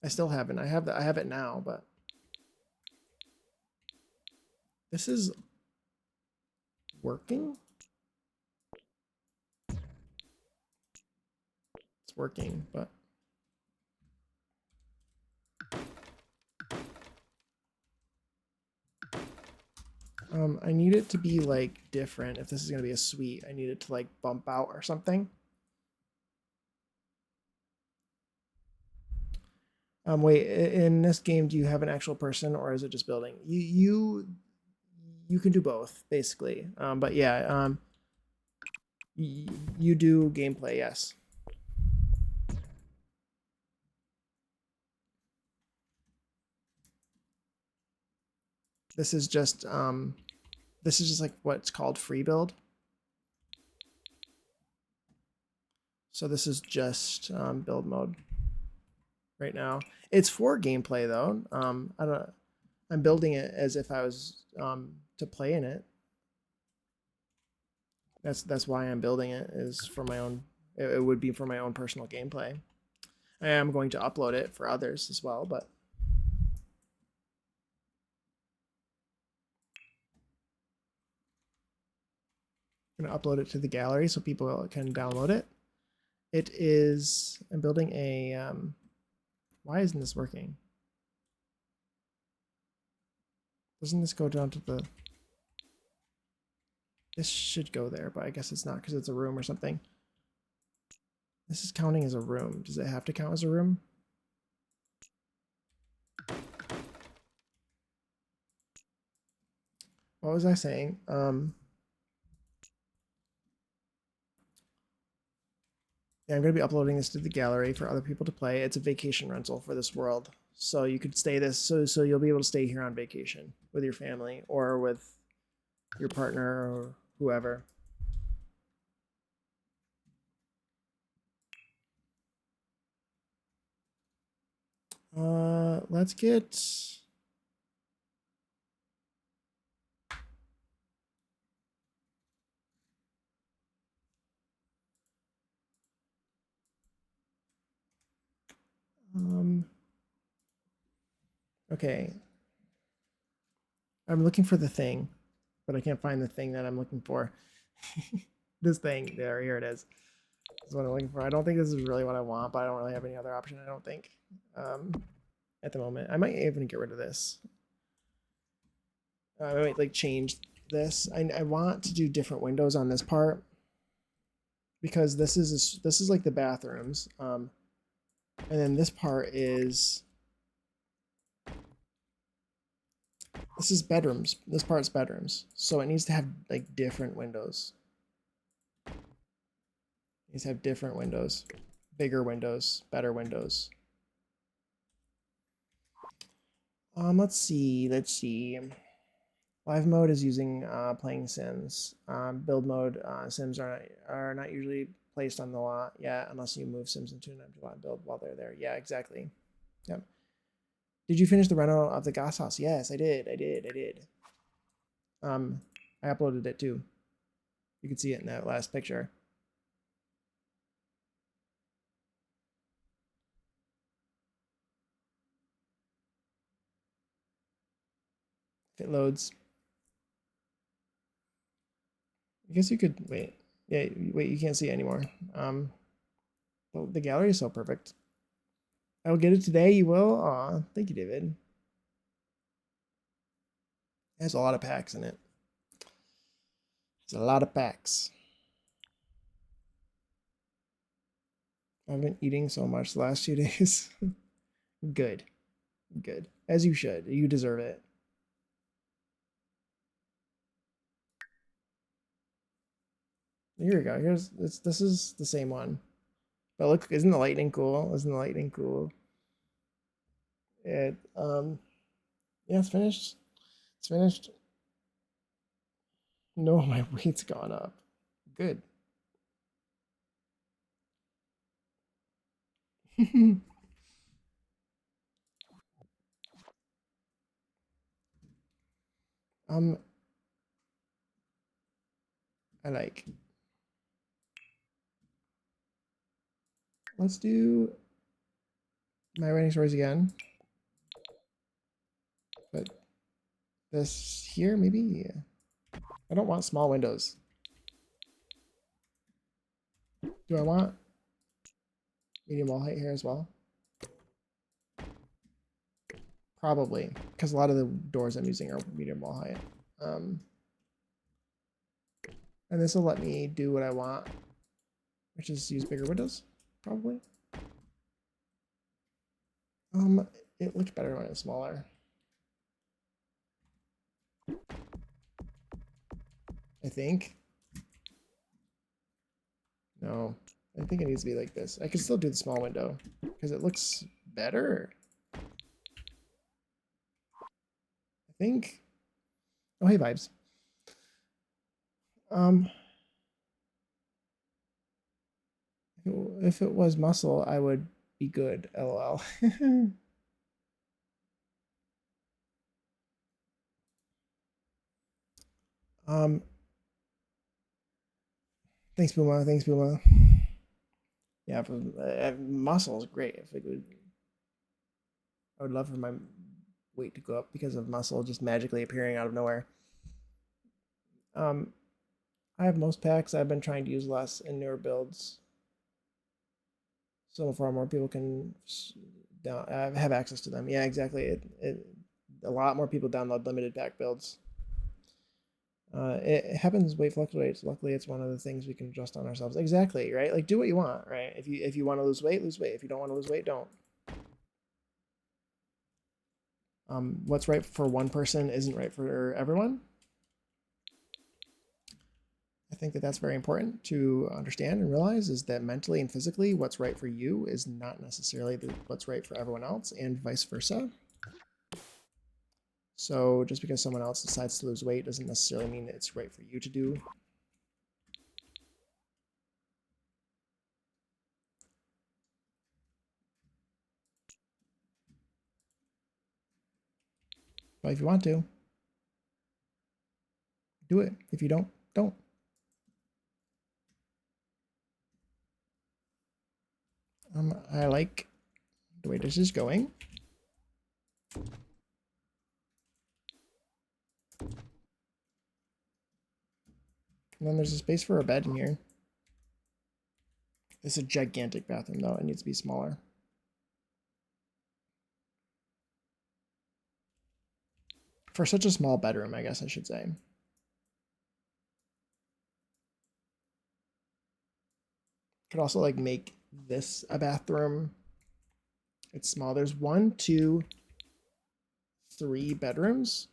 I still haven't. I have it now, but this is working. It's working, but I need it to be like different. If this is gonna be a suite, I need it to like bump out or something. Wait, in this game, do you have an actual person or is it just building? You can do both basically. But yeah, you do gameplay, yes. This is just like what's called free build. So this is just build mode right now. It's for gameplay though. I'm building it as if I was to play in it. That's why I'm building it, is for my own. It would be for my own personal gameplay. I am going to upload it for others as well, but I'm going to upload it to the gallery so people can download it. It is. I'm building a. Why isn't this working? Doesn't this go down to the? This should go there, but I guess it's not because it's a room or something. This is counting as a room. Does it have to count as a room? What was I saying? Yeah, I'm going to be uploading this to the gallery for other people to play. It's a vacation rental for this world. So you could stay this, so you'll be able to stay here on vacation with your family or with your partner or whoever. Let's get. Okay. I'm looking for the thing, but I can't find the thing that I'm looking for. This thing there, here it is. This is what I'm looking for. I don't think this is really what I want, but I don't really have any other option. I don't think at the moment. I might even get rid of this. I might like change this. I want to do different windows on this part because this is like the bathrooms, and then this part is this is bedrooms. This part's bedrooms, so it needs to have like different windows. It needs to have different windows, bigger windows, better windows. Let's see. Live mode is using playing Sims. Build mode Sims are not usually placed on the lot yet unless you move Sims into an empty lot and build while they're there. Yeah, exactly. Yep. Did you finish the reno of the Goss house? Yes, I did. I did. I uploaded it too. You can see it in that last picture. If it loads. I guess you could wait. Yeah, wait, you can't see it anymore. Well, the gallery is so perfect. I will get it today. You will? Aw, thank you, David. It has a lot of packs in it. There's a lot of packs. I've been eating so much the last 2 days. Good. Good. As you should. You deserve it. Here we go. This is the same one. But look, isn't the lightning cool? Isn't the lightning cool? It yeah, it's finished. It's finished. No, my weight's gone up. Good. um I like. Let's do my writing stories again. But this here, maybe? I don't want small windows. Do I want medium wall height here as well? Probably, because a lot of the doors I'm using are medium wall height. And this will let me do what I want, which is use bigger windows, probably. It looks better when it's smaller. I think. No, I think it needs to be like this. I can still do the small window because it looks better. I think. Oh, hey, vibes. If it was muscle, I would be good. LOL. um, Thanks, Puma. Thanks, Puma. Yeah, muscle is great. If it would, I would love for my weight to go up because of muscle just magically appearing out of nowhere. I have most packs. I've been trying to use less in newer builds, so far more people can have access to them. Yeah, exactly. A lot more people download limited pack builds. It happens. Weight fluctuates. Luckily, it's one of the things we can adjust on ourselves. Exactly, right? Like do what you want, right? If you want to lose weight, lose weight. If you don't want to lose weight, don't. What's right for one person isn't right for everyone. I think that that's very important to understand and realize is that mentally and physically, what's right for you is not necessarily what's right for everyone else, and vice versa. So just because someone else decides to lose weight doesn't necessarily mean that it's right for you to do. But if you want to, do it. If you don't, don't. I like the way this is going. And then there's a space for a bed in here. It's a gigantic bathroom, though. It needs to be smaller. For such a small bedroom, I guess I should say. Could also like make this a bathroom. It's small. There's 1, 2, 3 bedrooms.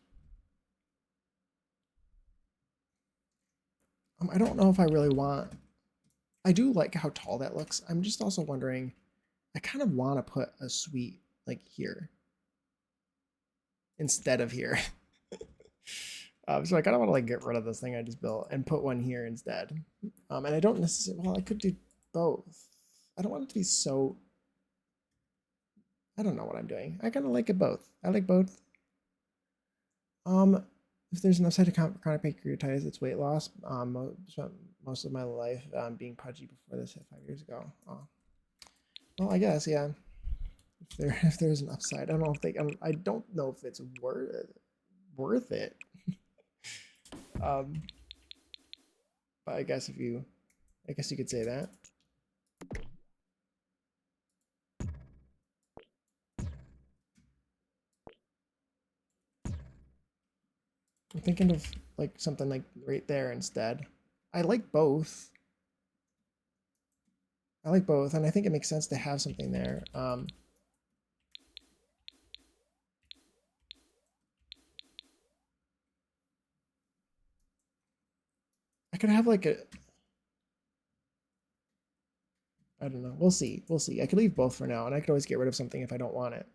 I don't know if I really want. I do like how tall that looks. I'm just also wondering. I kind of want to put a suite like here instead of here. So I kind of want to like get rid of this thing I just built and put one here instead. And I don't necessarily. Well, I could do both. I don't want it to be so. I don't know what I'm doing. I kind of like it both. I like both. If there's an upside to chronic pancreatitis, it's weight loss. Spent most of my life being pudgy before this hit 5 years ago. Oh. Well, I guess yeah. If there's an upside, I don't know if they. I don't know if it's worth it. But I guess you could say that. I'm thinking of like something like right there instead. I like both. And I think it makes sense to have something there. I could have like a. I don't know. We'll see. We'll see. I could leave both for now, and I could always get rid of something if I don't want it.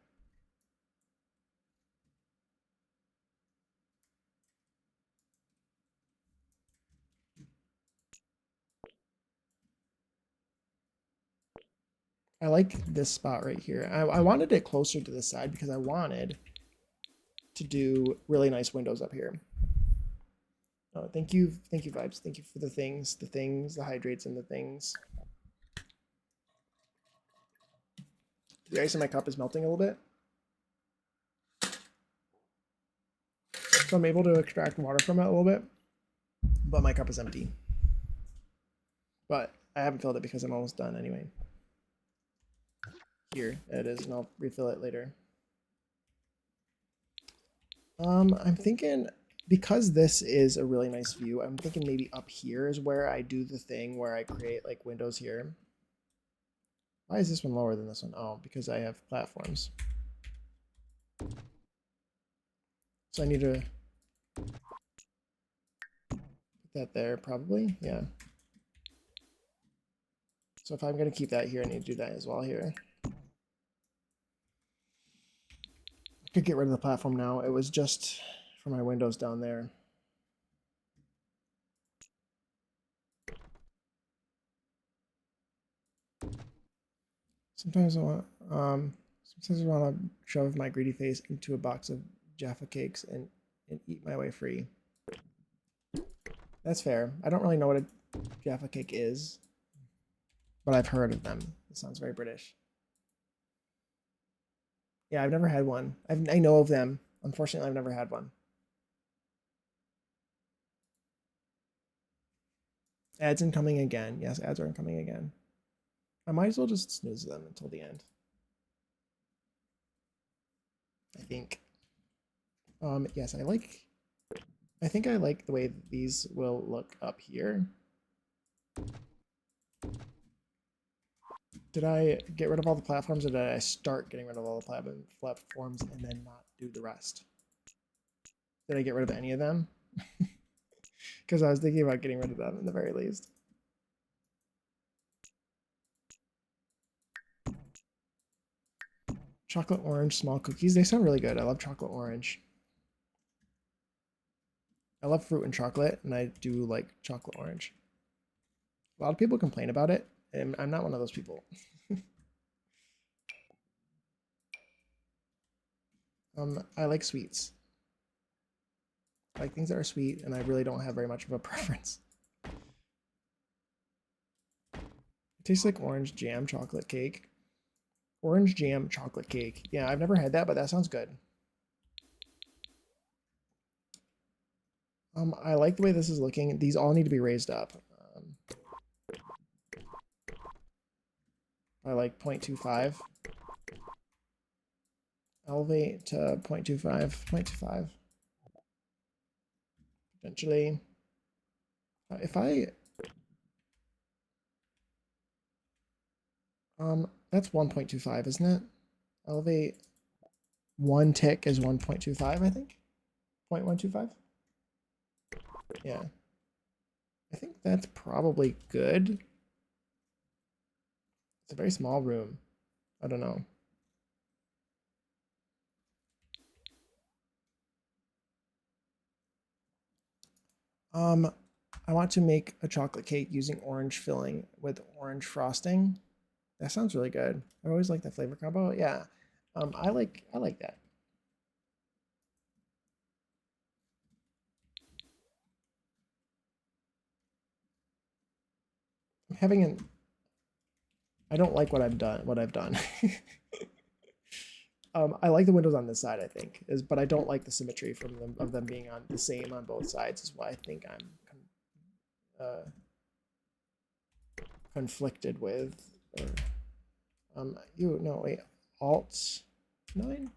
I like this spot right here. I wanted it closer to the side because I wanted to do really nice windows up here. Oh, thank you, Vibes. Thank you for the things, the hydrates, and the things. The ice in my cup is melting a little bit. So I'm able to extract water from it a little bit, but my cup is empty. But I haven't filled it because I'm almost done anyway. Here it is, and I'll refill it later. I'm thinking, because this is a really nice view, I'm thinking maybe up here is where I do the thing where I create like windows here. Why is this one lower than this one? Oh, because I have platforms. So I need to put that there probably, yeah. So if I'm gonna keep that here, I need to do that as well here. I could get rid of the platform now. It was just for my windows down there. Sometimes I want to shove my greedy face into a box of Jaffa cakes and eat my way free. That's fair. I don't really know what Jaffa Cake is, but I've heard of them. It sounds very British. Yeah, I've never had one. I know of them. Unfortunately, I've never had one. Ads incoming again. Yes, ads are incoming again. I might as well just snooze them until the end. I think. Yes, I think I like the way these will look up here. Did I get rid of all the platforms, or did I start getting rid of all the platforms and then not do the rest? Did I get rid of any of them? Because I was thinking about getting rid of them in the very least. Chocolate orange small cookies. They sound really good. I love chocolate orange. I love fruit and chocolate, and I do like chocolate orange. A lot of people complain about it, and I'm not one of those people. I like sweets. I like things that are sweet, and I really don't have very much of a preference. It tastes like orange jam chocolate cake. Orange jam chocolate cake. Yeah, I've never had that, but that sounds good. I like the way this is looking. These all need to be raised up. I like 0.25. Elevate to 0.25, 0.25. Potentially. If I... that's 1.25, isn't it? Elevate one tick is 1.25, I think. 0.125? Yeah. I think that's probably good. It's a very small room. I don't know. I want to make a chocolate cake using orange filling with orange frosting. That sounds really good. I always like that flavor combo. Yeah. I like that. I'm having an I don't like what I've done. I like the windows on this side, I think, but I don't like the symmetry from them of them being on the same on both sides. Is why I think I'm conflicted with. Or, you no wait, Alt 9.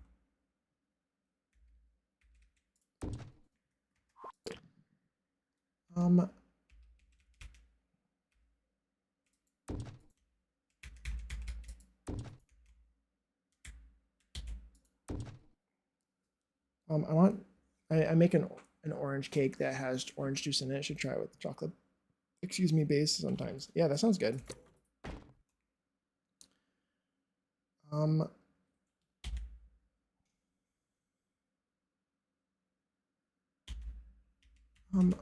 Um, I make an orange cake that has orange juice in it. I should try it with chocolate, excuse me, base sometimes. Yeah, that sounds good. Um, I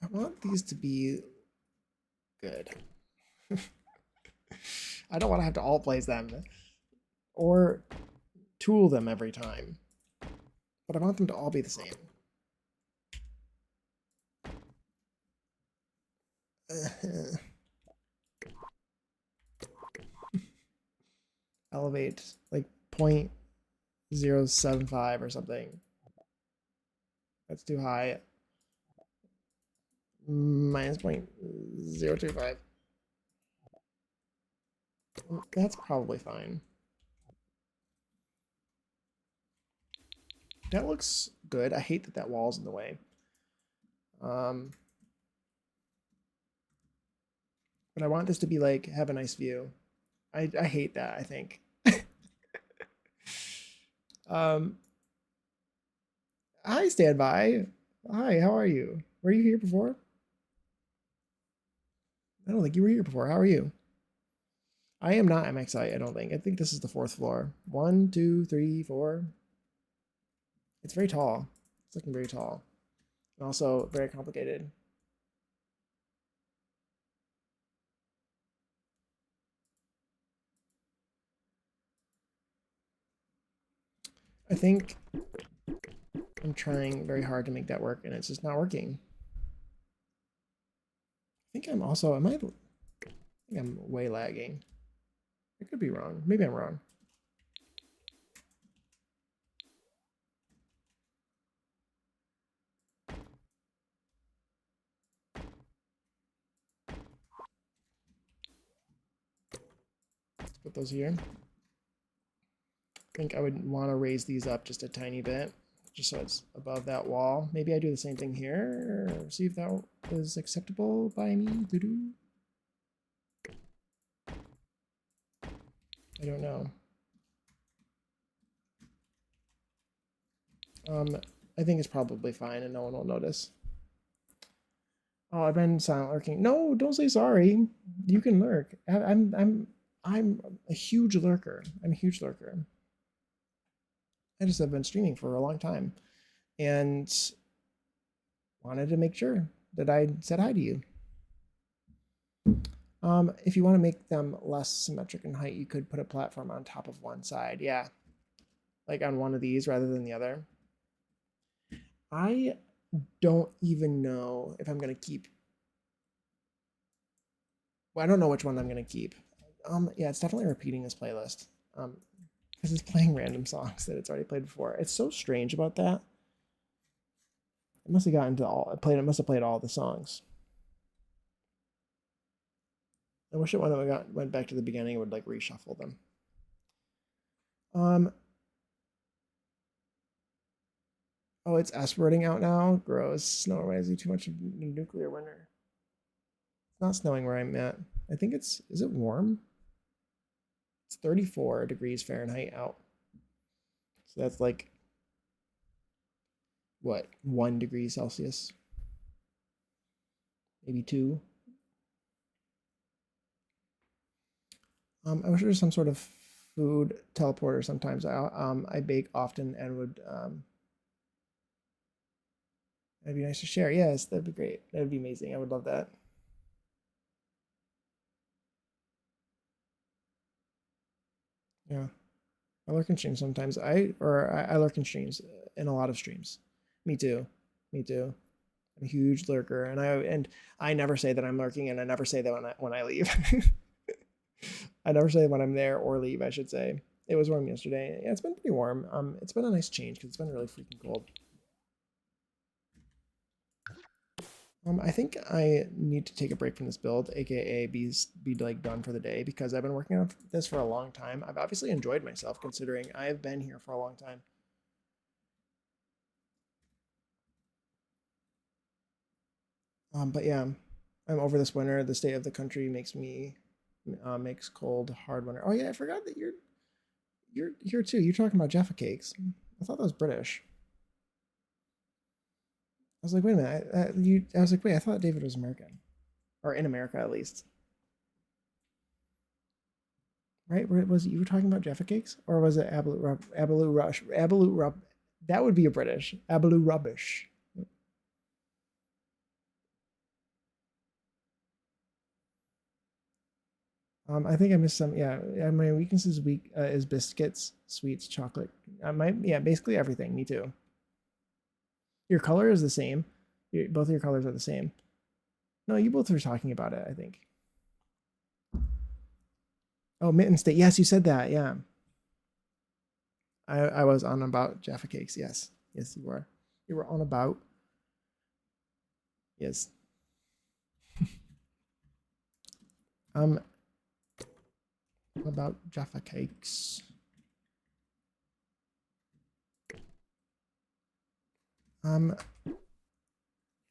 want these to be good. I don't want to have to alt place them or tool them every time, but I want them to all be the same. Elevate like 0.075 or something. That's too high. Minus 0.025. That's probably fine. That looks good. I hate that that wall's in the way. But I want this to be like, have a nice view. I hate that, I think. Hi, Standby. Hi, how are you? Were you here before? I don't think you were here before. How are you? I am not MXI, I don't think. I think this is the fourth floor. 1, 2, 3, 4. It's very tall. It's looking very tall. And also very complicated. I think I'm trying very hard to make that work and it's just not working. think I'm also, I think I'm way lagging. I could be wrong. Maybe I'm wrong. Let's put those here. I think I would want to raise these up just a tiny bit, just so it's above that wall. Maybe I do the same thing here. See if that is acceptable by me. Doo-doo. I don't know. I think it's probably fine and no one will notice. Oh, I've been silent lurking. No, don't say sorry. You can lurk. I'm a huge lurker. I'm a huge lurker. I just have been streaming for a long time and wanted to make sure that I said hi to you. If you want to make them less symmetric in height, you could put a platform on top of one side. Yeah, like on one of these rather than the other. I don't even know if I'm going to keep. Well, I don't know which one I'm going to keep. Yeah, it's definitely repeating this playlist. Because it's playing random songs that it's already played before. It's so strange about that. It must have gotten to all. It must have played all the songs. I wish it went back to the beginning. It would like reshuffle them. Oh, it's aspirating out now. Gross. Snow reminds me too much of nuclear winter. It's not snowing where I'm at. I think it's. Is it warm? It's 34 degrees Fahrenheit out. So that's like what, 1 degree Celsius? Maybe 2. I wish there was some sort of food teleporter sometimes. I bake often and would that'd be nice to share. Yes, that'd be great. That'd be amazing. I would love that. Yeah. I lurk in streams sometimes. I lurk in streams in a lot of streams. Me too. Me too. I'm a huge lurker, and I never say that I'm lurking, and I never say that when I leave. I never say when I'm there or leave. I should say it was warm yesterday. Yeah, it's been pretty warm. It's been a nice change because it's been really freaking cold. I think I need to take a break from this build, aka be like done for the day, because I've been working on this for a long time. I've obviously enjoyed myself considering I've been here for a long time. But yeah, I'm over this winter. The state of the country makes cold hard winter. Oh yeah, I forgot that you're here too. You're talking about Jaffa cakes. I thought that was British. I was like, wait a minute. I was like, wait. I thought David was American, or in America at least. Right? Was it, you were talking about Jaffa cakes, or was it Abaloo Rush? Abaloo Rub. That would be a British Abaloo rubbish. I think I missed some. Yeah, my weakness is biscuits, sweets, chocolate. Yeah, basically everything. Me too. Your color is the same. Both of your colors are the same. No, you both were talking about it, I think. Oh, Mitten State. Yes, you said that. Yeah. I was on about Jaffa Cakes. Yes. Yes, you were. You were on about. Yes. Um, about Jaffa Cakes.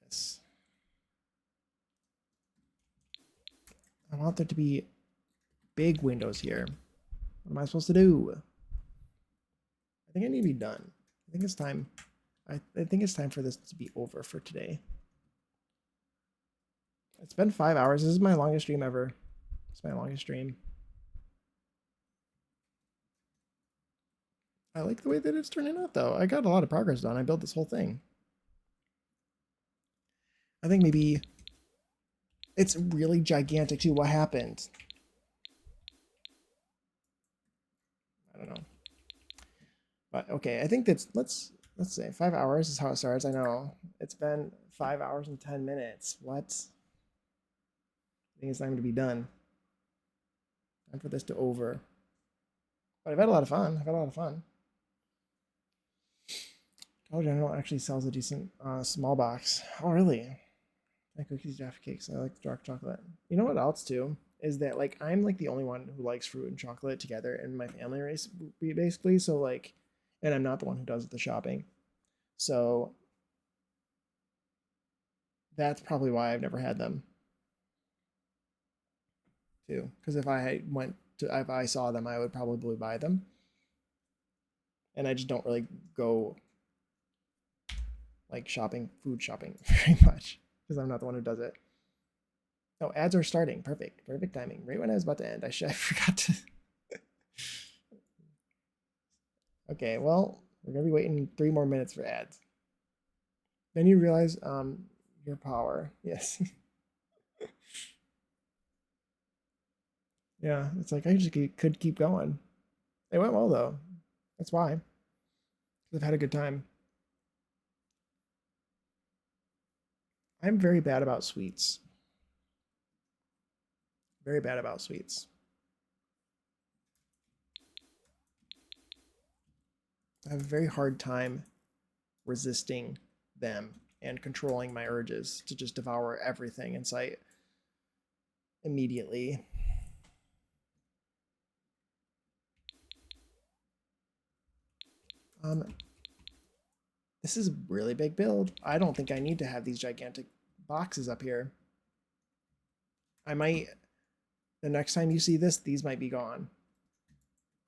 Yes. I want there to be big windows here. What am I supposed to do? I think I need to be done. I think it's time. I think it's time for this to be over for today. It's been 5 hours. This is my longest stream ever. It's my longest stream. I like the way that it's turning out, though. I got a lot of progress done. I built this whole thing. I think maybe it's really gigantic, too. What happened? I don't know. But okay, I think let's say 5 hours is how it starts. I know it's been 5 hours and 10 minutes. What? think it's time to be done. Time for this to over. But I've had a lot of fun. I've had a lot of fun. Dollar General actually sells a decent small box. Oh, really? Like cookies, Jaffa cakes. I like dark chocolate. You know what else too is that like I'm like the only one who likes fruit and chocolate together in my family race basically. So like, and I'm not the one who does the shopping. So that's probably why I've never had them too. Because if I saw them, I would probably buy them. And I just don't really go like food shopping very much because I'm not the one who does it. Oh, ads are starting. Perfect. Perfect timing. Right when I was about to end. I forgot to. Okay, well, we're gonna be waiting 3 more minutes for ads. Then you realize your power. Yes. Yeah, it's like I just could keep going. It went well though. That's why. I've had a good time. I'm very bad about sweets. Very bad about sweets. I have a very hard time resisting them and controlling my urges to just devour everything in sight immediately. This is a really big build. I don't think I need to have these gigantic boxes up here. I might, the next time you see this, these might be gone.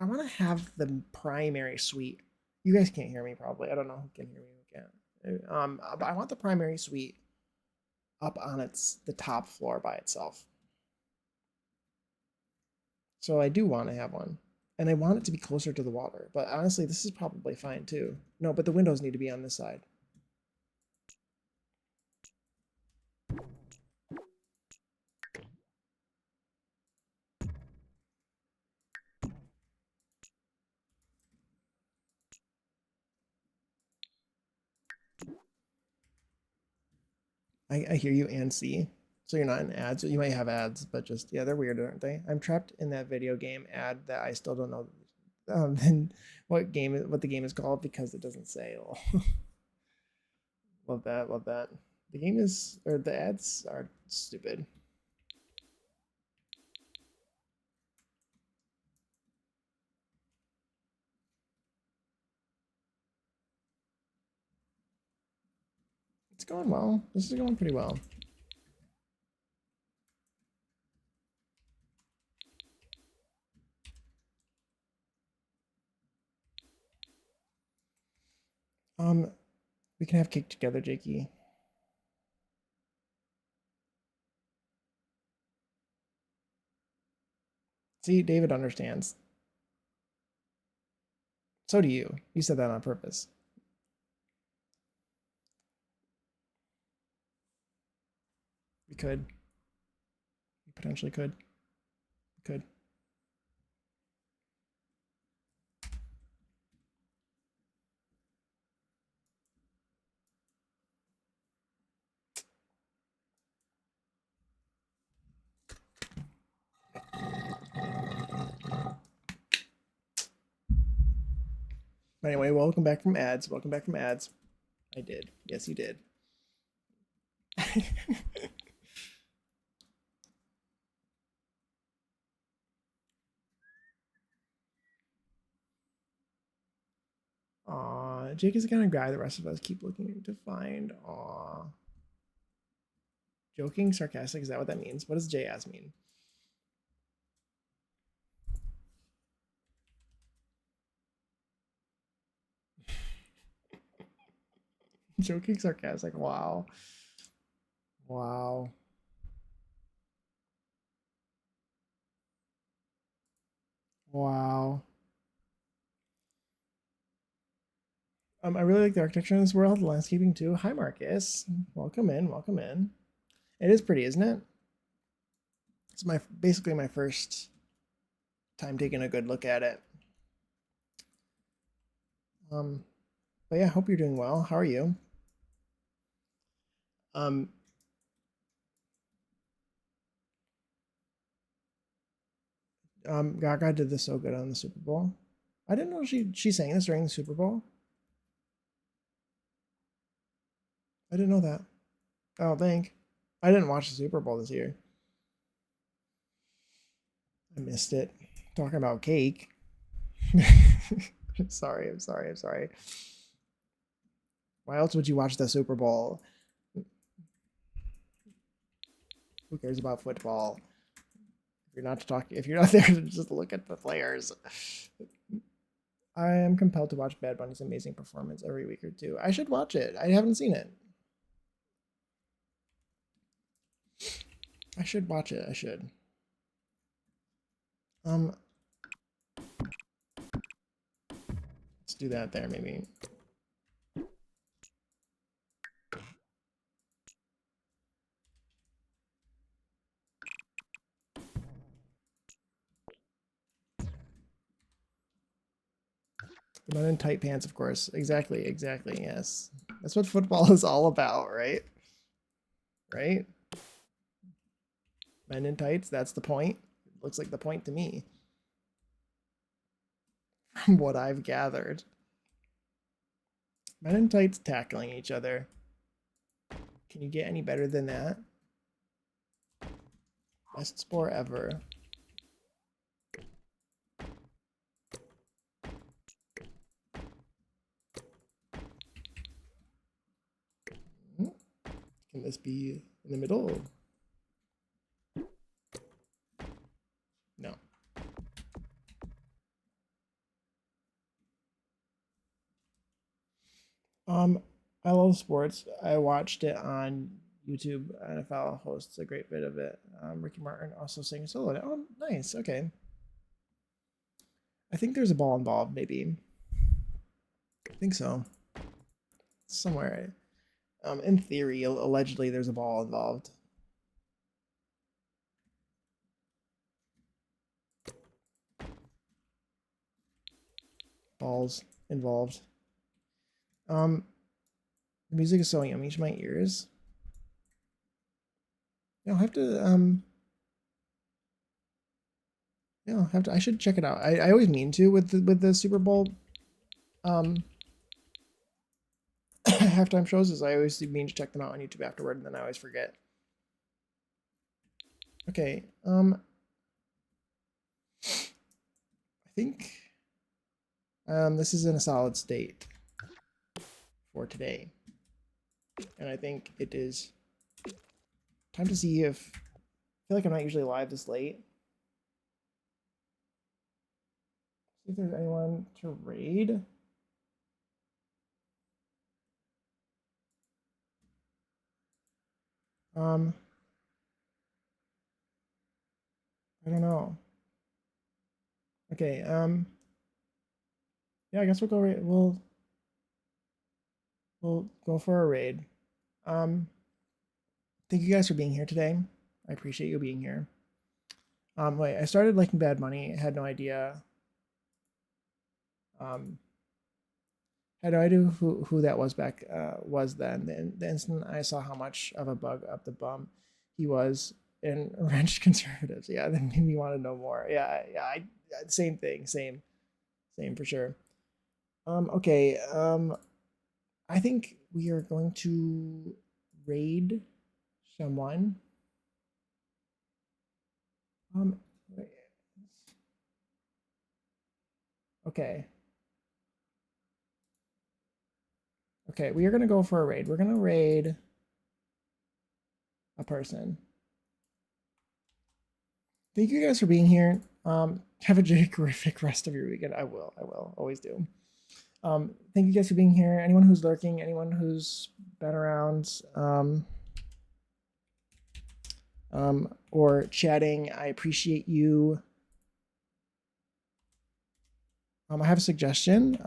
I want to have the primary suite. You guys can't hear me probably. I don't know who can hear me, who can't. But I want the primary suite up on the top floor by itself. So I do want to have one. And I want it to be closer to the water. But honestly, this is probably fine too. No, but the windows need to be on this side. I hear you and see. So you're not in ads. You might have ads, but just yeah, they're weird, aren't they? I'm trapped in that video game ad that I still don't know then what the game is called because it doesn't say. Love that, love that. The game is or the ads are stupid. It's going well. This is going pretty well. We can have cake together, Jakey. See, David understands. So do you. You said that on purpose. We could. We potentially could. We could. Anyway, welcome back from ads. Welcome back from ads. I did. Yes, you did. Aw, Jake is the kind of guy the rest of us keep looking to find. Aw. Joking, sarcastic, is that what that means? What does JS mean? Joking, sarcastic, wow. Wow. Wow. I really like the architecture in this world, the landscaping too. Hi, Marcus. Welcome in. Welcome in. It is pretty, isn't it? It's basically my first time taking a good look at it. But yeah, hope you're doing well. How are you? Um, Gaga did this so good on the Super Bowl. I didn't know she sang this during the Super Bowl. I didn't know that. Oh, thank. I didn't watch the Super Bowl this year. I missed it. Talking about cake. I'm sorry. Why else would you watch the Super Bowl? Who cares about football? If you're not there to just look at the players. I am compelled to watch Bad Bunny's amazing performance every week or two. I should watch it. I haven't seen it. I should watch it. I should. Let's do that there, maybe. Men in tight pants, of course. Exactly, yes. That's what football is all about, right? Right? Men in tights, that's the point. Looks like the point to me. From what I've gathered. Men in tights tackling each other. Can you get any better than that? Best sport ever. Can this be in the middle? No. I love sports. I watched it on YouTube. NFL hosts a great bit of it. Ricky Martin also sings solo. Oh, nice. Okay. I think there's a ball involved, maybe. I think so. Somewhere. In theory, allegedly, there's a ball involved. Balls involved. The music is so yummy to my ears. I'll have to I should check it out. I always mean to with the Super Bowl halftime shows, is I always mean to check them out on YouTube afterward, and then I always forget. Okay, I think this is in a solid state for today, and I think it is time to see if I feel like I'm not usually live this late. See if there's anyone to raid. I don't know. Okay, yeah, I guess we'll go we'll go for a raid. Thank you guys for being here today. I appreciate you being here. Wait, I started liking Bad Bunny. I had no idea. Had no idea who that was was then. The instant I saw how much of a bug up the bum he was in Wrenched Conservatives, yeah, that made me want to know more. Yeah, same thing, same for sure. Okay, I think we are going to raid someone. Okay. Okay, we are gonna go for a raid. We're gonna raid a person. Thank you guys for being here. Have a terrific rest of your weekend. I will, always do. Thank you guys for being here. Anyone who's lurking, anyone who's been around, or chatting, I appreciate you. I have a suggestion.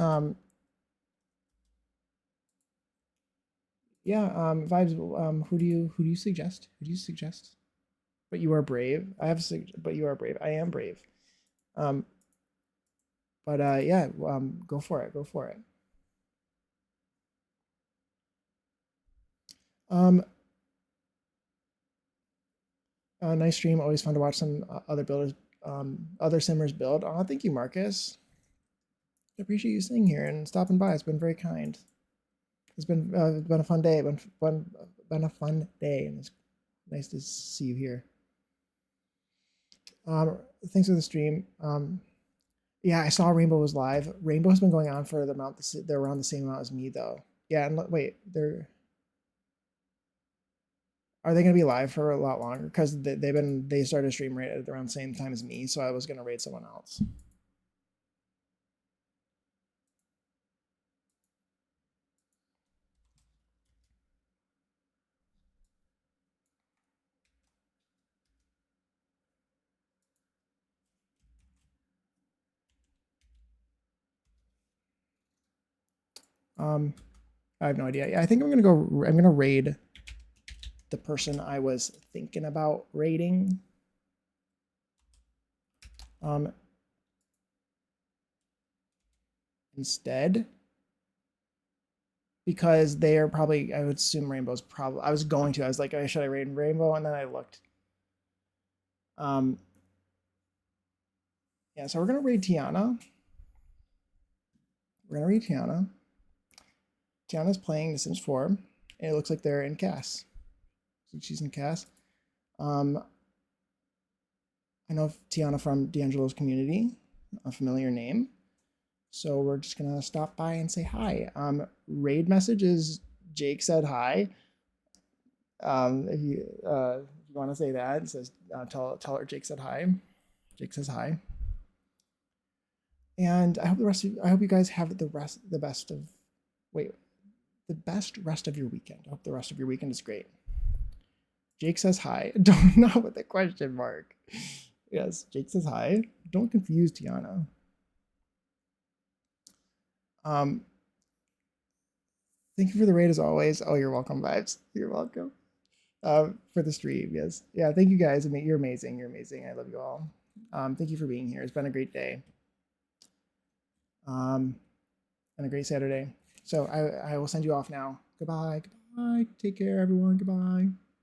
Yeah, vibes. Who do you suggest? Who do you suggest? But you are brave. But you are brave. I am brave. But yeah, go for it. Go for it. Nice stream. Always fun to watch some other builders Other Simmers build. Oh, thank you, Marcus. I appreciate you sitting here and stopping by. It's been very kind. It's been a fun day. Been a fun day, and it's nice to see you here. Thanks for the stream. Yeah, I saw Rainbow was live. Rainbow has been going on for the amount. They're around the same amount as me, though. Yeah, and wait, are they going to be live for a lot longer? Because they started a stream right at around the same time as me, so I was going to raid someone else. I have no idea. I think I'm gonna raid the person I was thinking about raiding. Instead, because they are probably, I would assume Rainbow's probably, I was like, oh, should I raid Rainbow? And then I looked. Yeah, so we're gonna raid Tiana. Tiana's playing The Sims 4, and it looks like they're in CAS. So she's in CAS. I know Tiana from D'Angelo's community, a familiar name. So we're just gonna stop by and say hi. Raid message is Jake said hi. If you want to say that, it says tell her Jake said hi. Jake says hi. And I hope you guys have the best rest of your weekend. I hope the rest of your weekend is great. Jake says hi. Don't know with a question mark. Yes, Jake says hi. Don't confuse Tiana. Thank you for the raid as always. Oh, you're welcome, Vibes. You're welcome. For the stream, yes. Yeah, thank you guys. I mean, you're amazing. You're amazing. I love you all. Thank you for being here. It's been a great day. And a great Saturday. So I will send you off now. Goodbye. Goodbye. Take care, everyone. Goodbye.